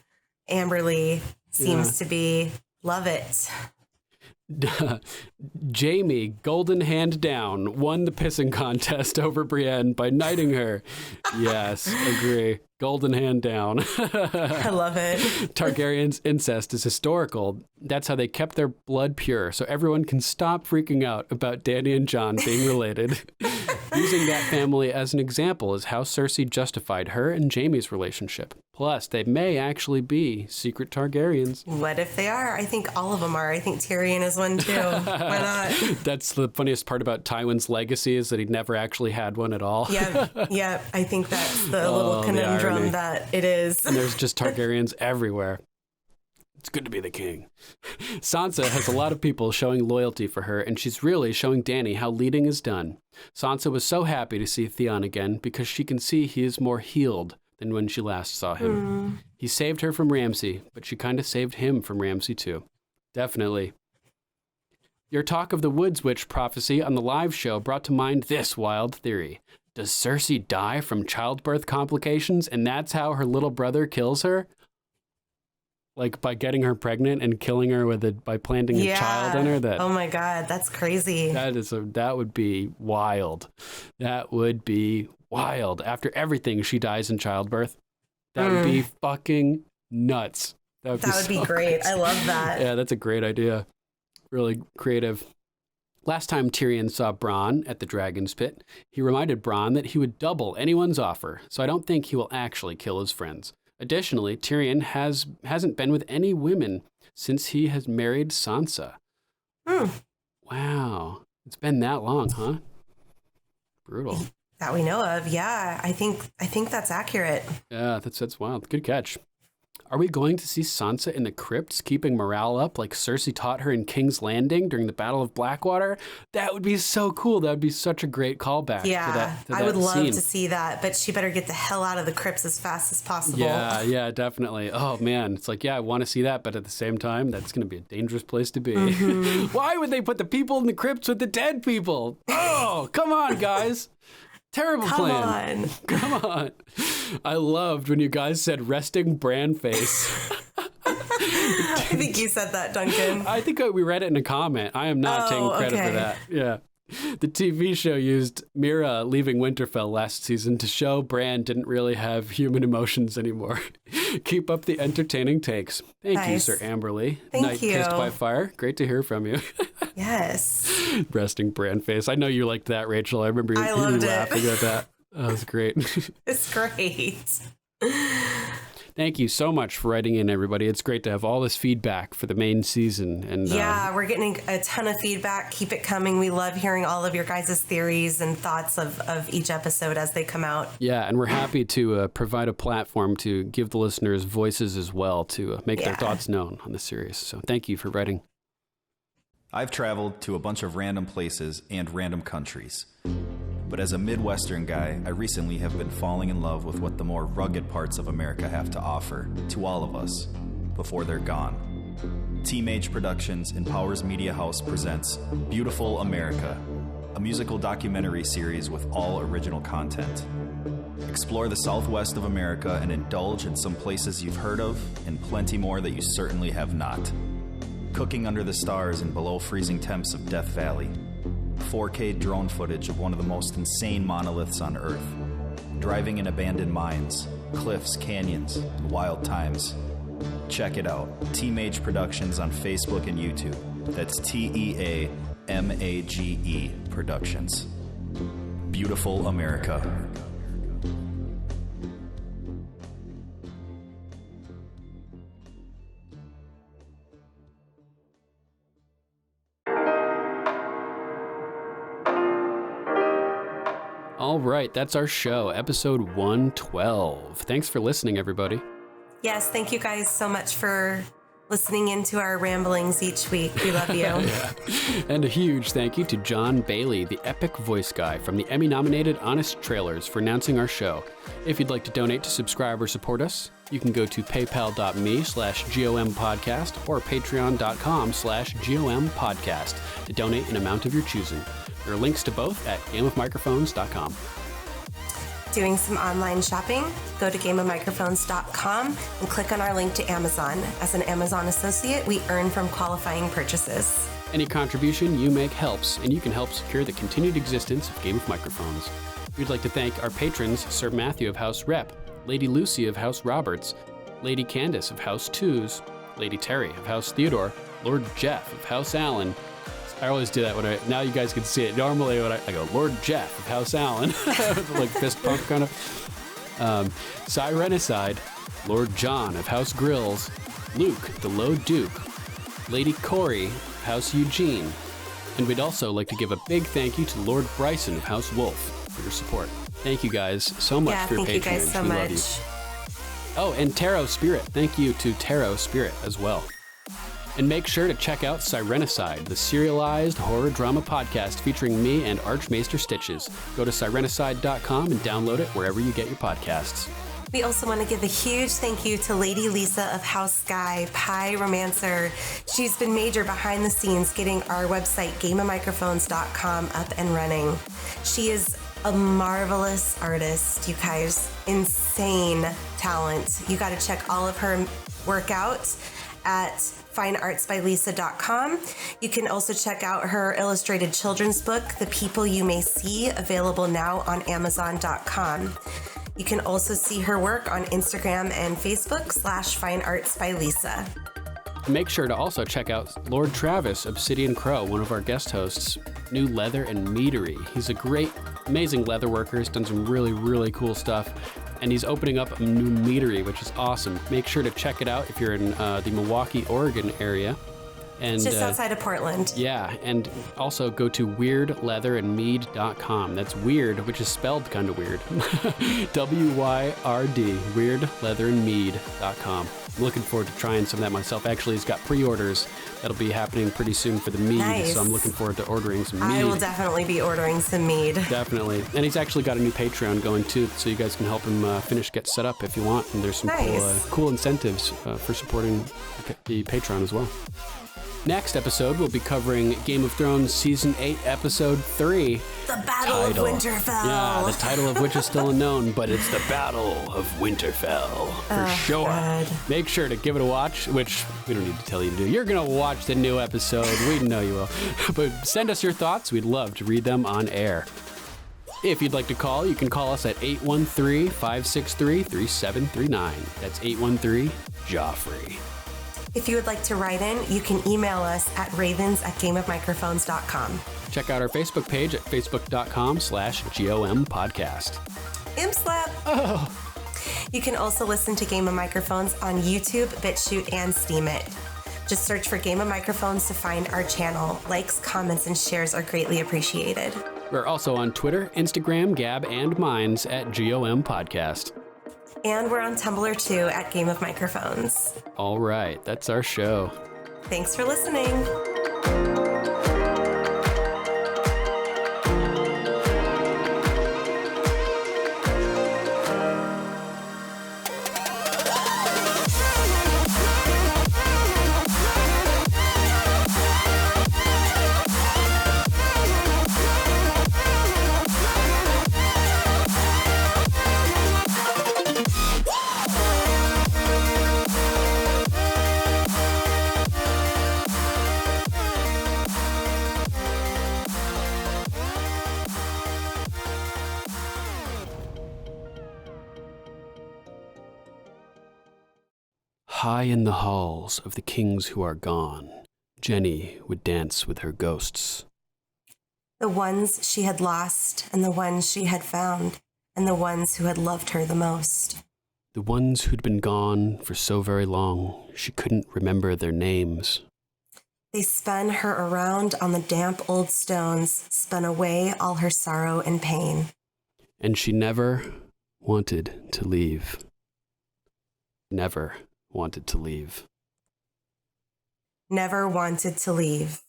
Amberly seems to be. Love it. Jaime, golden hand down, won the pissing contest over Brienne by knighting her. Yes, agree. Golden hand down. I love it. Targaryen's incest is historical. That's how they kept their blood pure, so everyone can stop freaking out about Dany and Jon being related. Using that family as an example is how Cersei justified her and Jaime's relationship. Plus, they may actually be secret Targaryens. What if they are? I think all of them are. I think Tyrion is one too. Why not? That's the funniest part about Tywin's legacy is that he never actually had one at all. Yeah. I think that's the little conundrum that it is. And there's just Targaryens everywhere. It's good to be the king. Sansa has a lot of people showing loyalty for her, and she's really showing Dany how leading is done. Sansa was so happy to see Theon again because she can see he is more healed than when she last saw him. He saved her from Ramsay, but she kind of saved him from Ramsay too. Definitely. Your talk of the Woods Witch prophecy on the live show brought to mind this wild theory. Does Cersei die from childbirth complications, and that's how her little brother kills her? Like by getting her pregnant and killing her by planting a child in her? Oh my God, that's crazy. That would be wild. That would be wild. After everything, she dies in childbirth. That would be fucking nuts. That would be great. Crazy. I love that. Yeah, that's a great idea. Really creative. Last time Tyrion saw Bronn at the Dragon's Pit, he reminded Bronn that he would double anyone's offer, so I don't think he will actually kill his friends. Additionally, Tyrion hasn't been with any women since he has married Sansa. Wow. It's been that long, huh? Brutal. That we know of, yeah. I think that's accurate. Yeah, that's wild. Good catch. Are we going to see Sansa in the crypts keeping morale up like Cersei taught her in King's Landing during the Battle of Blackwater? That would be so cool. That would be such a great callback to that I would love scene. to see that, but she better get the hell out of the crypts as fast as possible. Yeah, definitely. Oh, man. It's like, I want to see that, but at the same time, that's going to be a dangerous place to be. Why would they put the people in the crypts with the dead people? Oh, come on, guys. Terrible plan. Come on. I loved when you guys said resting Bran face. I think you said that, Duncan. I think we read it in a comment. I am not taking credit for that. Yeah. The TV show used Mira leaving Winterfell last season to show Bran didn't really have human emotions anymore. Keep up the entertaining takes. Thank you, Sir Amberly. Thank you. Kissed by Fire. Great to hear from you. Yes. Resting Bran face. I know you liked that, Rachel. I remember you laughing at that. That was great. It's great. Thank you so much for writing in, everybody. It's great to have all this feedback for the main season. And we're getting a ton of feedback. Keep it coming. We love hearing all of your guys' theories and thoughts of each episode as they come out. Yeah, and we're happy to provide a platform to give the listeners voices as well to make their thoughts known on the series. So thank you for writing. I've traveled to a bunch of random places and random countries. But as a Midwestern guy, I recently have been falling in love with what the more rugged parts of America have to offer to all of us before they're gone. TEA MAGE Productions and Powers Media House presents Beautiful America, a musical documentary series with all original content. Explore the Southwest of America and indulge in some places you've heard of and plenty more that you certainly have not. Cooking under the stars and below freezing temps of Death Valley. 4K drone footage of one of the most insane monoliths on Earth. Driving in abandoned mines, cliffs, canyons, and wild times. Check it out. TEA MAGE Productions on Facebook and YouTube. That's TEA MAGE Productions. Beautiful America. All right, that's our show, episode 112. Thanks for listening, everybody. Yes, thank you guys so much for listening into our ramblings each week. We love you. Yeah. And a huge thank you to John Bailey, the epic voice guy from the Emmy-nominated Honest Trailers, for announcing our show. If you'd like to donate to subscribe or support us, you can go to paypal.me/GOMPodcast or patreon.com/GOMPodcast to donate an amount of your choosing. There are links to both at gameofmicrophones.com. Doing some online shopping? Go to gameofmicrophones.com and click on our link to Amazon. As an Amazon associate, we earn from qualifying purchases. Any contribution you make helps, and you can help secure the continued existence of Game of Microphones. We'd like to thank our patrons, Sir Matthew of House Rep, Lady Lucy of House Roberts, Lady Candace of House Twos, Lady Terry of House Theodore, Lord Jeff of House Allen. I always do that when now you guys can see it. Normally when I go, Lord Jeff of House Allen, like fist pump kind of. Sirenicide, Lord John of House Grills, Luke, the Low Duke, Lady Corey of House Eugene. And we'd also like to give a big thank you to Lord Bryson of House Wolf for your support. Thank you guys so much for your patronage. Thank you guys so we much. love you. Oh, and Tarot Spirit. Thank you to Tarot Spirit as well. And make sure to check out Sirenicide, the serialized horror drama podcast featuring me and Archmaester Stitches. Go to sirenicide.com and download it wherever you get your podcasts. We also want to give a huge thank you to Lady Lisa of House Sky, Pie Romancer. She's been major behind the scenes getting our website, gameofmicrophones.com, up and running. She is a marvelous artist, you guys. Insane talent. You got to check all of her work out at fineartsbylisa.com. You can also check out her illustrated children's book, The People You May See, available now on amazon.com. You can also see her work on Instagram and Facebook /fineartsbylisa. Make sure to also check out Lord Travis, Obsidian Crow, one of our guest hosts, new leather and meadery. He's a great, amazing leather worker. He's done some really, really cool stuff. And he's opening up a new meadery, which is awesome. Make sure to check it out if you're in the Milwaukee, Oregon area. And, just outside of Portland. Yeah, and also go to weirdleatherandmead.com. That's weird, which is spelled kind of weird. WYRD, weirdleatherandmead.com. I'm looking forward to trying some of that myself. Actually, he's got pre-orders that'll be happening pretty soon for the mead, Nice. So I'm looking forward to ordering some mead. I will definitely be ordering some mead. Definitely. And he's actually got a new Patreon going too, so you guys can help him get set up if you want. And there's some cool incentives for supporting the Patreon as well. Next episode, we'll be covering Game of Thrones Season 8, Episode 3. The Battle of Winterfell. Yeah, the title of which is still unknown, but it's the Battle of Winterfell for sure. God. Make sure to give it a watch, which we don't need to tell you to do. You're going to watch the new episode. We know you will. But send us your thoughts. We'd love to read them on air. If you'd like to call, you can call us at 813-563-3739. That's 813-JOFFREY. If you would like to write in, you can email us at ravens@gameofmicrophones.com. Check out our Facebook page at facebook.com/GOMPodcast. Imslap! Oh. You can also listen to Game of Microphones on YouTube, BitChute, and Steemit. Just search for Game of Microphones to find our channel. Likes, comments, and shares are greatly appreciated. We're also on Twitter, Instagram, Gab, and Minds at GOMPodcast. And we're on Tumblr too at Game of Microphones. All right, that's our show. Thanks for listening. High in the halls of the kings who are gone, Jenny would dance with her ghosts. The ones she had lost, and the ones she had found, and the ones who had loved her the most. The ones who'd been gone for so very long, she couldn't remember their names. They spun her around on the damp old stones, spun away all her sorrow and pain. And she never wanted to leave. Never wanted to leave. Never wanted to leave.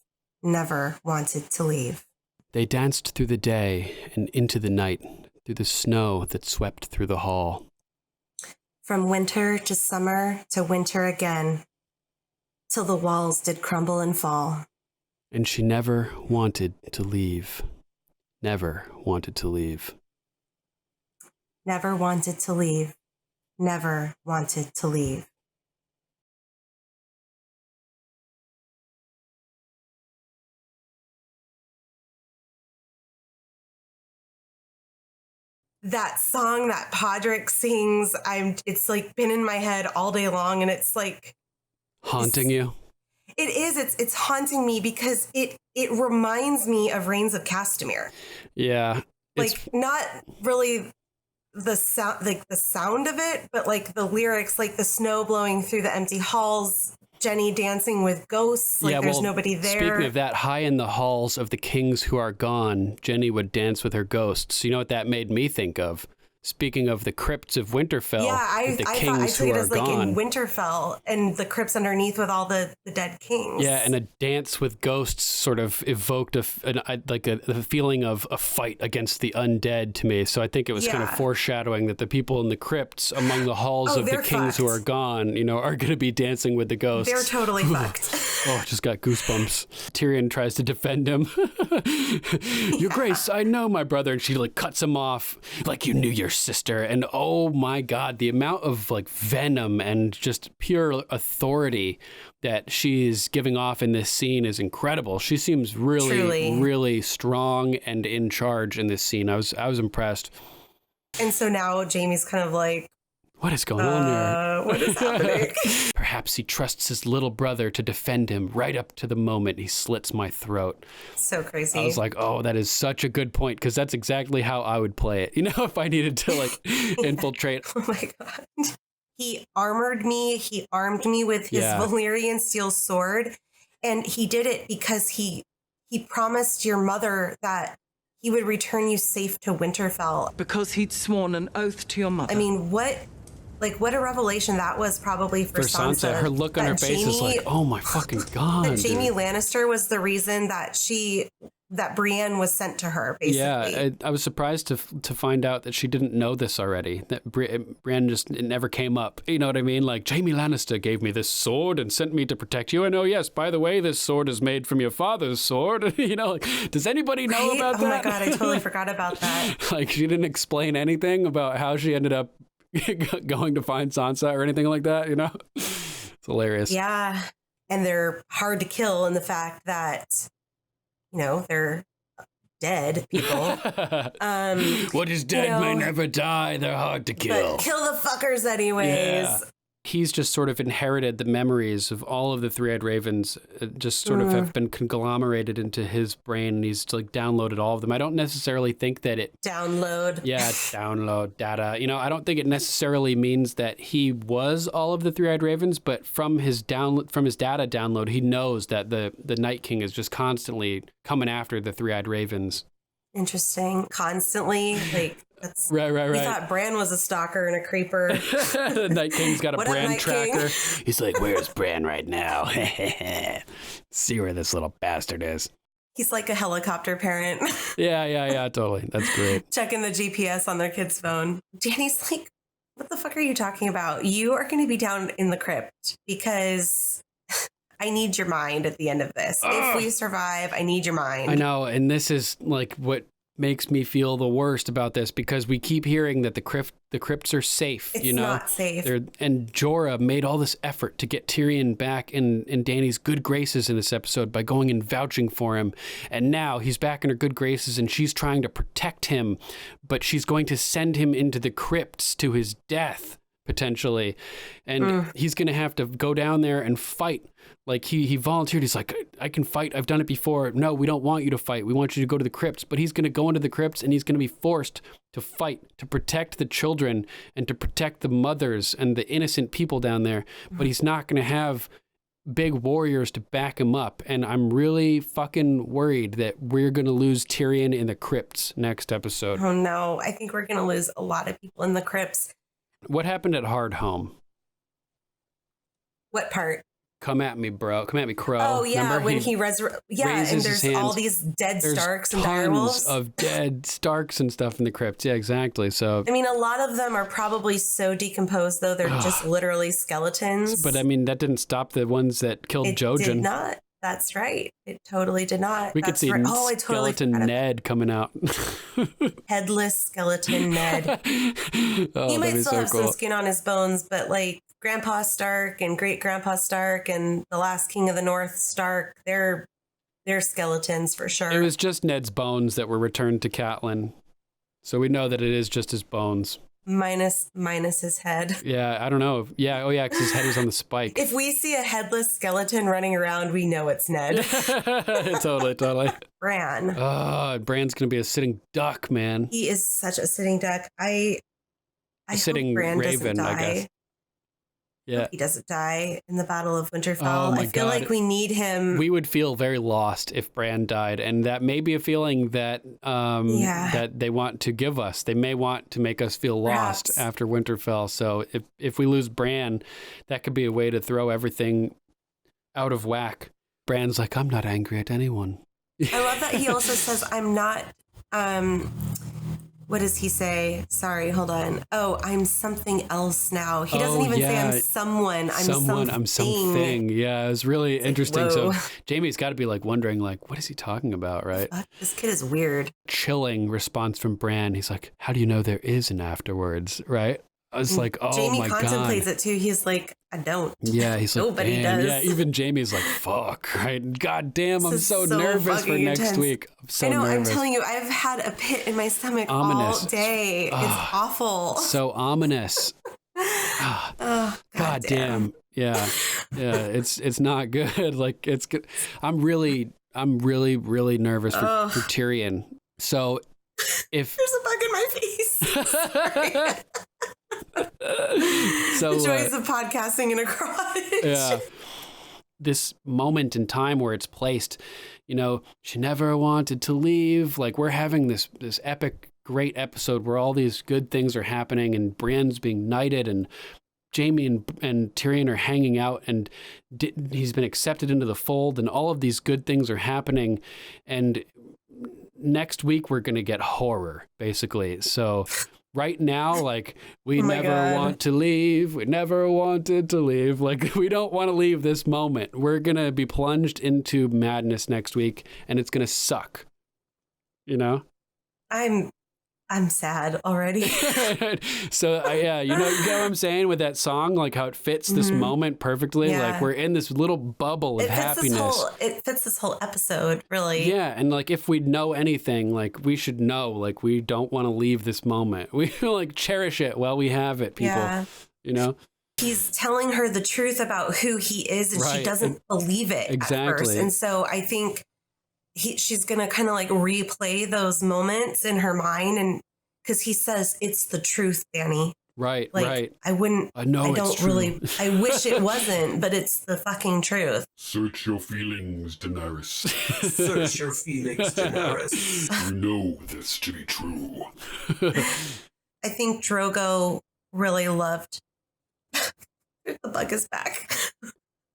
Never wanted to leave. They danced through the day and into the night, through the snow that swept through the hall. From winter to summer to winter again, till the walls did crumble and fall. And she never wanted to leave. Never wanted to leave. Never wanted to leave. Never wanted to leave. That song that Podrick sings, it's like been in my head all day long, and it's like haunting you. It is. It's haunting me because it reminds me of Reigns of Castamere. Yeah. Like not really the sound, like the sound of it, but like the lyrics, like the snow blowing through the empty halls, Jenny dancing with ghosts, like there's nobody there. Speaking of that, high in the halls of the kings who are gone, Jenny would dance with her ghosts. You know what that made me think of? Speaking of the crypts of Winterfell, I took it as like in Winterfell and the crypts underneath with all the dead kings. Yeah, and a dance with ghosts sort of evoked a feeling of a fight against the undead to me. So I think it was kind of foreshadowing that the people in the crypts among the halls of the kings who are gone, you know, are going to be dancing with the ghosts. They're totally fucked. Oh, I just got goosebumps. Tyrion tries to defend him. Your Grace, I know my brother. And she like cuts him off like you knew your sister. And oh my God, the amount of like venom and just pure authority that she's giving off in this scene is incredible. She seems really strong and in charge in this scene. I was impressed. And so now Jaime's kind of like, what is going on here? What is happening? Perhaps he trusts his little brother to defend him right up to the moment he slits my throat. So crazy. I was like, oh, that is such a good point, because that's exactly how I would play it. You know, if I needed to like infiltrate. Oh my God. He armored me. He armed me with his Valyrian steel sword. And he did it because he promised your mother that he would return you safe to Winterfell. Because he'd sworn an oath to your mother. I mean, what a revelation that was probably for Sansa. Her look on her face is like, oh my fucking God. That Jaime Lannister was the reason that that Brienne was sent to her, basically. Yeah, I was surprised to find out that she didn't know this already. That Brienne it never came up. You know what I mean? Like, Jaime Lannister gave me this sword and sent me to protect you. And oh yes, by the way, this sword is made from your father's sword. You know, like, does anybody know about that? Oh my God, I totally forgot about that. Like, she didn't explain anything about how she ended up going to find Sansa or anything like that, you know? It's hilarious. Yeah. And they're hard to kill in the fact that, you know, they're dead people. What is dead may never die. They're hard to kill. But kill the fuckers anyways. Yeah. He's just sort of inherited the memories of all of the Three-Eyed Ravens, just sort of have been conglomerated into his brain, and he's like downloaded all of them. I don't necessarily think that it... Download. Yeah, download data. You know, I don't think it necessarily means that he was all of the Three-Eyed Ravens, but from his data download, he knows that the Night King is just constantly coming after the Three-Eyed Ravens. Interesting. Constantly, like... Right. We thought Bran was a stalker and a creeper. The Night King's got a Bran tracker. He's like, where's Bran right now? See where this little bastard is. He's like a helicopter parent. Yeah, totally. That's great. Checking the GPS on their kid's phone. Dany's like, what the fuck are you talking about? You are going to be down in the crypt because I need your mind at the end of this. If we survive, I need your mind. I know. And this is like what makes me feel the worst about this, because we keep hearing that the crypts are safe. It's you know, not safe. And Jorah made all this effort to get Tyrion back in Dany's good graces in this episode by going and vouching for him. And now he's back in her good graces and she's trying to protect him, but she's going to send him into the crypts to his death, potentially. And he's going to have to go down there and fight. Like he volunteered. He's like, I can fight. I've done it before. No, we don't want you to fight. We want you to go to the crypts. But he's going to go into the crypts and he's going to be forced to fight, to protect the children and to protect the mothers and the innocent people down there. But he's not going to have big warriors to back him up. And I'm really fucking worried that we're going to lose Tyrion in the crypts next episode. Oh no, I think we're going to lose a lot of people in the crypts. What happened at Hardhome? What part? come at me, bro. Come at me, crow. Oh yeah, remember when he and there's all these dead Starks and direwolves. Of dead Starks and stuff in the crypt. Yeah, exactly. So I mean, a lot of them are probably so decomposed, though they're just literally skeletons. But I mean, that didn't stop the ones that killed Jojen. It did not. That's right. It totally did not. We could see skeleton Ned coming out. Headless skeleton Ned. He might still have some skin on his bones, but like Grandpa Stark and Great Grandpa Stark and the last King of the North Stark, they're skeletons for sure. It was just Ned's bones that were returned to Catelyn. So we know that it is just his bones. Minus his head. Yeah, I don't know. Yeah, oh yeah, because his head was on the spike. If we see a headless skeleton running around, we know it's Ned. Totally. Bran. Oh, Bran's gonna be a sitting duck, man. He is such a sitting duck. I sitting hope Bran raven, doesn't die. I guess. Yeah. He doesn't die in the Battle of Winterfell. Oh my I feel God. like we need him. We would feel very lost if Bran died, and that may be a feeling that that they want to give us. They may want to make us feel lost after Winterfell. So if we lose Bran, that could be a way to throw everything out of whack. Bran's like, I'm not angry at anyone. I love that he also says, I'm not, what does he say? Sorry, hold on. Oh, I'm something else now. He doesn't even say I'm someone. I'm something. Yeah, it was really interesting. Whoa. So Jaime's got to be like wondering, like, what is he talking about, right? Fuck, this kid is weird. Chilling response from Bran. He's like, how do you know there is an afterwards, right? I was like, oh Jaime my God. Jaime contemplates it too. He's like, I don't. Yeah, he's like, nobody damn. does. Yeah, even Jamie's like, fuck, right? God damn, I'm so nervous for fucking next intense. week. I'm so I know, nervous. I'm telling you, I've had a pit in my stomach Ominous. all day. It's awful. So ominous. Oh, God damn. Yeah. It's not good. Like it's good. I'm really nervous for Tyrion. So if there's a bug in my face. So the joys of podcasting in a garage. Yeah. This moment in time where it's placed, you know, she never wanted to leave. Like we're having this epic, great episode where all these good things are happening and Brienne's being knighted and Jaime and Tyrion are hanging out and he's been accepted into the fold and all of these good things are happening. And next week we're going to get horror, basically. So right now, like, we never want to leave. We never wanted to leave. Like, we don't want to leave this moment. We're going to be plunged into madness next week, and it's going to suck. You know? I'm sad already. So, yeah, you get what I'm saying with that song? Like, how it fits this moment perfectly? Yeah. Like, we're in this little bubble of happiness. It fits this whole episode, really. Yeah, and like if we know anything, like we should know, like we don't want to leave this moment. We like cherish it while we have it, people. Yeah. You know? He's telling her the truth about who he is, and she doesn't believe it at first. And so I think she's going to kind of like replay those moments in her mind, and because he says it's the truth, Dany. Right, like, right. I don't really, I wish it wasn't, but it's the fucking truth. Search your feelings, Daenerys. Search your feelings, Daenerys. You know this to be true. I think Drogo really loved. The bug is back.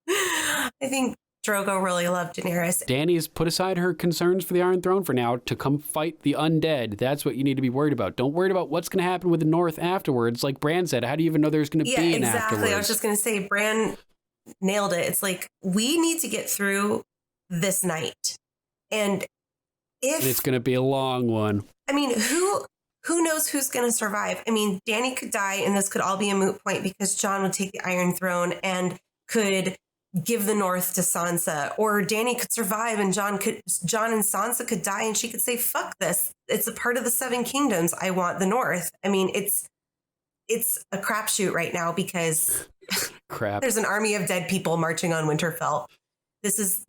I think Drogo really loved Daenerys. Dany's put aside her concerns for the Iron Throne for now to come fight the undead. That's what you need to be worried about. Don't worry about what's going to happen with the North afterwards. Like Bran said, how do you even know there's going to be an afterwards? I was just going to say, Bran nailed it. It's like, we need to get through this night. And it's going to be a long one. I mean, who knows who's going to survive? I mean, Dany could die and this could all be a moot point because Jon would take the Iron Throne and could give the North to Sansa, or Dany could survive and Jon and Sansa could die and she could say, fuck this. It's a part of the Seven Kingdoms. I want the North. I mean, it's a crapshoot right now because there's an army of dead people marching on Winterfell. This is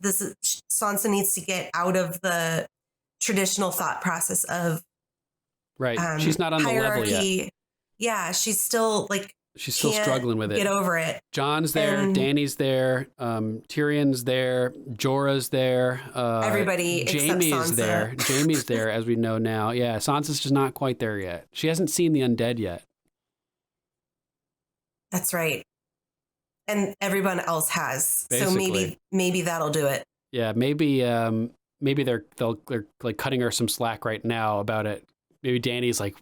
Sansa needs to get out of the traditional thought process of she's not on hierarchy. The level yet. Yeah, she's still like, she's still struggling with it. Get over it. Jon's there, Dany's there, Tyrion's there, Jorah's there. Everybody Jaime except Sansa. is there. Jaime's there, as we know now. Yeah, Sansa's just not quite there yet. She hasn't seen the undead yet. That's right. and everyone else has. Basically. So maybe that'll do it. Yeah, maybe they're like cutting her some slack right now about it. Maybe Dany's like,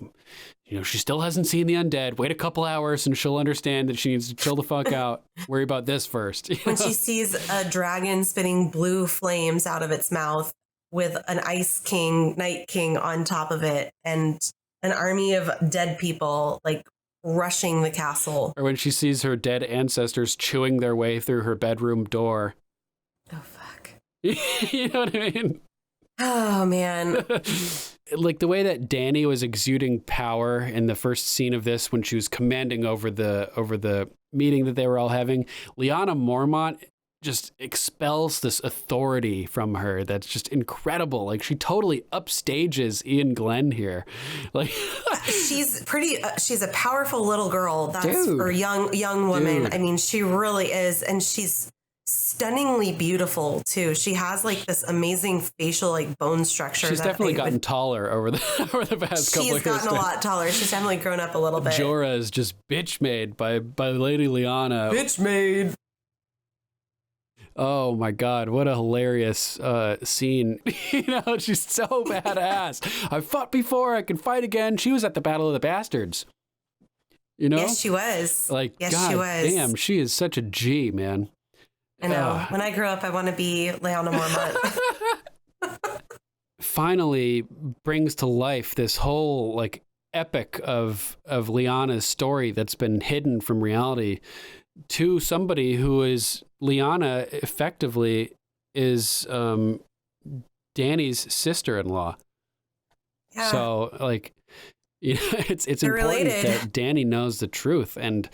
she still hasn't seen the undead. Wait a couple hours and she'll understand that she needs to chill the fuck out. Worry about this first. When she sees a dragon spitting blue flames out of its mouth with an ice king, night king on top of it, and an army of dead people like rushing the castle. Or when she sees her dead ancestors chewing their way through her bedroom door. Oh, fuck. You know what I mean? Oh, man. Like the way that Dany was exuding power in the first scene of this when she was commanding over the meeting that they were all having, Lyanna Mormont just expels this authority from her that's just incredible. Like she totally upstages Ian Glenn here. Like she's a powerful little girl. Or young woman. Dude. I mean, she really is, and she's stunningly beautiful too. She has like this amazing facial like bone structure. She's definitely gotten taller over the past couple of years. She's gotten a lot taller. She's definitely grown up a little bit. Jorah is just bitch made by Lady Lyanna. Bitch made. Oh my God, what a hilarious scene. She's so badass. I've fought before, I can fight again. She was at the Battle of the Bastards. Yes, she was. Like, yes, God she was. damn, she is such a G, man. I know. When I grow up, I want to be Lyanna Mormont. Finally brings to life this whole like epic of Lyanna's story that's been hidden from reality to somebody who is Lyanna effectively is Dany's sister-in-law. Yeah. So like, it's important related. that Dany knows the truth, and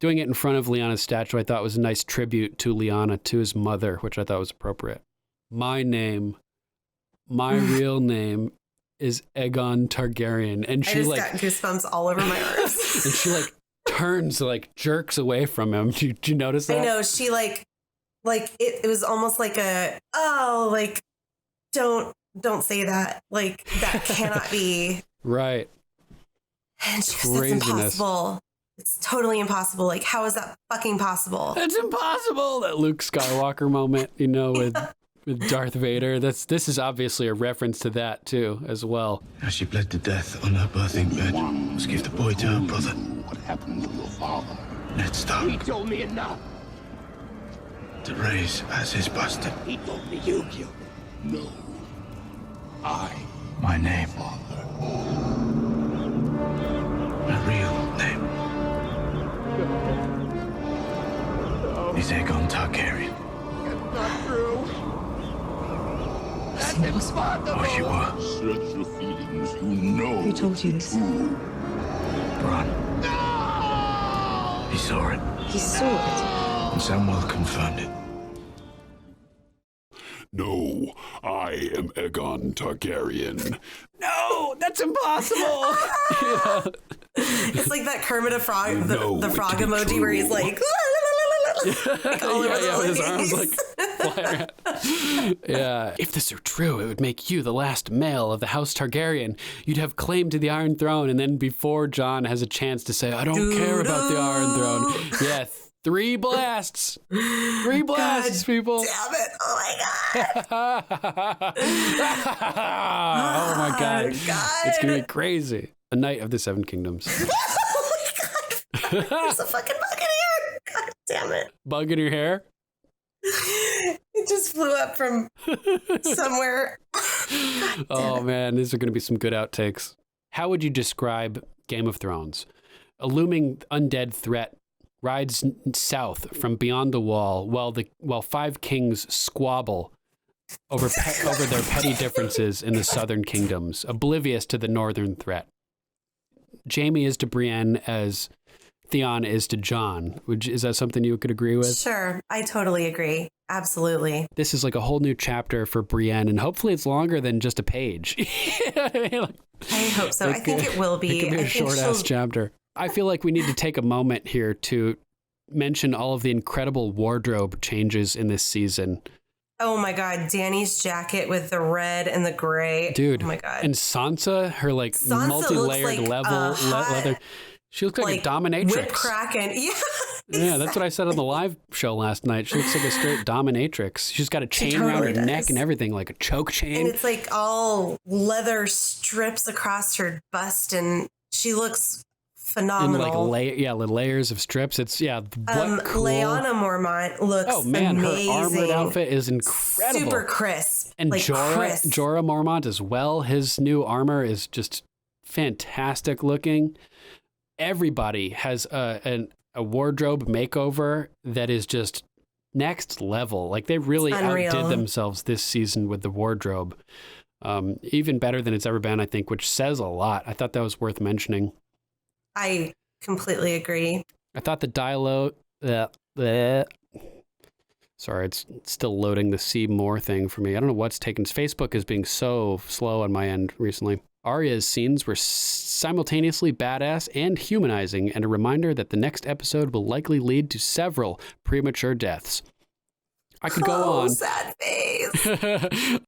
doing it in front of Lyanna's statue, I thought was a nice tribute to Lyanna, to his mother, which I thought was appropriate. My real name is Aegon Targaryen. And she got goosebumps all over my arms. And she like turns, like jerks away from him. Did you notice that? I know. She like it was almost like don't say that. Like that cannot be. Right. And she goes, it's impossible. It's totally impossible. Like, how is that fucking possible? It's impossible. That Luke Skywalker moment, with Darth Vader. This is obviously a reference to that too, as well. As she bled to death on her birthing bed, must give the boy to her brother. What happened to your father? Ned Stark. He told me enough. To raise as his bastard. He told me you killed him. No. My name. My real name. Is Aegon Targaryen. That's not true. That's impossible. Oh, you were. Search your feelings. You know. Who told you this? Bronn. No! He saw it. He saw it? And Samwell confirmed it. No, I am Aegon Targaryen. No, that's impossible. It's like that Kermit the Frog, the frog emoji where he's like, like all over the his arms like flying around. Yeah. If this were true, it would make you the last male of the House Targaryen. You'd have claim to the Iron Throne, and then before Jon has a chance to say, I don't care about the Iron Throne. Yeah, 3 blasts. 3 blasts, people. Damn it. Oh my God. Oh my God. It's going to be crazy. A Knight of the Seven Kingdoms. Oh my God. There's a fucking bug in here. God damn it. Bug in your hair? It just flew up from somewhere. Oh man, these are going to be some good outtakes. How would you describe Game of Thrones? A looming undead threat rides south from beyond the wall while 5 kings squabble over their petty differences in the southern kingdoms, oblivious to the northern threat. Jaime is to Brienne as Theon is to Jon. Is that something you could agree with? Sure, I totally agree. Absolutely. This is like a whole new chapter for Brienne, and hopefully it's longer than just a page. I hope so. I think it will be. It could be a short-ass chapter. I feel like we need to take a moment here to mention all of the incredible wardrobe changes in this season. Oh my God, Dany's jacket with the red and the gray. Dude. Oh my God. And Sansa, her multi-layered like leather. She looks like a dominatrix. Whip Kraken. Yeah. Yeah, that's what I said on the live show last night. She looks like a straight dominatrix. She's got a chain around her neck and everything, like a choke chain. And it's like all leather strips across her bust, and she looks phenomenal. And like layers of strips. It's what cool. Lyanna Mormont looks amazing. Her armored outfit is incredible. Super crisp. And like Jorah Mormont as well. His new armor is just fantastic looking. Everybody has a wardrobe makeover that is just next level. Like they really outdid themselves this season with the wardrobe. Even better than it's ever been, I think, which says a lot. I thought that was worth mentioning. I completely agree. I thought the dialogue... Sorry, it's still loading the see more thing for me. I don't know what's taken. Facebook is being so slow on my end recently. Arya's scenes were simultaneously badass and humanizing, and a reminder that the next episode will likely lead to several premature deaths. I could go on. Sad face.